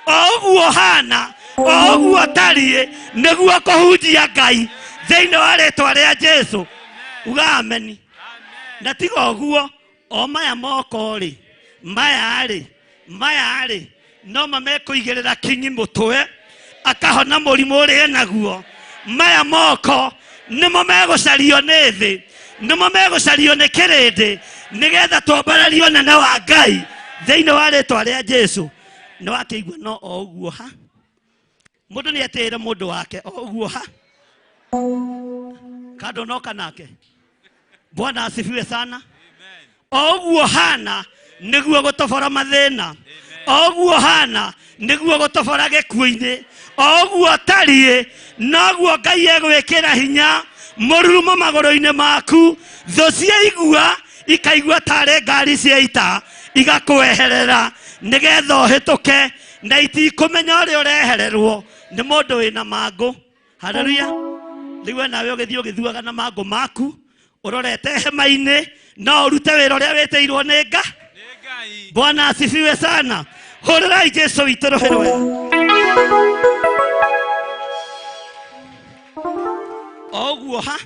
O ũguo hana o ũguo tariĩ nĩguo kũhunjia Ngai thĩinĩ wa rĩĩtwa rĩa Jesũ. Uga ameni. Na tiga ũguo o maya moko rĩ maya rĩ no mamekũigĩrĩra kinyi mũtwe akahona mũrimũ ũrĩa naguo. Maya moko nĩmo megũcario nĩ thĩ, nĩmo megũcario nĩ kĩrĩndĩ nĩgetha twambarario nene wa Ngai thĩinĩ wa rĩĩtwa rĩa Jesũ. Nĩ wakĩigua no o ũguo ha mũndũ nĩ etĩĩre mũndũ wake o ũguo ha kando noka nake. Bwana asifiwe sana. oguo hana niguo gutobora mathina oguo hana niguo gutobora gikuini oguo tarie noguo Ngai egwikira hinya mururumo magoro-ini maku tho ciaigua ikaigua tare ngari cia ita igakweherera nigetha uhituke na itikumenya uria urehererwo ni mundu wina mangu. Haleluya. Riwe nawe ugithio githuaga na mangu maku urorete hema-ini no urute wira uria wetiirwo ni Ngai. Bwana asifiwe sana. Hurirai Jesu witu roherwe. Oguo ha.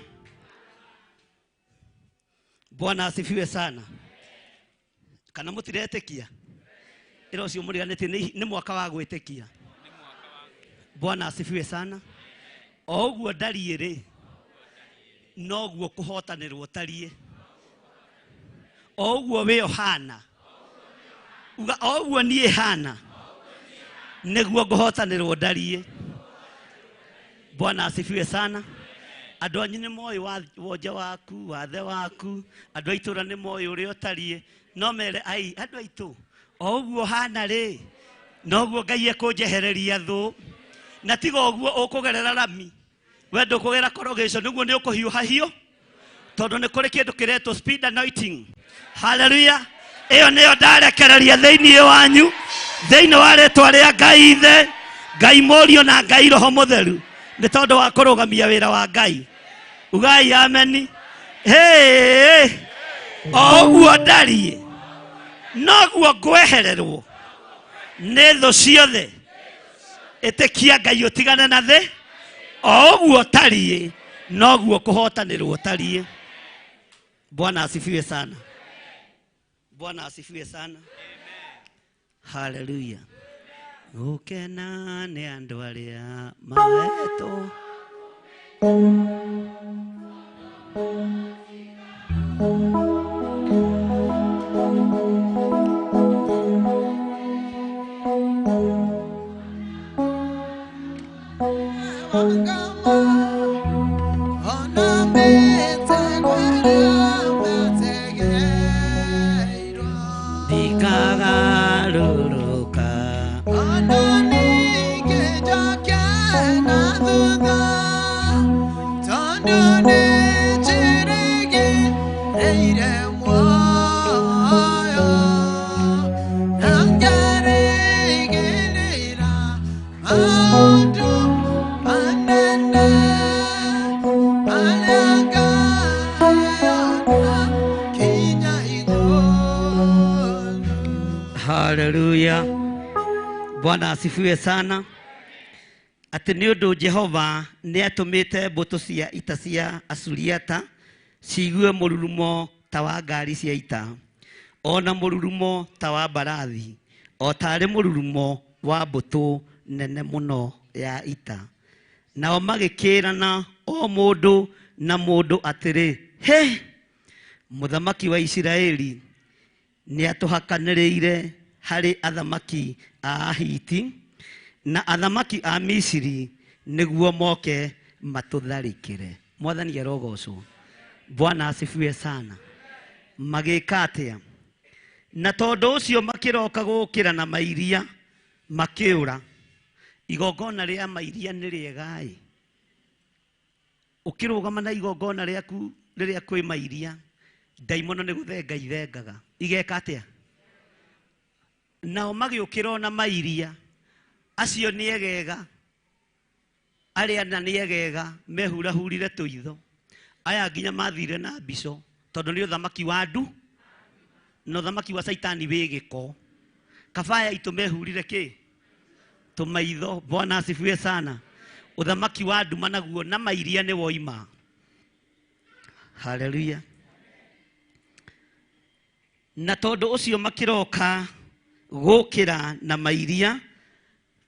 Bwana asifiwe sana. Kana mutiretekia iro cio muriganite ni mwaka wa gwitekia. Bwana asifiwe sana. Oguo ndarie ri noguo kuhotanirwo tarie. Oguo we hana uga oguo nie hana niguo guhotanirwo ndarie. Bwana asifiwe sana. Andu anyu ni moi wonja waku wathe waku andu aitura ni moi uri otarie no mere ai andu aitu oguo hana ri noguo Ngai ekunjehereria thu na tiga oguo ukugerera rami wendo kugera corrugation niguo ni ukuhiuha hiu tondu ni kuri kindu kiretwo speed anointing. Hallelujah. Iyo niyo ndarekereria thiini wanyu thiini wa ritwa ria Ngai Ithe Ngai Murio na Ngai Roho Mutheru ni tondu wa kurugamia wira wa Ngai. Ugai ameni. Hey, oguo ndarie noguo ngwehererwo ni tho ciothe itikia Ngai utigane na thi oguo tarie noguo kuhotanirwo tarie. Bwana asifiwe sana. Bwana asifiwe sana. Haleluya. Gukena ni andu aria mawetu Hallelujah. Bwana asifiwe sana. Ati ni undu Jehova ni atumite mbuto cia ita cia Asuriata ciigue mururumo ta wa ngari cia ita ona mururumo ta wa mbarathi o tari mururumo wa mbuto nene muno ya ita. Nao magikirana o mundu na mundu atiri he muthamaki wa Isiraeli ni atuhakaniriire hari athamaki a Ahiti na athamaki a Misiri niguo moke matutharikire. Mwathani arogocwo. Bwana asifiwe sana. Magika atia na tondu ucio makiroka gukira na mairia makiura igongona ria mairia ni riegai. Ukirugama na igongona riaku riria kwi mairia daimono ni guthenga ithengaga igeka atia. Nao magiukira na mairia acio ni egega aria na ni egega mehura hurire tuitho aya nginya mathire na mbico tondu ni uthamaki wa ndu no uthamaki wa Saitani wigiko kabaya itu mehurire ki tumaitho. Bwana asifiwe sana. Uthamaki wa ndu managuo na mairia ni woima. Haleluya. Na tondu ucio makiroka gukira na mairia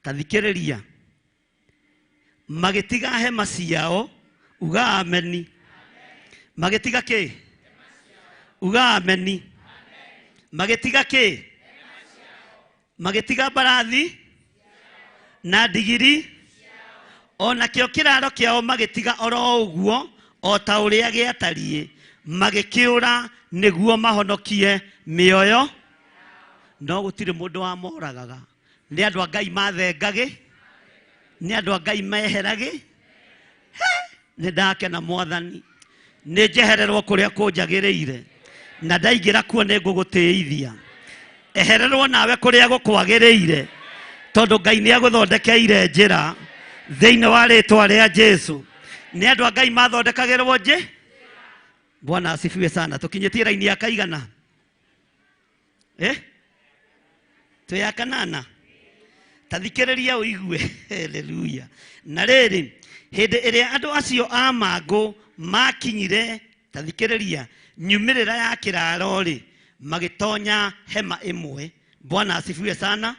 tathikiriria magitiga hema ciao uga ameni. Magitiga ki uga ameni. Magitiga ki magitiga mbarathi na ndigiri ona kio kiraro kiao magitiga oro uguo o ta uria giatarie magikiura niguo mahonokie mioyo no gutire mundu wa moragaga ni andu a Ngai mathengage ni andu a Ngai meherage ni ndakena Mwathani ni njehererwo kuria kunjagiriire na ndaingira kuo ni ngugutiithia ehererwo nawe kuria gukwagiriire tondu Ngai ni aguthondekeire njira thiini wa ritwa ria Jesu ni andu a Ngai mathondekagirwo nje. Bwana asifiwe sana. Tukinyitie raini ya kaigana tu ya kanana tathikiriria uigue. Haleluya. Na riri hindi iria andu acio a mangu makinyire tathikiriria nyumirira ya kiraro ri magitonya hema imwe. Bwana asifiwe sana.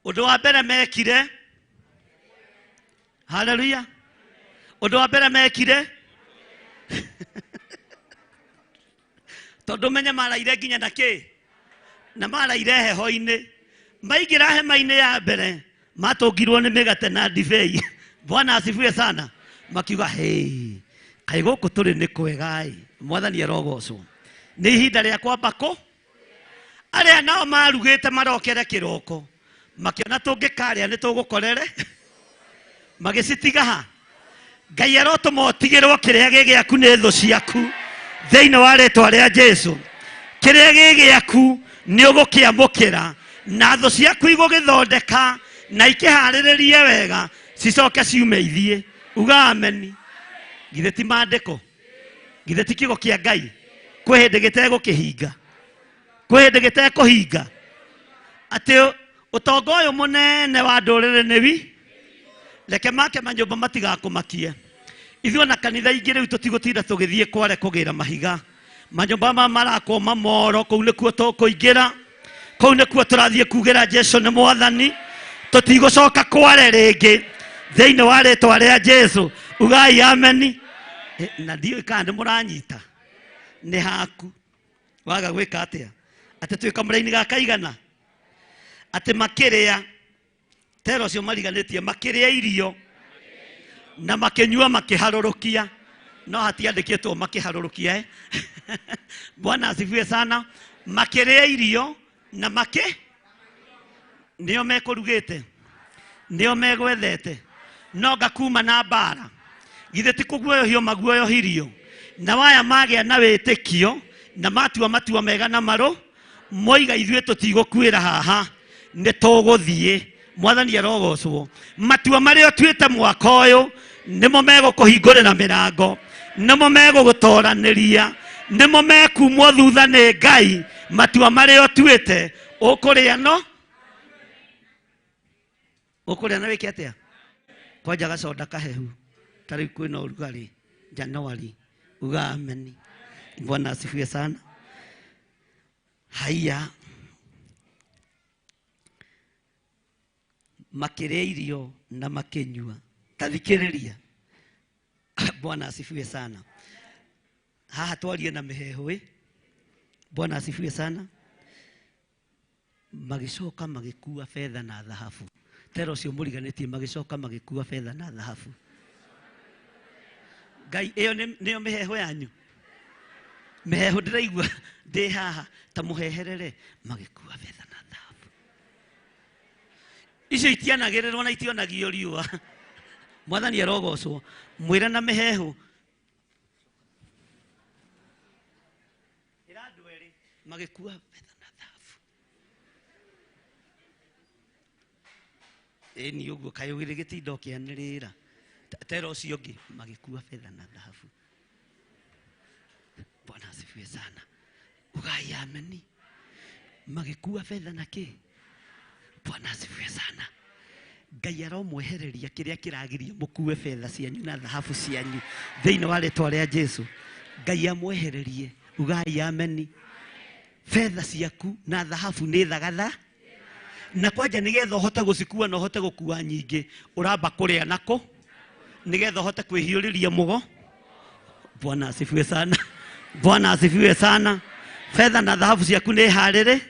Undu wa mbere mekire, haleluya, undu wa mbere mekire tondu menye maraire nginya na ki na maraire heho-ini maingira hema-ini ya mbere matungirwo ni migate na ndibei. Bwana asifiwe sana. Makiuga hey, kai guku turi ni kwega Mwathani arogocwo. Ni ihinda ria kwamba ku aria nao marugite marokere kiroko makiona tungikaria ni tugukorere magicitiga ha. Ngai arotuma utigirwo kiria gigiaku ni thu ciaku thiini wa ritwa ria Jesu. Kiria gigiaku ni ugukiamukira na thu ciaku igugithondeka na ikihariririe wega cicoke ciume ithie. Uga ameni. Githe ti mandiko, githe ti kiugo kia Ngai. Kwi hindi gitegukihinga, kwi hindi gitekuhinga ati utonga uyu munene wa ndurire ni wi reke make manyumba matigakumakie. Ithuo na kanitha ingi riu tutigutinda tugithie kware kugira mahiga manyumba marakwo mamoro kuu nikuo tukuingira, kuu nikuo turathie kugira Jesu ni Mwathani. Tutigucoka kware ringi thiini wa ritwa ria Jesu. Ugai ameni. Na ndio kandi muranyita ni haku waga gwika atia ati twika muraini ga kaigana ati makiria tero cio mariganitie makiria irio na makinyua makiharurukia no hatiandikitwo makiharurukia Bwana asifiwe sana. Makiria irio na nio mekurugite nio megwethete no ngakuma na mbara. Githe ti kuguoyohio maguoyohirio na waya magia na witikio na matua mega na maru moiga ithue tutigukwira haha ni tuguthie. Mwathani arogocwo. Matua maria tuite mwaka uyu nimo megukuhingurira mirango, nimo megugutoraniria, nimo mekumwo thutha ni Ngai. Matua maria tuite ukuria no ukuria na wiki atia kwanja gacoda kahehu tari kwina urugari Januari. Uga ameni. Bwana asifiwe sana. Haya, makiria irio na makinyua tathikiriria. Bwana asifiwe sana. Haha twarie na miheho. Bwana asifiwe sana. Magicoka magikua fedha na dhahabu. Tero cio muriganitie magicoka magikua fedha na dhahabu. Ngai iyo niyo miheho yanyu. Miheho ndiraigua ndi haha ta muheherere magikua fedha na dhahabu. Icio itianagirirwo na itionagio riua. Mwathani arogocwo. Mwira na miheho iradweri magikua fedha na dhahabu. Ni uguo kayugire gitindo kianirira tero cio ngi magikua fedha na dhahabu. Bwana asifiwe sana. Ugai ameni. Magikua fedha na ki. Bwana asifiwe sana. Ngai aromwehereria kiria kiragiria mukue fedha cianyu na dhahabu cianyu thiini wa ritwa ria Jesu. Ngai amwehererie. Ugai ameni. Fedha ciaku na dhahabu ni thagatha na kwanja nigetha uhote gucikua na uhote gukua nyingi uramba kuria nako nigetha uhote kwihiuriria mugo. Bwana asifiwe sana. Bwana asifiwe sana. Fedha na dhahabu ciaku ni harire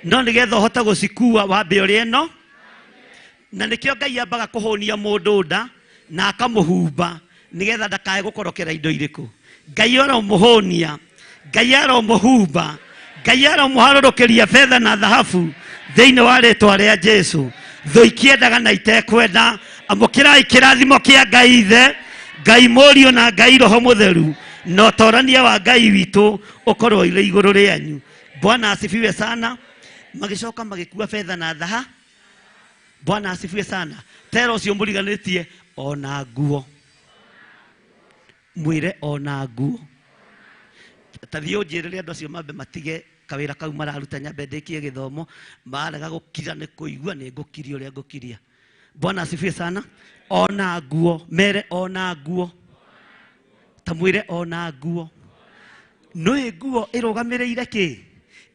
no nigetha uhote gucikua wambe uri eno na nikio Ngai ambaga kuhonia mundu nda na akamuhumba nigetha ndakae gukorokera indo iriku Ngai aromuhonia, Ngai aromuhumba, Ngai aromuharũrũkĩria betha na thahabu thĩinĩ wa rĩĩtwa rĩa Jesũ. Thũ ikĩendaga na itekwenda, amũkĩrai kĩrathimo kĩa Ngai Ithe, Ngai Mũriũ na Ngai Roho Mũtheru, na ũtorania wa Ngai witũ ũkorwo irĩ igũrũ rĩanyu. Bwana asifiwe sana. Magĩcoka magĩkua betha na thahabu. Bwana asifiwe sana. Tera ũcio mũriganĩtie ona nguo. Mwĩre ona nguo. Tathiĩ ũnjĩrĩre andũ acio mambe matige kawĩra kau mararuta, nyambe ndĩkie gĩthomo, marega gũkira nĩ kũigua nĩ ngũkiria ũrĩa ngũkiria. Bwana asifiwe sana. Ona nguo, mere ona nguo. Ta mwĩre ona nguo. Nĩ nguo ĩrũgamĩrĩire kĩ?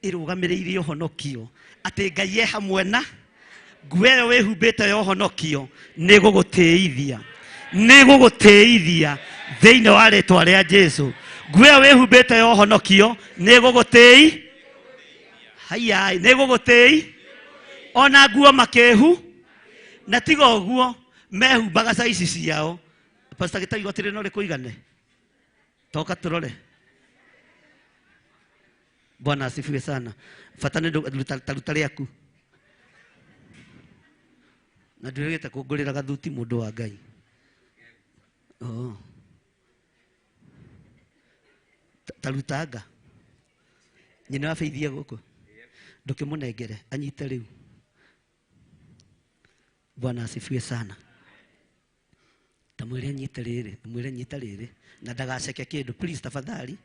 Ĩrũgamĩrĩire ũhonokio. Atĩ Ngai e hamwe na nguo ĩyo wĩhumbĩte ya ũhonokio nĩ gũgũtĩithia. Nĩ gũgũtĩithia thĩinĩ wa rĩĩtwa rĩa Jesũ. Nguo ĩyo wĩhumbĩte ya ũhonokio nĩ gũgũtĩi. Haya, nĩ gũgũtĩi. Ona nguo makĩhu. Na tiga ũguo mehumbaga caici ciao. Pastor Gĩtahi gũtirĩ na ũrĩkũ igane. Toka tũrore. Bwana asifiwe sana. Bata nĩ taruta rĩaku. Na ndĩrĩgĩte kũngũrĩra gathuti mũndũ wa Ngai. Tarutanga. Nyina wa Faithia gũkũ. Ndũkĩmũnengere anyite rĩu. Bwana asifiwe sana. Tamwĩre anyite rĩrĩ, tamwĩre anyite rĩrĩ. Na ndagaceke kĩndũ, please tafadhali.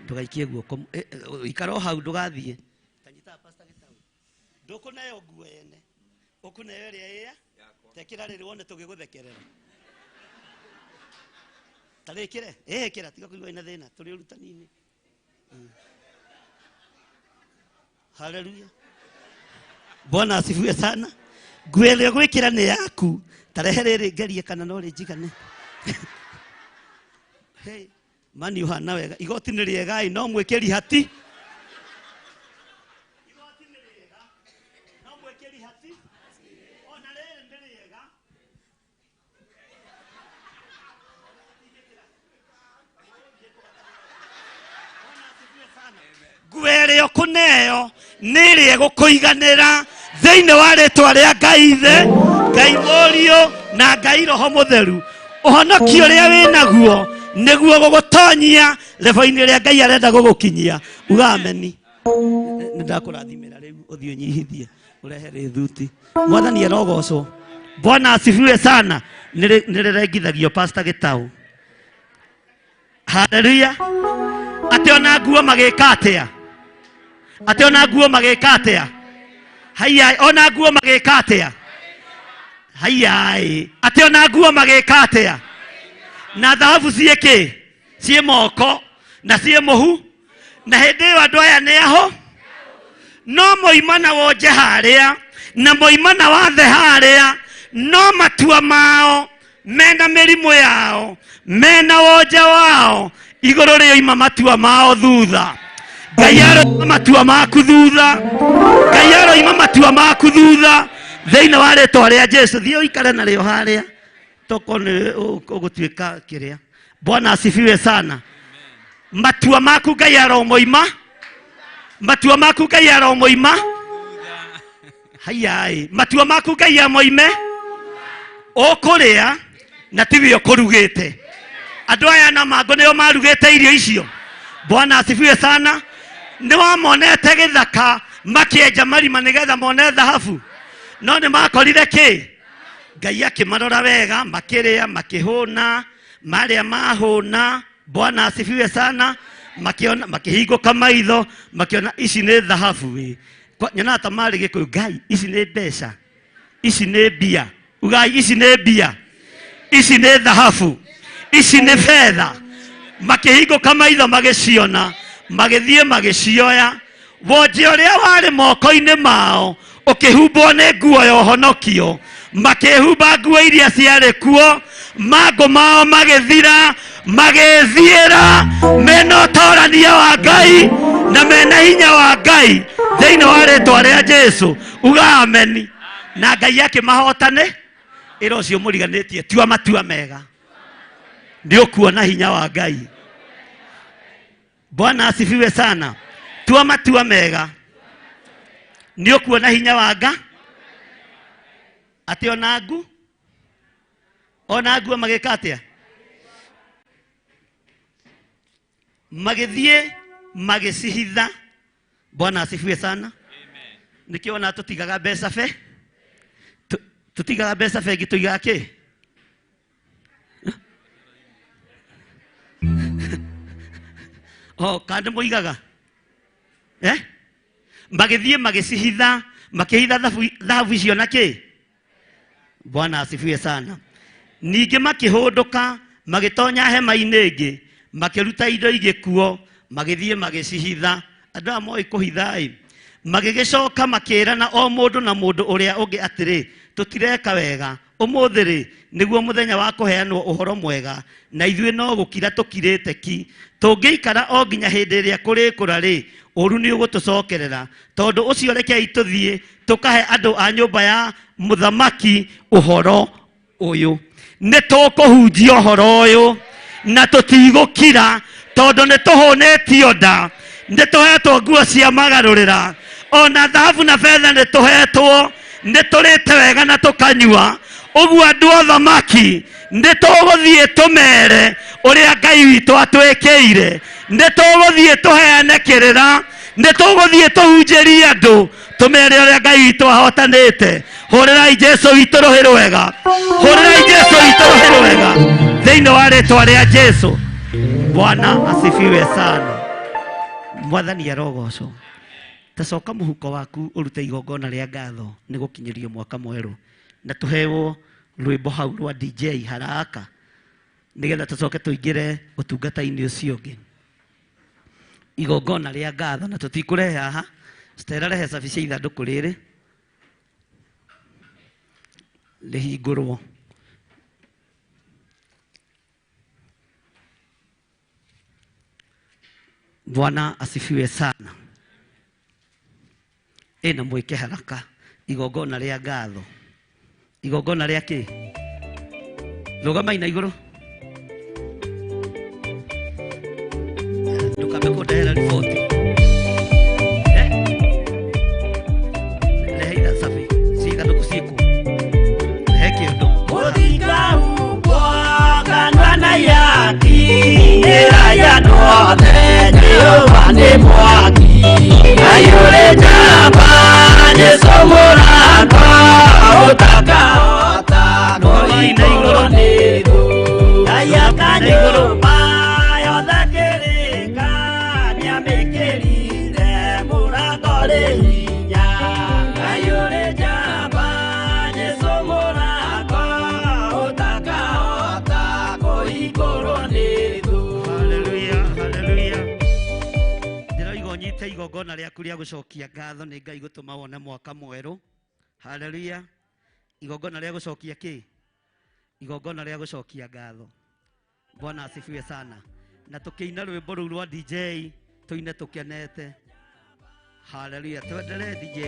Ndũgaikie guoko. Ikara hau ndũgathiĩ. Tanyita Pastor Gĩtahi. Ndũkũneo nguo yene. Ũkũneo ĩrĩa ĩya. Tekĩra rĩrĩ wone tũgĩgũthekerera. Tarĩkĩre, kĩra tiga kũigua ina thĩna, tũrĩ ũrutani-inĩ. Hallelujah. Bwana asifiwe sana. Nguo ĩrĩa gwĩkĩra nĩ yaku. Tarehe rĩrĩ ngerie kana no rĩnjigane. Hey, mani ũhana wega. Igoti nĩ rĩega, no mwĩkĩri hati. Igoti nĩ rĩega, no mwĩkĩri hati. Ona rĩrĩ nĩ rĩega. Nguo ĩrĩa ũkũneo nĩ ĩrĩa gũkũiganĩra thĩinĩ wa rĩĩtwa rĩa Ngai Ithe, Ngai Mũriũ na Ngai Roho Mũtheru. Ũhonokio ũrĩa wĩnaguo nĩguo gũgũtonyia level-inĩ rĩa Ngai arenda gũgũkinyia. Uga ameni. Nĩndakũrathimĩra rĩu ũthiĩ ũnyihithie ũrehe rĩthuti. Mwathani arogocwo. Bwana asifiwe sana. Nĩrĩrengithagio Pastor Gĩtahi. Hallelujah. Atĩ ona nguo magĩka atĩa? Atĩ ona nguo magĩka atĩa? Haya, ona nguo magĩka atĩa? Haya, atĩ ona nguo magĩka atĩa? Na thahabu ciĩ kĩ? Ciĩ moko na ciĩ mũhu. Na hĩndĩ ĩyo andũ aya nĩ aho? No moimana wonje harĩa na moimana wathe harĩa, no matua mao mena mĩrimũ yao, mena wonje wao, igũrũ rĩoima matua mao thutha. Ngai aroima matua maku thutha. Ngai aroima matua maku thutha thĩinĩ wa rĩĩtwa rĩa Jesũ. Thiĩ ũikare narĩo harĩa toko nĩ ũgũtuĩka kĩrĩa. Bwana asifiwe sana. Matua maku Ngai aromoima. Matua maku Ngai aromoima. Haya, matua maku Ngai amoime. Ũkũrĩa na tiwe ũkũrugĩte. Andũ aya na mango nĩo marugĩte irio icio. Bwana asifiwe sana. Nĩ wamonete gĩthaka makĩenja marima nĩgetha mone thahabu. No nĩ makorire kĩ? Ngai akĩmarora wega, makĩrĩa, makĩhũna, marĩa mahũna. Bwana asifiwe sana. Makiona, makĩhingũka maitho, makiona ici nĩ thahabu. Nyona ta marĩ Gĩkũyũ, Ngai, ici nĩ mbeca. Ici nĩ mbia. Ugai, ici nĩ mbia. Ici nĩ thahabu. Ici nĩ fedha. Makĩhingũka maitho magĩciona, magĩthiĩ magĩcioya. Wonje ũrĩa warĩ moko-inĩ mao ũkĩhumbwo nĩ nguo ya ũhonokio. Makĩhumba nguo iria ciarĩ kuo, mango mao magĩthira, magĩthiĩra mena ũtorania wa Ngai na mena hinya wa Ngai thĩinĩ wa rĩĩtwa rĩa Jesũ. Uga ameni. Na Ngai akĩmahotane. Ĩra ũcio mũriganĩtie tua matua mega. Nĩ ũkuona hinya wa Ngai. Bwana asifiwe sana. Tua matua mega ndio kuona hinya wanga ati onagu magekatia magethie magesihitha. Bwana asifiwe sana. Nikiona tutigaga mbeca fe tutigaga mbeca fe gituiga ki kande muigaga magethie magesihitha makihitha thahabu icio na ki. Bwana asifiwe sana. Ningi makihunduka magitonya hema-ini ingi makiruta indo igikuo magethie magesihitha. Andu amoi kuhithai magigicoka makirana o mundu na mundu uria ungi atiri tutireka wega umuthiri niguo muthenya wa kuheanwo uhoro mwega na ithuĩ no gukira tukirite ki tungiikara o nginya hindi iria kurikura ri uru ni ugutucokerera tondu ucio rekei tuthie tukahe andu a nyumba ya muthamaki uhoro uyu. Ni tukuhunjia uhoro uyu na tutigukira tondu ni tuhunetio nda, ni tuhetwo nguo cia magarurira, ona thahabu na fedha ni tuhetwo, ni turite wega na tukanyua. Uguo andu othamaki ni tuguthie tumere uria Ngai witu atwikiire, ni tuguthie tuheane kirira, ni tuguthie tuhunjirie andu tumere uria Ngai witu ahotanite. Hurirai Jesu witu ruhi rwega, hurirai Jesu witu ruhi rwega thiini wa ritwa ria Jesu. Bwana asifiwe sana. Mwathani arogocwo. Tacoka muhuko waku urute igongona ria ngatho ni gukinyirio mwaka mweru na tuhewo rwimbo hau rwa DJ haraka nigetha tucoke tuingire utungata-ini ucio ungi. Igongona ria ngatho na tutikurehe haha. Stella rehe saficia ithanduku riri rihingurwo. Bwana asifiwe sana. Ena mwike haraka. Igongona ria ngatho. Igongona ria ki? Rugama ina iguru. Ndukambe kundehera riboti. Reheira safi. Ciga ndukuciku. Rehe kindu. Muthika ubwa kanwa na yaki. Ira ya ndothe Jehova ni mwaki. Ayure jamba Jesu muraka. Utakaota koina iguru ni thu. Ayaka nyumba yothe kirika niamikirire murago ri hinya. Ayure jamba Jesu muraka. Utakaota koiguru ni thu. Hallelujah, hallelujah. Ndĩroigonyite igongona rĩaku rĩa gũcokia ngatho nĩ Ngai gũtũma wone mwaka mwerũ. Hallelujah. Igongona rĩa gũcokia kĩ? Igongona rĩa gũcokia ngatho. Bwana asifiwe sana. Na tũkĩina rwĩmbo rũu rwa DJ tũine tũkenete. Hallelujah. Tuendelee DJ.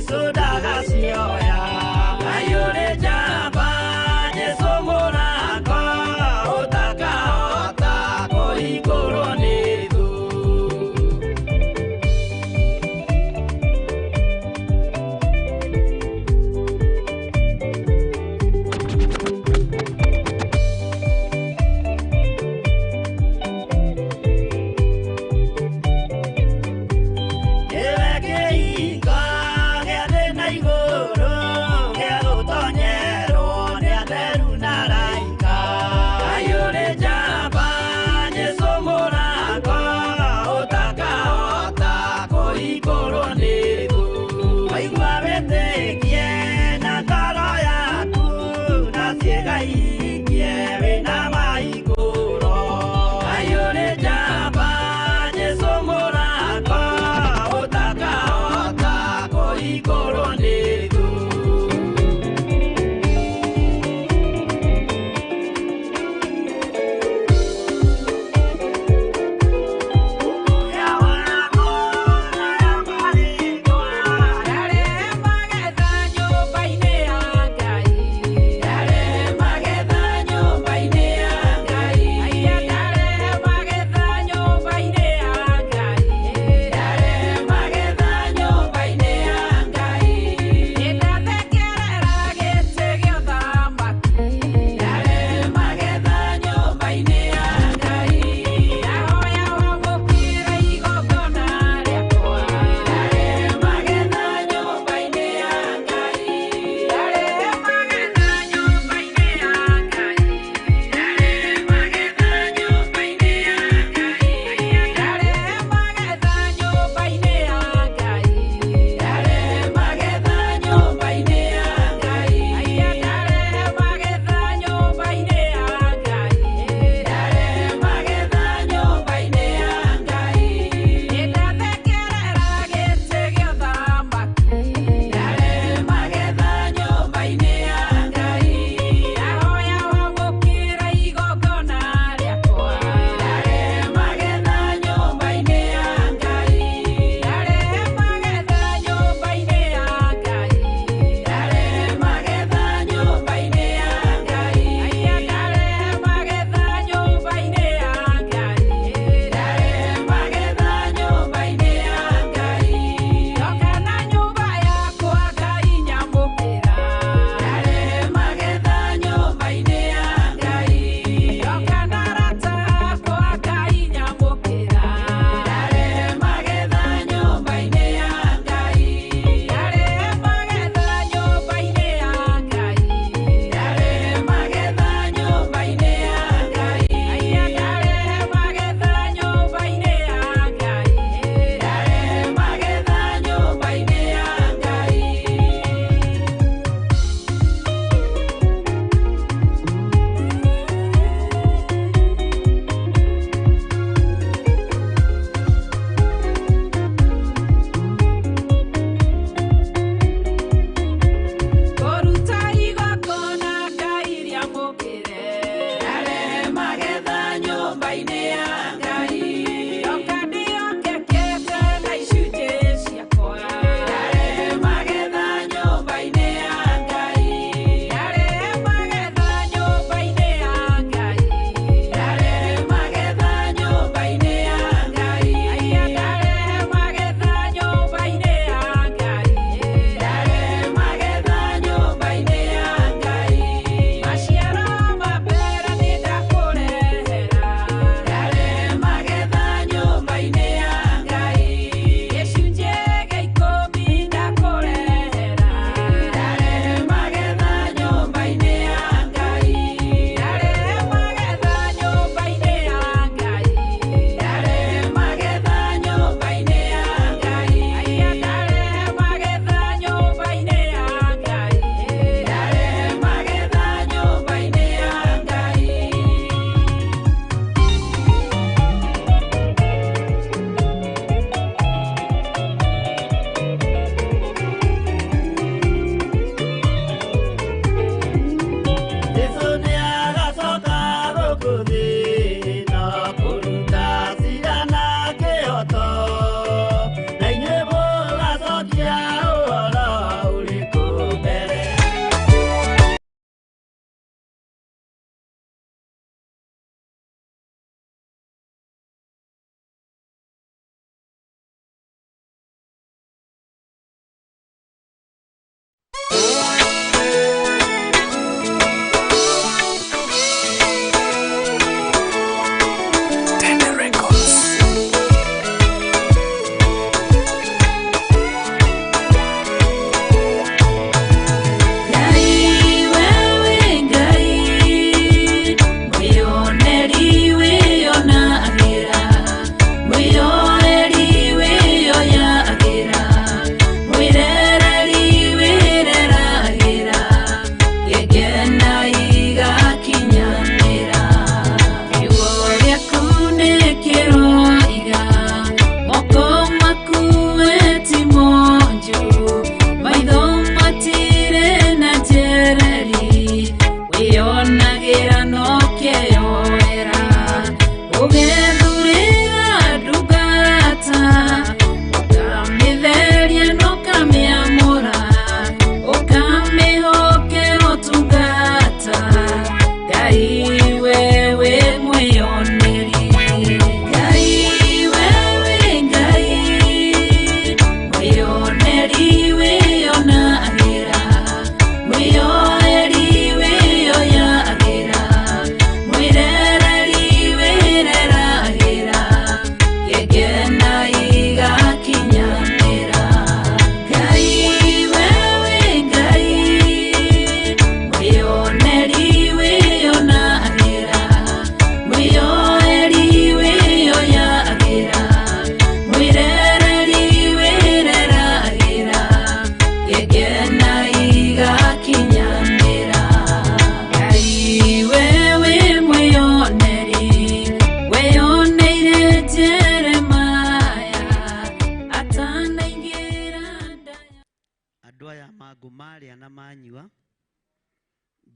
Soda gasioya, ayore jamba.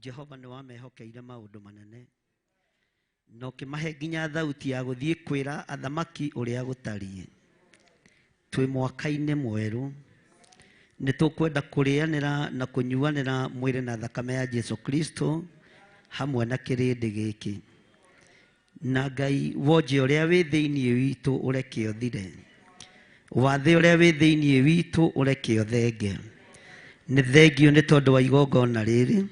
Jehova nĩ wamehokeire maũndũ manene na ũkĩmahe nginya thauti ya gũthiĩ kwĩra athamaki ũrĩa gũtariĩ. Twĩ mwaka-inĩ mwerũ nĩ tũkwenda kũrĩanĩra na kũnyuanĩra mwĩrĩ na thakame ya Jesu Kristo hamwe na kĩrĩndĩ gĩkĩ. Na Ngai wonje ũrĩa wĩ thĩinĩ witũ ũreke ũthire, wathĩ ũrĩa wĩ thĩinĩ witũ ũreke ũthenge. Nĩ thengio nĩ tondũ wa igongona rĩrĩ,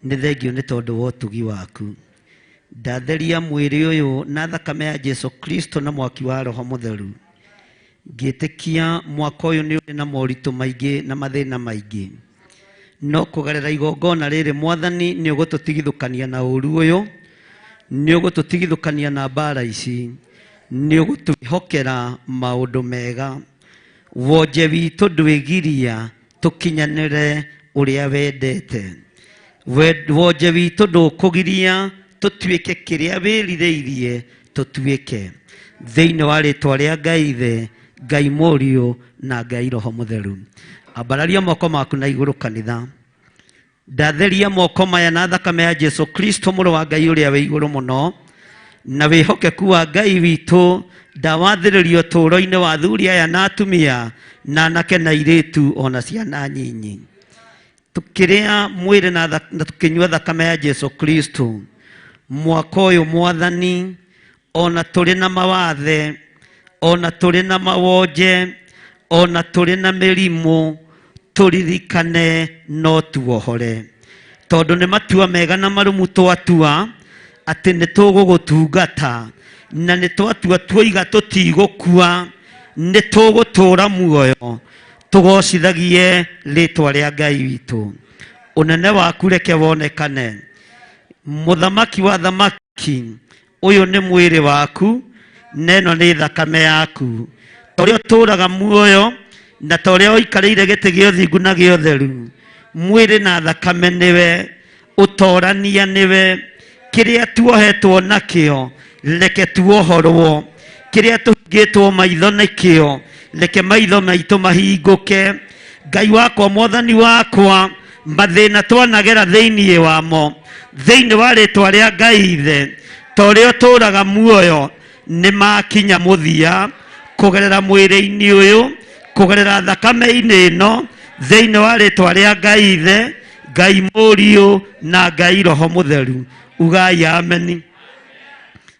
nĩ thengio nĩ tondũ wa ũtugi waku. Ndatheria mwĩrĩ ũyũ na thakame ya Jesu Kristo na mwaki wa Roho Mũtheru, ngĩtĩkia mwaka ũyũ nĩ ũrĩ na moritũ maingĩ na mathĩna maingĩ, no kũgerera igongona rĩrĩ Mwathani nĩ ũgũtũtigithũkania na ũru ũyũ, nĩ ũgũtũtigithũkania na mbara ici, nĩ ũgũtwĩhokera maũndũ mega. Wonje witũ ndwĩgiria tũkinyanĩre ũrĩa wendete, wonje witũ ndũkũgiria tũtuĩke kĩrĩa wĩrirĩirie tũtuĩke, thĩinĩ wa rĩtwa rĩa Ngai Ithe, Ngai Mũriũ na Ngai Roho Mũtheru. Ambararia moko maku na igũrũ kanitha. Ndatheria moko maya na thakame ya Jesu Kristo mũrũ wa Ngai ũrĩa wĩ igũrũ mũno, na wĩhokeku wa Ngai witũ ndawathĩrĩrio tũũro-inĩ wa athuri aya na atumia na anake na airĩtu ona ciana nyinyi. Tukĩrĩa mwĩrĩ na tukĩnyua thakame ya Jesu Kristo mwaka ũyũ Mwathani, ona tũrĩ na mawathe, ona tũrĩ na mawonje, ona tũrĩ na mĩrimũ, tũririkane no tuohore, tondũ nĩ matua mega na marũmu twatua atĩ nĩ tũgũgũtungata, na nĩ twatua tuoiga tũtigũkua, nĩ tũgũtũũra muoyo tũgocithagie rĩtwa rĩa Ngai witũ. Ũnene waku reke wonekane. Mũthamaki wa thamaki, ũyũ nĩ mwĩrĩ waku, neno nĩ thakame yaku, torĩa ũtũũraga muoyo na torĩa ũikarĩire gĩtĩ gĩa ũthingu na gĩa ũtheru. Mwĩrĩ na thakame nĩwe, ũtorania nĩwe, kĩrĩa tuohetwo nakĩo reke tuohorwo, kĩrĩa tũhingĩtwo maitho nakĩo reke maitho maitũ mahingũke. Ngai wakwa, Mwathani wakwa, mathĩna twanagera thĩinĩ wamo, thĩinĩ wa rĩtwa rĩa Ngai Ithe, toreo turaga muoyo ni makinya muthia kugerera mwiri-ini uyu kugerera thakame-ini ino thiini wa ritwa ria Ngai Ithe, Ngai Mũriũ na Ngai Roho Mũtheru. Ugai ameni.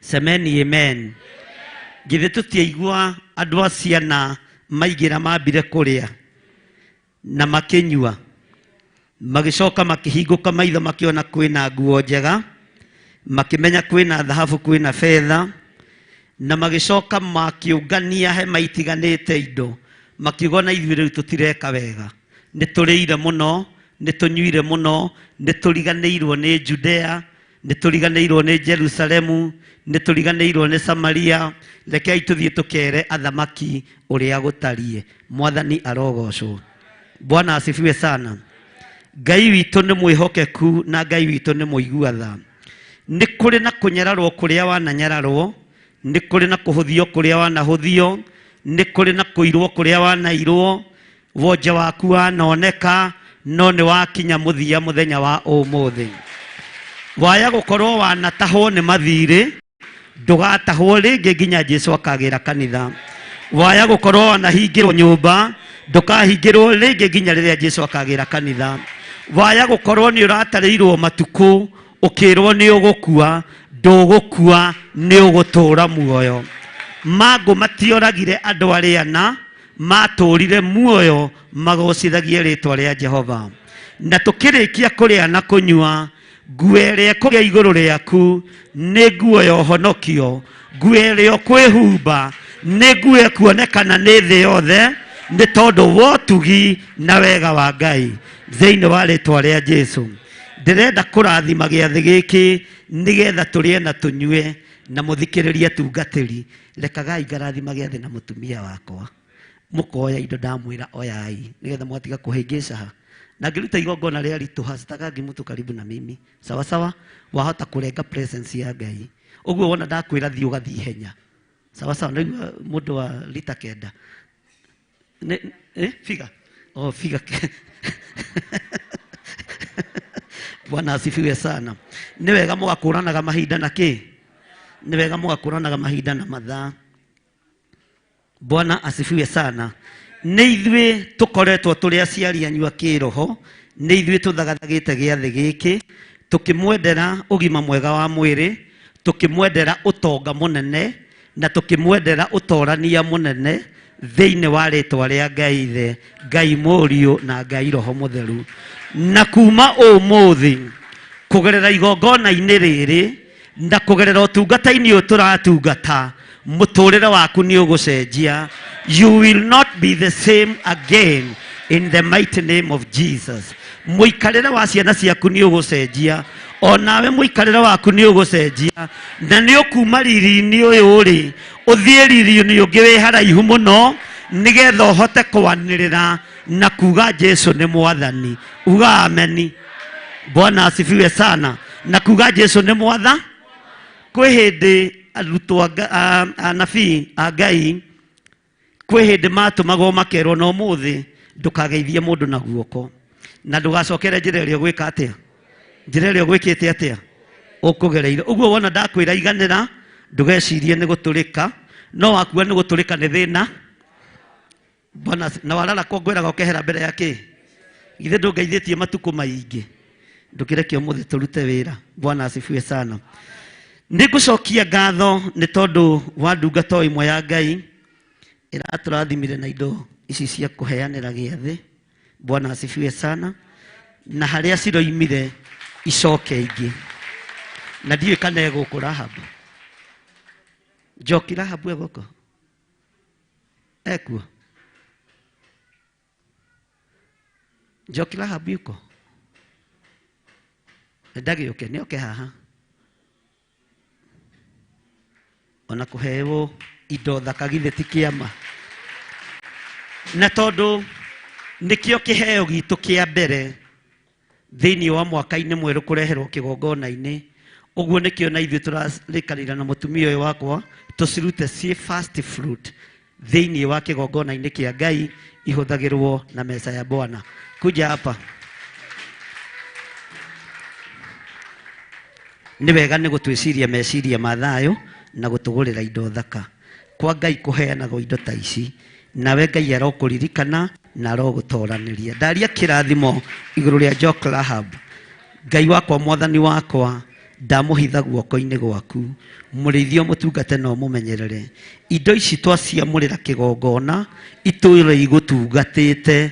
Semeni amen. Githe tutiaigua andu a ciana maigira mambire kuria na makinyua magicoka makihinguka maitho makiona kwina nguo njega, makimenya kwina dhahabu kwina fedha, na magicoka makiungania he maitiganite indo makiuga na ithuĩ rĩu tutireka wega, nĩ tũrĩire mũno, nĩ tũnyuire mũno, nĩ tũriganĩirwo nĩ Judea, nĩ tũriganĩirwo nĩ Jerusalemu, nĩ tũriganĩirwo nĩ Samaria. Rekei tũthiĩ tũkere athamaki ũrĩa gũtariĩ. Mwathani arogocwo. Bwana asifiwe sana. Ngai witũ nĩ mwĩhokeku na Ngai witũ nĩ mũigua tha. Nĩ kũrĩ na kũnyararwo kũrĩa wananyararwo, nĩ kũrĩ na kũhũthio kũrĩa wanahũthio, nĩ kũrĩ na kũirwo kũrĩa wanairwo. Wonje waku wanoneka, no nĩ wakinya mũthia mũthenya wa ũmũthĩ. Waya gũkorwo wanatahwo nĩ mathirĩ, ndũgatahwo rĩngĩ nginya Jesũ akagĩra kanitha. Waya gũkorwo wanahingĩrwo nyũmba, ndũkahingĩrwo rĩngĩ nginya rĩrĩa Jesũ akagĩra kanitha. Waya gũkorwo nĩ ũratarĩirwo matukũ, ũkĩrwo nĩ ũgũkua, ndũgũkua, nĩ ũgũtũũra muoyo. Mangũ matioragire andũ arĩa ana, matũũrire muoyo magocithagie rĩtwa rĩa Jehova. Na tũkĩrĩkia kũrĩa na kũnyua, nguo ĩrĩa ĩkũgĩa igũrũ rĩaku nĩ nguo ya ũhonokio, nguo ĩrĩa ũkwĩhumba nĩ nguo ĩkuonekana nĩ thĩ yothe nĩ tondũ wa ũtugi na wega wa Ngai thĩinĩ wa rĩtwa rĩa Jesũ. Ndĩrenda kũrathima gĩathĩ gĩkĩ nĩgetha tũrĩe na tũnyue na mũthikĩrĩrie tungatĩri. Rekagai ngarathima gĩathĩ na mũtumia wakwa. Mũkoya indo ndamwĩra oyai nĩgetha mwatiga kũhĩngĩca. Na ngiruta igongona rĩa ritũha sitakangi mtu karibu na mimi. Sawa sawa, wahota kurenga presence ya Ngai. Ũguo wona ndakwĩra thiĩ ũgathiĩ ihenya. Sawa sawa, nĩguo mũndũ wa lita kenda. Figa. Oh, figa. Bwana asifiwe sana. Nĩ wega mũgakũranaga mahinda na kĩ? Nĩ wega mũgakũranaga mahinda na mathaa. Bwana asifiwe sana. Nĩ ithuĩ tũkoretwo tũrĩ aciari anyu a kĩroho, nĩ ithuĩ tũthagathagĩte gĩathĩ gĩkĩ, tũkĩmwendera ũgima mwega wa mwĩrĩ, tũkĩmwendera ũtonga mũnene, na tũkĩmwendera ũtorania mũnene thĩinĩ wa rĩtwa rĩa Ngai Ithe, Ngai Mũriũ na Ngai Roho Mũtheru. Na kuma ũmũthĩ kũgerera igongona-inĩ rĩrĩ na kũgerera ũtungata-inĩ ũyũ tũratungata, mũtũrĩre waku nĩ ũgũcenjia. You will not be the same again in the mighty name of Jesus. Mũikarĩre wa ciana ciaku nĩ ũgũcenjia, o nawe mũikarĩre waku nĩ ũgũcenjia, na nĩ ũkuma riri-inĩ ũyũ rĩ ũthiĩ riri-inĩ ũngĩ wĩ haraihu mũno nĩgetha ũhote kwanĩrĩra na kuga Jesũ nĩ Mwathani. Uga ameni. Bwana asifiwe sana. Na kuga Jesũ nĩ Mwathani. Kwĩ hĩndĩ arutwo anabii a Ngai, kwĩ hĩndĩ matũmagwo makerwo na ũmũthĩ ndũkageithie mũndũ na guoko, na ndũgacokere njĩra ĩrĩa ũgwĩka atĩa, njĩra ĩrĩa ũgwĩkĩte atĩa, ũkũgereire. Ũguo wona ndakwĩra iganĩra, ndũgecirie nĩ gũtũrĩka, no wakua nĩ gũtũrĩka nĩ thĩna. Bwana, na warara kwa ngwĩraga ũkehera mbere ya kĩ? Githĩ ndũngeithĩtie matukũ maingĩ? Ndũkĩreke ũmũthĩ tũrute wĩra. Bwana asifiwe sana. Nĩngũcokia ngatho nĩ tondũ wa ndungata o ĩmwe ya Ngai ĩratũrathimire na indo ici cia kũheanĩra gĩathĩ. Bwana asifiwe sana. Na harĩa ciroimire icoke ingĩ. Na ndiũĩ kana egũkũ Rahabu. Njoki Rahabu egũkũ? Ekuo? Njoki Rahabu yuko? Ndagĩũke, nĩoke haha. Ona kũheo indo thaka githĩ ti kĩama. Na tondũ nĩkĩo kĩheo gitũ kĩa mbere thĩinĩ wa mwaka-inĩ mwerũ kũreherwo kĩgongona-inĩ, ũguo nĩkĩo na ithuĩ tũrarĩkanĩra na mũtumia ũyũ wakwa tũcirute ciĩ first fruit thĩinĩ wa kĩgongona-inĩ kĩa Ngai ihũthagĩrwo na mesa ya Bwana. Kuja hapa. nĩ wega nĩ gũtwĩciria meciria ma thayũ na gũtũgũrĩra indo thaka. Kwa Ngai kũheanagwo indo ta ici, nawe Ngai arokũririkana na arogũtoranĩria. Ndaria kĩrathimo igũrũ rĩa Jock Lahab. Ngai wakwa, mwathani wakwa, ndamũhitha guoko-inĩ gwaku, mũrĩithio mũtungate no mũmenyerere. Indo ici twaciamũrĩra kĩgongona itũire igũtungatĩte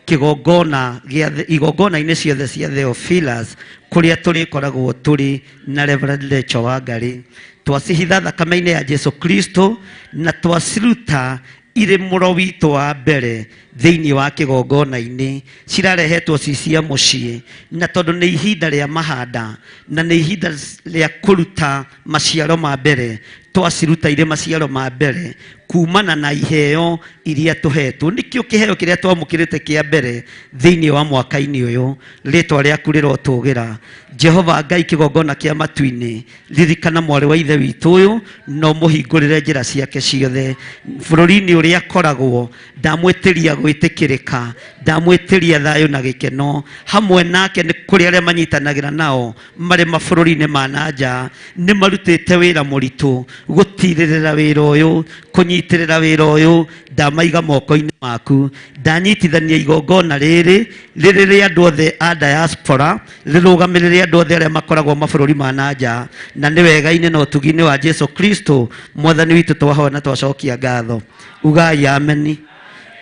igongona-inĩ ciothe cia Theophilus kũrĩa tũrĩkoragwo tũrĩ na Reverend Lecho Wangari. Twacihitha thakame-inĩ ya Jesu Kristo na twaciruta irĩ mũro witũ wa mbere thĩinĩ wa kĩgongona-inĩ, cirarehetwo ci cia mũciĩ, na tondũ nĩ ihinda rĩa mahanda na nĩ ihinda rĩa kũruta maciaro ma mbere, twaciruta irĩ maciaro ma mbere kumana na iheo iria tũhetwo. Nĩkĩo kĩheo kĩrĩa twamũkĩrĩte kĩa mbere thĩinĩ wa mwaka-inĩ ũyũ, rĩtwa rĩaku rĩrotũgĩra. Jehova Ngai, kĩgongona kĩa matu-inĩ, ririkana mwarĩ wa ithe witũ ũyũ no mũhingũrĩre njĩra ciake ciothe bũrũri-inĩ ũrĩa akoragwo. Ndamwĩtĩria gwĩtĩkĩrĩka, ndamwĩtĩria thayũ na gĩkeno hamwe nake nĩ kũrĩ arĩa manyitanagĩra nao marĩ mabũrũri-inĩ ma nanja. Nĩ marutĩte wĩra mũritũ gũtirĩrĩra wĩra ũyũ, kũnyitĩrĩra wĩra ũyũ. Ndamaiga moko-inĩ maku, ndanyitithania igongona rĩrĩ rĩa andũ othe a diaspora, rĩrũgamĩrĩre andũ othe arĩa makoragwo mabũrũri ma nanja, na nĩ wega-inĩ na ũtugi-inĩ wa Jesu Kristo mwathani witũ twahoya na twacokia ngatho. Ugai ameni,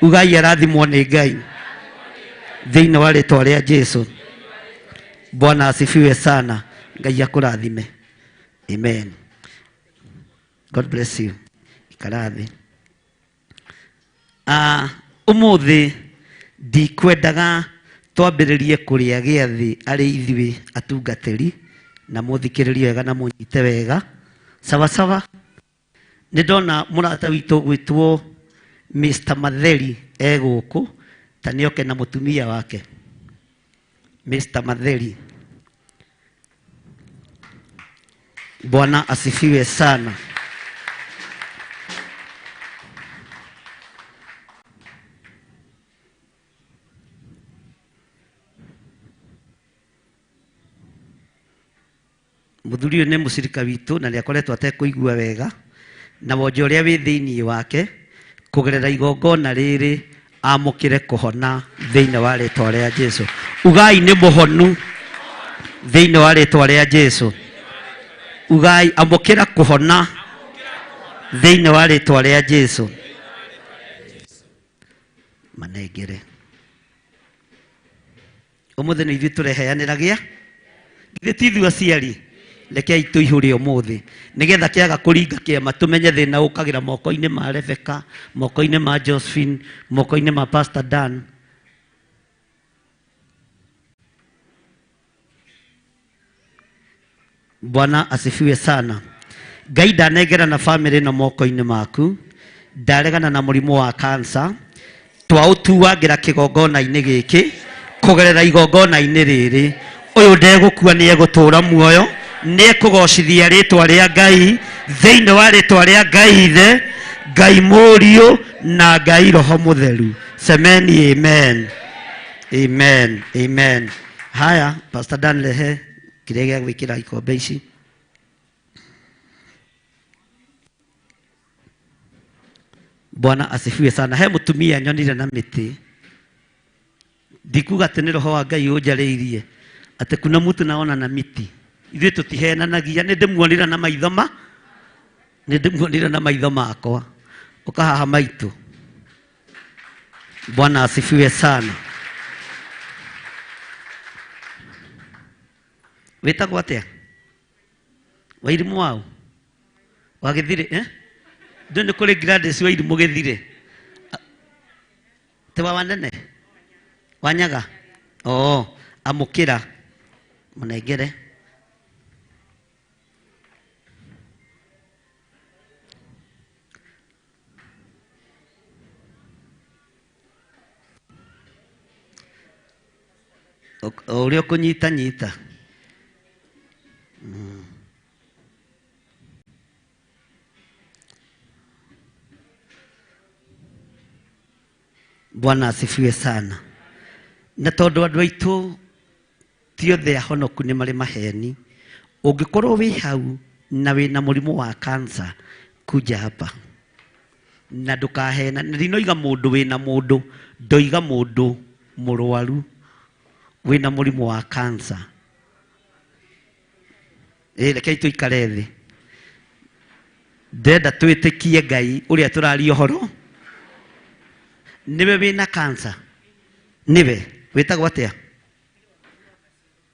ugai arathimwo nĩ Ngai thĩinĩ wa rĩtwa rĩa Jesu. Bwana asifiwe sana. Ngai akũrathime. Amen. God bless you. Ikarathi. Ũmũthĩ ndikwendaga twambĩrĩrie kũrĩa gĩathĩ arĩ ithuĩ atungatĩri, na mũthikĩrĩrie wega na mũnyite wega. Sawa sawa. Nĩ ndona mũrata witũ gwĩtwo Mr. Matheri gũkũ, ta nĩoke na mũtumia wake. Mr. Matheri. Bwana asifiwe sana. Mũthuri ũyũ nĩ mũcirika witũ na nĩakoretwo atekũigua wega, na wonje ũrĩa wĩ thĩinĩ wake kũgerera igongona rĩrĩ amũkĩre kũhona thĩinĩ wa rĩtwa rĩa Jesu. Ugai nĩ mũhonu thĩinĩ wa rĩtwa rĩa Jesu. Ugai amũkĩra kũhona thĩinĩ wa rĩtwa rĩa Jesu. Manengere. Ũmũthĩ nĩ ithuĩ tũreheanĩragia, ithuĩ ti ithuĩ aciari. Rekei tũihũre ũmũthĩ nĩgetha kĩaga kũringa kĩama tũmenye thĩna ũkagĩra moko-inĩ ma Rebecca, moko-inĩ ma Josephine, moko-inĩ ma Pastor Dan. Bwana asifiwe sana. Ngai ndanengera na family na moko-inĩ maku, ndaregana na mũrimũ wa cancer, twaũtuagĩra kĩgongona-inĩ gĩkĩ kũgerera igongona-inĩ rĩrĩ. Ũyũ ndegũkua nĩ egũtũũra muoyo, nĩ ekũgocithia rĩtwa rĩa Ngai thĩinĩ wa rĩtwa rĩa Ngai Ithe, Ngai Mũriũ na Ngai Roho Mũtheru. Semeni amen. Amen. Amen. Haya, Pastor Dan lehe kĩrĩa gĩa gwĩkĩra ikombe ici. Bwana asifiwe sana. He mũtumia nyonire na mĩtĩ, ndikuga atĩ nĩ Roho wa Ngai ũnjarĩirie atĩ kuna mtu naona na miti. Ithuĩ tũtihenanagia, nĩ ndĩmuonire na maitho makwa. Ũkahaha maitũ. Bwana asifiwe sana. Wĩtagwo atĩa? Wairimũ wao? Wa Gĩthire? Ndĩ nĩ kũrĩ Gladys Wairimũ Gĩthire. Te wa Wanene? Wanyaga? Amũkĩra. Mũnengere. Ũrĩa ũkũnyita nyita. Bwana asifiwe sana. Na tondũ andũ aitũ ti othe ahonoku nĩ marĩ maheni, Ungikorwo wi hau na wina murimu wa cancer, kuja hapa. Na ndukahena, ndinoiga mundu wina mundu, ndoiga mundu murwaru wina murimu wa cancer. Rekei tuikare thi. Ndenda twitikie Ngai uria turaria uhoro. Niwe wina cancer. Niwe witagwo atia?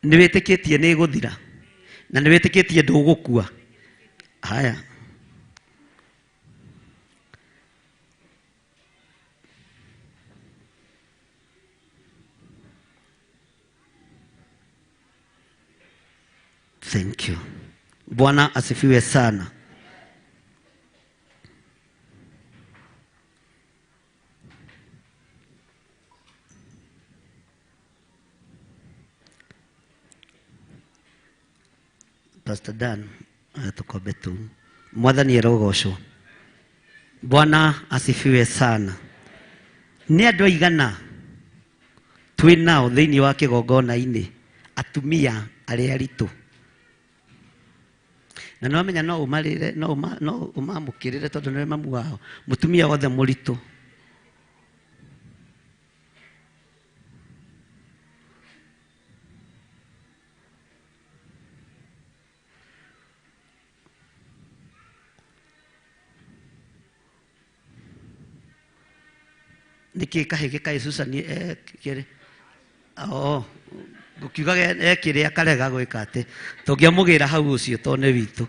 Niwe tikitie ni guthira. Na niwe tikitie ndugukua. Haya. Thank you. Bwana asifiwe sana. Pastor Dan, tukombe tu. Mwathani erogocwo. Bwana asifiwe sana. Ni andu aigana twi nao thiini wa kigongona-ini atumia aria aritu. Na no amenya no umarire no umamukirire tondu ni mamu wao. Mutumia wothe muritu. Niki kahege ka Susan kire gukiuga ekire akarega gwika ati tungiamugira hau ucio tone witu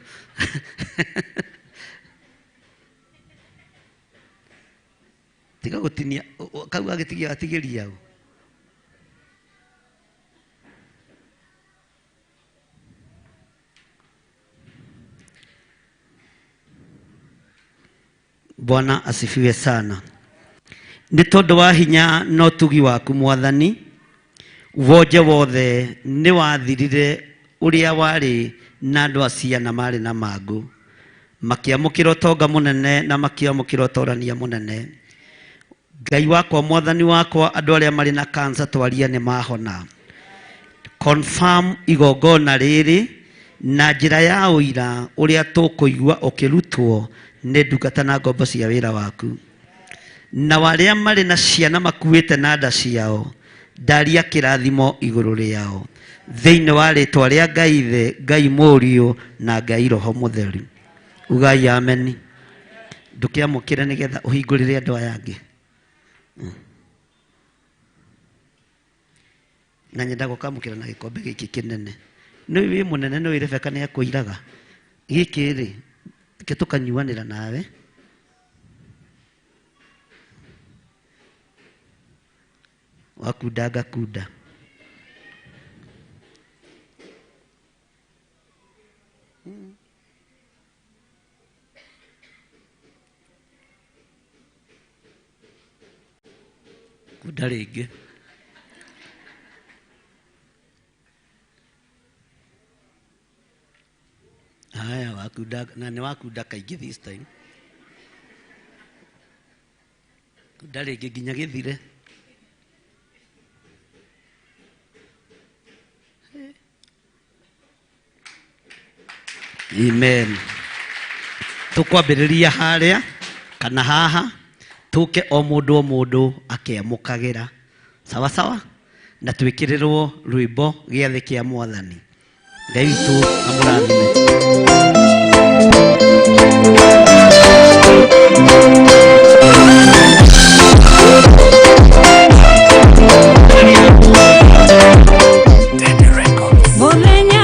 tiga gutinia kau atigiria u Bwana asifiwe sana. Ni tondu wa hinya no tugi waku Mwathani woje wothe ni wathirire uria wari na andu acia na mari na magu makiamukira utonga munene na makiamukira utorania munene. Ngai wakwa Mwathani wakwa andu aria mari na cancer twaria ni mahona. Confirm igongona riri na njira ya uira uria tukuigua ukirutwo ni ndungata na ngombo cia wira waku. Na waria mari na ciana makuite na nda ciao ndaria kirathimo iguru riao thiini wa ritwa ria Ngai the Ngai Muriu na Ngai Roho Mutheru. Ugai amen. Ndukiamukire nigetha uhingurire andu aya angi. Na nyenda gukamukira na gikombe giki kinene. Ni wi munene ni Rebeka ni akuiraga giki ri kitukanyuanira nawe. Wakudaga kuda. Kuda ringi. Haya wakudaga na ni wakuda kaingi this time. Kuda ringi nginya githire. Amen. Tukwambiriria haria kana haha tuke o mundu akiamukagira sawa sawa na twikirirwo rwimbo giathe kia Mwathani. Ngai witu amurathime. Munene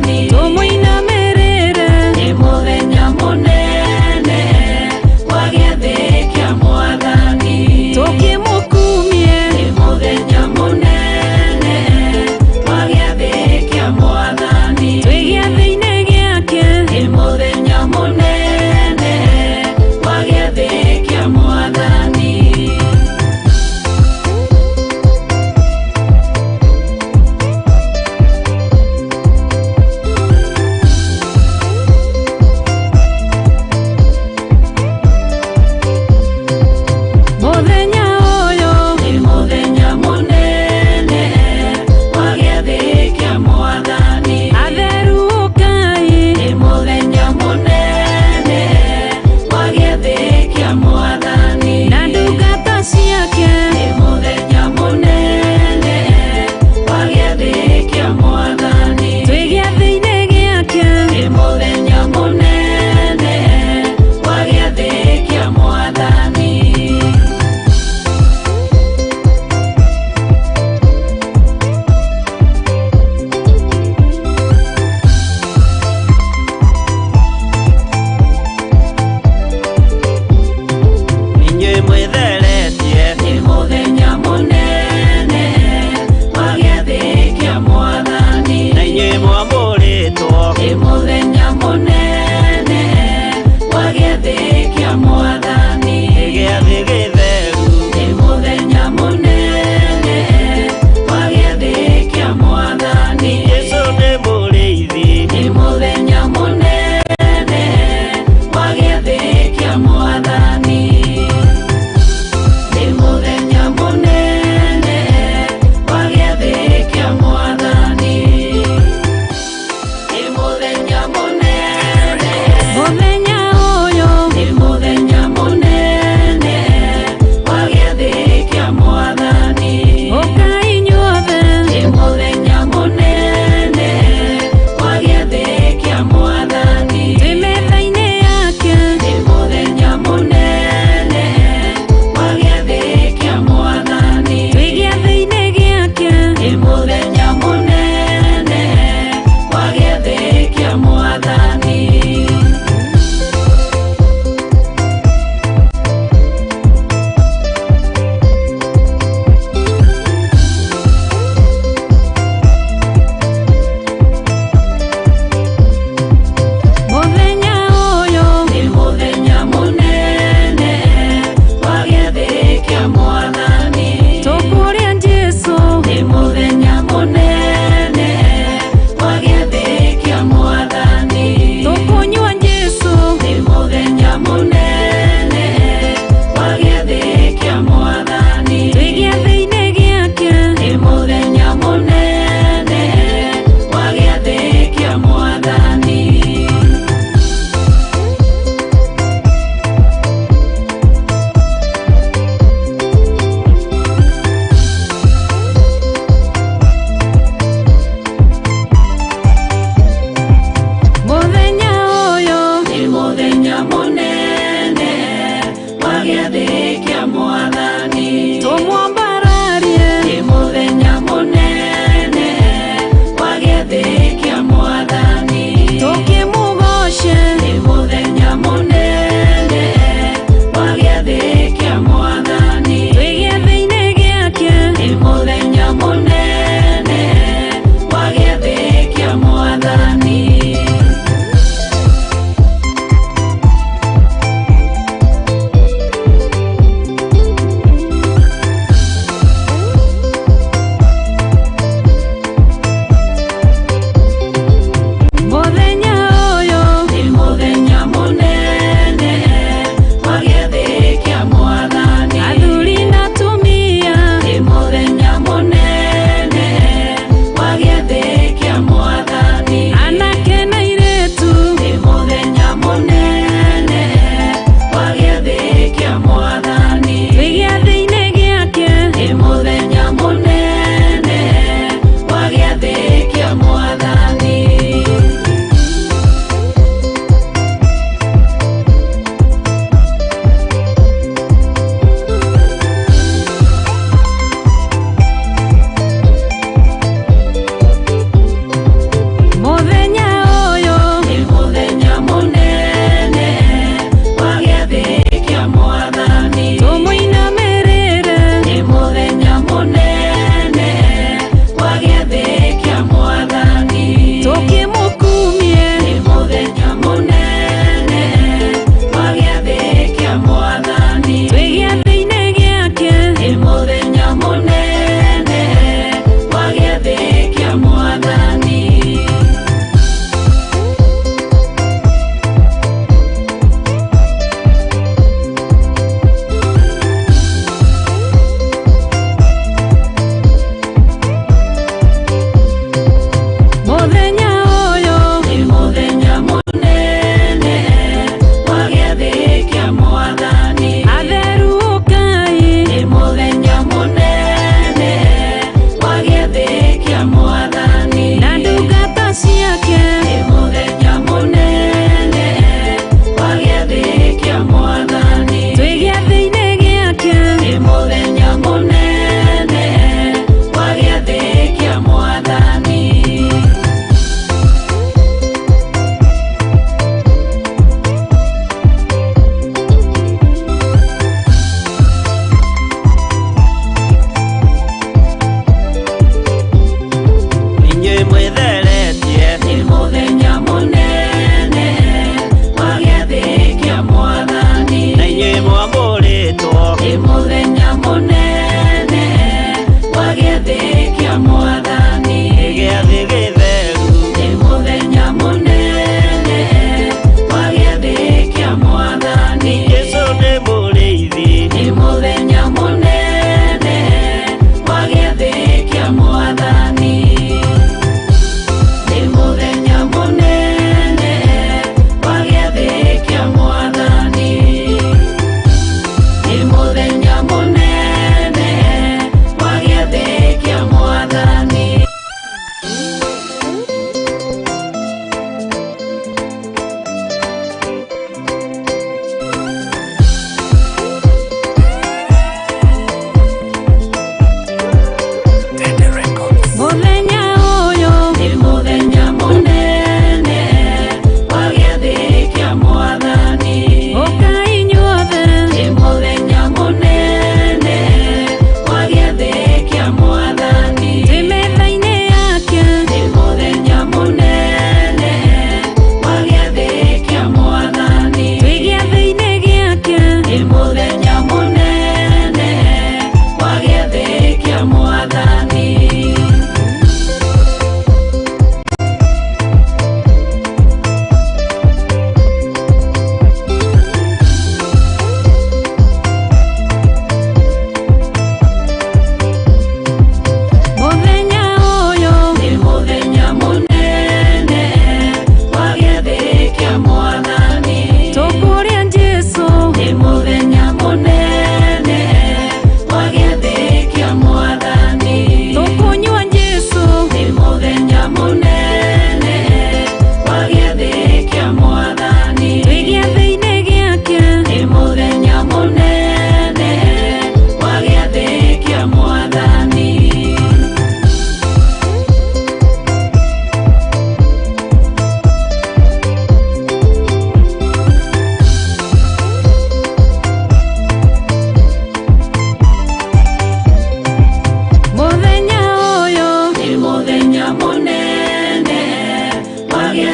Mwathani tumuinamirire ni muthenya munene wa gĩathĩ kĩa Mwathani tukimukumie ni muthenya munene wa gĩathĩ kĩa Mwathani twĩ gĩathĩ-inĩ gĩake ni muthenya munene wa gĩathĩ kĩa Mwathani.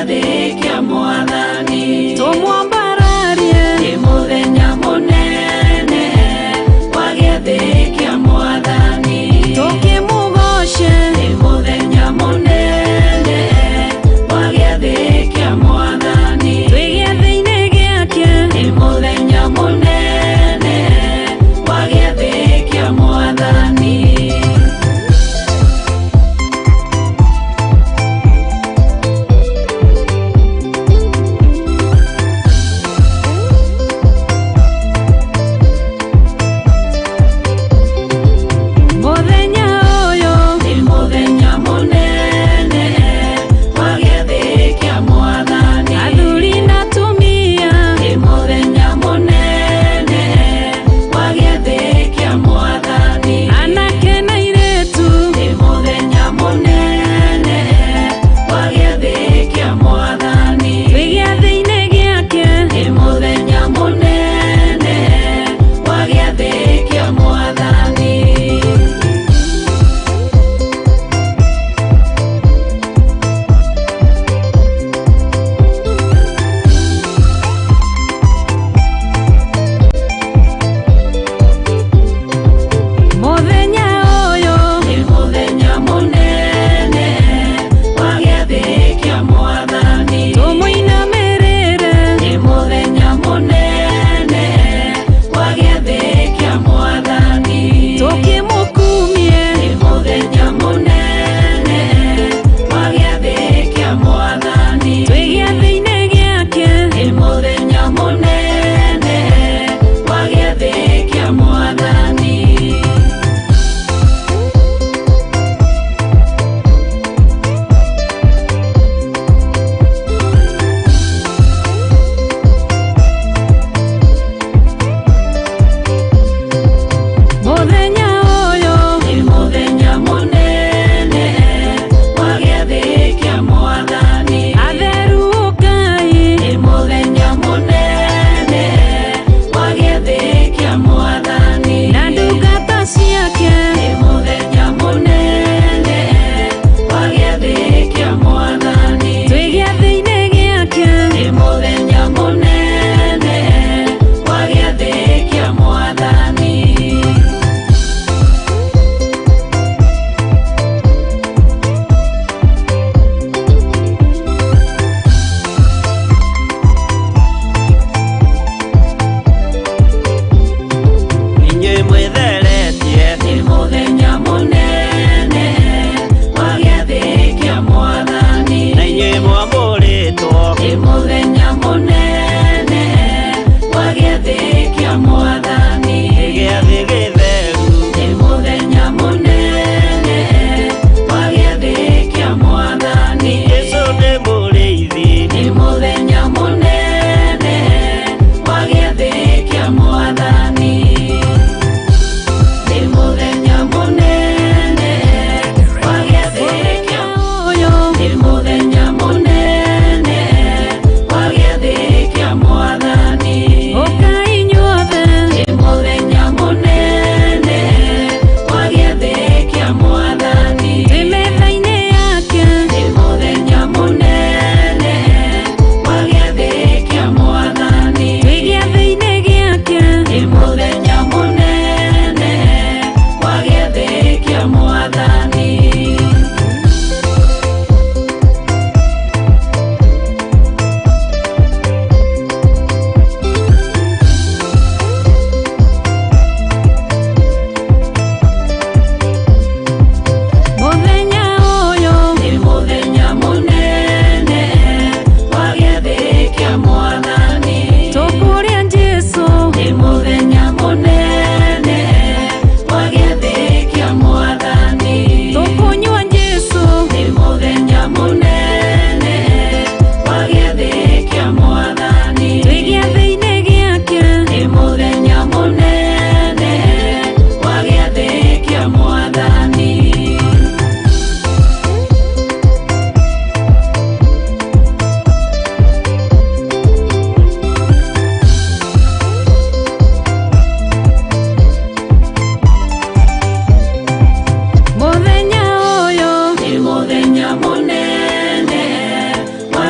gĩathĩ kĩa Mwathani. Tũmwambararie nĩ mũthenya mũnene wa gĩathĩ kĩa Mwathani. Tũkĩmũgoce nĩ mũthenya mũnene wa gĩathĩ kĩa Mwathani. Twĩ gĩathĩ-inĩ gĩake nĩ mũthenya mũnene wa gĩathĩ kĩa Mwathani.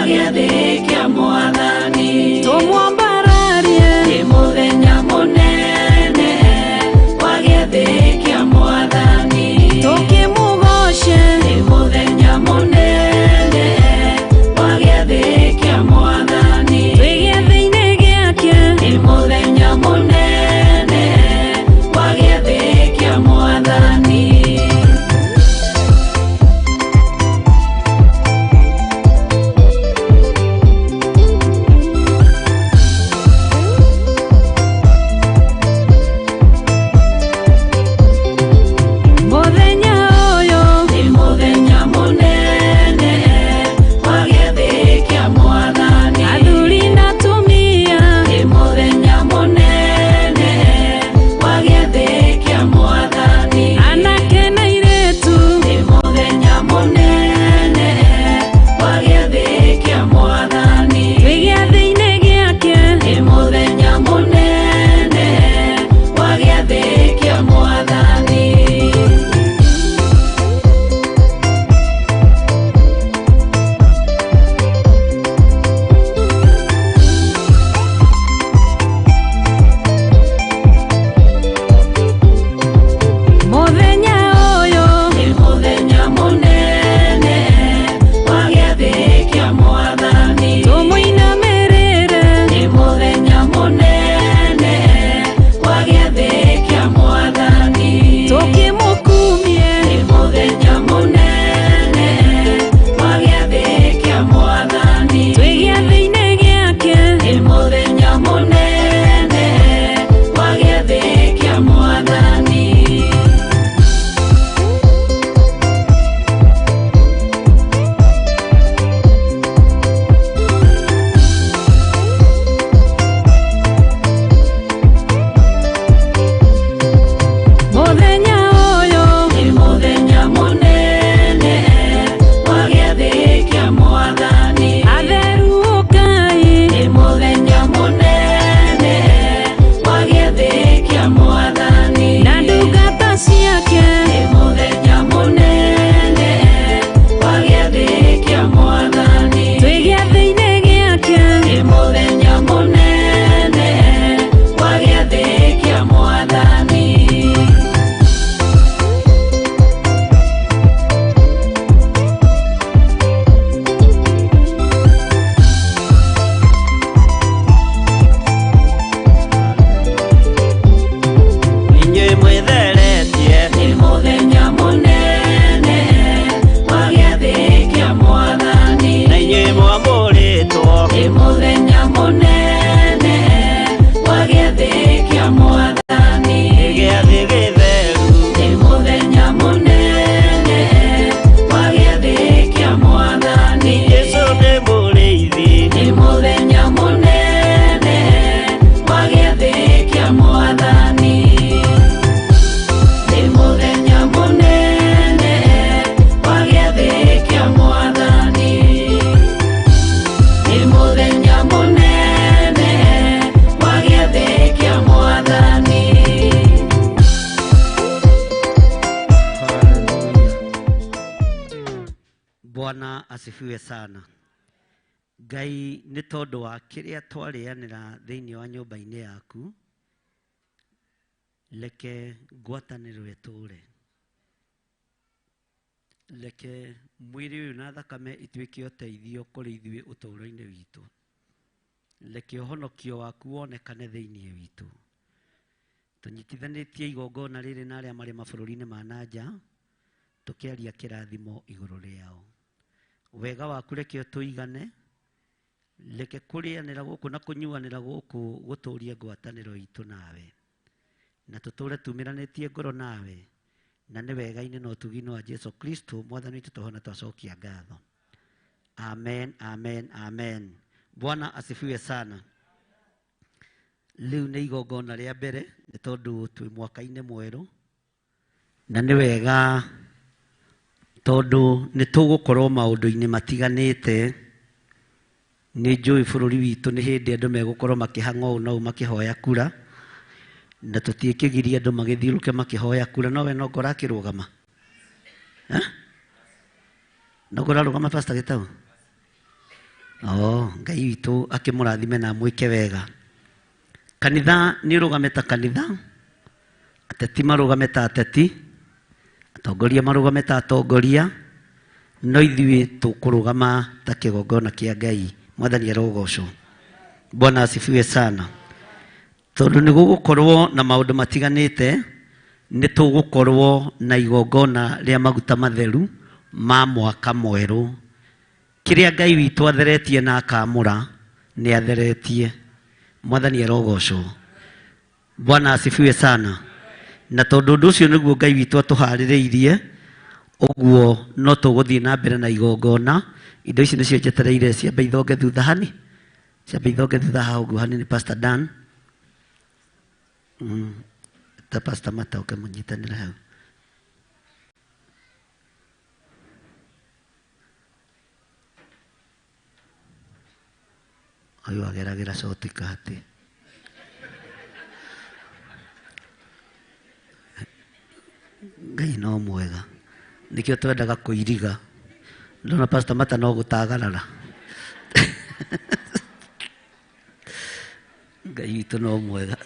gĩathĩ kĩa Mwathani. Tũmwambararie nĩ mũthenya mũnene wa gĩathĩ kĩa Mwathani. Tũkĩmũgoce nĩ mũthenya mũnene wa gĩathĩ kĩa Mwathani. Twĩ gĩathĩ-inĩ gĩake nĩ mũthenya mũnene wa gĩathĩ kĩa Mwathani. Bwana asifiwe sana. Ngai nĩ tondũ wa kĩrĩa twarĩanĩra thĩinĩ wa nyũmba-inĩ yaku, leke ngwatanĩro ĩtũũre. Leke mwĩrĩ ũyũ na thakame ituĩke ũteithio kũrĩ ithuĩ ũtũũro-inĩ witũ. Leke ũhonokio waku wonekane thĩinĩ witũ. Tũnyitithanĩtie igongona rĩrĩ na arĩa marĩ mabũrũri-inĩ ma nanja, tũkĩaria kĩrathimo igũrũ rĩao. Wega waku reke ũtũigane, leke kũrĩanĩra gũkũ na kũnyuanĩra gũkũ gũtũũrie ngwatanĩro itũ nawe, na tũtũũre tuumĩranĩtie ngoro nawe, na nĩ wega-inĩ na ũtugi-inĩ wa Jesu Kristo Mwathani witũ tũhona twacokia ngatho. Amen, amen, amen. Bwana asifiwe sana. Rĩu nĩ igongona rĩa mbere nĩ tondũ twĩ mwaka-inĩ mwerũ, na nĩ wega tondũ nĩ tũgũkorwo maũndũ-inĩ matiganĩte. Nĩ njũĩ bũrũri witũ nĩ hĩndĩ andũ megũkorwo makĩhang'a ũũ na ũũ makĩhoya kura, na tũtiĩkĩgiria andũ magĩthiũrũke makĩhoya kura. Nowe no ngora akĩrũgama? No ngora arũgama Pastor Gĩtaũ? Ngai witũ akĩmũrathime na mwĩke wega. Kanitha nĩ ũrũgame ta kanitha, ateti marũgame ta ateti, atongoria marũgame ta atongoria, no ithuĩ tũkũrũgama ta kĩgongona kĩa Ngai. Mwathani arogocwo. Bwana asifiwe sana. Tondũ nĩ gũgũkorwo na maũndũ matiganĩte, nĩ tũgũkorwo na igongona rĩa maguta matheru ma mwaka mwerũ. Kĩrĩa Ngai witũ atheretie na akamũra nĩ atheretie. Mwathani arogocwo. Bwana asifiwe sana. Na tondũ ũndũ ũcio nĩguo Ngai witũ atũharĩrĩirie, ũguo no tũgũthiĩ na mbere na igongona. Indo ici nĩcio njetereire ciambe ithonge thutha hani. Ciambe ithonge thutha haha ũguo hani nĩ Pastor Dan. Ta Pastor Mata ũkamũnyitanĩra hau. Ayo ageragĩra coti kati. Ngai no mwega. Nikĩo twendaga kũiriga. Ndona Pastor Mata no gũtagarara. Ngai witũ no mwega.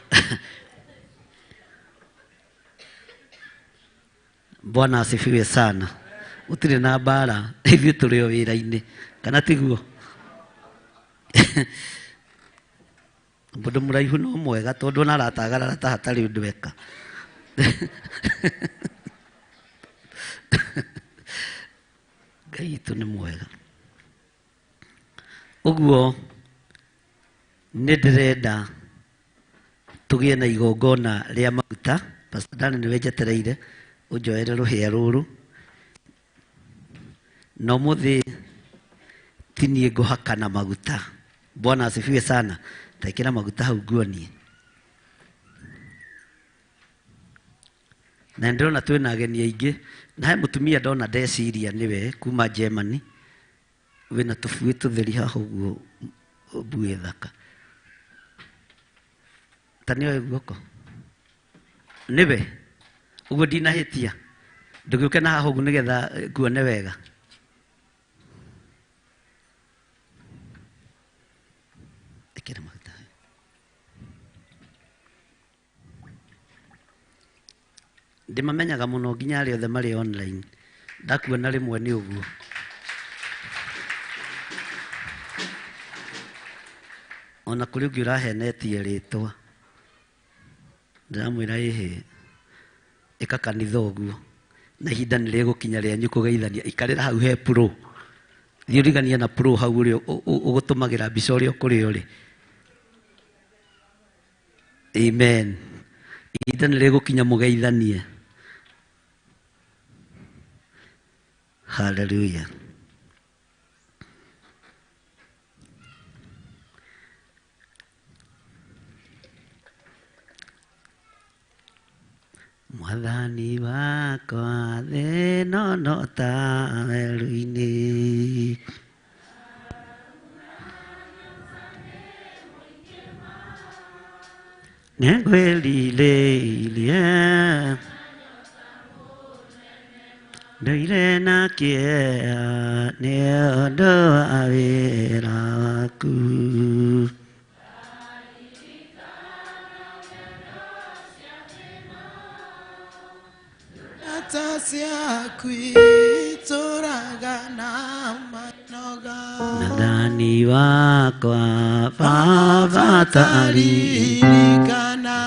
Bwana asifiwe sana. Utirĩ na mbara, ithuĩ tũrĩ o wĩra-inĩ. Kana tiguo? Mũndũ mũraihu no mwega tondũ ona aratagarara ta hatarĩ ũndũ eka. Ngai witũ nĩ mwega. Ũguo nĩ ndĩrenda tũgĩe na igongona rĩa maguta. Pastor Dan nĩwe njetereire ũnjoere rũhĩa rũrũ. Na ũmũthĩ ti niĩ ngũhaka na maguta. Bwana asifiwe sana. Taĩkĩra maguta hau nguonie. Na ndĩrona twĩna ageni aingĩ. Na he mũtumia ndona ndeciria nĩwe kuma Germany. Wĩna tũbuĩ tũtheri haha ũguo mbuĩ thaka. Ta nĩoĩ guoko. Nĩwe. Ũguo ndinahĩtia. Ndũgĩũke na haha ũguo nĩgetha nguone wega. Ĩkĩra maguta. Ndĩmamenyaga mũno nginya arĩa othe marĩ online. Ndakuona rĩmwe nĩ ũguo. Ona kũrĩ ũngĩ ũrahenetie rĩtwa. Ndĩramwĩra ĩhĩ ĩka kanitha ũguo. Na ihinda nĩ rĩgũkinya rĩanyu kũgeithania. Ikarĩra hau he pro. Thiĩ ũrigania na pro hau ũrĩa ũgũtũmagĩra mbica ũrĩa ũkũrĩ ũrĩ. Amen. Ihinda nĩ rĩgũkinya mũgeithanie. Hallelujah. Mwathani wakwa thĩ ĩno no ta werũ-inĩ. Nĩngwĩrirĩirie ndũire na kĩeha nĩ ũndũ wa wĩra waku. Mwathani wakwa Baba taririkana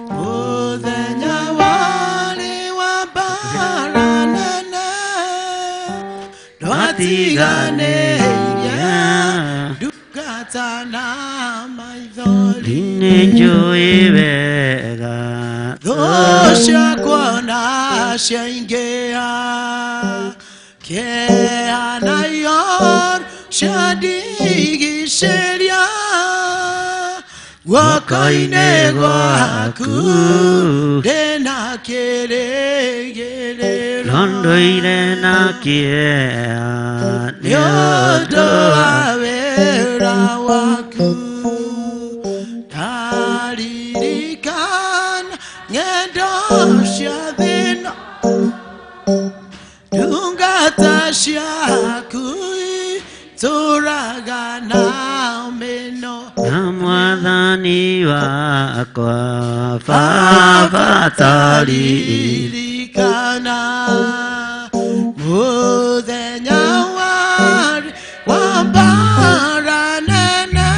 mũthenya warĩ wa mbara nene ndwatiganĩirie ndungata na maithori. Nĩnjũĩ wega thũ ciakwa na ciaingĩha kĩeha nayo ciandigicĩria guoko-inĩ gwaku ndĩna kĩrĩgĩrĩro. Ndũire na kĩeha nĩ ũndũ wa wĩra waku. Ndaririkana ng'endo cia thĩĩna ndungata ciaku turaga na meno na mwathani wakwa baba taririkana muthenya wari wa mbara nene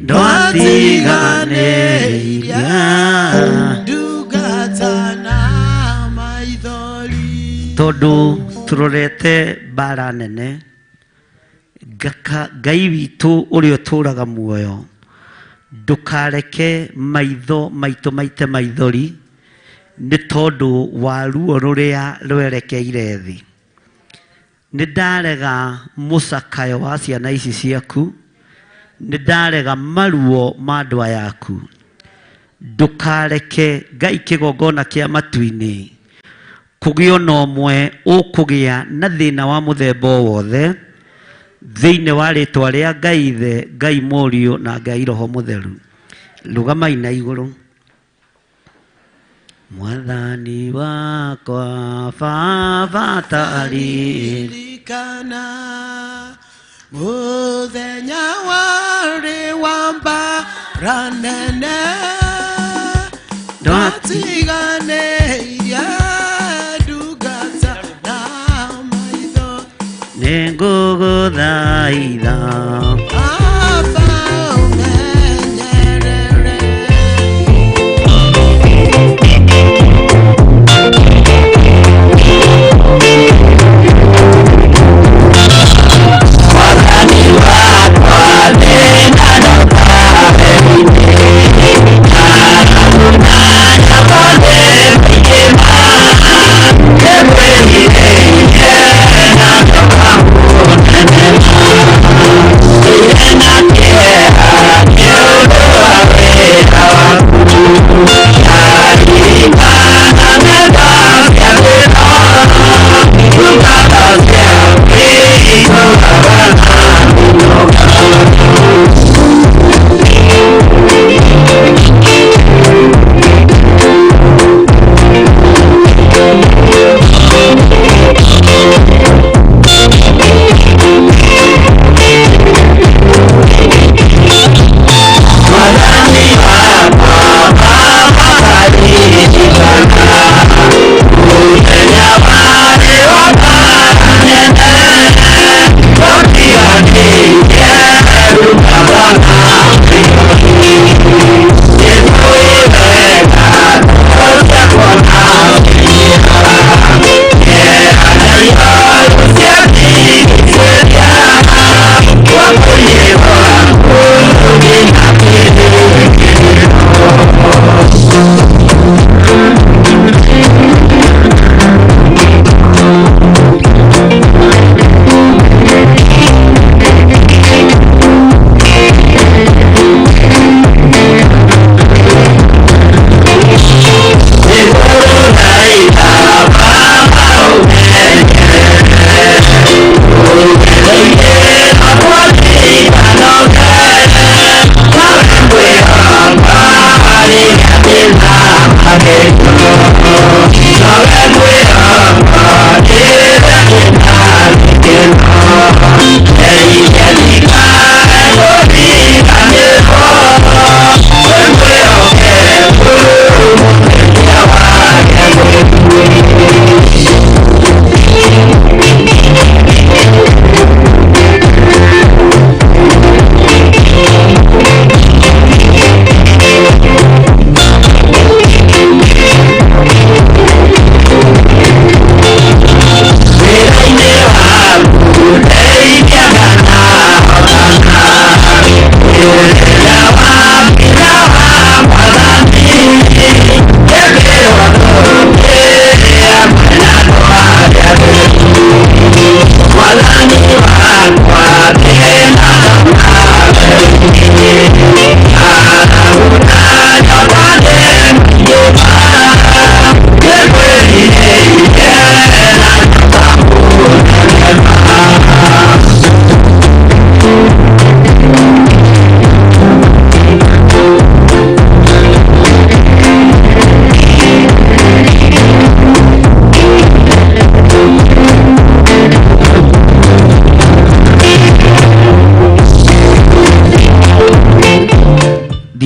ndwatiganĩirie ndungata na maithori tondũ tũrorete mbara nene Ngai witũ ũrĩa ũtũũraga muoyo ndũkareke maitho maitũ maite maithori nĩ tondũ wa ruo rũrĩa rwerekeire thĩ. Nĩ ndarega mũcakayo wa ciana ici ciaku, nĩ ndarega maruo ma andũ aya aku. Ndũkareke Ngai kĩgongona kĩa matu-inĩ kũgĩa na ũmwe ũkũgĩa na thĩna wa mũthemba o wothe thĩinĩ wa rĩtwa rĩa Ngai Ithe, Ngai Mũriũ na Ngai Roho Mũtheru. Rũgamai na igũrũ. Mwathani wakwa baba taririkana muthenya wari wa mbara nene ndwatiganĩirie ndungata na maitho nĩngũgũthaitha Aba ũmenyerere Thank you.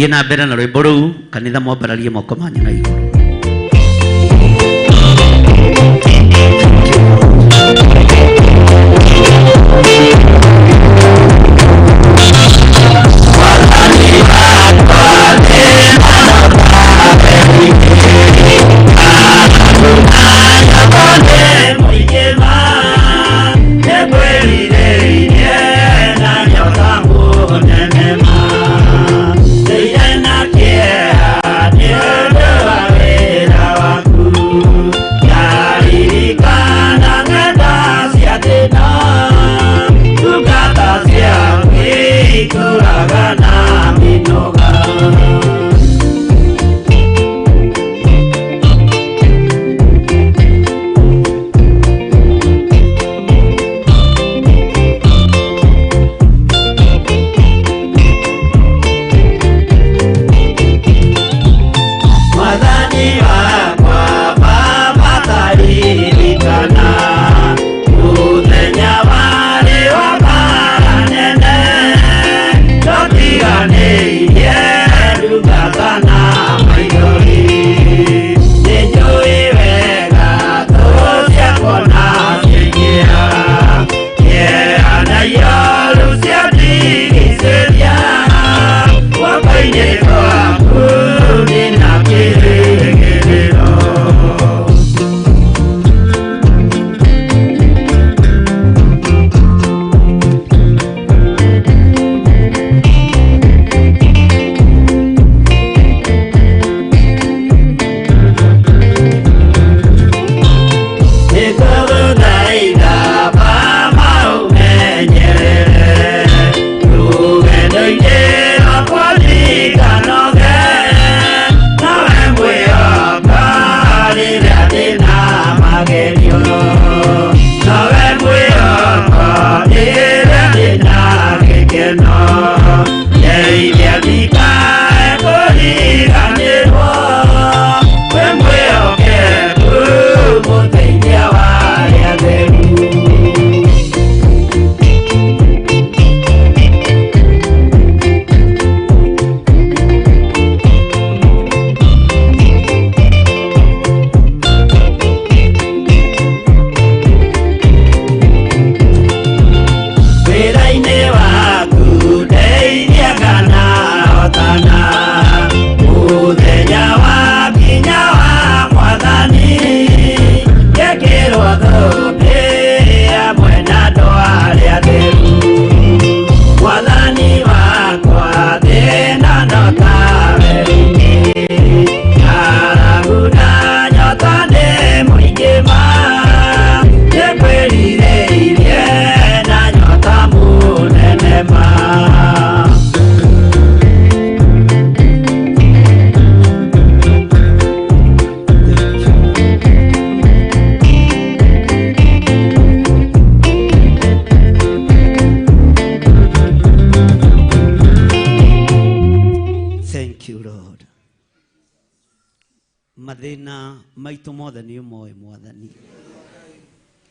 tuthiĩ na mbere na rwĩmbo rũu. Kanitha mwambararie moko manyu na igũrũ.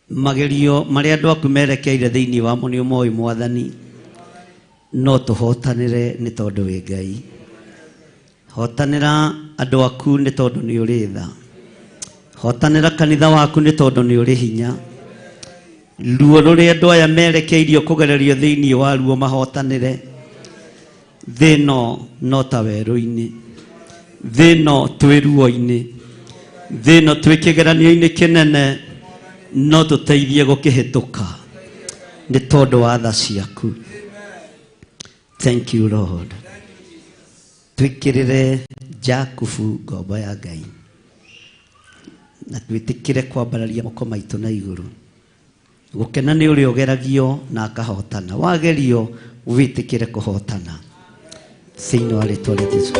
Magerio maria andu aku merekeire thiini wamo ni umoi Mwathani, no tuhotanire ni tondu wi Ngai. Hotanira andu aku ni tondu ni uri tha. Hotanira kanitha waku ni tondu ni uri hinya. Ruo ruri andu aya merekeirio kugererio thiini wa ruo mahotanire. Thino no ta weru-ini, thino twi ruo-ini, thino twi kigeranio-ini kinene, no tuteithie gukihituka ni tondu wa tha ciaku. Thank you Lord. Twikirire Jakubu ngombo ya Ngai na twitikire kwambararia moko maitu na iguru. Gukena ni uri ugeragio na akahotana, wagerio witikire kuhotana thiini wa ritwa ria Jesu.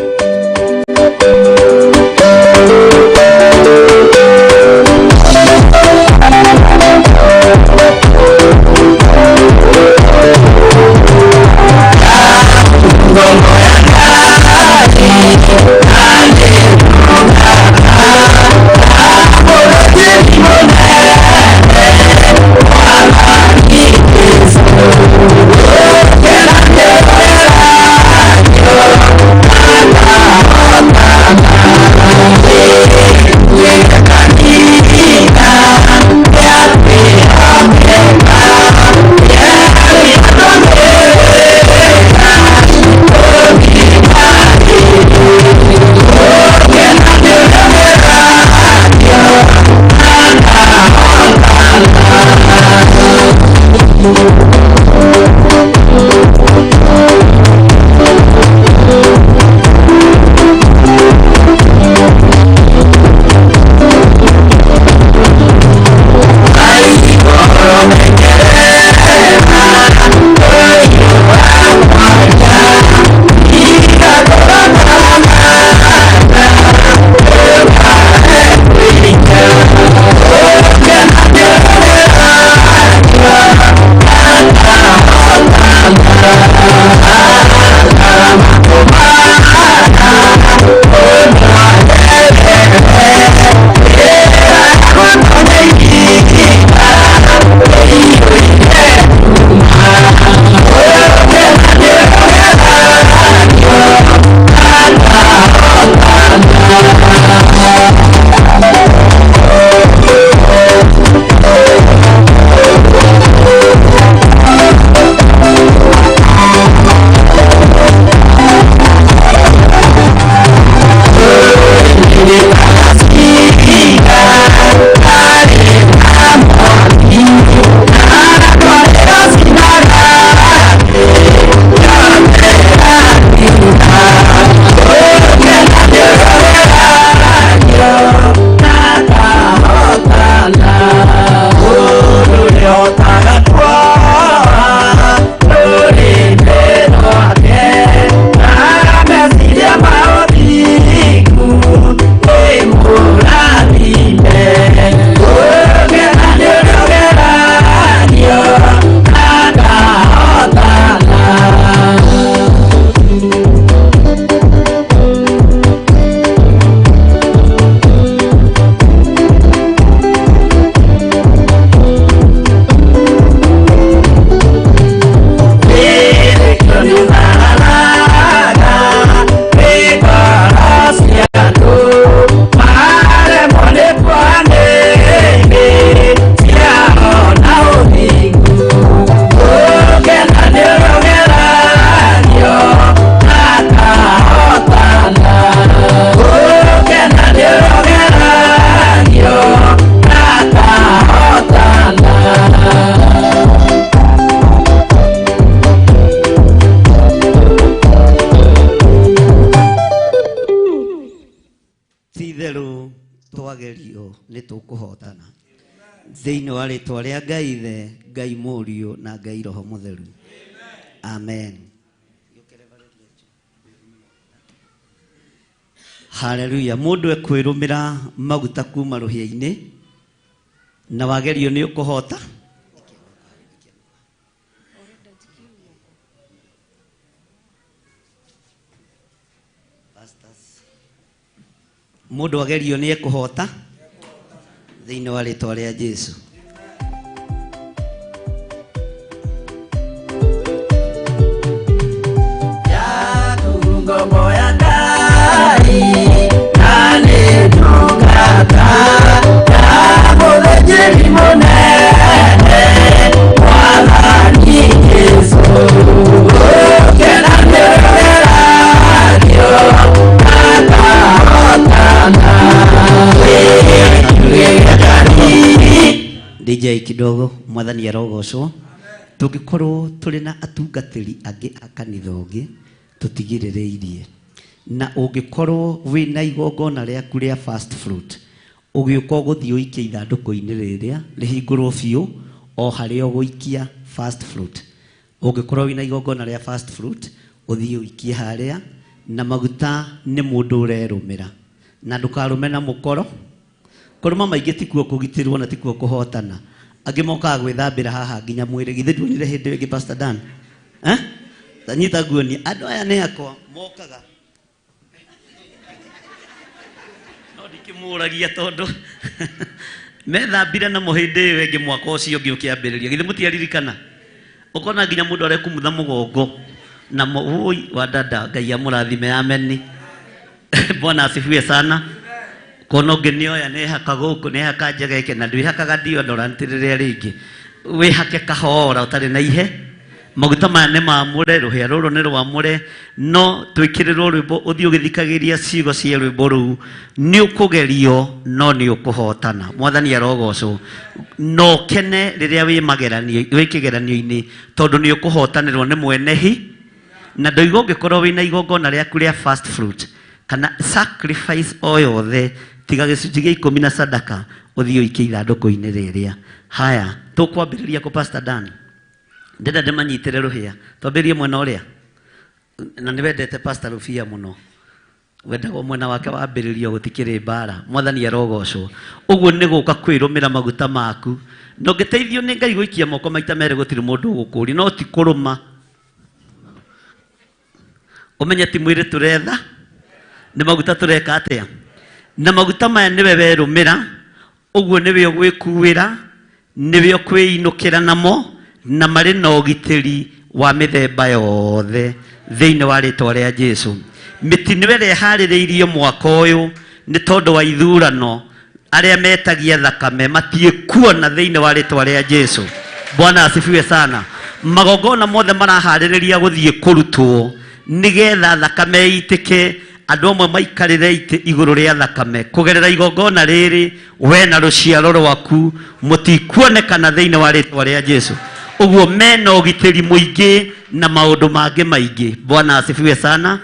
nĩtũkũhotana thĩinĩ wa rĩtwa rĩa Ngai Ithe, Ngai Mũriũ na Ngai Roho Mũtheru. Amen. Hallelujah. Mũndũ ekwĩrũmĩra maguta kuma rũhĩa-inĩ na wagerio nĩ ũkũhota. Mũndũ wagerio nĩ ekũhota thĩinĩ wa rĩtwa rĩa Jesũ. Ngombo ya Ngai nani nyongata ya mũthĩnjĩri mũnene Mwathani Jesũ kenanĩrĩragio akahotana. DJ kidogo, Mwathani arogocwo. Tũngĩkorwo tũrĩ na atungatĩri angĩ a kanitha ũngĩ tutigirireirie, na ũngĩkorwo wĩna igongona rĩaku rĩa fast fruit ũgĩũka gũthiĩ ũikie ithandũkũ-inĩ rĩrĩa rĩhingũrwo biũ o harĩa ũgũikia fast fruit. Ũngĩkorwo wĩna igongona rĩa fast fruit ũthiĩ ũikie harĩa, na maguta nĩ mũndũ ũrerũmĩra, na ndũkarũme na mũkoro. Kũrũma maingĩ tikuo kũgitĩrwo na tikuo kũhotana. Angĩ mokaga gwĩthambĩra haha nginya mwĩrĩ. Githĩ nduonire hĩndĩ ĩngĩ Pastor Dan? Tanyita nguoni, andũ aya nĩ akwa mokaga. No ndikĩmũragia tondũ methambire na mũhĩndĩ ĩyo ĩngĩ mwaka ũcio ũngĩ ũkĩambĩrĩria. Githĩ mũtiaririkana? Ũkona nginya mũndũ arekumutha mũgongo na mũi wa dada. Ngai amũrathime, ameni. Bwana asifiwe sana. Kono genioya ne hakagoku ne hakajaga yake na ndwihakaga deodorant rĩrĩa rĩngĩ wĩhake kahora ũtarĩ na ihe. Maguta maya nĩ maamũre, rũhĩa rũrũ nĩ rwamũre, no twĩkĩrĩrwo rwĩmbo ũthiĩ ũgĩthikagĩria ciugo cia rwĩmbo rũu nĩ ũkũgerio no nĩ ũkũhotana. Mwathani arogocwo. No kene rĩrĩa wĩ kĩgeranio-inĩ tondũ nĩ ũkũhotanĩrwo nĩ mwenehi. Na ndoiga ũngĩkorwo wĩna igongona rĩaku rĩa fast fruit kana sacrifice o yothe tiga gĩcunjĩ gĩa 10 na sadaka ũthiĩ ũikie ithandũkũ-inĩ rĩrĩa. Haya, tũkwambĩrĩria kũ Pastor Dan? Ndenda ndĩmanyitĩre rũhĩa. Twambĩrĩrie mwena ũrĩa. Na nĩwendete Pastor Rũbia mũno. Wendagwo mwena wake wambĩrĩrio gũtikĩrĩ mbara. Mwathani arogocwo. Ũguo nĩ gũka kwĩrũmĩra maguta maku. Na ũngĩteithio nĩ Ngai gũikia moko maita merĩ gũtirĩ mũndũ ũgũkũũria, no ti kũrũma. Ũmenye ti mwĩrĩ tũretha, nĩ maguta tũreka atĩa. Na maguta maya nĩwe werũmĩra, ũguo nĩwe ũgwĩkuĩra, nĩwe ũkwĩinũkĩra namo, na marĩ na ũgitĩri wa mĩthemba yothe thĩinĩ wa rĩtwa rĩa Jesũ. Mĩtino ĩrĩa ĩharĩrĩirio mwaka ũyũ nĩ tondũ wa ithurano, arĩa metagia thakame matiĩkuona thĩinĩ wa rĩtwa rĩa Jesũ. Bwana asifiwe sana. Magongona mothe maraharĩrĩria gũthiĩ kũrutwo nĩgetha thakame ĩitĩke, andũ amwe maikarĩre itĩ igũrũ rĩa thakame. Kũgerera igongona rĩrĩ we na rũciaro rwaku mũtikuonekana thĩinĩ wa rĩtwa rĩa Jesũ. Ũguo mena ũgitĩri mũingĩ na maũndũ mangĩ maingĩ. Bwana asifiwe sana.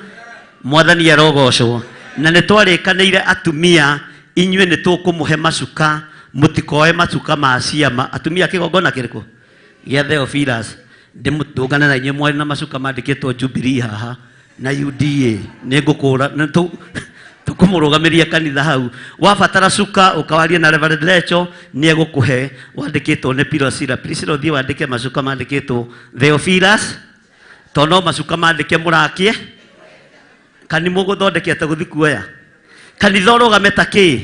Mwathani arogocwo. Na nĩ twarĩkanĩire atumia inyuĩ nĩ tũkũmũhe macuka, mũtikoe macuka ma ciama. Atumia kĩgongona kĩrĩkũ? Gĩa Theophilus. Ndĩmũtũngane na inyuĩ mwarĩ na macuka mandĩkĩtwo Jubilee haha na UDA. Nĩ ngũkũra tũkũmũrũgamĩria kanitha hau. Wabatara cuka ũkawaria na Reverend Lecho nĩ egũkũhe wandĩkĩtwo nĩ Pirosira. Pirosira ũthiĩ wandĩke macuka mandĩkĩtwo Theophilus, tondũ no macuka mandĩke mũrakie. Kani mũgũthondekete gũthiĩ kuoya. Kanitha ũrũgame ta kĩ?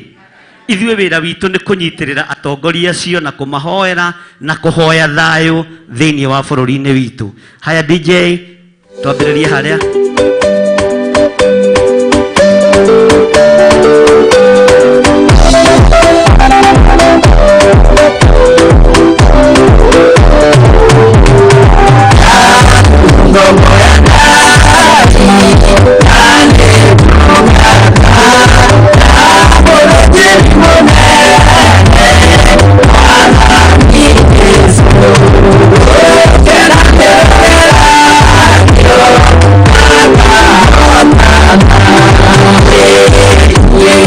Ithuĩ wĩra witũ nĩ kũnyitĩrĩra atongoria acio na kũmahoera na kũhoya thayũ thĩinĩ wa bũrũri-inĩ witũ. Haya DJ, twambĩrĩrie harĩa. Yeah.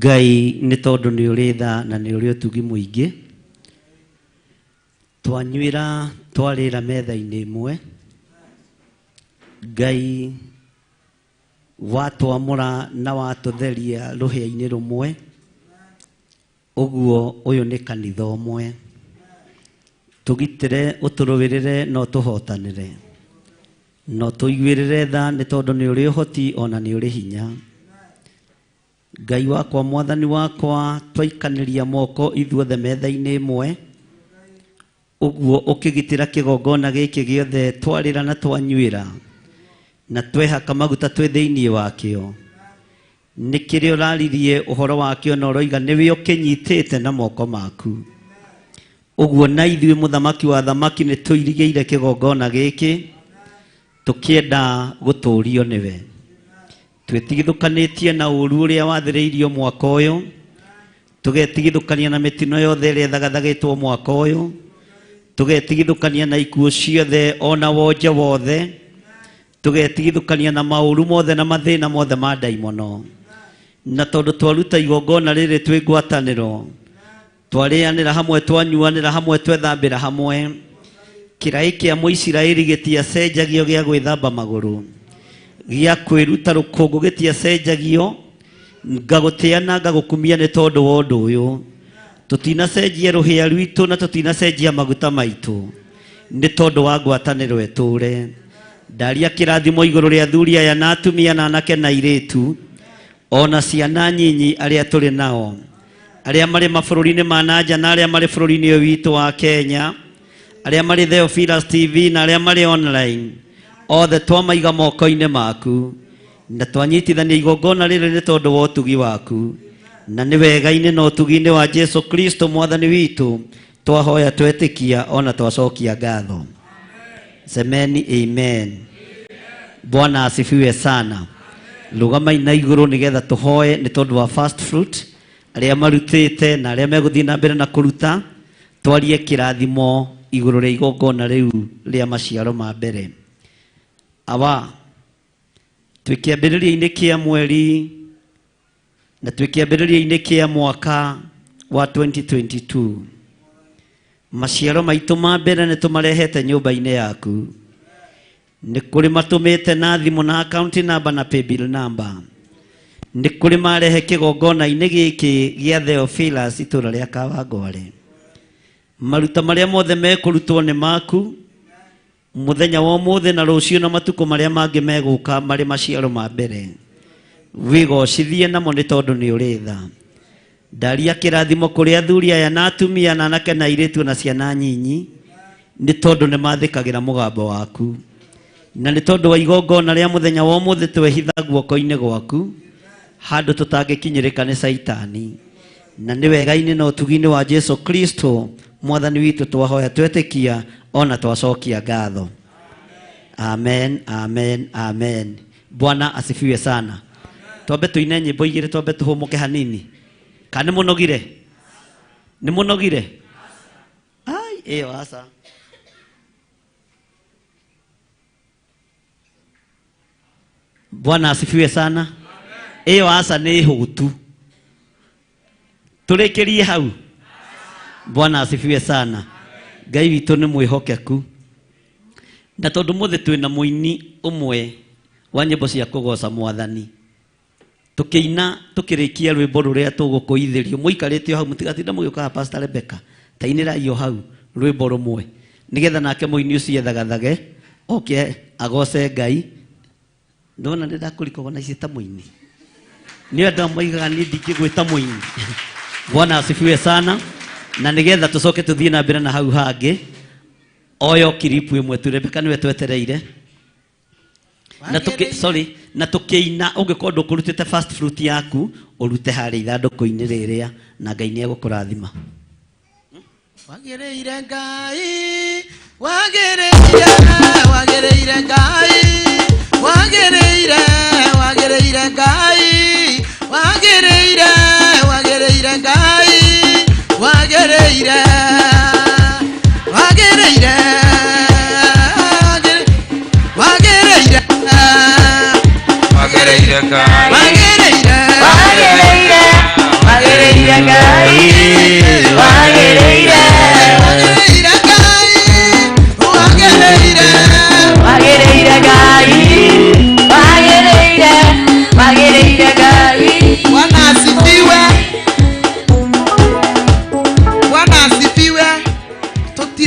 Ngai nĩ tondũ nĩ ũrĩ tha na nĩ ũrĩ ũtugi mũingĩ. Twanyuĩra twarĩra metha-inĩ ĩmwe. Ngai watwamũra na watũtheria rũhĩa-inĩ rũmwe. Ũguo ũyũ nĩ kanitha ũmwe. Tũgitĩre ũtũrũĩrĩre no tũhotanĩre. No tũiguĩrĩre tha nĩ tondũ nĩ ũrĩ ũhoti ona nĩ ũrĩ hinya. Ngai wakwa mwathani wakwa twaikanĩria moko ithuothe metha-inĩ ĩmwe. Ũguo ũkĩgitĩra kĩgongona gĩkĩ gĩothe twarĩra na twanyuĩra na twehaka maguta twĩ thĩinĩ wakĩo. Nĩ kĩrĩ ũraririe ũhoro wakĩo na ũroiga nĩwe ũkĩnyitĩte na moko maku. Ũguo na ithuĩ mũthamaki wa thamaki nĩ tũirigĩire kĩgongona gĩkĩ tũkĩenda gũtũũrio nĩwe. Twĩtigithũkanĩtie na ũũru ũrĩa wathĩrĩirio mwaka ũyũ. Tũgetigithũkania na mĩtino yothe ĩrĩa ĩthagathagĩtwo mwaka ũyũ. Tũgetigithũkania na ikuũ ciothe ona wonje wothe. Tũgetigithũkania na maũru mothe na mathĩna mothe ma ndaimono. Na tondũ twaruta igongona rĩrĩ twĩ ngwatanĩro, twarĩanĩra hamwe, twanyuanĩra hamwe, twethambĩra hamwe, kĩraĩ kĩa Mũisiraeli gĩtiacenjagio gĩa gwĩthamba magũrũ, gĩa kwĩruta rũkũngũ gĩtiacenjagio, ngagũtĩa na ngagũkumia nĩ tondũ wa ũndũ ũyũ. Tũtinacenjia rũhĩa rwitũ na tũtinacenjia maguta maitũ nĩ tondũ wa ngwatanĩro ĩtũũre. Ndaria kĩrathimo igũrũ rĩa athuri aya na atumia na anake na airĩtu ona ciana nyinyi arĩa tũrĩ nao, arĩa marĩ mabũrũri-inĩ ma nanja na arĩa marĩ bũrũri-inĩ ũyũ witũ wa Kenya, arĩa marĩ Theophilus TV na arĩa marĩ online, othe twamaiga moko-inĩ maku na twanyitithania igongona rĩrĩ nĩ tondũ wa ũtugi waku. Na nĩ wega-inĩ na ũtugi-inĩ wa Jesu Kristo mwathani witũ twahoya twetĩkia ona twacokia ngatho. Semeni amen. Bwana asifiwe sana. Rũgamai na igũrũ nĩgetha tũhoe nĩ tondũ wa first fruit arĩa marutĩte na arĩa megũthiĩ na mbere na kũruta. Twarie kĩrathimo igũrũ rĩa igongona rĩu rĩa maciaro ma mbere. Awa twĩkĩambĩrĩria-inĩ kĩa mweri na twĩkĩambĩrĩria-inĩ kĩa mwaka wa 2022. Maciaro maitũ ma mbere nĩ tũmarehete nyũmba-inĩ yaku. Nĩ kũrĩ matũmĩte na thimũ na account number na paybill number. Nĩ kũrĩ marehe kĩgongona-inĩ gĩkĩ gĩa Theophilus itũũra rĩa Kawangware. Maruta marĩa mothe mekũrutwo nĩ maku mũthenya wa ũmũthĩ na rũciũ na matukũ marĩa mangĩ megũka marĩ maciaro ma mbere. Wĩgocithie namo nĩ tondũ nĩ ũrĩ tha. Ndaria kĩrathimo kũrĩ athuri aya na atumia na anake na airĩtu na ciana nyinyi nĩ tondũ nĩ mathĩkagĩra mũgambo waku. Na nĩ tondũ wa igongona rĩa mũthenya wa ũmũthĩ twehitha guoko-inĩ gwaku handũ tũtangĩkinyĩrĩka nĩ Saitani. Na nĩ wega-inĩ na ũtugi-inĩ wa Jesu Kristo mwathani witũ twahoya twetĩkia ona twacokia ngatho. Amen, amen, amen. Bwana asifiwe sana. Twambe tuine nyĩmbo igĩrĩ, twambe tũhũmũke hanini. Kana nĩ mũnogire? Nĩ mũnogire? Ai, ĩyo aca. Bwana asifiwe sana. Ĩyo aca nĩ hũtu. Tũrĩkĩrie hau. Bwana asifiwe sana. Ngai witũ nĩ mwĩhokeku. Na tondũ mũthĩ twĩna mũini ũmwe wa nyĩmbo cia kũgoca mwathani, tukĩina tukĩrĩkia rwĩmbo rũrĩa tũgũkũithĩrio, mũikarĩte hau mũtigatinda mũgĩũka Pastor Rebecca, tainĩrai o hau rwĩmbo rũmwe nĩgetha nake mũini ũcio ethagathage oke agoce Ngai. Ndona ndakũrikogona ici ta mũini, nĩ andũ moigaga niĩ ndingĩgwĩta mũini. Bwana asifiwe sana. Na nĩgetha tũcoke tũthiĩ na mbere na hau hangĩ, oyo kiripu ĩmwe tu Rebecca nĩwe twetereire na tukĩina ũngĩkorwo ndũkũrutĩte first fruit yaku ũrute harĩa ithandũkũ-inĩ rĩrĩa na Ngai nĩ egũkũrathima. Wagĩrĩire Ngai, wagĩrĩire, wagĩrĩire Ngai, wagĩrĩire, wagĩrĩire Ngai, wagĩrĩire, wagĩrĩire Ngai, wagĩrĩire, wagĩrĩire, wagĩrĩire, wagĩrĩire Ngai, wagĩrĩire, wagĩrĩire,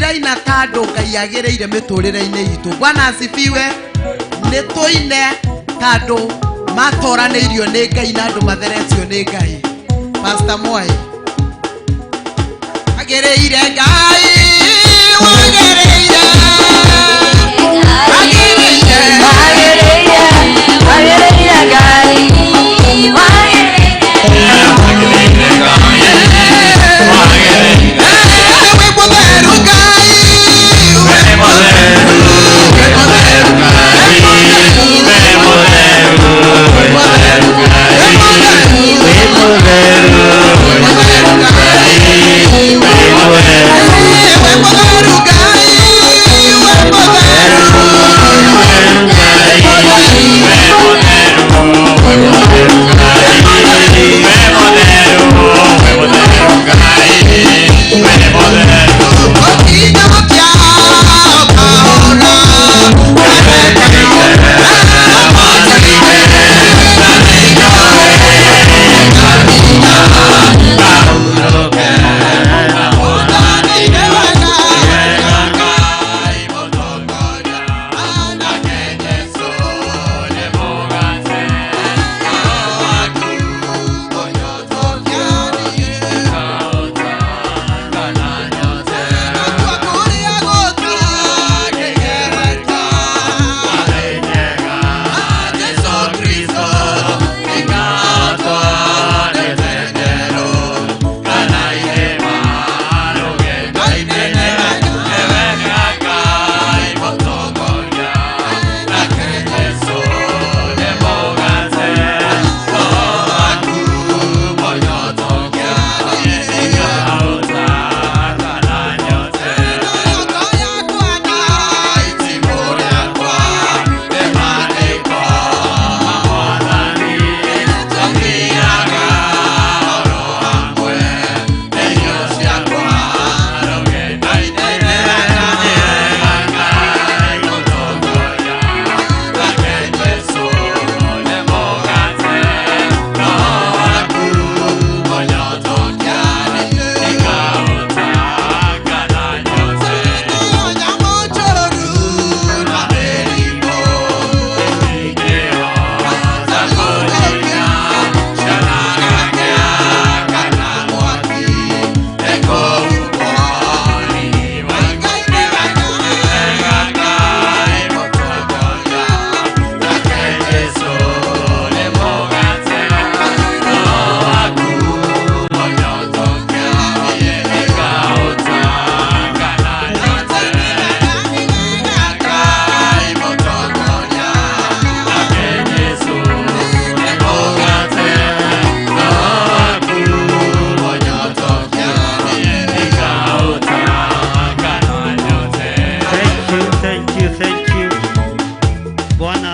tiraina tando Ngai agĩrĩire mĩtũrĩre-inĩ itũ. Bwana asifiwe. Nĩ tũine tando matoranĩirio nĩ Ngai na andũ matheretio nĩ Ngai. Pastor Mwai agĩrĩire Ngai, wagĩrĩire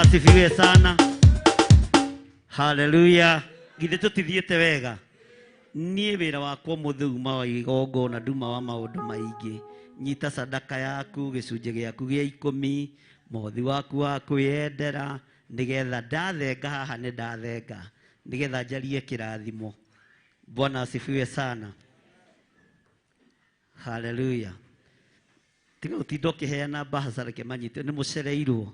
asifiwe sana. Haleluya. Githe tutithiete wega. Nie wira wakwa muthuma wa igongo na nduma wa maundu maingi. Nyita sadaka yaku gicunje giaku gia 10 mothi waku wa kwiyendera nigetha ndathenga haha ni ndathenga nigetha njarie kirathimo. Bwana asifiwe sana. Haleluya. Tiga utindo kiheana bahasa reke manyite ni mucereirwo.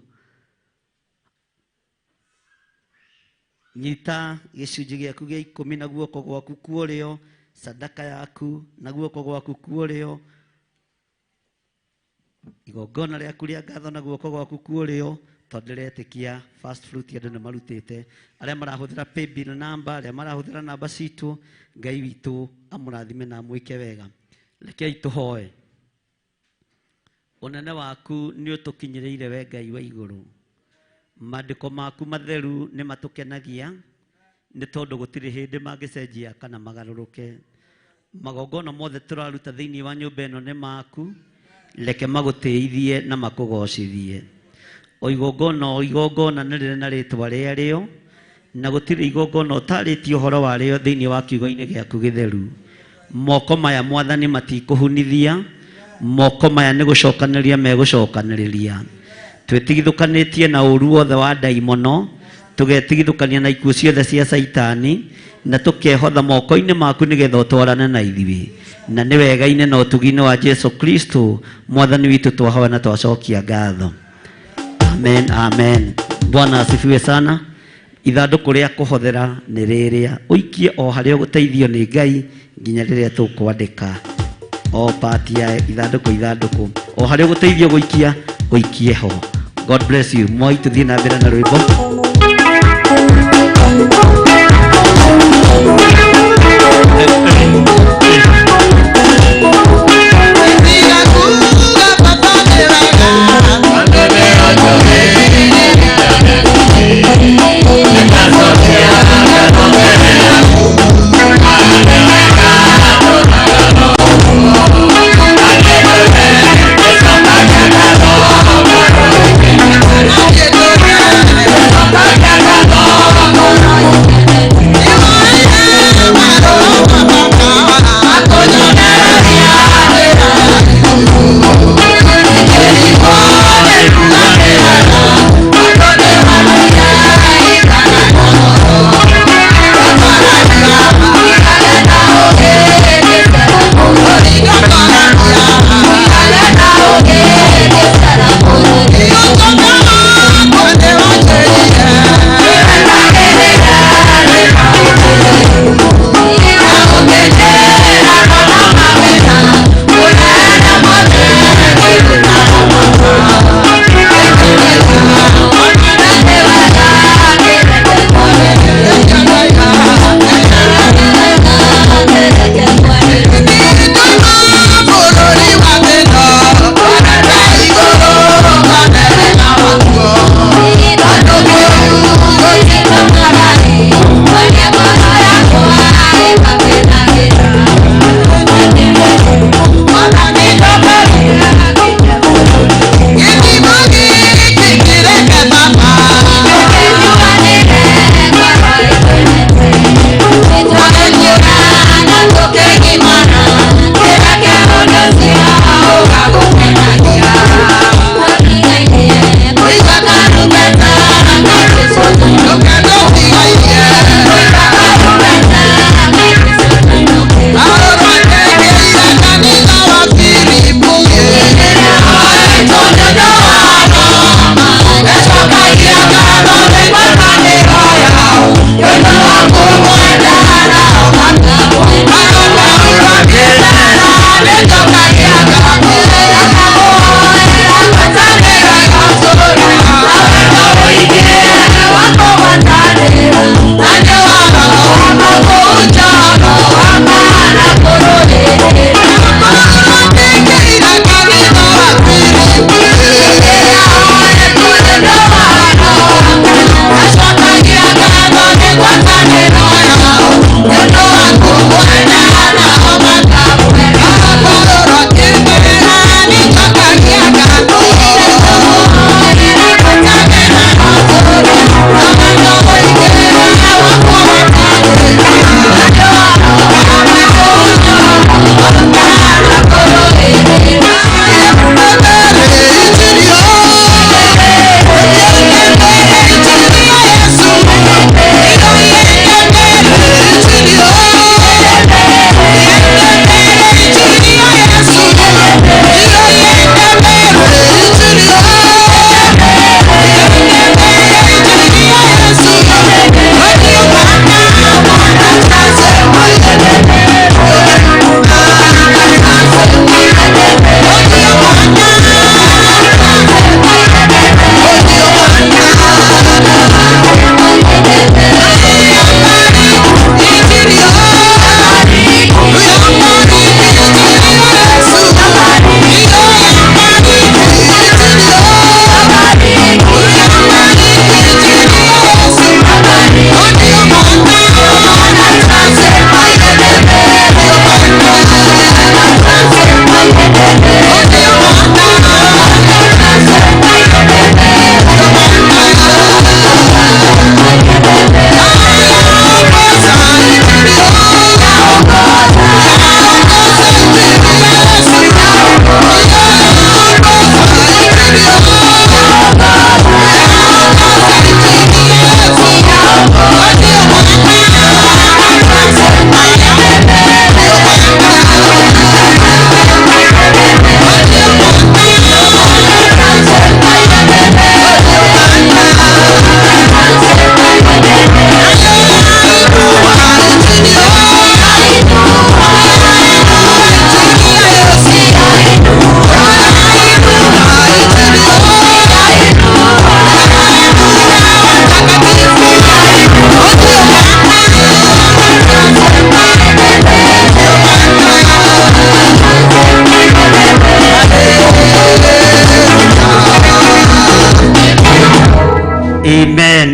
Nyita gicunje giaku gia 10 na guoko gwaku kuorio sadaka yaku na guoko gwaku kuorio igongona rĩaku rĩa ngatho na guoko gwaku kuorio tondu ndĩretĩkia first fruit andũ nĩ marutĩte arĩa marahũthĩra paybill number arĩa marahũthĩra namba citũ Ngai witũ amũrathime na amwĩke wega. Rekei tũhoe. Ũnene waku nĩ ũtũkinyĩrĩire we Ngai wa igũrũ. Maandĩko maku matheru nĩ matũkenagia nĩ tondũ gũtirĩ hĩndĩ mangĩcenjia kana magarũrũke. Magongona mothe tũraruta thĩinĩ wa nyũmba ĩno nĩ maku. Leke magũteithie na makũgocithie. O igongona nĩ rĩrĩ na rĩtwa rĩarĩo na gũtirĩ igongona ũtarĩtie ũhoro warĩo thĩinĩ wa kiugo-inĩ gĩaku gĩtheru. Moko maya Mwathani matikũhunithia, moko maya nĩ gũcokanĩrĩria megũcokanĩrĩria. Twĩtigithũkanĩtie na ũru wothe wa ndaimono, tũgetigithũkania na ikuũ ciothe cia Saitani na tũkehotha moko-inĩ maku nĩgetha ũtwarane na ithuĩ. na nĩ wega-inĩ na ũtugi-inĩ wa Jesu Kristo mwathani witũ twahoya na twacokia ngatho. Amen, amen. Bwana asifiwe sana. Ithandũkũ rĩa kũhothera nĩ rĩrĩa ũikie o harĩa ũgũteithio nĩ Ngai nginya rĩrĩa tũkwandĩka o part ya ithandũkũ o harĩa ũgũteithio gũikie ho. God bless you. Moi tũthiĩ na mbere na rwĩmbo. Oh,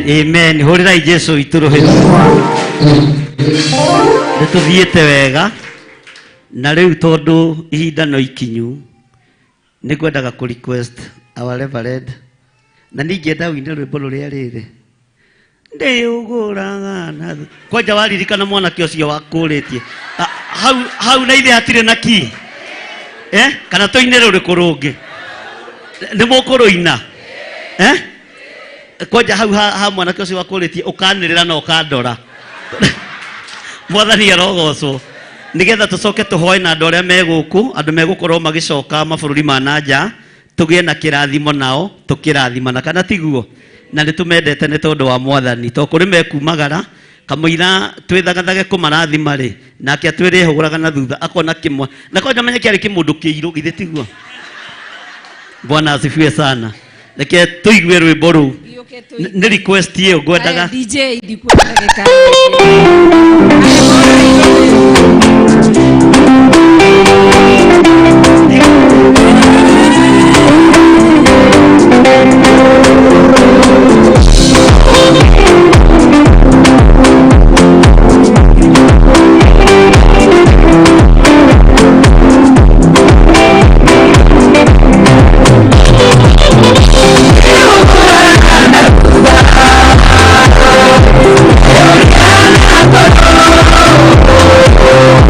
amen. Horira Jesu ituruhira. Nituthiite wega na riu tondu ihinda no ikinyu nigwendaga ku request our reverend na ningenda wine rwimbo ruria riri ndiuguraga na kwanja waririkana mwanake ucio wakuritie hau na ithe atire na ki kana toine ruriku rungi ni mukuruina kwanja hau ha mwanake ucio wakuritie ukanirira na ukandora mwathani arogocwo nigetha tucoke tuhoe na andu aria meguku andu megukorwo magicoka mabururi ma nanja tugie na kirathimo nao tukirathimana kana tiguo na nitumendete ni tondu wa mwathani to kuri mekumagara kamuira twithagathage kumarathima ri nake atwire huguraga na thutha akona kimwe na kwanja menye kiari kimundu kiiru githe tiguo. Bwana asifiwe sana. Reke tuigue rwimbo ru ni request iyo ngwendaga DJ ndikwendaga Oh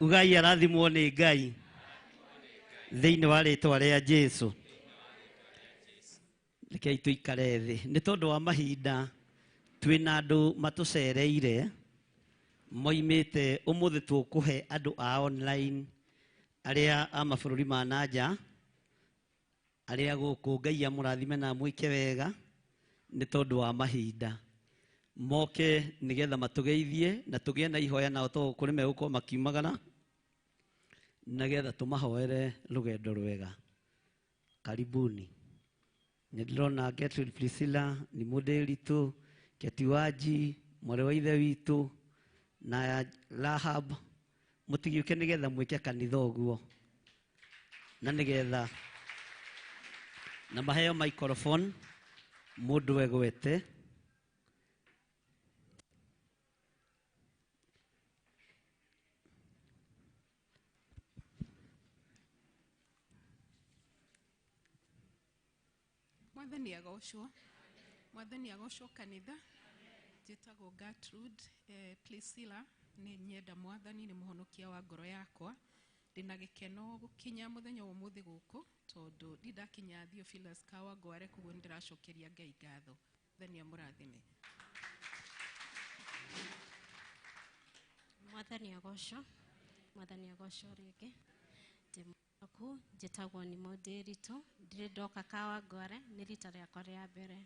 Ugai arathimwo nĩ Ngai thĩinĩ wa rĩĩtwa rĩa Jesũ. Rekei tũikare thĩ nĩ tondũ wa mahinda twĩna andũ matũcereire moimĩte ũmũthĩ tũkũhe andũ a online arĩa a mabũrũri ma nanja arĩa gũkũ. Ngai amũrathime na mwĩke wega nĩ tondũ wa mahinda moke nĩgetha matũgeithie na tũgĩe na ihoya nao tondũ kũrĩ megũkorwo makiumagara nĩgetha tũmahoere rũgendo rwega. Karibuni. Nĩndĩrona Gertrude Priscilla nĩ mũndĩritũ, Keti Wanji mwarĩ wa ithe witũ na Rahab, mũtigiũke nĩgetha mwĩke kanitha ũguo na nĩgetha na maheo microphone mũndũ egwete. Mwathani agocwo kanitha. Njĩtagwo Gertrude Priscilla, nĩ nyenda Mwathani, nĩ mũhonokia wa ngoro yakwa. Ndĩna gĩkeno gũkinya mũthenya wa ũmũthĩ gũkũ tondũ ndidakinya Theophilus Kawangware, koguo nĩndĩracokeria Ngai ngatho. Mwathani amũrathime. Mwathani agocwo rĩngĩ. Njĩtagwo nĩ mũndĩritũ, ndirĩ ndoka Kawangware, nĩ rita rĩakwa rĩa mbere.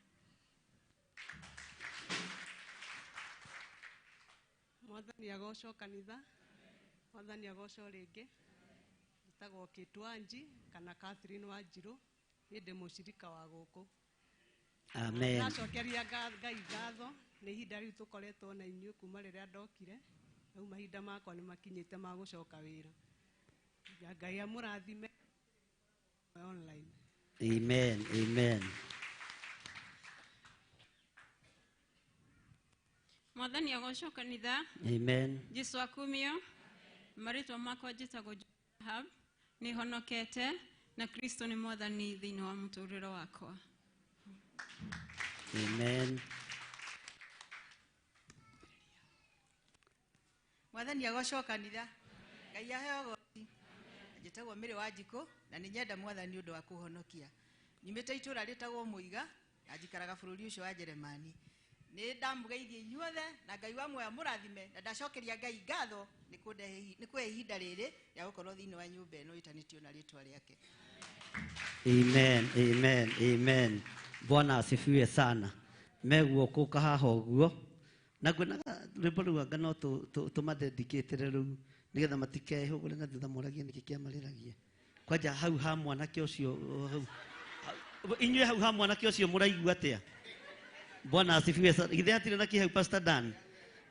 Mwathani agocwo kanitha. Mwathani agocwo rĩngĩ. Njĩtagwo Keti Wanji kana Catherine Wanjirũ, nĩ ndĩ mũcirika wa gũkũ. Amen. Nacokeria Ngai ngatho nĩ ihinda rĩu tũkoretwo na inyuĩ kuma rĩrĩa ndokire. Rĩu mahinda makwa nĩ makinyĩte ma gũcoka wĩra. Ngai amũrathime online. Amen. Amen. Mwathani agocwo kanitha. Amen. Jesũ akumio. Marĩtwa makwa njĩtagwo Rahab, nĩ honokete na Kristo nĩ Mwathani thĩinĩ wa mũtũũrĩre wakwa. Amen. Mwathani agocwo kanitha. Ngai aheo goti. Njĩtagwo Mĩrĩ Wanjikũ na nĩ nyenda Mwathani ũndũ wa kũhonokia. Nyumĩte itũũra rĩtagwo Mũiga na njikaraga bũrũri ũcio wa Jeremani. Nĩ ndamũgeithia inyuothe na Ngai wa muoyo amũrathime na ndacokeria Ngai ngatho nĩ kũhe ihinda rĩrĩ rĩa gũkorwo thĩinĩ wa nyũmba ĩno ĩtanĩtio na rĩĩtwa rĩake. Amen. Amen. Amen. Bwana asifiwe sana. Meguo kũka haha ũguo na ngwĩnaga rwĩmbo rũu anga no tũmadedicate rĩu nĩgetha matikehũgũre na thutha moragie nĩkĩ kĩamarĩragia. Kwanja hau ha mwanake ũcio hau inyuĩ hau ha mwanake ũcio mũraigua atĩa? Bwana asifiwe sana. Githĩ hatirĩ na kĩhau Pastor Dan?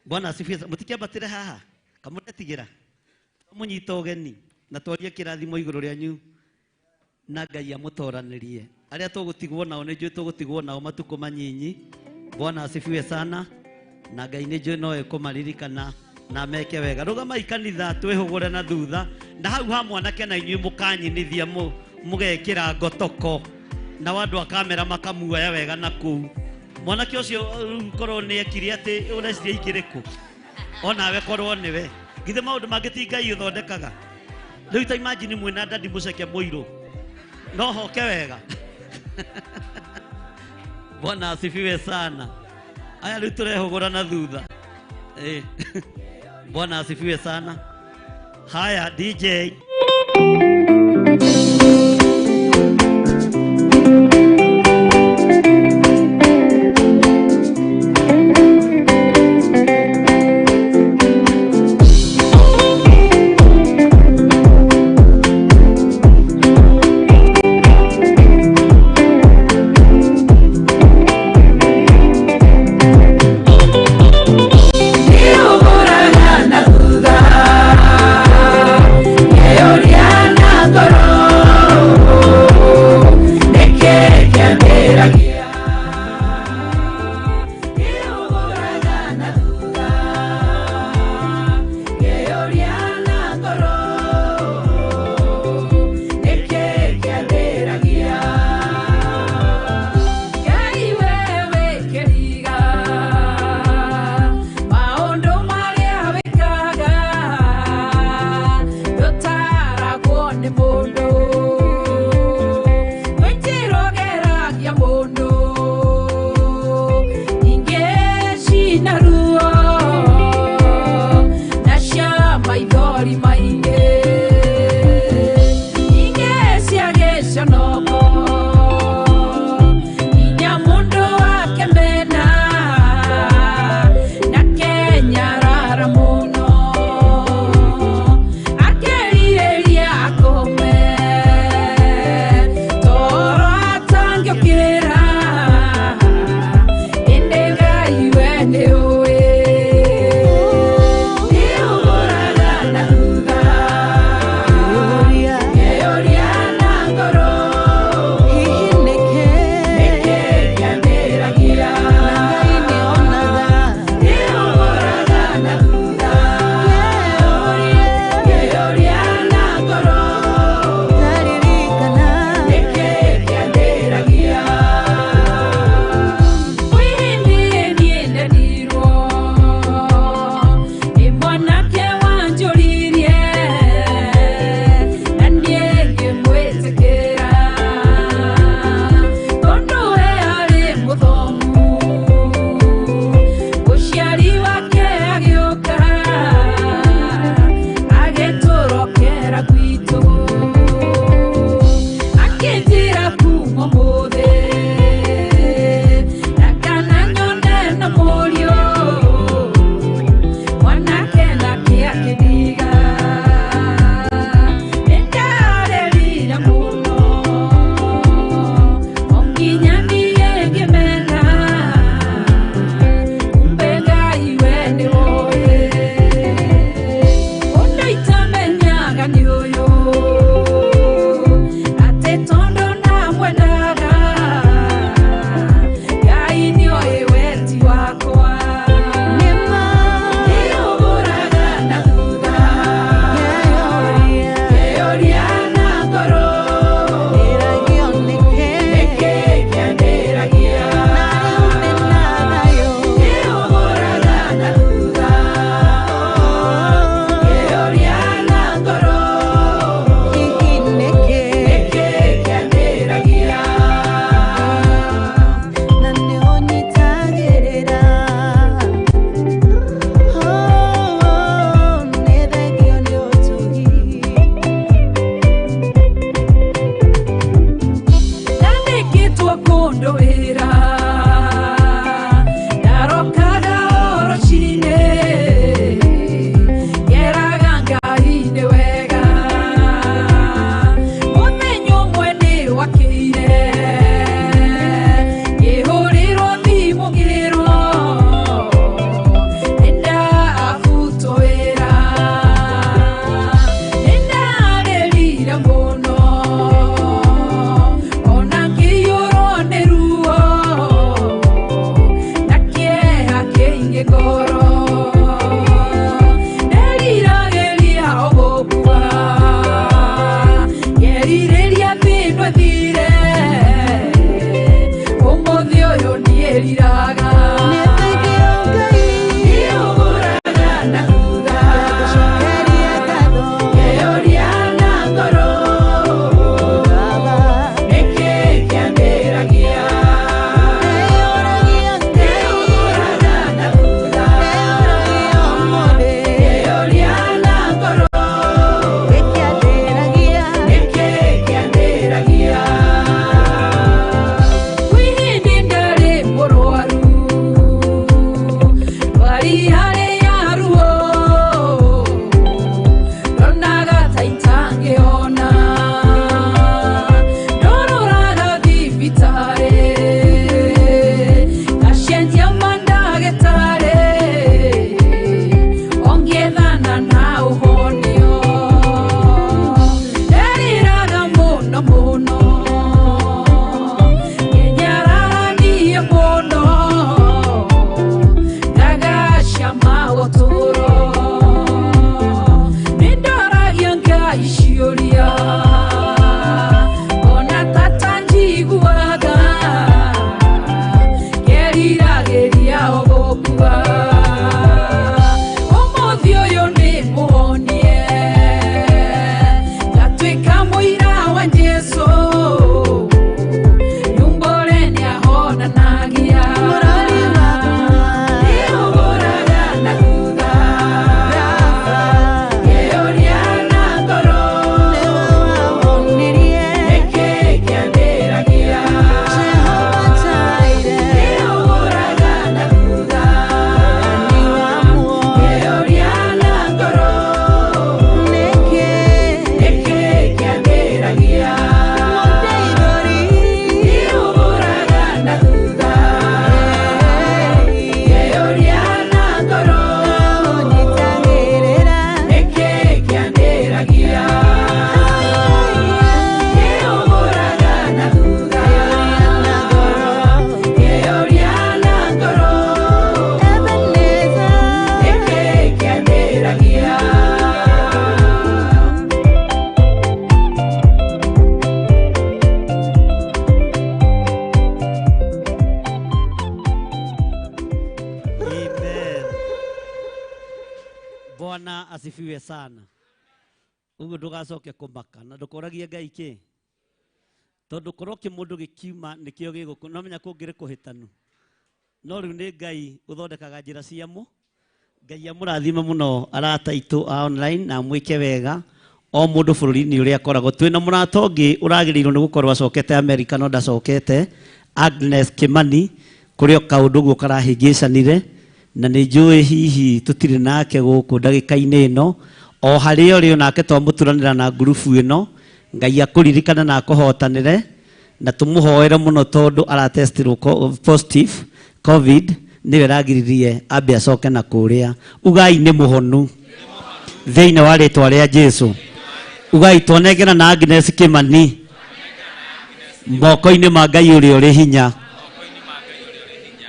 Bwana asifiwe sana. Mũtikĩambatĩre haha kamũnetigĩra mũnyita ũgeni na twarie kĩrathimo igũrũ rĩanyu na Ngai amũtoranĩrie. Arĩa tũgũtigwo nao nĩ njũĩ tũgũtigwo nao matukũ manyinyi. Bwana asifiwe sana. Na Ngai nĩ njũĩ no ekũmaririkana na meke wega. Rũgamai kanitha twĩhũgũre na thutha na hau ha mwanake na inyuĩ mũkanyinithia mũgekĩra ngotoko na andũ a kamera makamuoya wega na kũu. Mwanake ũcio korwo nĩ ekire atĩ ũreciria ikĩrĩkũ onawe korwo nĩwe. Githĩ maũndũ mangĩ ti Ngai ũthondekaga? Rĩu ta imagine mwĩna ndandi mũceke mũirũ no hoke wega. Bwana asifiwe sana. Aya rĩu tũrehũgũra na thutha. Bwana asifiwe sana. Haya DJ. Oriana ciũria ona tata njiguaga keriragĩria o gũkua ũmũthĩ ũyũ nĩ mũhonie ngatuĩka mũira wa Jesũ nyumbore nĩ ahonanagia nĩũgũraga na thutha kĩũria na ngoro nĩkĩ kĩambĩragia nĩũgũraga na thutha kĩũria na ngoro nĩkĩ kĩambĩragia nĩũgũraga na thutha kĩũria na ngoro nĩkĩ kĩambĩragia nĩũgũraga na thutha kĩũria na ngoro nĩkĩ kĩambĩragia Amen. Bwana asifiwe sana. Uguo ndugacoke kumaka na ndukoragie Ngai ki tondu korwo kimundu gikiuma nikio giguku no menya kungire kuhitanu no riu ni Ngai uthondekaga njira ciamo. Ngai amurathime muno arata itu a online na mwike wega o mundu bururi-ini uria akoragwo twina murata ungi uragirirwo ni gukorwo acokete America no ndacokete Agnes Kimani kurio kaundu guo karahingicanire na ni njui hihi tutire nake guku ndagika-ini ino o haria uri nake twamuturanira na ngurubu ino Ngai akuririkana na akuhotanire na tumuhoere muno tondu aratestirwo positive covid niwe ragiririe ambe acoke na kuria ugai ni muhonu thiini wa ritwa ria Jesu ugai twonengera na Agnes Kimani moko-ini ma Ngai uria uri hinya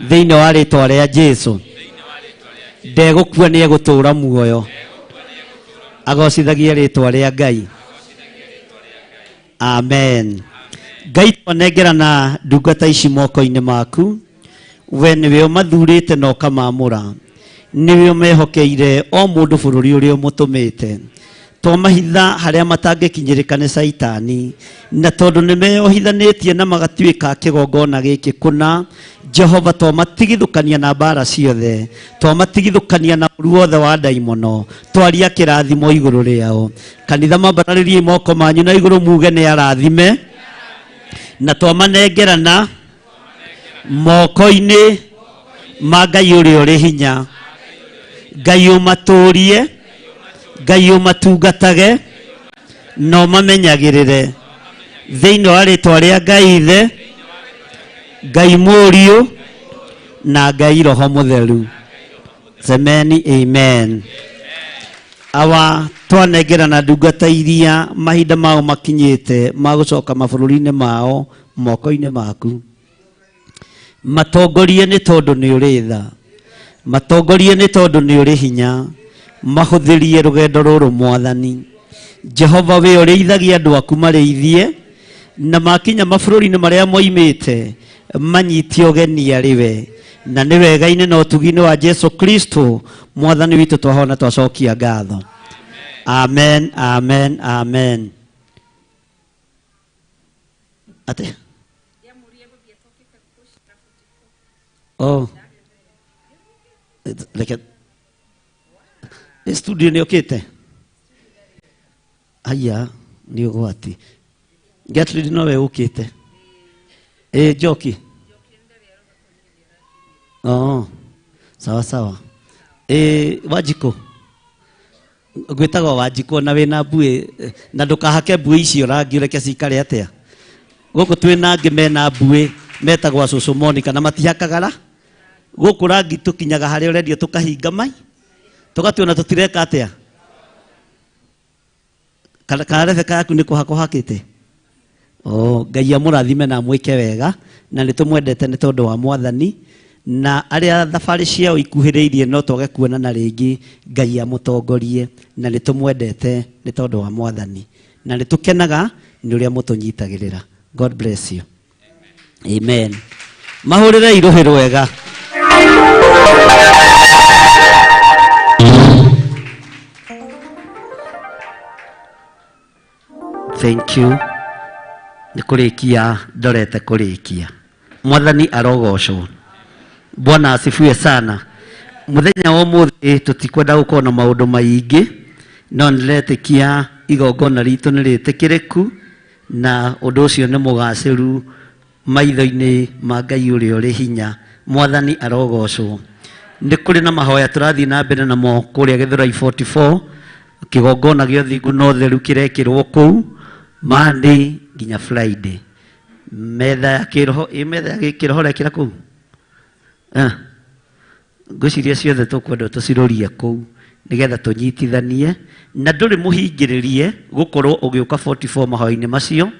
thiini wa ritwa ria Jesu ndegukua ni egutura muoyo agocithagie ritwa ria Ngai. Amen. Ngai twanengera na ndungata ici moko-ini maku we niwe umathurite na ukamamura niwe umehokeire o mundu bururi uria umutumite twamahitha haria matangikinyirika ni saitani na tondu nimeyohithanitie na magatuika kigongona giki kuna Jehova twamatigithukania na bara ciothe twamatigithukania na uru wothe wa daimono twaria kirathimo iguru riao kanitha mambararirie moko manyu na iguru muge ni arathime na twamanengerana moko-ini ma Ngai uria uri hinya Ngai umaturie Ngai umatungatage no mamenyagirire thiini wa ritwa ria Ngai ithe Ngai Mũriũ na Ngai Roho Mutheru. Semeni amen. Awa twanengera na ndungata iria mahinda mao makinyite magucoka mabũrũri-inĩ mao moko-inĩ maku matongorie ni tondu ni uri tha matongorie ni tondu ni uri hinya mahuthirie rugendo ruru mwathani Jehova we ũrĩithagia andũ aku marĩithie na makinya mabũrũri-inĩ marĩa moimĩte manyitie ũgeni arĩ we na nĩ wega-inĩ na ũtugi-inĩ wa Jesu Kristo mwathani witũ twahona twacokia ngatho. Amen, amen, amen. Ate oh reke studio nĩ ũkĩte aya nĩ ũgwati Gertrude nowe ũkĩte Njoki oh sawa sawa Wanjikũ gwĩtagwo Wanjikũ na wĩna mbuĩ na ndũkahake mbuĩ icio rangi ũreke cikare atĩa gũkũ twĩna angĩ mena mbuĩ metagwo cũcũ Monica na matihakagara gũkũ rangi tũkinyaga harĩa ũrendio tũkahinga mai tũgatuona tũtireka atĩa karebe yaku nĩ kũhakwo hakĩte oh Ngai amũrathime na mwĩke wega na nĩ tũmwendete nĩ tondũ wa mwathani na aria thabarĩ ciao ikuhĩrĩirie no twage kuonana rĩngĩ Ngai amũtongorie na nĩ tũmwendete nĩ tondũ wa mwathani na nĩ tũkenaga nĩ ũrĩa mũtũnyitagĩrĩra. God bless you. Amen. Mahũrĩre irũhĩ rwega. Thank you. Nĩ kũrĩkia ndorete kũrĩkia. Mwathani arogocwo. Bwana asifiwe sana. Muthenya wa ũmũthĩ tũtikwenda gũkorwo na maũndũ maingĩ, no nĩretĩkia igongona ritũ nĩ rĩtĩkĩrĩku na ũndũ ũcio nĩ mũgacĩru maitho-inĩ ma Ngai ũrĩa ũrĩ hinya. Mwathani arogocwo. Nĩ kũrĩ na mahoya tũrathiĩ na mbere namo kũrĩa Gĩthũrai 44, kĩgongona gĩa ũthingu na ũtheru kĩrekĩrwo kũu Monday nginya Friday. Metha ya kĩroho, metha ya kĩroho rekĩra kũu. Ngwĩciria ciothe tũkwenda tũcirorie kũu nĩgetha tũnyitithanie, na ndũrĩ mũhingĩrĩrie gũkorwo ũgĩũka 44 mahoya-inĩ macio,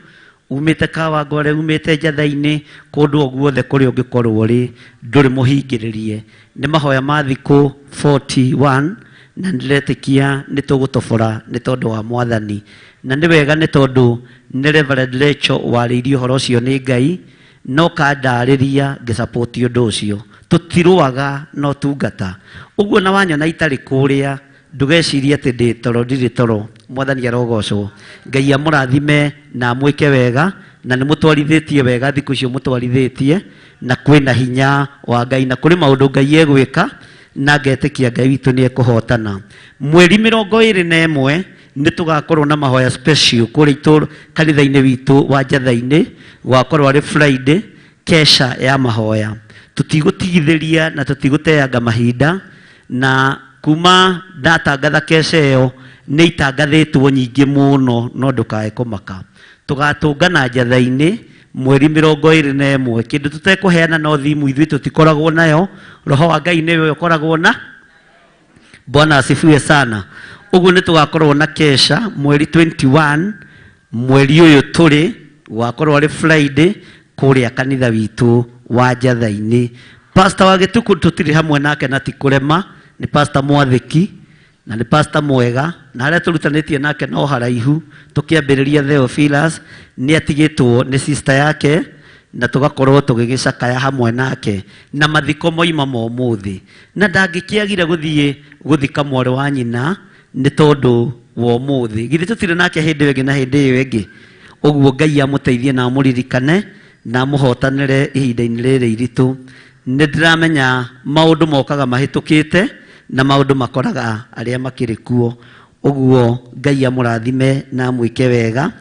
umĩte Kawangware, umĩte Njatha-inĩ, kũndũ o guothe kũrĩa ũngĩkorwo ũrĩ, ndũrĩ mũhingĩrĩrie. Nĩ mahoya ma thikũ 41 na nĩretĩkia nĩ tũgũtobora nĩ tondũ wa Mwathani. Na nĩ wega nĩ tondũ nĩ Reverend Rachel warĩirie ũhoro ũcio nĩ Ngai, no kandarĩria ngĩsapoti ũndũ ũcio. Tũtirũaga no tungata. Ũguo na wanyona itarĩ kũrĩa ndũgecirie atĩ ndĩ toro, ndirĩ toro. Mwathani arogocwo. Ngai amũrathime na amwĩke wega, na nĩ mũtwarithĩtie wega thikũ icio mũtwarithĩtie, na kwĩna hinya wa Ngai, na kũrĩ maũndũ Ngai egwĩka na ngetĩkia Ngai witũ nĩ ekũhotana. Mweri 21 nĩ tũgakorwo na mahoya special kũrĩa kanitha-inĩ witũ wa Njatha-inĩ, gwakorwo arĩ Friday, kesha ya mahoya. Tutigũtigithĩria na tutigũteanga mahinda, na kuma ndatangatha kesha ĩyo nĩ itangathĩtwo nyingĩ mũno, no ndũkae kũmaka. Tũgatũngana Njatha-inĩ mweri 21, kĩndũ tũtekũheana no thimũ ithuĩ tũtikoragwo nayo, roho wa Ngai nĩwe ũkoragwo na. Bwana asifiwe sana. Ũguo nĩ tũgakorwo na kesha mweri 21 mweri ũyũ tũrĩ, gwakorwo arĩ Friday kũrĩa kanitha witũ wa Njatha-inĩ. Pastor wa Gĩtuku tũtirĩ hamwe nake na ti kũrema, nĩ Pastor Mwathĩki na nĩ Pastor mwega, na harĩa tũrutanĩtie nake no haraihu. Tũkĩambĩrĩria Theophilus nĩ atigĩtwo nĩ sister yake, na tũgakorwo tũgĩgĩcakaya hamwe nake, na mathiko moima ũmũthĩ, na ndangĩkĩagire gũthiĩ gũthika mwarĩ wa nyina nĩ tondũ wa ũmũthĩ. Githĩ tũtirĩ nake hĩndĩ ĩngĩ na hĩndĩ ĩyo ĩngĩ? Ũguo Ngai amũteithie na amũririkane na amũhotanĩre ihinda-inĩ rĩrĩ iritũ. Nĩ ndĩramenya maũndũ mokaga mahĩtũkĩte na maũndũ makoraga arĩa makĩrĩ kuo. Ũguo Ngai amũrathime na amwĩke wega.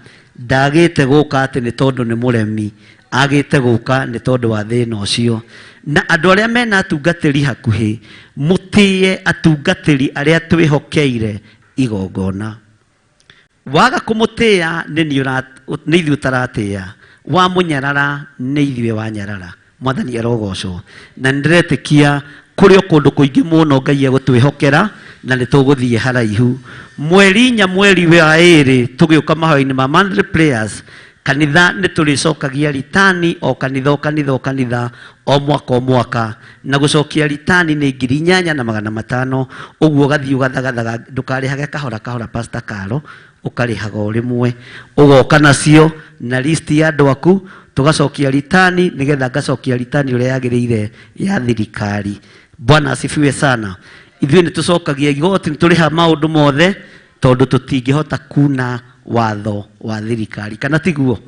Ndagĩte gũka atĩ nĩ tondũ nĩ mũremi, agĩte gũka nĩ tondũ wa thĩna ũcio. Na andũ arĩa mena atungatĩri hakuhĩ, mũtĩye atungatĩri arĩa twĩhokeire igongona. Waga kũmũtĩya nĩ ithuĩ ũtaratĩya, wa mũnyarara nĩ ithuĩ wanyarara. Mwathani arogocwo. Na nĩndĩretĩkia kũrĩ kũndũ kũingĩ mũno Ngai egũtwĩhokera na nĩ tũgũthiĩ haraihu. Mweri 4 mweri wa 2 tũgĩũka mahoya-inĩ ma monthly prayers, kanitha nĩ tũrĩcokagia ritani o kanitha o mwaka, na gũcokia ritani nĩ 8,500. Ũguo gathiĩ ũgathagathaga, ndũkarĩhage kahora Pastor Karo, ũkarĩhaga o rĩmwe, ũgoka nacio na list ya andũ aku, tũgacokia ritani nĩgetha ngacokia ritani ũrĩa yagĩrĩire ya thirikari. Bwana asifiwe sana. Ithuĩ nĩ tũcokagia igoti, nĩ tũrĩha maũndũ mothe tondũ tũtingĩhota kuna watho wa thirikari, kana tiguo?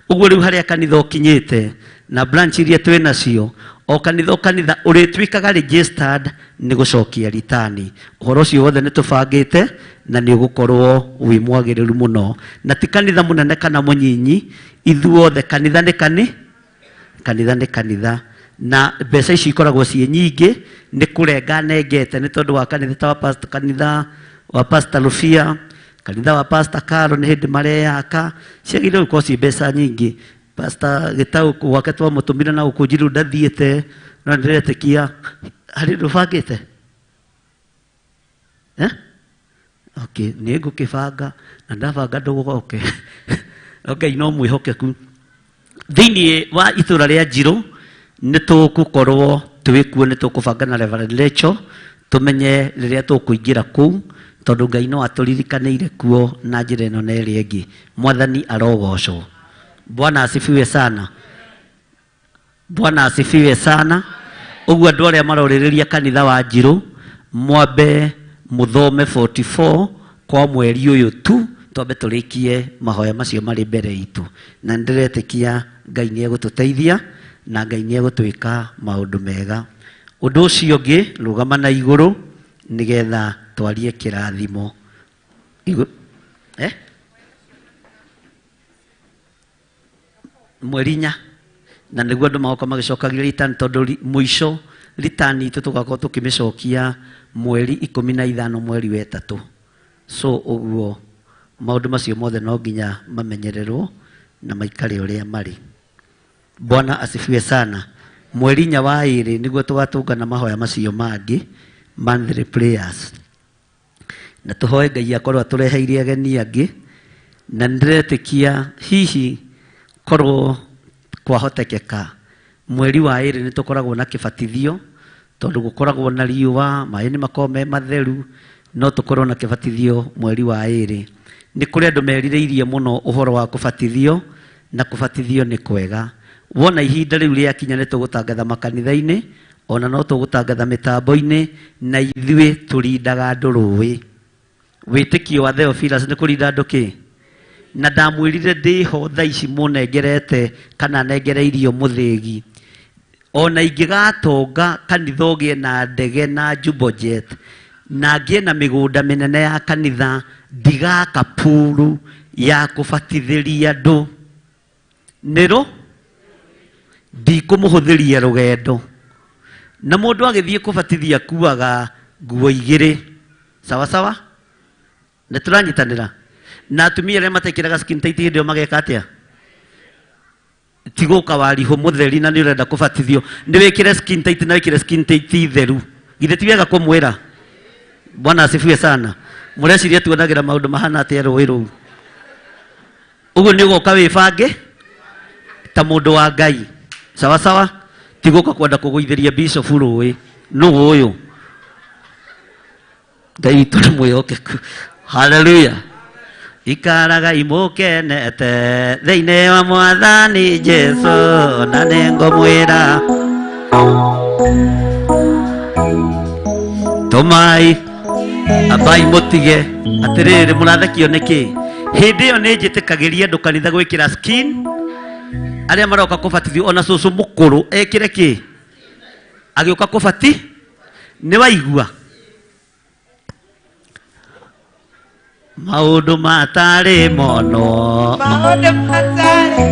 Ũguo rĩu harĩa kanitha ũkinyĩte na branch iria twĩ nacio, o kanitha ũrĩtuĩkaga registered nĩ gũcokia ritani. Ũhoro ũcio wothe nĩ tũbangĩte na nĩ ũgũkorwo wĩ mwagĩrĩru mũno, na ti kanitha mũnene kana mũnyinyi, ithuothe kanitha nĩ kanitha. Na mbeca ici ikoragwo ciĩ nyingĩ, nĩ kũrenga nengete nĩ tondũ wa kanitha wa Pastor Rufia, kanitha wa Pastor Karo nĩ hĩndĩ mareyaka, ciagĩrĩirwo gũkorwo ciĩ mbeca nyingĩ. Pastor Gĩtaũ gwake twamũtũmire na gũkũ njirũ ndathiĩte, no nĩndĩretĩkia harĩ ndũbangĩte. Okay, nĩ ngũkĩbanga na ndabanga ndũgoke. Okay, no mwĩhokeku. Thĩinĩ wa itũra rĩa Njirũ nĩ tũgũkorwo twĩkuo, nĩ tũkũbanga na Reverend Rachel, tũmenye rĩrĩa tũkũingĩra kũu, tondu Ngai no atũririkanĩire kuo na njĩra ĩno na ĩrĩa ĩngĩ. Mwathani arogocwo. Bwana asifiwe sana. Bwana asifiwe sana. Ũguo andũ arĩa marorĩrĩria kanitha wa Njirũ mwambe muthome 44 kwa mweri ũyũ tu, twambe tũrĩkie mahoya macio marĩ mbere itũ, na ndiretĩkia Ngai nĩ egũtũteithia na Ngai nĩ egũtwĩka maũndũ mega. Ũndũ ũcio ũngĩ, rũgama na igũrũ nĩgetha twarie kĩrathimo. Mweri 4 na nĩguo andũ magoka magĩcokagĩria ritani, tondũ mũico ritani itũ tũgakorwo tũkĩmĩcokia mweri 15 mweri wa 3. So ũguo maũndũ macio mothe no nginya mamenyererwo na maikare ũrĩa marĩ. Bwana asifiwe sana. Mweri 4 wa 2 nĩguo tũgatũngana mahoya macio mangĩ, monthly prayers, na tũhoe Ngai akorwo atũreheire ageni angĩ, na ndiretĩkia hihi korwo kwahotekeka mweri wa 2 nĩ tũkoragwo na kĩbatithio, tondũ gũkoragwo na riũa, maĩ nĩ makoragwo me matheru, no tũkorwo na kĩbatithio mweri wa 2. Nĩ kũrĩ andũ merirĩirie mũno ũhoro wa kũbatithio, na kũbatithio nĩ kwega. Wona ihinda rĩu rĩakinya nĩ tũgũtangatha makanitha-inĩ, ona no tũgũtangatha mĩtambo-inĩ, na ithuĩ tũrindaga andũ rũĩ. Wĩtĩkio wa Theophilus nĩ kũrinda andũ kĩ? Na ndamwĩrire ndĩho thaa ici mũnengerete kana nengereirio mũthĩgi, ona ingĩgatonga kanitha ũgĩe na ndege na jumbojet na ngĩe na mĩgũnda mĩnene ya kanitha, ndigaka puru ya kũbatithĩria andũ. Nĩrũ ndikũmũhũthĩria rũgendo, na mũndũ agĩthiĩ kũbatithia kuaga nguo 2. Sawa sawa, nĩ tũranyitanĩra. Na atumia arĩa matekĩraga skin tight hĩndĩ ĩyo mageka atĩa? Tigũka warihũ mũtheri na nĩ ũrenda kũbatithio, nĩ wĩkĩre skin tight na wĩkĩre skin tight theru. Githĩ ti wega kũmwĩra? Bwana asifiwe sana. Mũreciria tuonagĩra maũndũ mahana atĩa rũĩ rũu? Ũguo nĩ ũgoka wĩbange ta mũndũ wa Ngai. Sawa sawa, tigũka kwenda kũgũithĩria bishop rũĩ. Nũũ ũyũ? Ngai witũ nĩ mwĩhokeku. Hallelujah. Ikaraga imukenete thĩinĩ wa Mwathani Jesu, na nĩngũmwĩra tũmai ambai mũtige. Atĩrĩrĩ, mũrathekio nĩkĩ? Hĩndĩ ĩyo nĩ njĩtĩkagĩria andũ kanitha gwĩkĩra skin, arĩa maroka kũbatithio. Ona cũcũ mũkũrũ ekĩre kĩ? Agĩũka kũbati, nĩ waigua? Maũndũ matarĩ mono, maũndũ matarĩ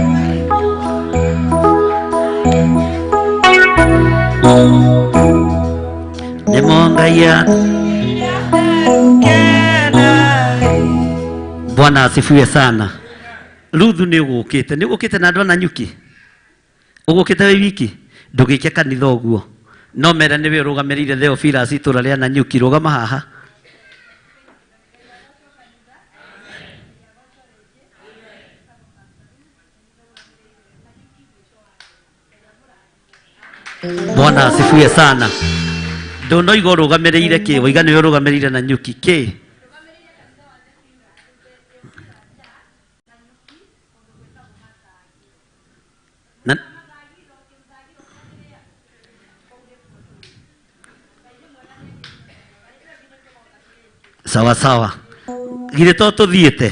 nĩmo Ngai Bwana asifiwe sana. Ruthu nĩ ũgũkĩte na andũ ana nyuki, ũgũkĩte wĩ wiki, ndũgĩke kanitha ũguo. No mera nĩwe ũrũgamĩrĩire Theophilus itũra rĩa Nanyuki. Rũgama haha. Bwana asifiwe sana. Ndũnoiga ũrũgamĩrĩire kĩ? Waiga nĩwe ũrũgamĩrĩire Nanyuki kĩ? Sawa sawa, githĩ to tũthiĩte?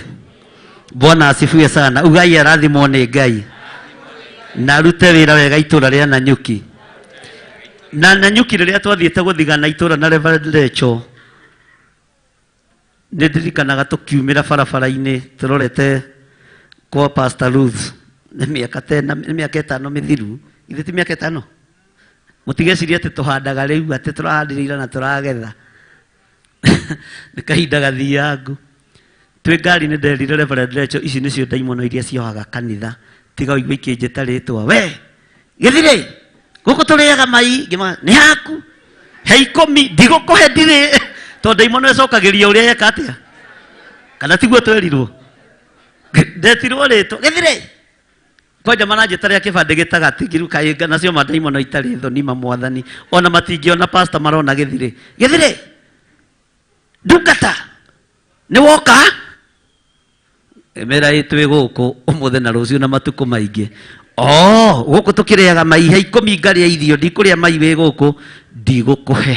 Bwana asifiwe sana. Ugai arathimwo nĩ Ngai na arute wĩra wega itũra rĩa Nanyuki. Na Nanyuki rĩrĩa twathiĩte gũthigana itũra na Reverend Lecho, nĩ ndirikanaga tũkiumĩra barabara-inĩ tũrorete kwa Pastor Ruth. Nĩ mĩaka 5 mĩthiru, githĩ ti mĩaka 5? Mũtigecirie atĩ tũhandaga rĩu atĩ tũrahandĩrĩra na tũragetha. Nĩ kahinda gathiangu. Twĩ ngari nĩ nderire Reverend Lecho, ici nĩcio ndaimono iria ciohaga kanitha, tiga ũigua ikĩnjĩta rĩtwa, we gĩthirĩ gũkũ tũrĩaga mai. Nĩ haku he 10 ndigũkũhe ndirĩ, tondũ ndaimono ĩcokagĩria ũrĩa yeka atĩa, kana tiguo twerirwo? Ndetirwo rĩtwa gĩthirĩ, kwanja maranjĩta rĩa kĩbandĩ gĩtagati kaĩ nacio mandaimono itarĩ thoni Mwathani, ona matingĩona pastor marona gĩthirĩ. Gĩthirĩ ndungata nĩ woka emera itwe gũkũ ũmũthĩ na rũciũ na matukũ maingĩ gũkũ tũkĩrĩaga mai he 10 ngarĩa irio ndikũrĩa mai wĩ gũkũ ndigũkũhe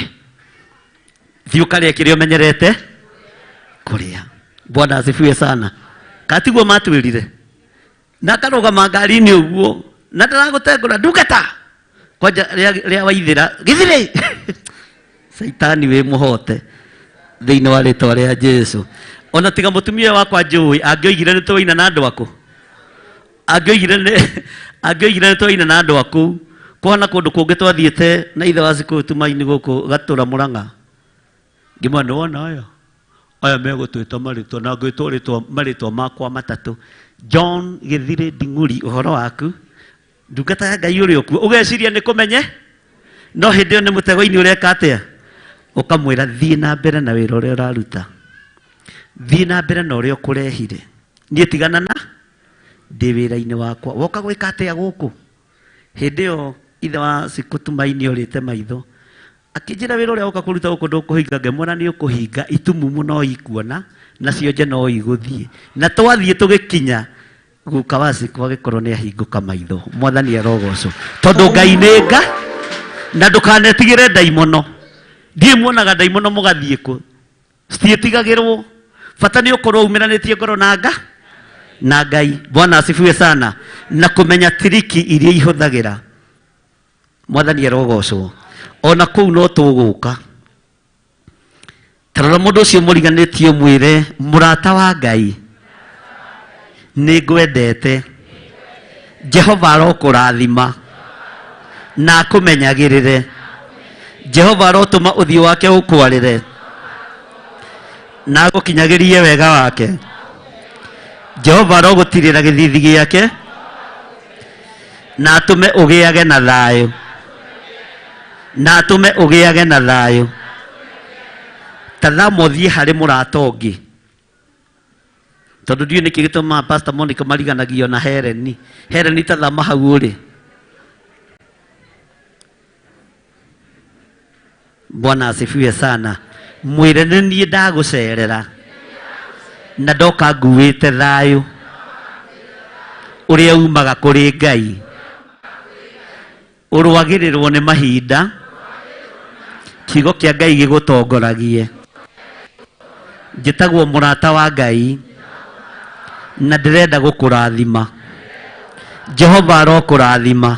thiĩ ũkarĩa kĩrĩa ũmenyerete kũrĩa. Bwana asifiwe sana. Katiguo matwĩrire na karũgama ngari-inĩ ũguo na ndaragũtengũra ndungata kwanja rĩa waithĩra gĩthirĩ Saitani wĩ mũhote thĩinĩ wa rĩtwa rĩa Jesu. Ona tiga mũtumia wakwa njũĩ angĩoigire nĩ tũwaina na andũ akũ angĩoigire nĩ tũwaina na andũ akũ kũhana kũndũ kũngĩ twathiĩte na ithe wa Cikũ Tumaini gũkũ Gatũra Mũrang'a ngĩmwana wona aya megũtwĩta marĩtwa na ngwĩtwo marĩtwa makwa matatũ John Gĩthirĩ Nding'uri ũhoro waku ndungata ya Ngai ũrĩ okuo ũgeciria nĩ kũmenye no hĩndĩ ĩyo nĩ mũtego-inĩ ũreka atĩa ũkamwĩra thiĩ na mbere na wĩra ũrĩa ũraruta thiĩ na mbere na ũrĩa ũkũrehire niĩ tigana na ndĩ wĩra-inĩ wakwa woka gwĩka atĩa gũkũ. Hĩndĩ ĩyo ithe wa Cikũ Tumaini ũrĩte maitho akĩnjĩra wĩra ũrĩa woka kũruta gũkũ ndũkũhinga ngemwona nĩ ũkũhinga itumumu no ikuona nacio nje no igũthiĩ na twathiĩ tũgĩkinya guka wa Cikũ agĩkorwo nĩ ahingũka maitho. Mwathani arogocwo tondũ Ngai nĩ nga na ndũkanetigĩre ndaimono ndiĩ muonaga ndaimono mũgathiĩ kũ citiĩtigagĩrwo bata nĩ ũkorwo umĩranĩtie ngoro na Ngai. Bwana asifiwe sana. Na kũmenya tiriki iria ihũthagĩra. Mwathani arogocwo. Ona kũu no tũgũka tarora mũndũ ũcio mũriganĩtie mwĩre mũrata wa Ngai nĩ ngwendete Jehova arokũrathima na akũmenyagĩrĩre Jehova arotũma ũthiũ wake ũkwarĩre na agũkinyagĩrie wega wake Jehova arogũtirĩra gĩthithi gĩake na atũme ũgĩage na thayũ na atũme ũgĩage na thayũ. Tathama ũthiĩ harĩ mũrata ũngĩ tondũ ndiũ nĩkĩ gĩtũmaga Pastor Monica mariganagio na Hereni tathama hau ũrĩ. Bwana asifiwe sana. Mwĩre nĩ niĩ ndagũcerera na ndoka nguĩte thayũ ũrĩa umaga kũrĩ Ngai ũrũagĩrĩrwo nĩ mahinda kiugo kĩa Ngai gĩgũtongoragie. Njĩtagwo mũrata wa Ngai na ndĩrenda gũkũrathima. Jehova arokũrathima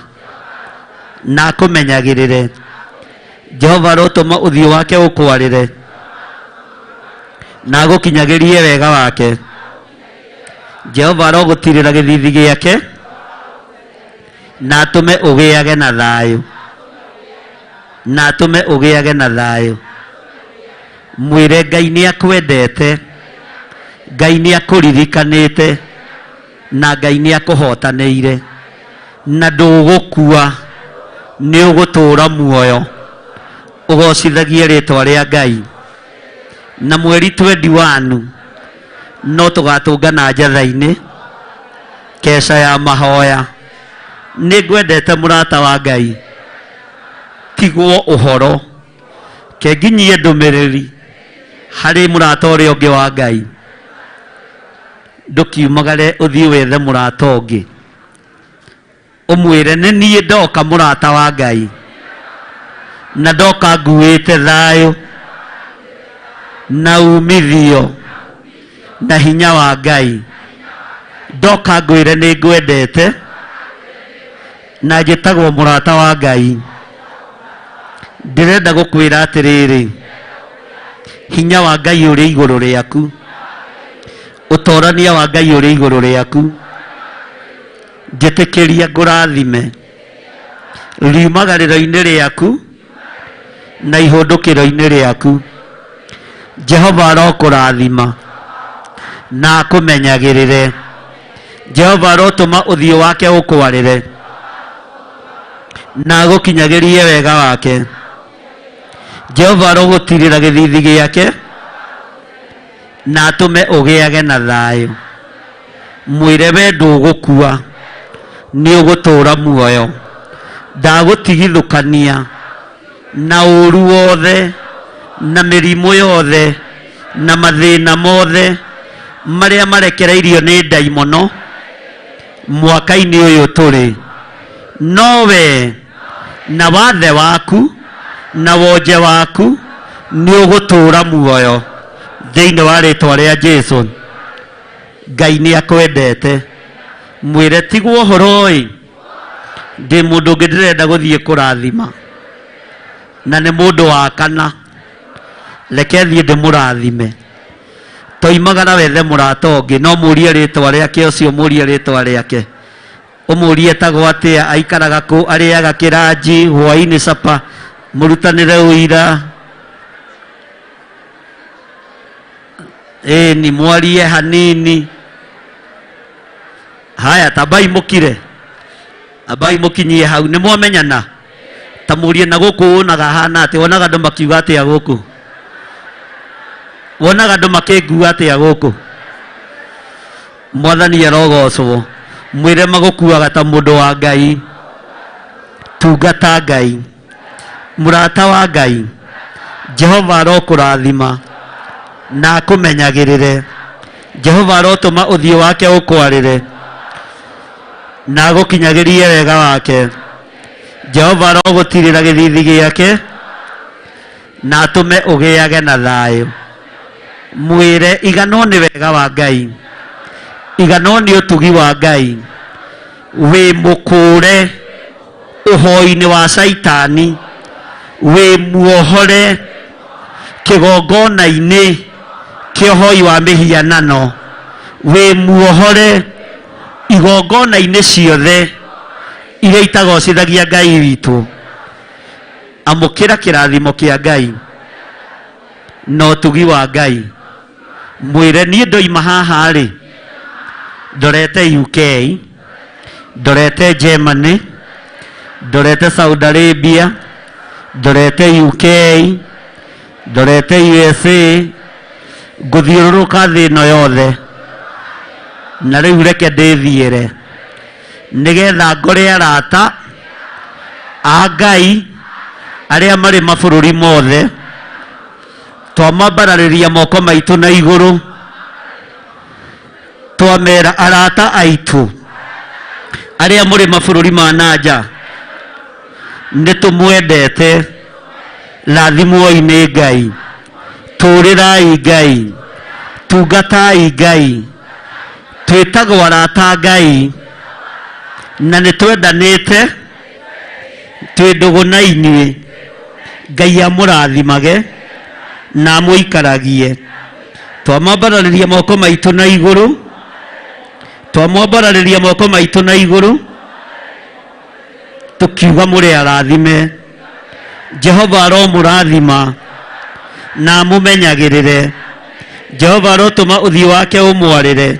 na akũmenyagĩrĩre. Jehova arotũma ũthiũ wake ũkwarĩre na agũkinyagĩrie wega wake. Jehova arogũtirĩra gĩthithi gĩake na atũme ũgĩage na thayũ na atũme ũgĩage na thayũ. Mwĩre Ngai nĩ akwendete, Ngai nĩ akũririkanĩte na Ngai nĩ akũhotanĩire na ndũgũkua nĩ ũgũtũũra muoyo ũgocithagie rĩtwa rĩa Ngai. Na mweri 21 no tũgatũngana njatha-inĩ keca ya mahoya. Nĩ ngwendete mũrata wa Ngai tigwo ũhoro ke nginyie ndũmĩrĩri harĩ mũrata ũrĩa ũngĩ wa Ngai ndũkiumagare ũthiĩ wethe mũrata ũngĩ ũmwĩre nĩ niĩ ndoka mũrata wa Ngai na ndoka nguĩte thayũ na umithio na hinya wa Ngai. Ndoka ngwĩre nĩ ngwendete na njĩtagwo mũrata wa Ngai. Ndĩrenda gũkwĩra atĩrĩrĩ hinya wa Ngai ũrĩ igũrũ rĩaku ũtorania wa Ngai ũrĩ igũrũ rĩaku. Njĩtĩkĩria ngũrathime riumagarĩro-inĩ rĩaku na ihũndũkĩro-inĩ rĩaku. Jehova arokũrathima na akũmenyagĩrĩre. Jehova arotũma ũthiũ wake ũkwarĩre na agũkinyagĩrie wega wake. Jehova arogũtirĩra gĩthithi gĩake na atũme ũgĩage na thayũ. Mwĩre we ndũgũkua nĩ ũgũtũũra muoyo. Ndagũtigithũkania na ũru wothe na mĩrimũ yothe na mathĩna mothe marĩa marekereirio nĩ ndaimono mwaka-inĩ ũyũ tũrĩ, nowe na wathe waku na wonje waku nĩ ũgũtũũra muoyo thĩinĩ wa rĩtwa rĩa Jesũ. Ngai nĩ akwendete, mwĩre tigwo ũhoro ndĩ mũndũ ũngĩ ndĩrenda gũthiĩ kũrathima na nĩ mũndũ wa kana, reke thiĩ ndĩmũrathime. Toimagara wethe mũrata ũngĩ, no mũrie rĩtwa rĩake, ũcio mũrie rĩtwa rĩake, ũmũrie etagwo atĩa, aikaraga kũ, arĩaga kĩranji, hwaĩ-inĩ capa, mũrutanĩre ũira, ni mwarie hanini. Haya, tabai mũkire, abai mũkinyie hau, nĩ mwamenyana. Ta mũrie na gũkũ wonaga hana atĩ, wonaga andũ makiuga atĩa gũkũ, wonaga andũ makĩngua atĩa gũkũ. Mwathani arogocwo, mwĩre magũkuaga ta mũndũ wa Ngai, tungata Ngai, mũrata wa Ngai. Jehova arokũrathima na akũmenyagĩrĩre, Jehova arotũma ũthiũ wake ũkwarĩre na agũkinyagĩrie wega wake. Jehova arogũtirĩra gĩthithi gĩake na atũme ũgĩage na thayũ. Mwĩre iganwo nĩ wega wa Ngai, iganwo nĩ ũtugi wa Ngai, wĩ mũkũre ũhoi-inĩ wa Saitani, wĩ muohore kĩgongona-inĩ kĩa ũhoi wa mĩhianano, wĩ muohore igongona-inĩ ciothe iria itagocithagia Ngai witũ. Amũkĩra kĩrathimo kĩa Ngai na ũtugi wa Ngai. Mwĩre niĩ ndoima haha rĩ, ndorete UK, ndorete Germany, ndorete Saudi Arabia, ndorete UK, ndorete USA, ngũthiũrũrũka thĩ ĩno yothe, na rĩu reke ndĩthiĩre nĩgetha ngore arata a Ngai arĩa marĩ mabũrũri mothe. Twamambararĩria moko maitũ na igũrũ, twamera arata aitũ arĩa mũrĩ mabũrũri ma nanja, nĩ tũmwendete, rathimwoi nĩ Ngai, tũũrĩrai Ngai, tungatai Ngai, twĩtagwo arata Ngai na nĩ twendanĩte, twĩ ndũgũ na inyuĩ. Ngai amũrathimage na amũikaragie. Twamwambararĩria moko maitũ na igũrũ, twamwambararĩria moko maitũ na igũrũ, tukiuga mũrĩ arathime. Jehova aromũrathima na amũmenyagĩrĩre. Jehova arotũma ũthiũ wake ũmwarĩre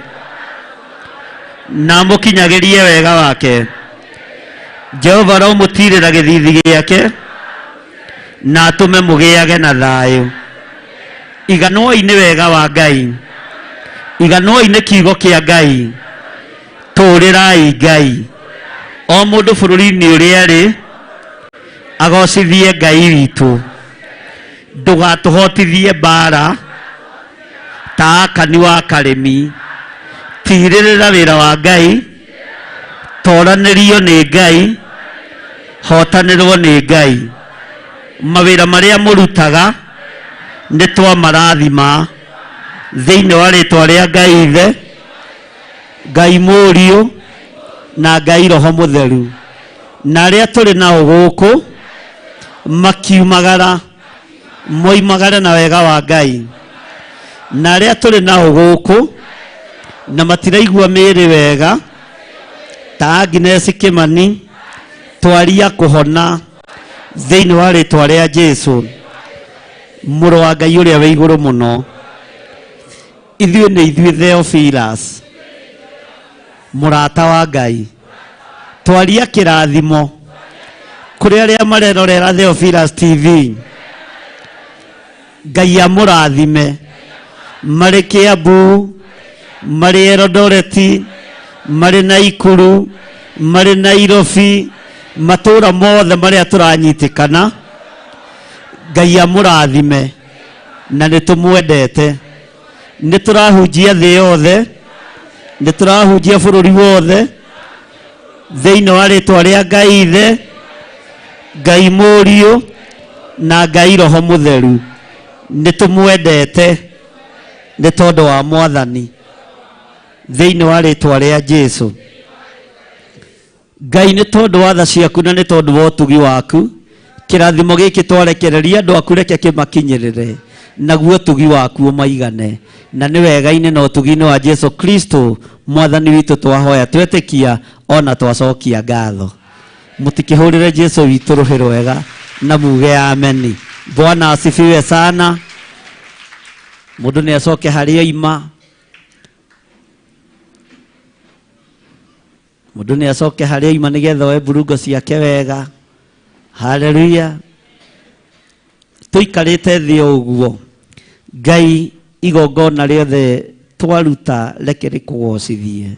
na amũkinyagĩrie wega wake. Jehova aromũtirĩra gĩthithi gĩake na atũme mũgĩage na thayũ. Iganwoi nĩ wega wa Ngai, iganwoi nĩ kiugo kĩa Ngai, tũũrĩrai Ngai. O mũndũ bũrũri-inĩ ũrĩa arĩ agocithie Ngai witũ, ndũgatũhotithie mbara ta Akani wa Karemi. Tigĩrĩra wĩra wa Ngai, toranĩrio nĩ Ngai, hotanĩrwo nĩ Ngai. Mawĩra marĩa mũrutaga nĩ twamarathima thĩinĩ wa rĩtwa rĩa Ngai Ithe, Ngai Mũriũ na Ngai Roho Mũtheru. Na arĩa tũrĩ nao gũkũ makiumagara, moimagare na wega wa Ngai. Na arĩa tũrĩ nao gũkũ na matiraigua mĩĩrĩ wega ta Agnes Kĩmani, twaria kũhona thĩinĩ wa rĩtwa rĩa Jesũ, mũrũ wa Ngai ũrĩa wĩ igũrũ mũno. Ithuĩ nĩ ithuĩ Theophilus, mũrata wa Ngai. Twaria kĩrathimo kũrĩ arĩa marerorera Theophilus TV. Ngai amũrathime, marĩ Kĩambu, marĩ Eldoret, marĩ Naikuru, marĩ Nairobi, matũũra mothe marĩa tũranyitĩkana. Ngai amũrathime na nitumwendete niturahunjia thĩ yothe niturahunjia bũrũri wothe thĩinĩ wa rĩtwa rĩa Ngai Ithe Ngai Mũriũ na Ngai Roho Mũtheru nitumwendete nĩ tondũ wa Mwathani thĩinĩ wa rĩtwa rĩa Jesũ. Ngai nĩ tondũ wa tha ciaku na nĩ tondũ wa ũtugi waku kĩrathimo gĩkĩ twarekereria andũ aku reke kĩmakinyĩrĩre naguo ũtugi waku ũmaigane na nĩ wega-inĩ na ũtugi-inĩ wa Jesũ Kristo Mwathani witũ twahoya twetĩkia ona twacokia ngatho. Mũtikĩhũrĩre Jesũ witũ rũhĩ rwega na muge ameni. Bwana asifiwe sana. Mũndũ nĩ acoke harĩa oima. Mũndũ nĩ acoke harĩa oima nĩgetha oe mburungo ciake wega. Haleluya. Tuikarĩte thĩ ũguo Ngai igongona rĩothe twaruta reke rĩkũgocithie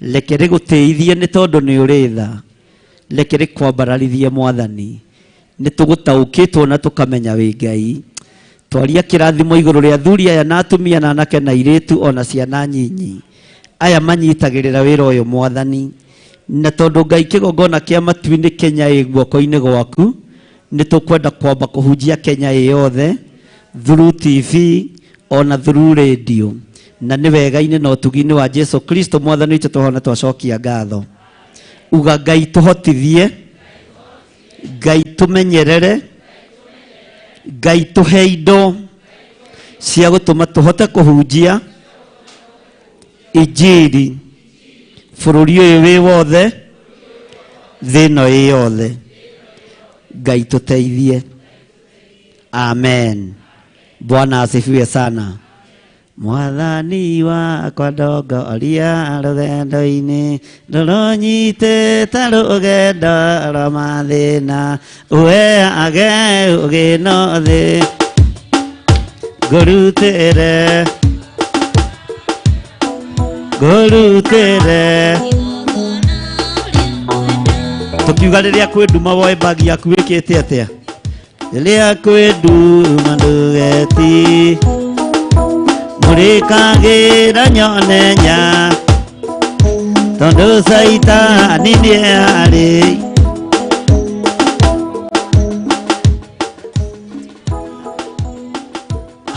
reke rĩgũtĩithie nĩ tondũ nĩ ũrĩ tha reke rĩkwambararithie Mwathani nĩ tũgũtaũkĩtwo na tũkamenya wĩ Ngai. Twaria kĩrathimo igũrũ rĩa athuri aya na atumia na anake na airĩtu ona ciana nyinyi aya manyitagĩrĩra wĩra ũyũ Mwathani na tondũ Ngai kĩgongona kĩa matu-inĩ Kenya ĩ guoko-inĩ gwaku nĩ tũkwenda kwamba kũhunjia Kenya ĩ yothe through TV ona through radio na nĩ wega-inĩ na ũtugi-inĩ wa Jesũ Kristo Mwathani witũ tũhona twacokia ngatho. Uga Ngai tũhotithie Ngai tũmenyerere Ngai tũhe indo cia gũtũma tũhote kũhunjia injiri bũrũri ũyũ wĩ wothe thĩ ĩno ĩ yothe. Ngai tũteithie. Amen. Bwana asifiwe sana. Mwathani wakwa ndongoria rũgendo-inĩ rũrũnyitĩte rũgendo rwa mathĩna ũheage ũgĩno thĩ ngũrutĩre tukiuga rĩrĩa kwĩ nduma woe bagi yaku wĩkĩte atĩa? Rĩrĩa kwĩ nduma ndũgeti mũrĩkagĩra nyone nya tondũ Saitani nĩ arĩ.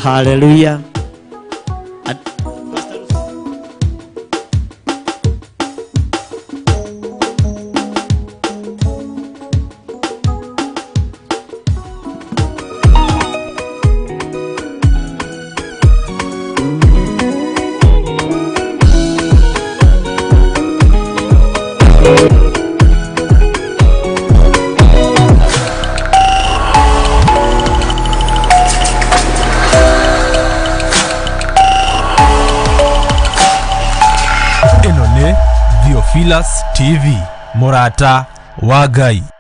Hallelujah. Theophilus TV, Murata wa Ngai.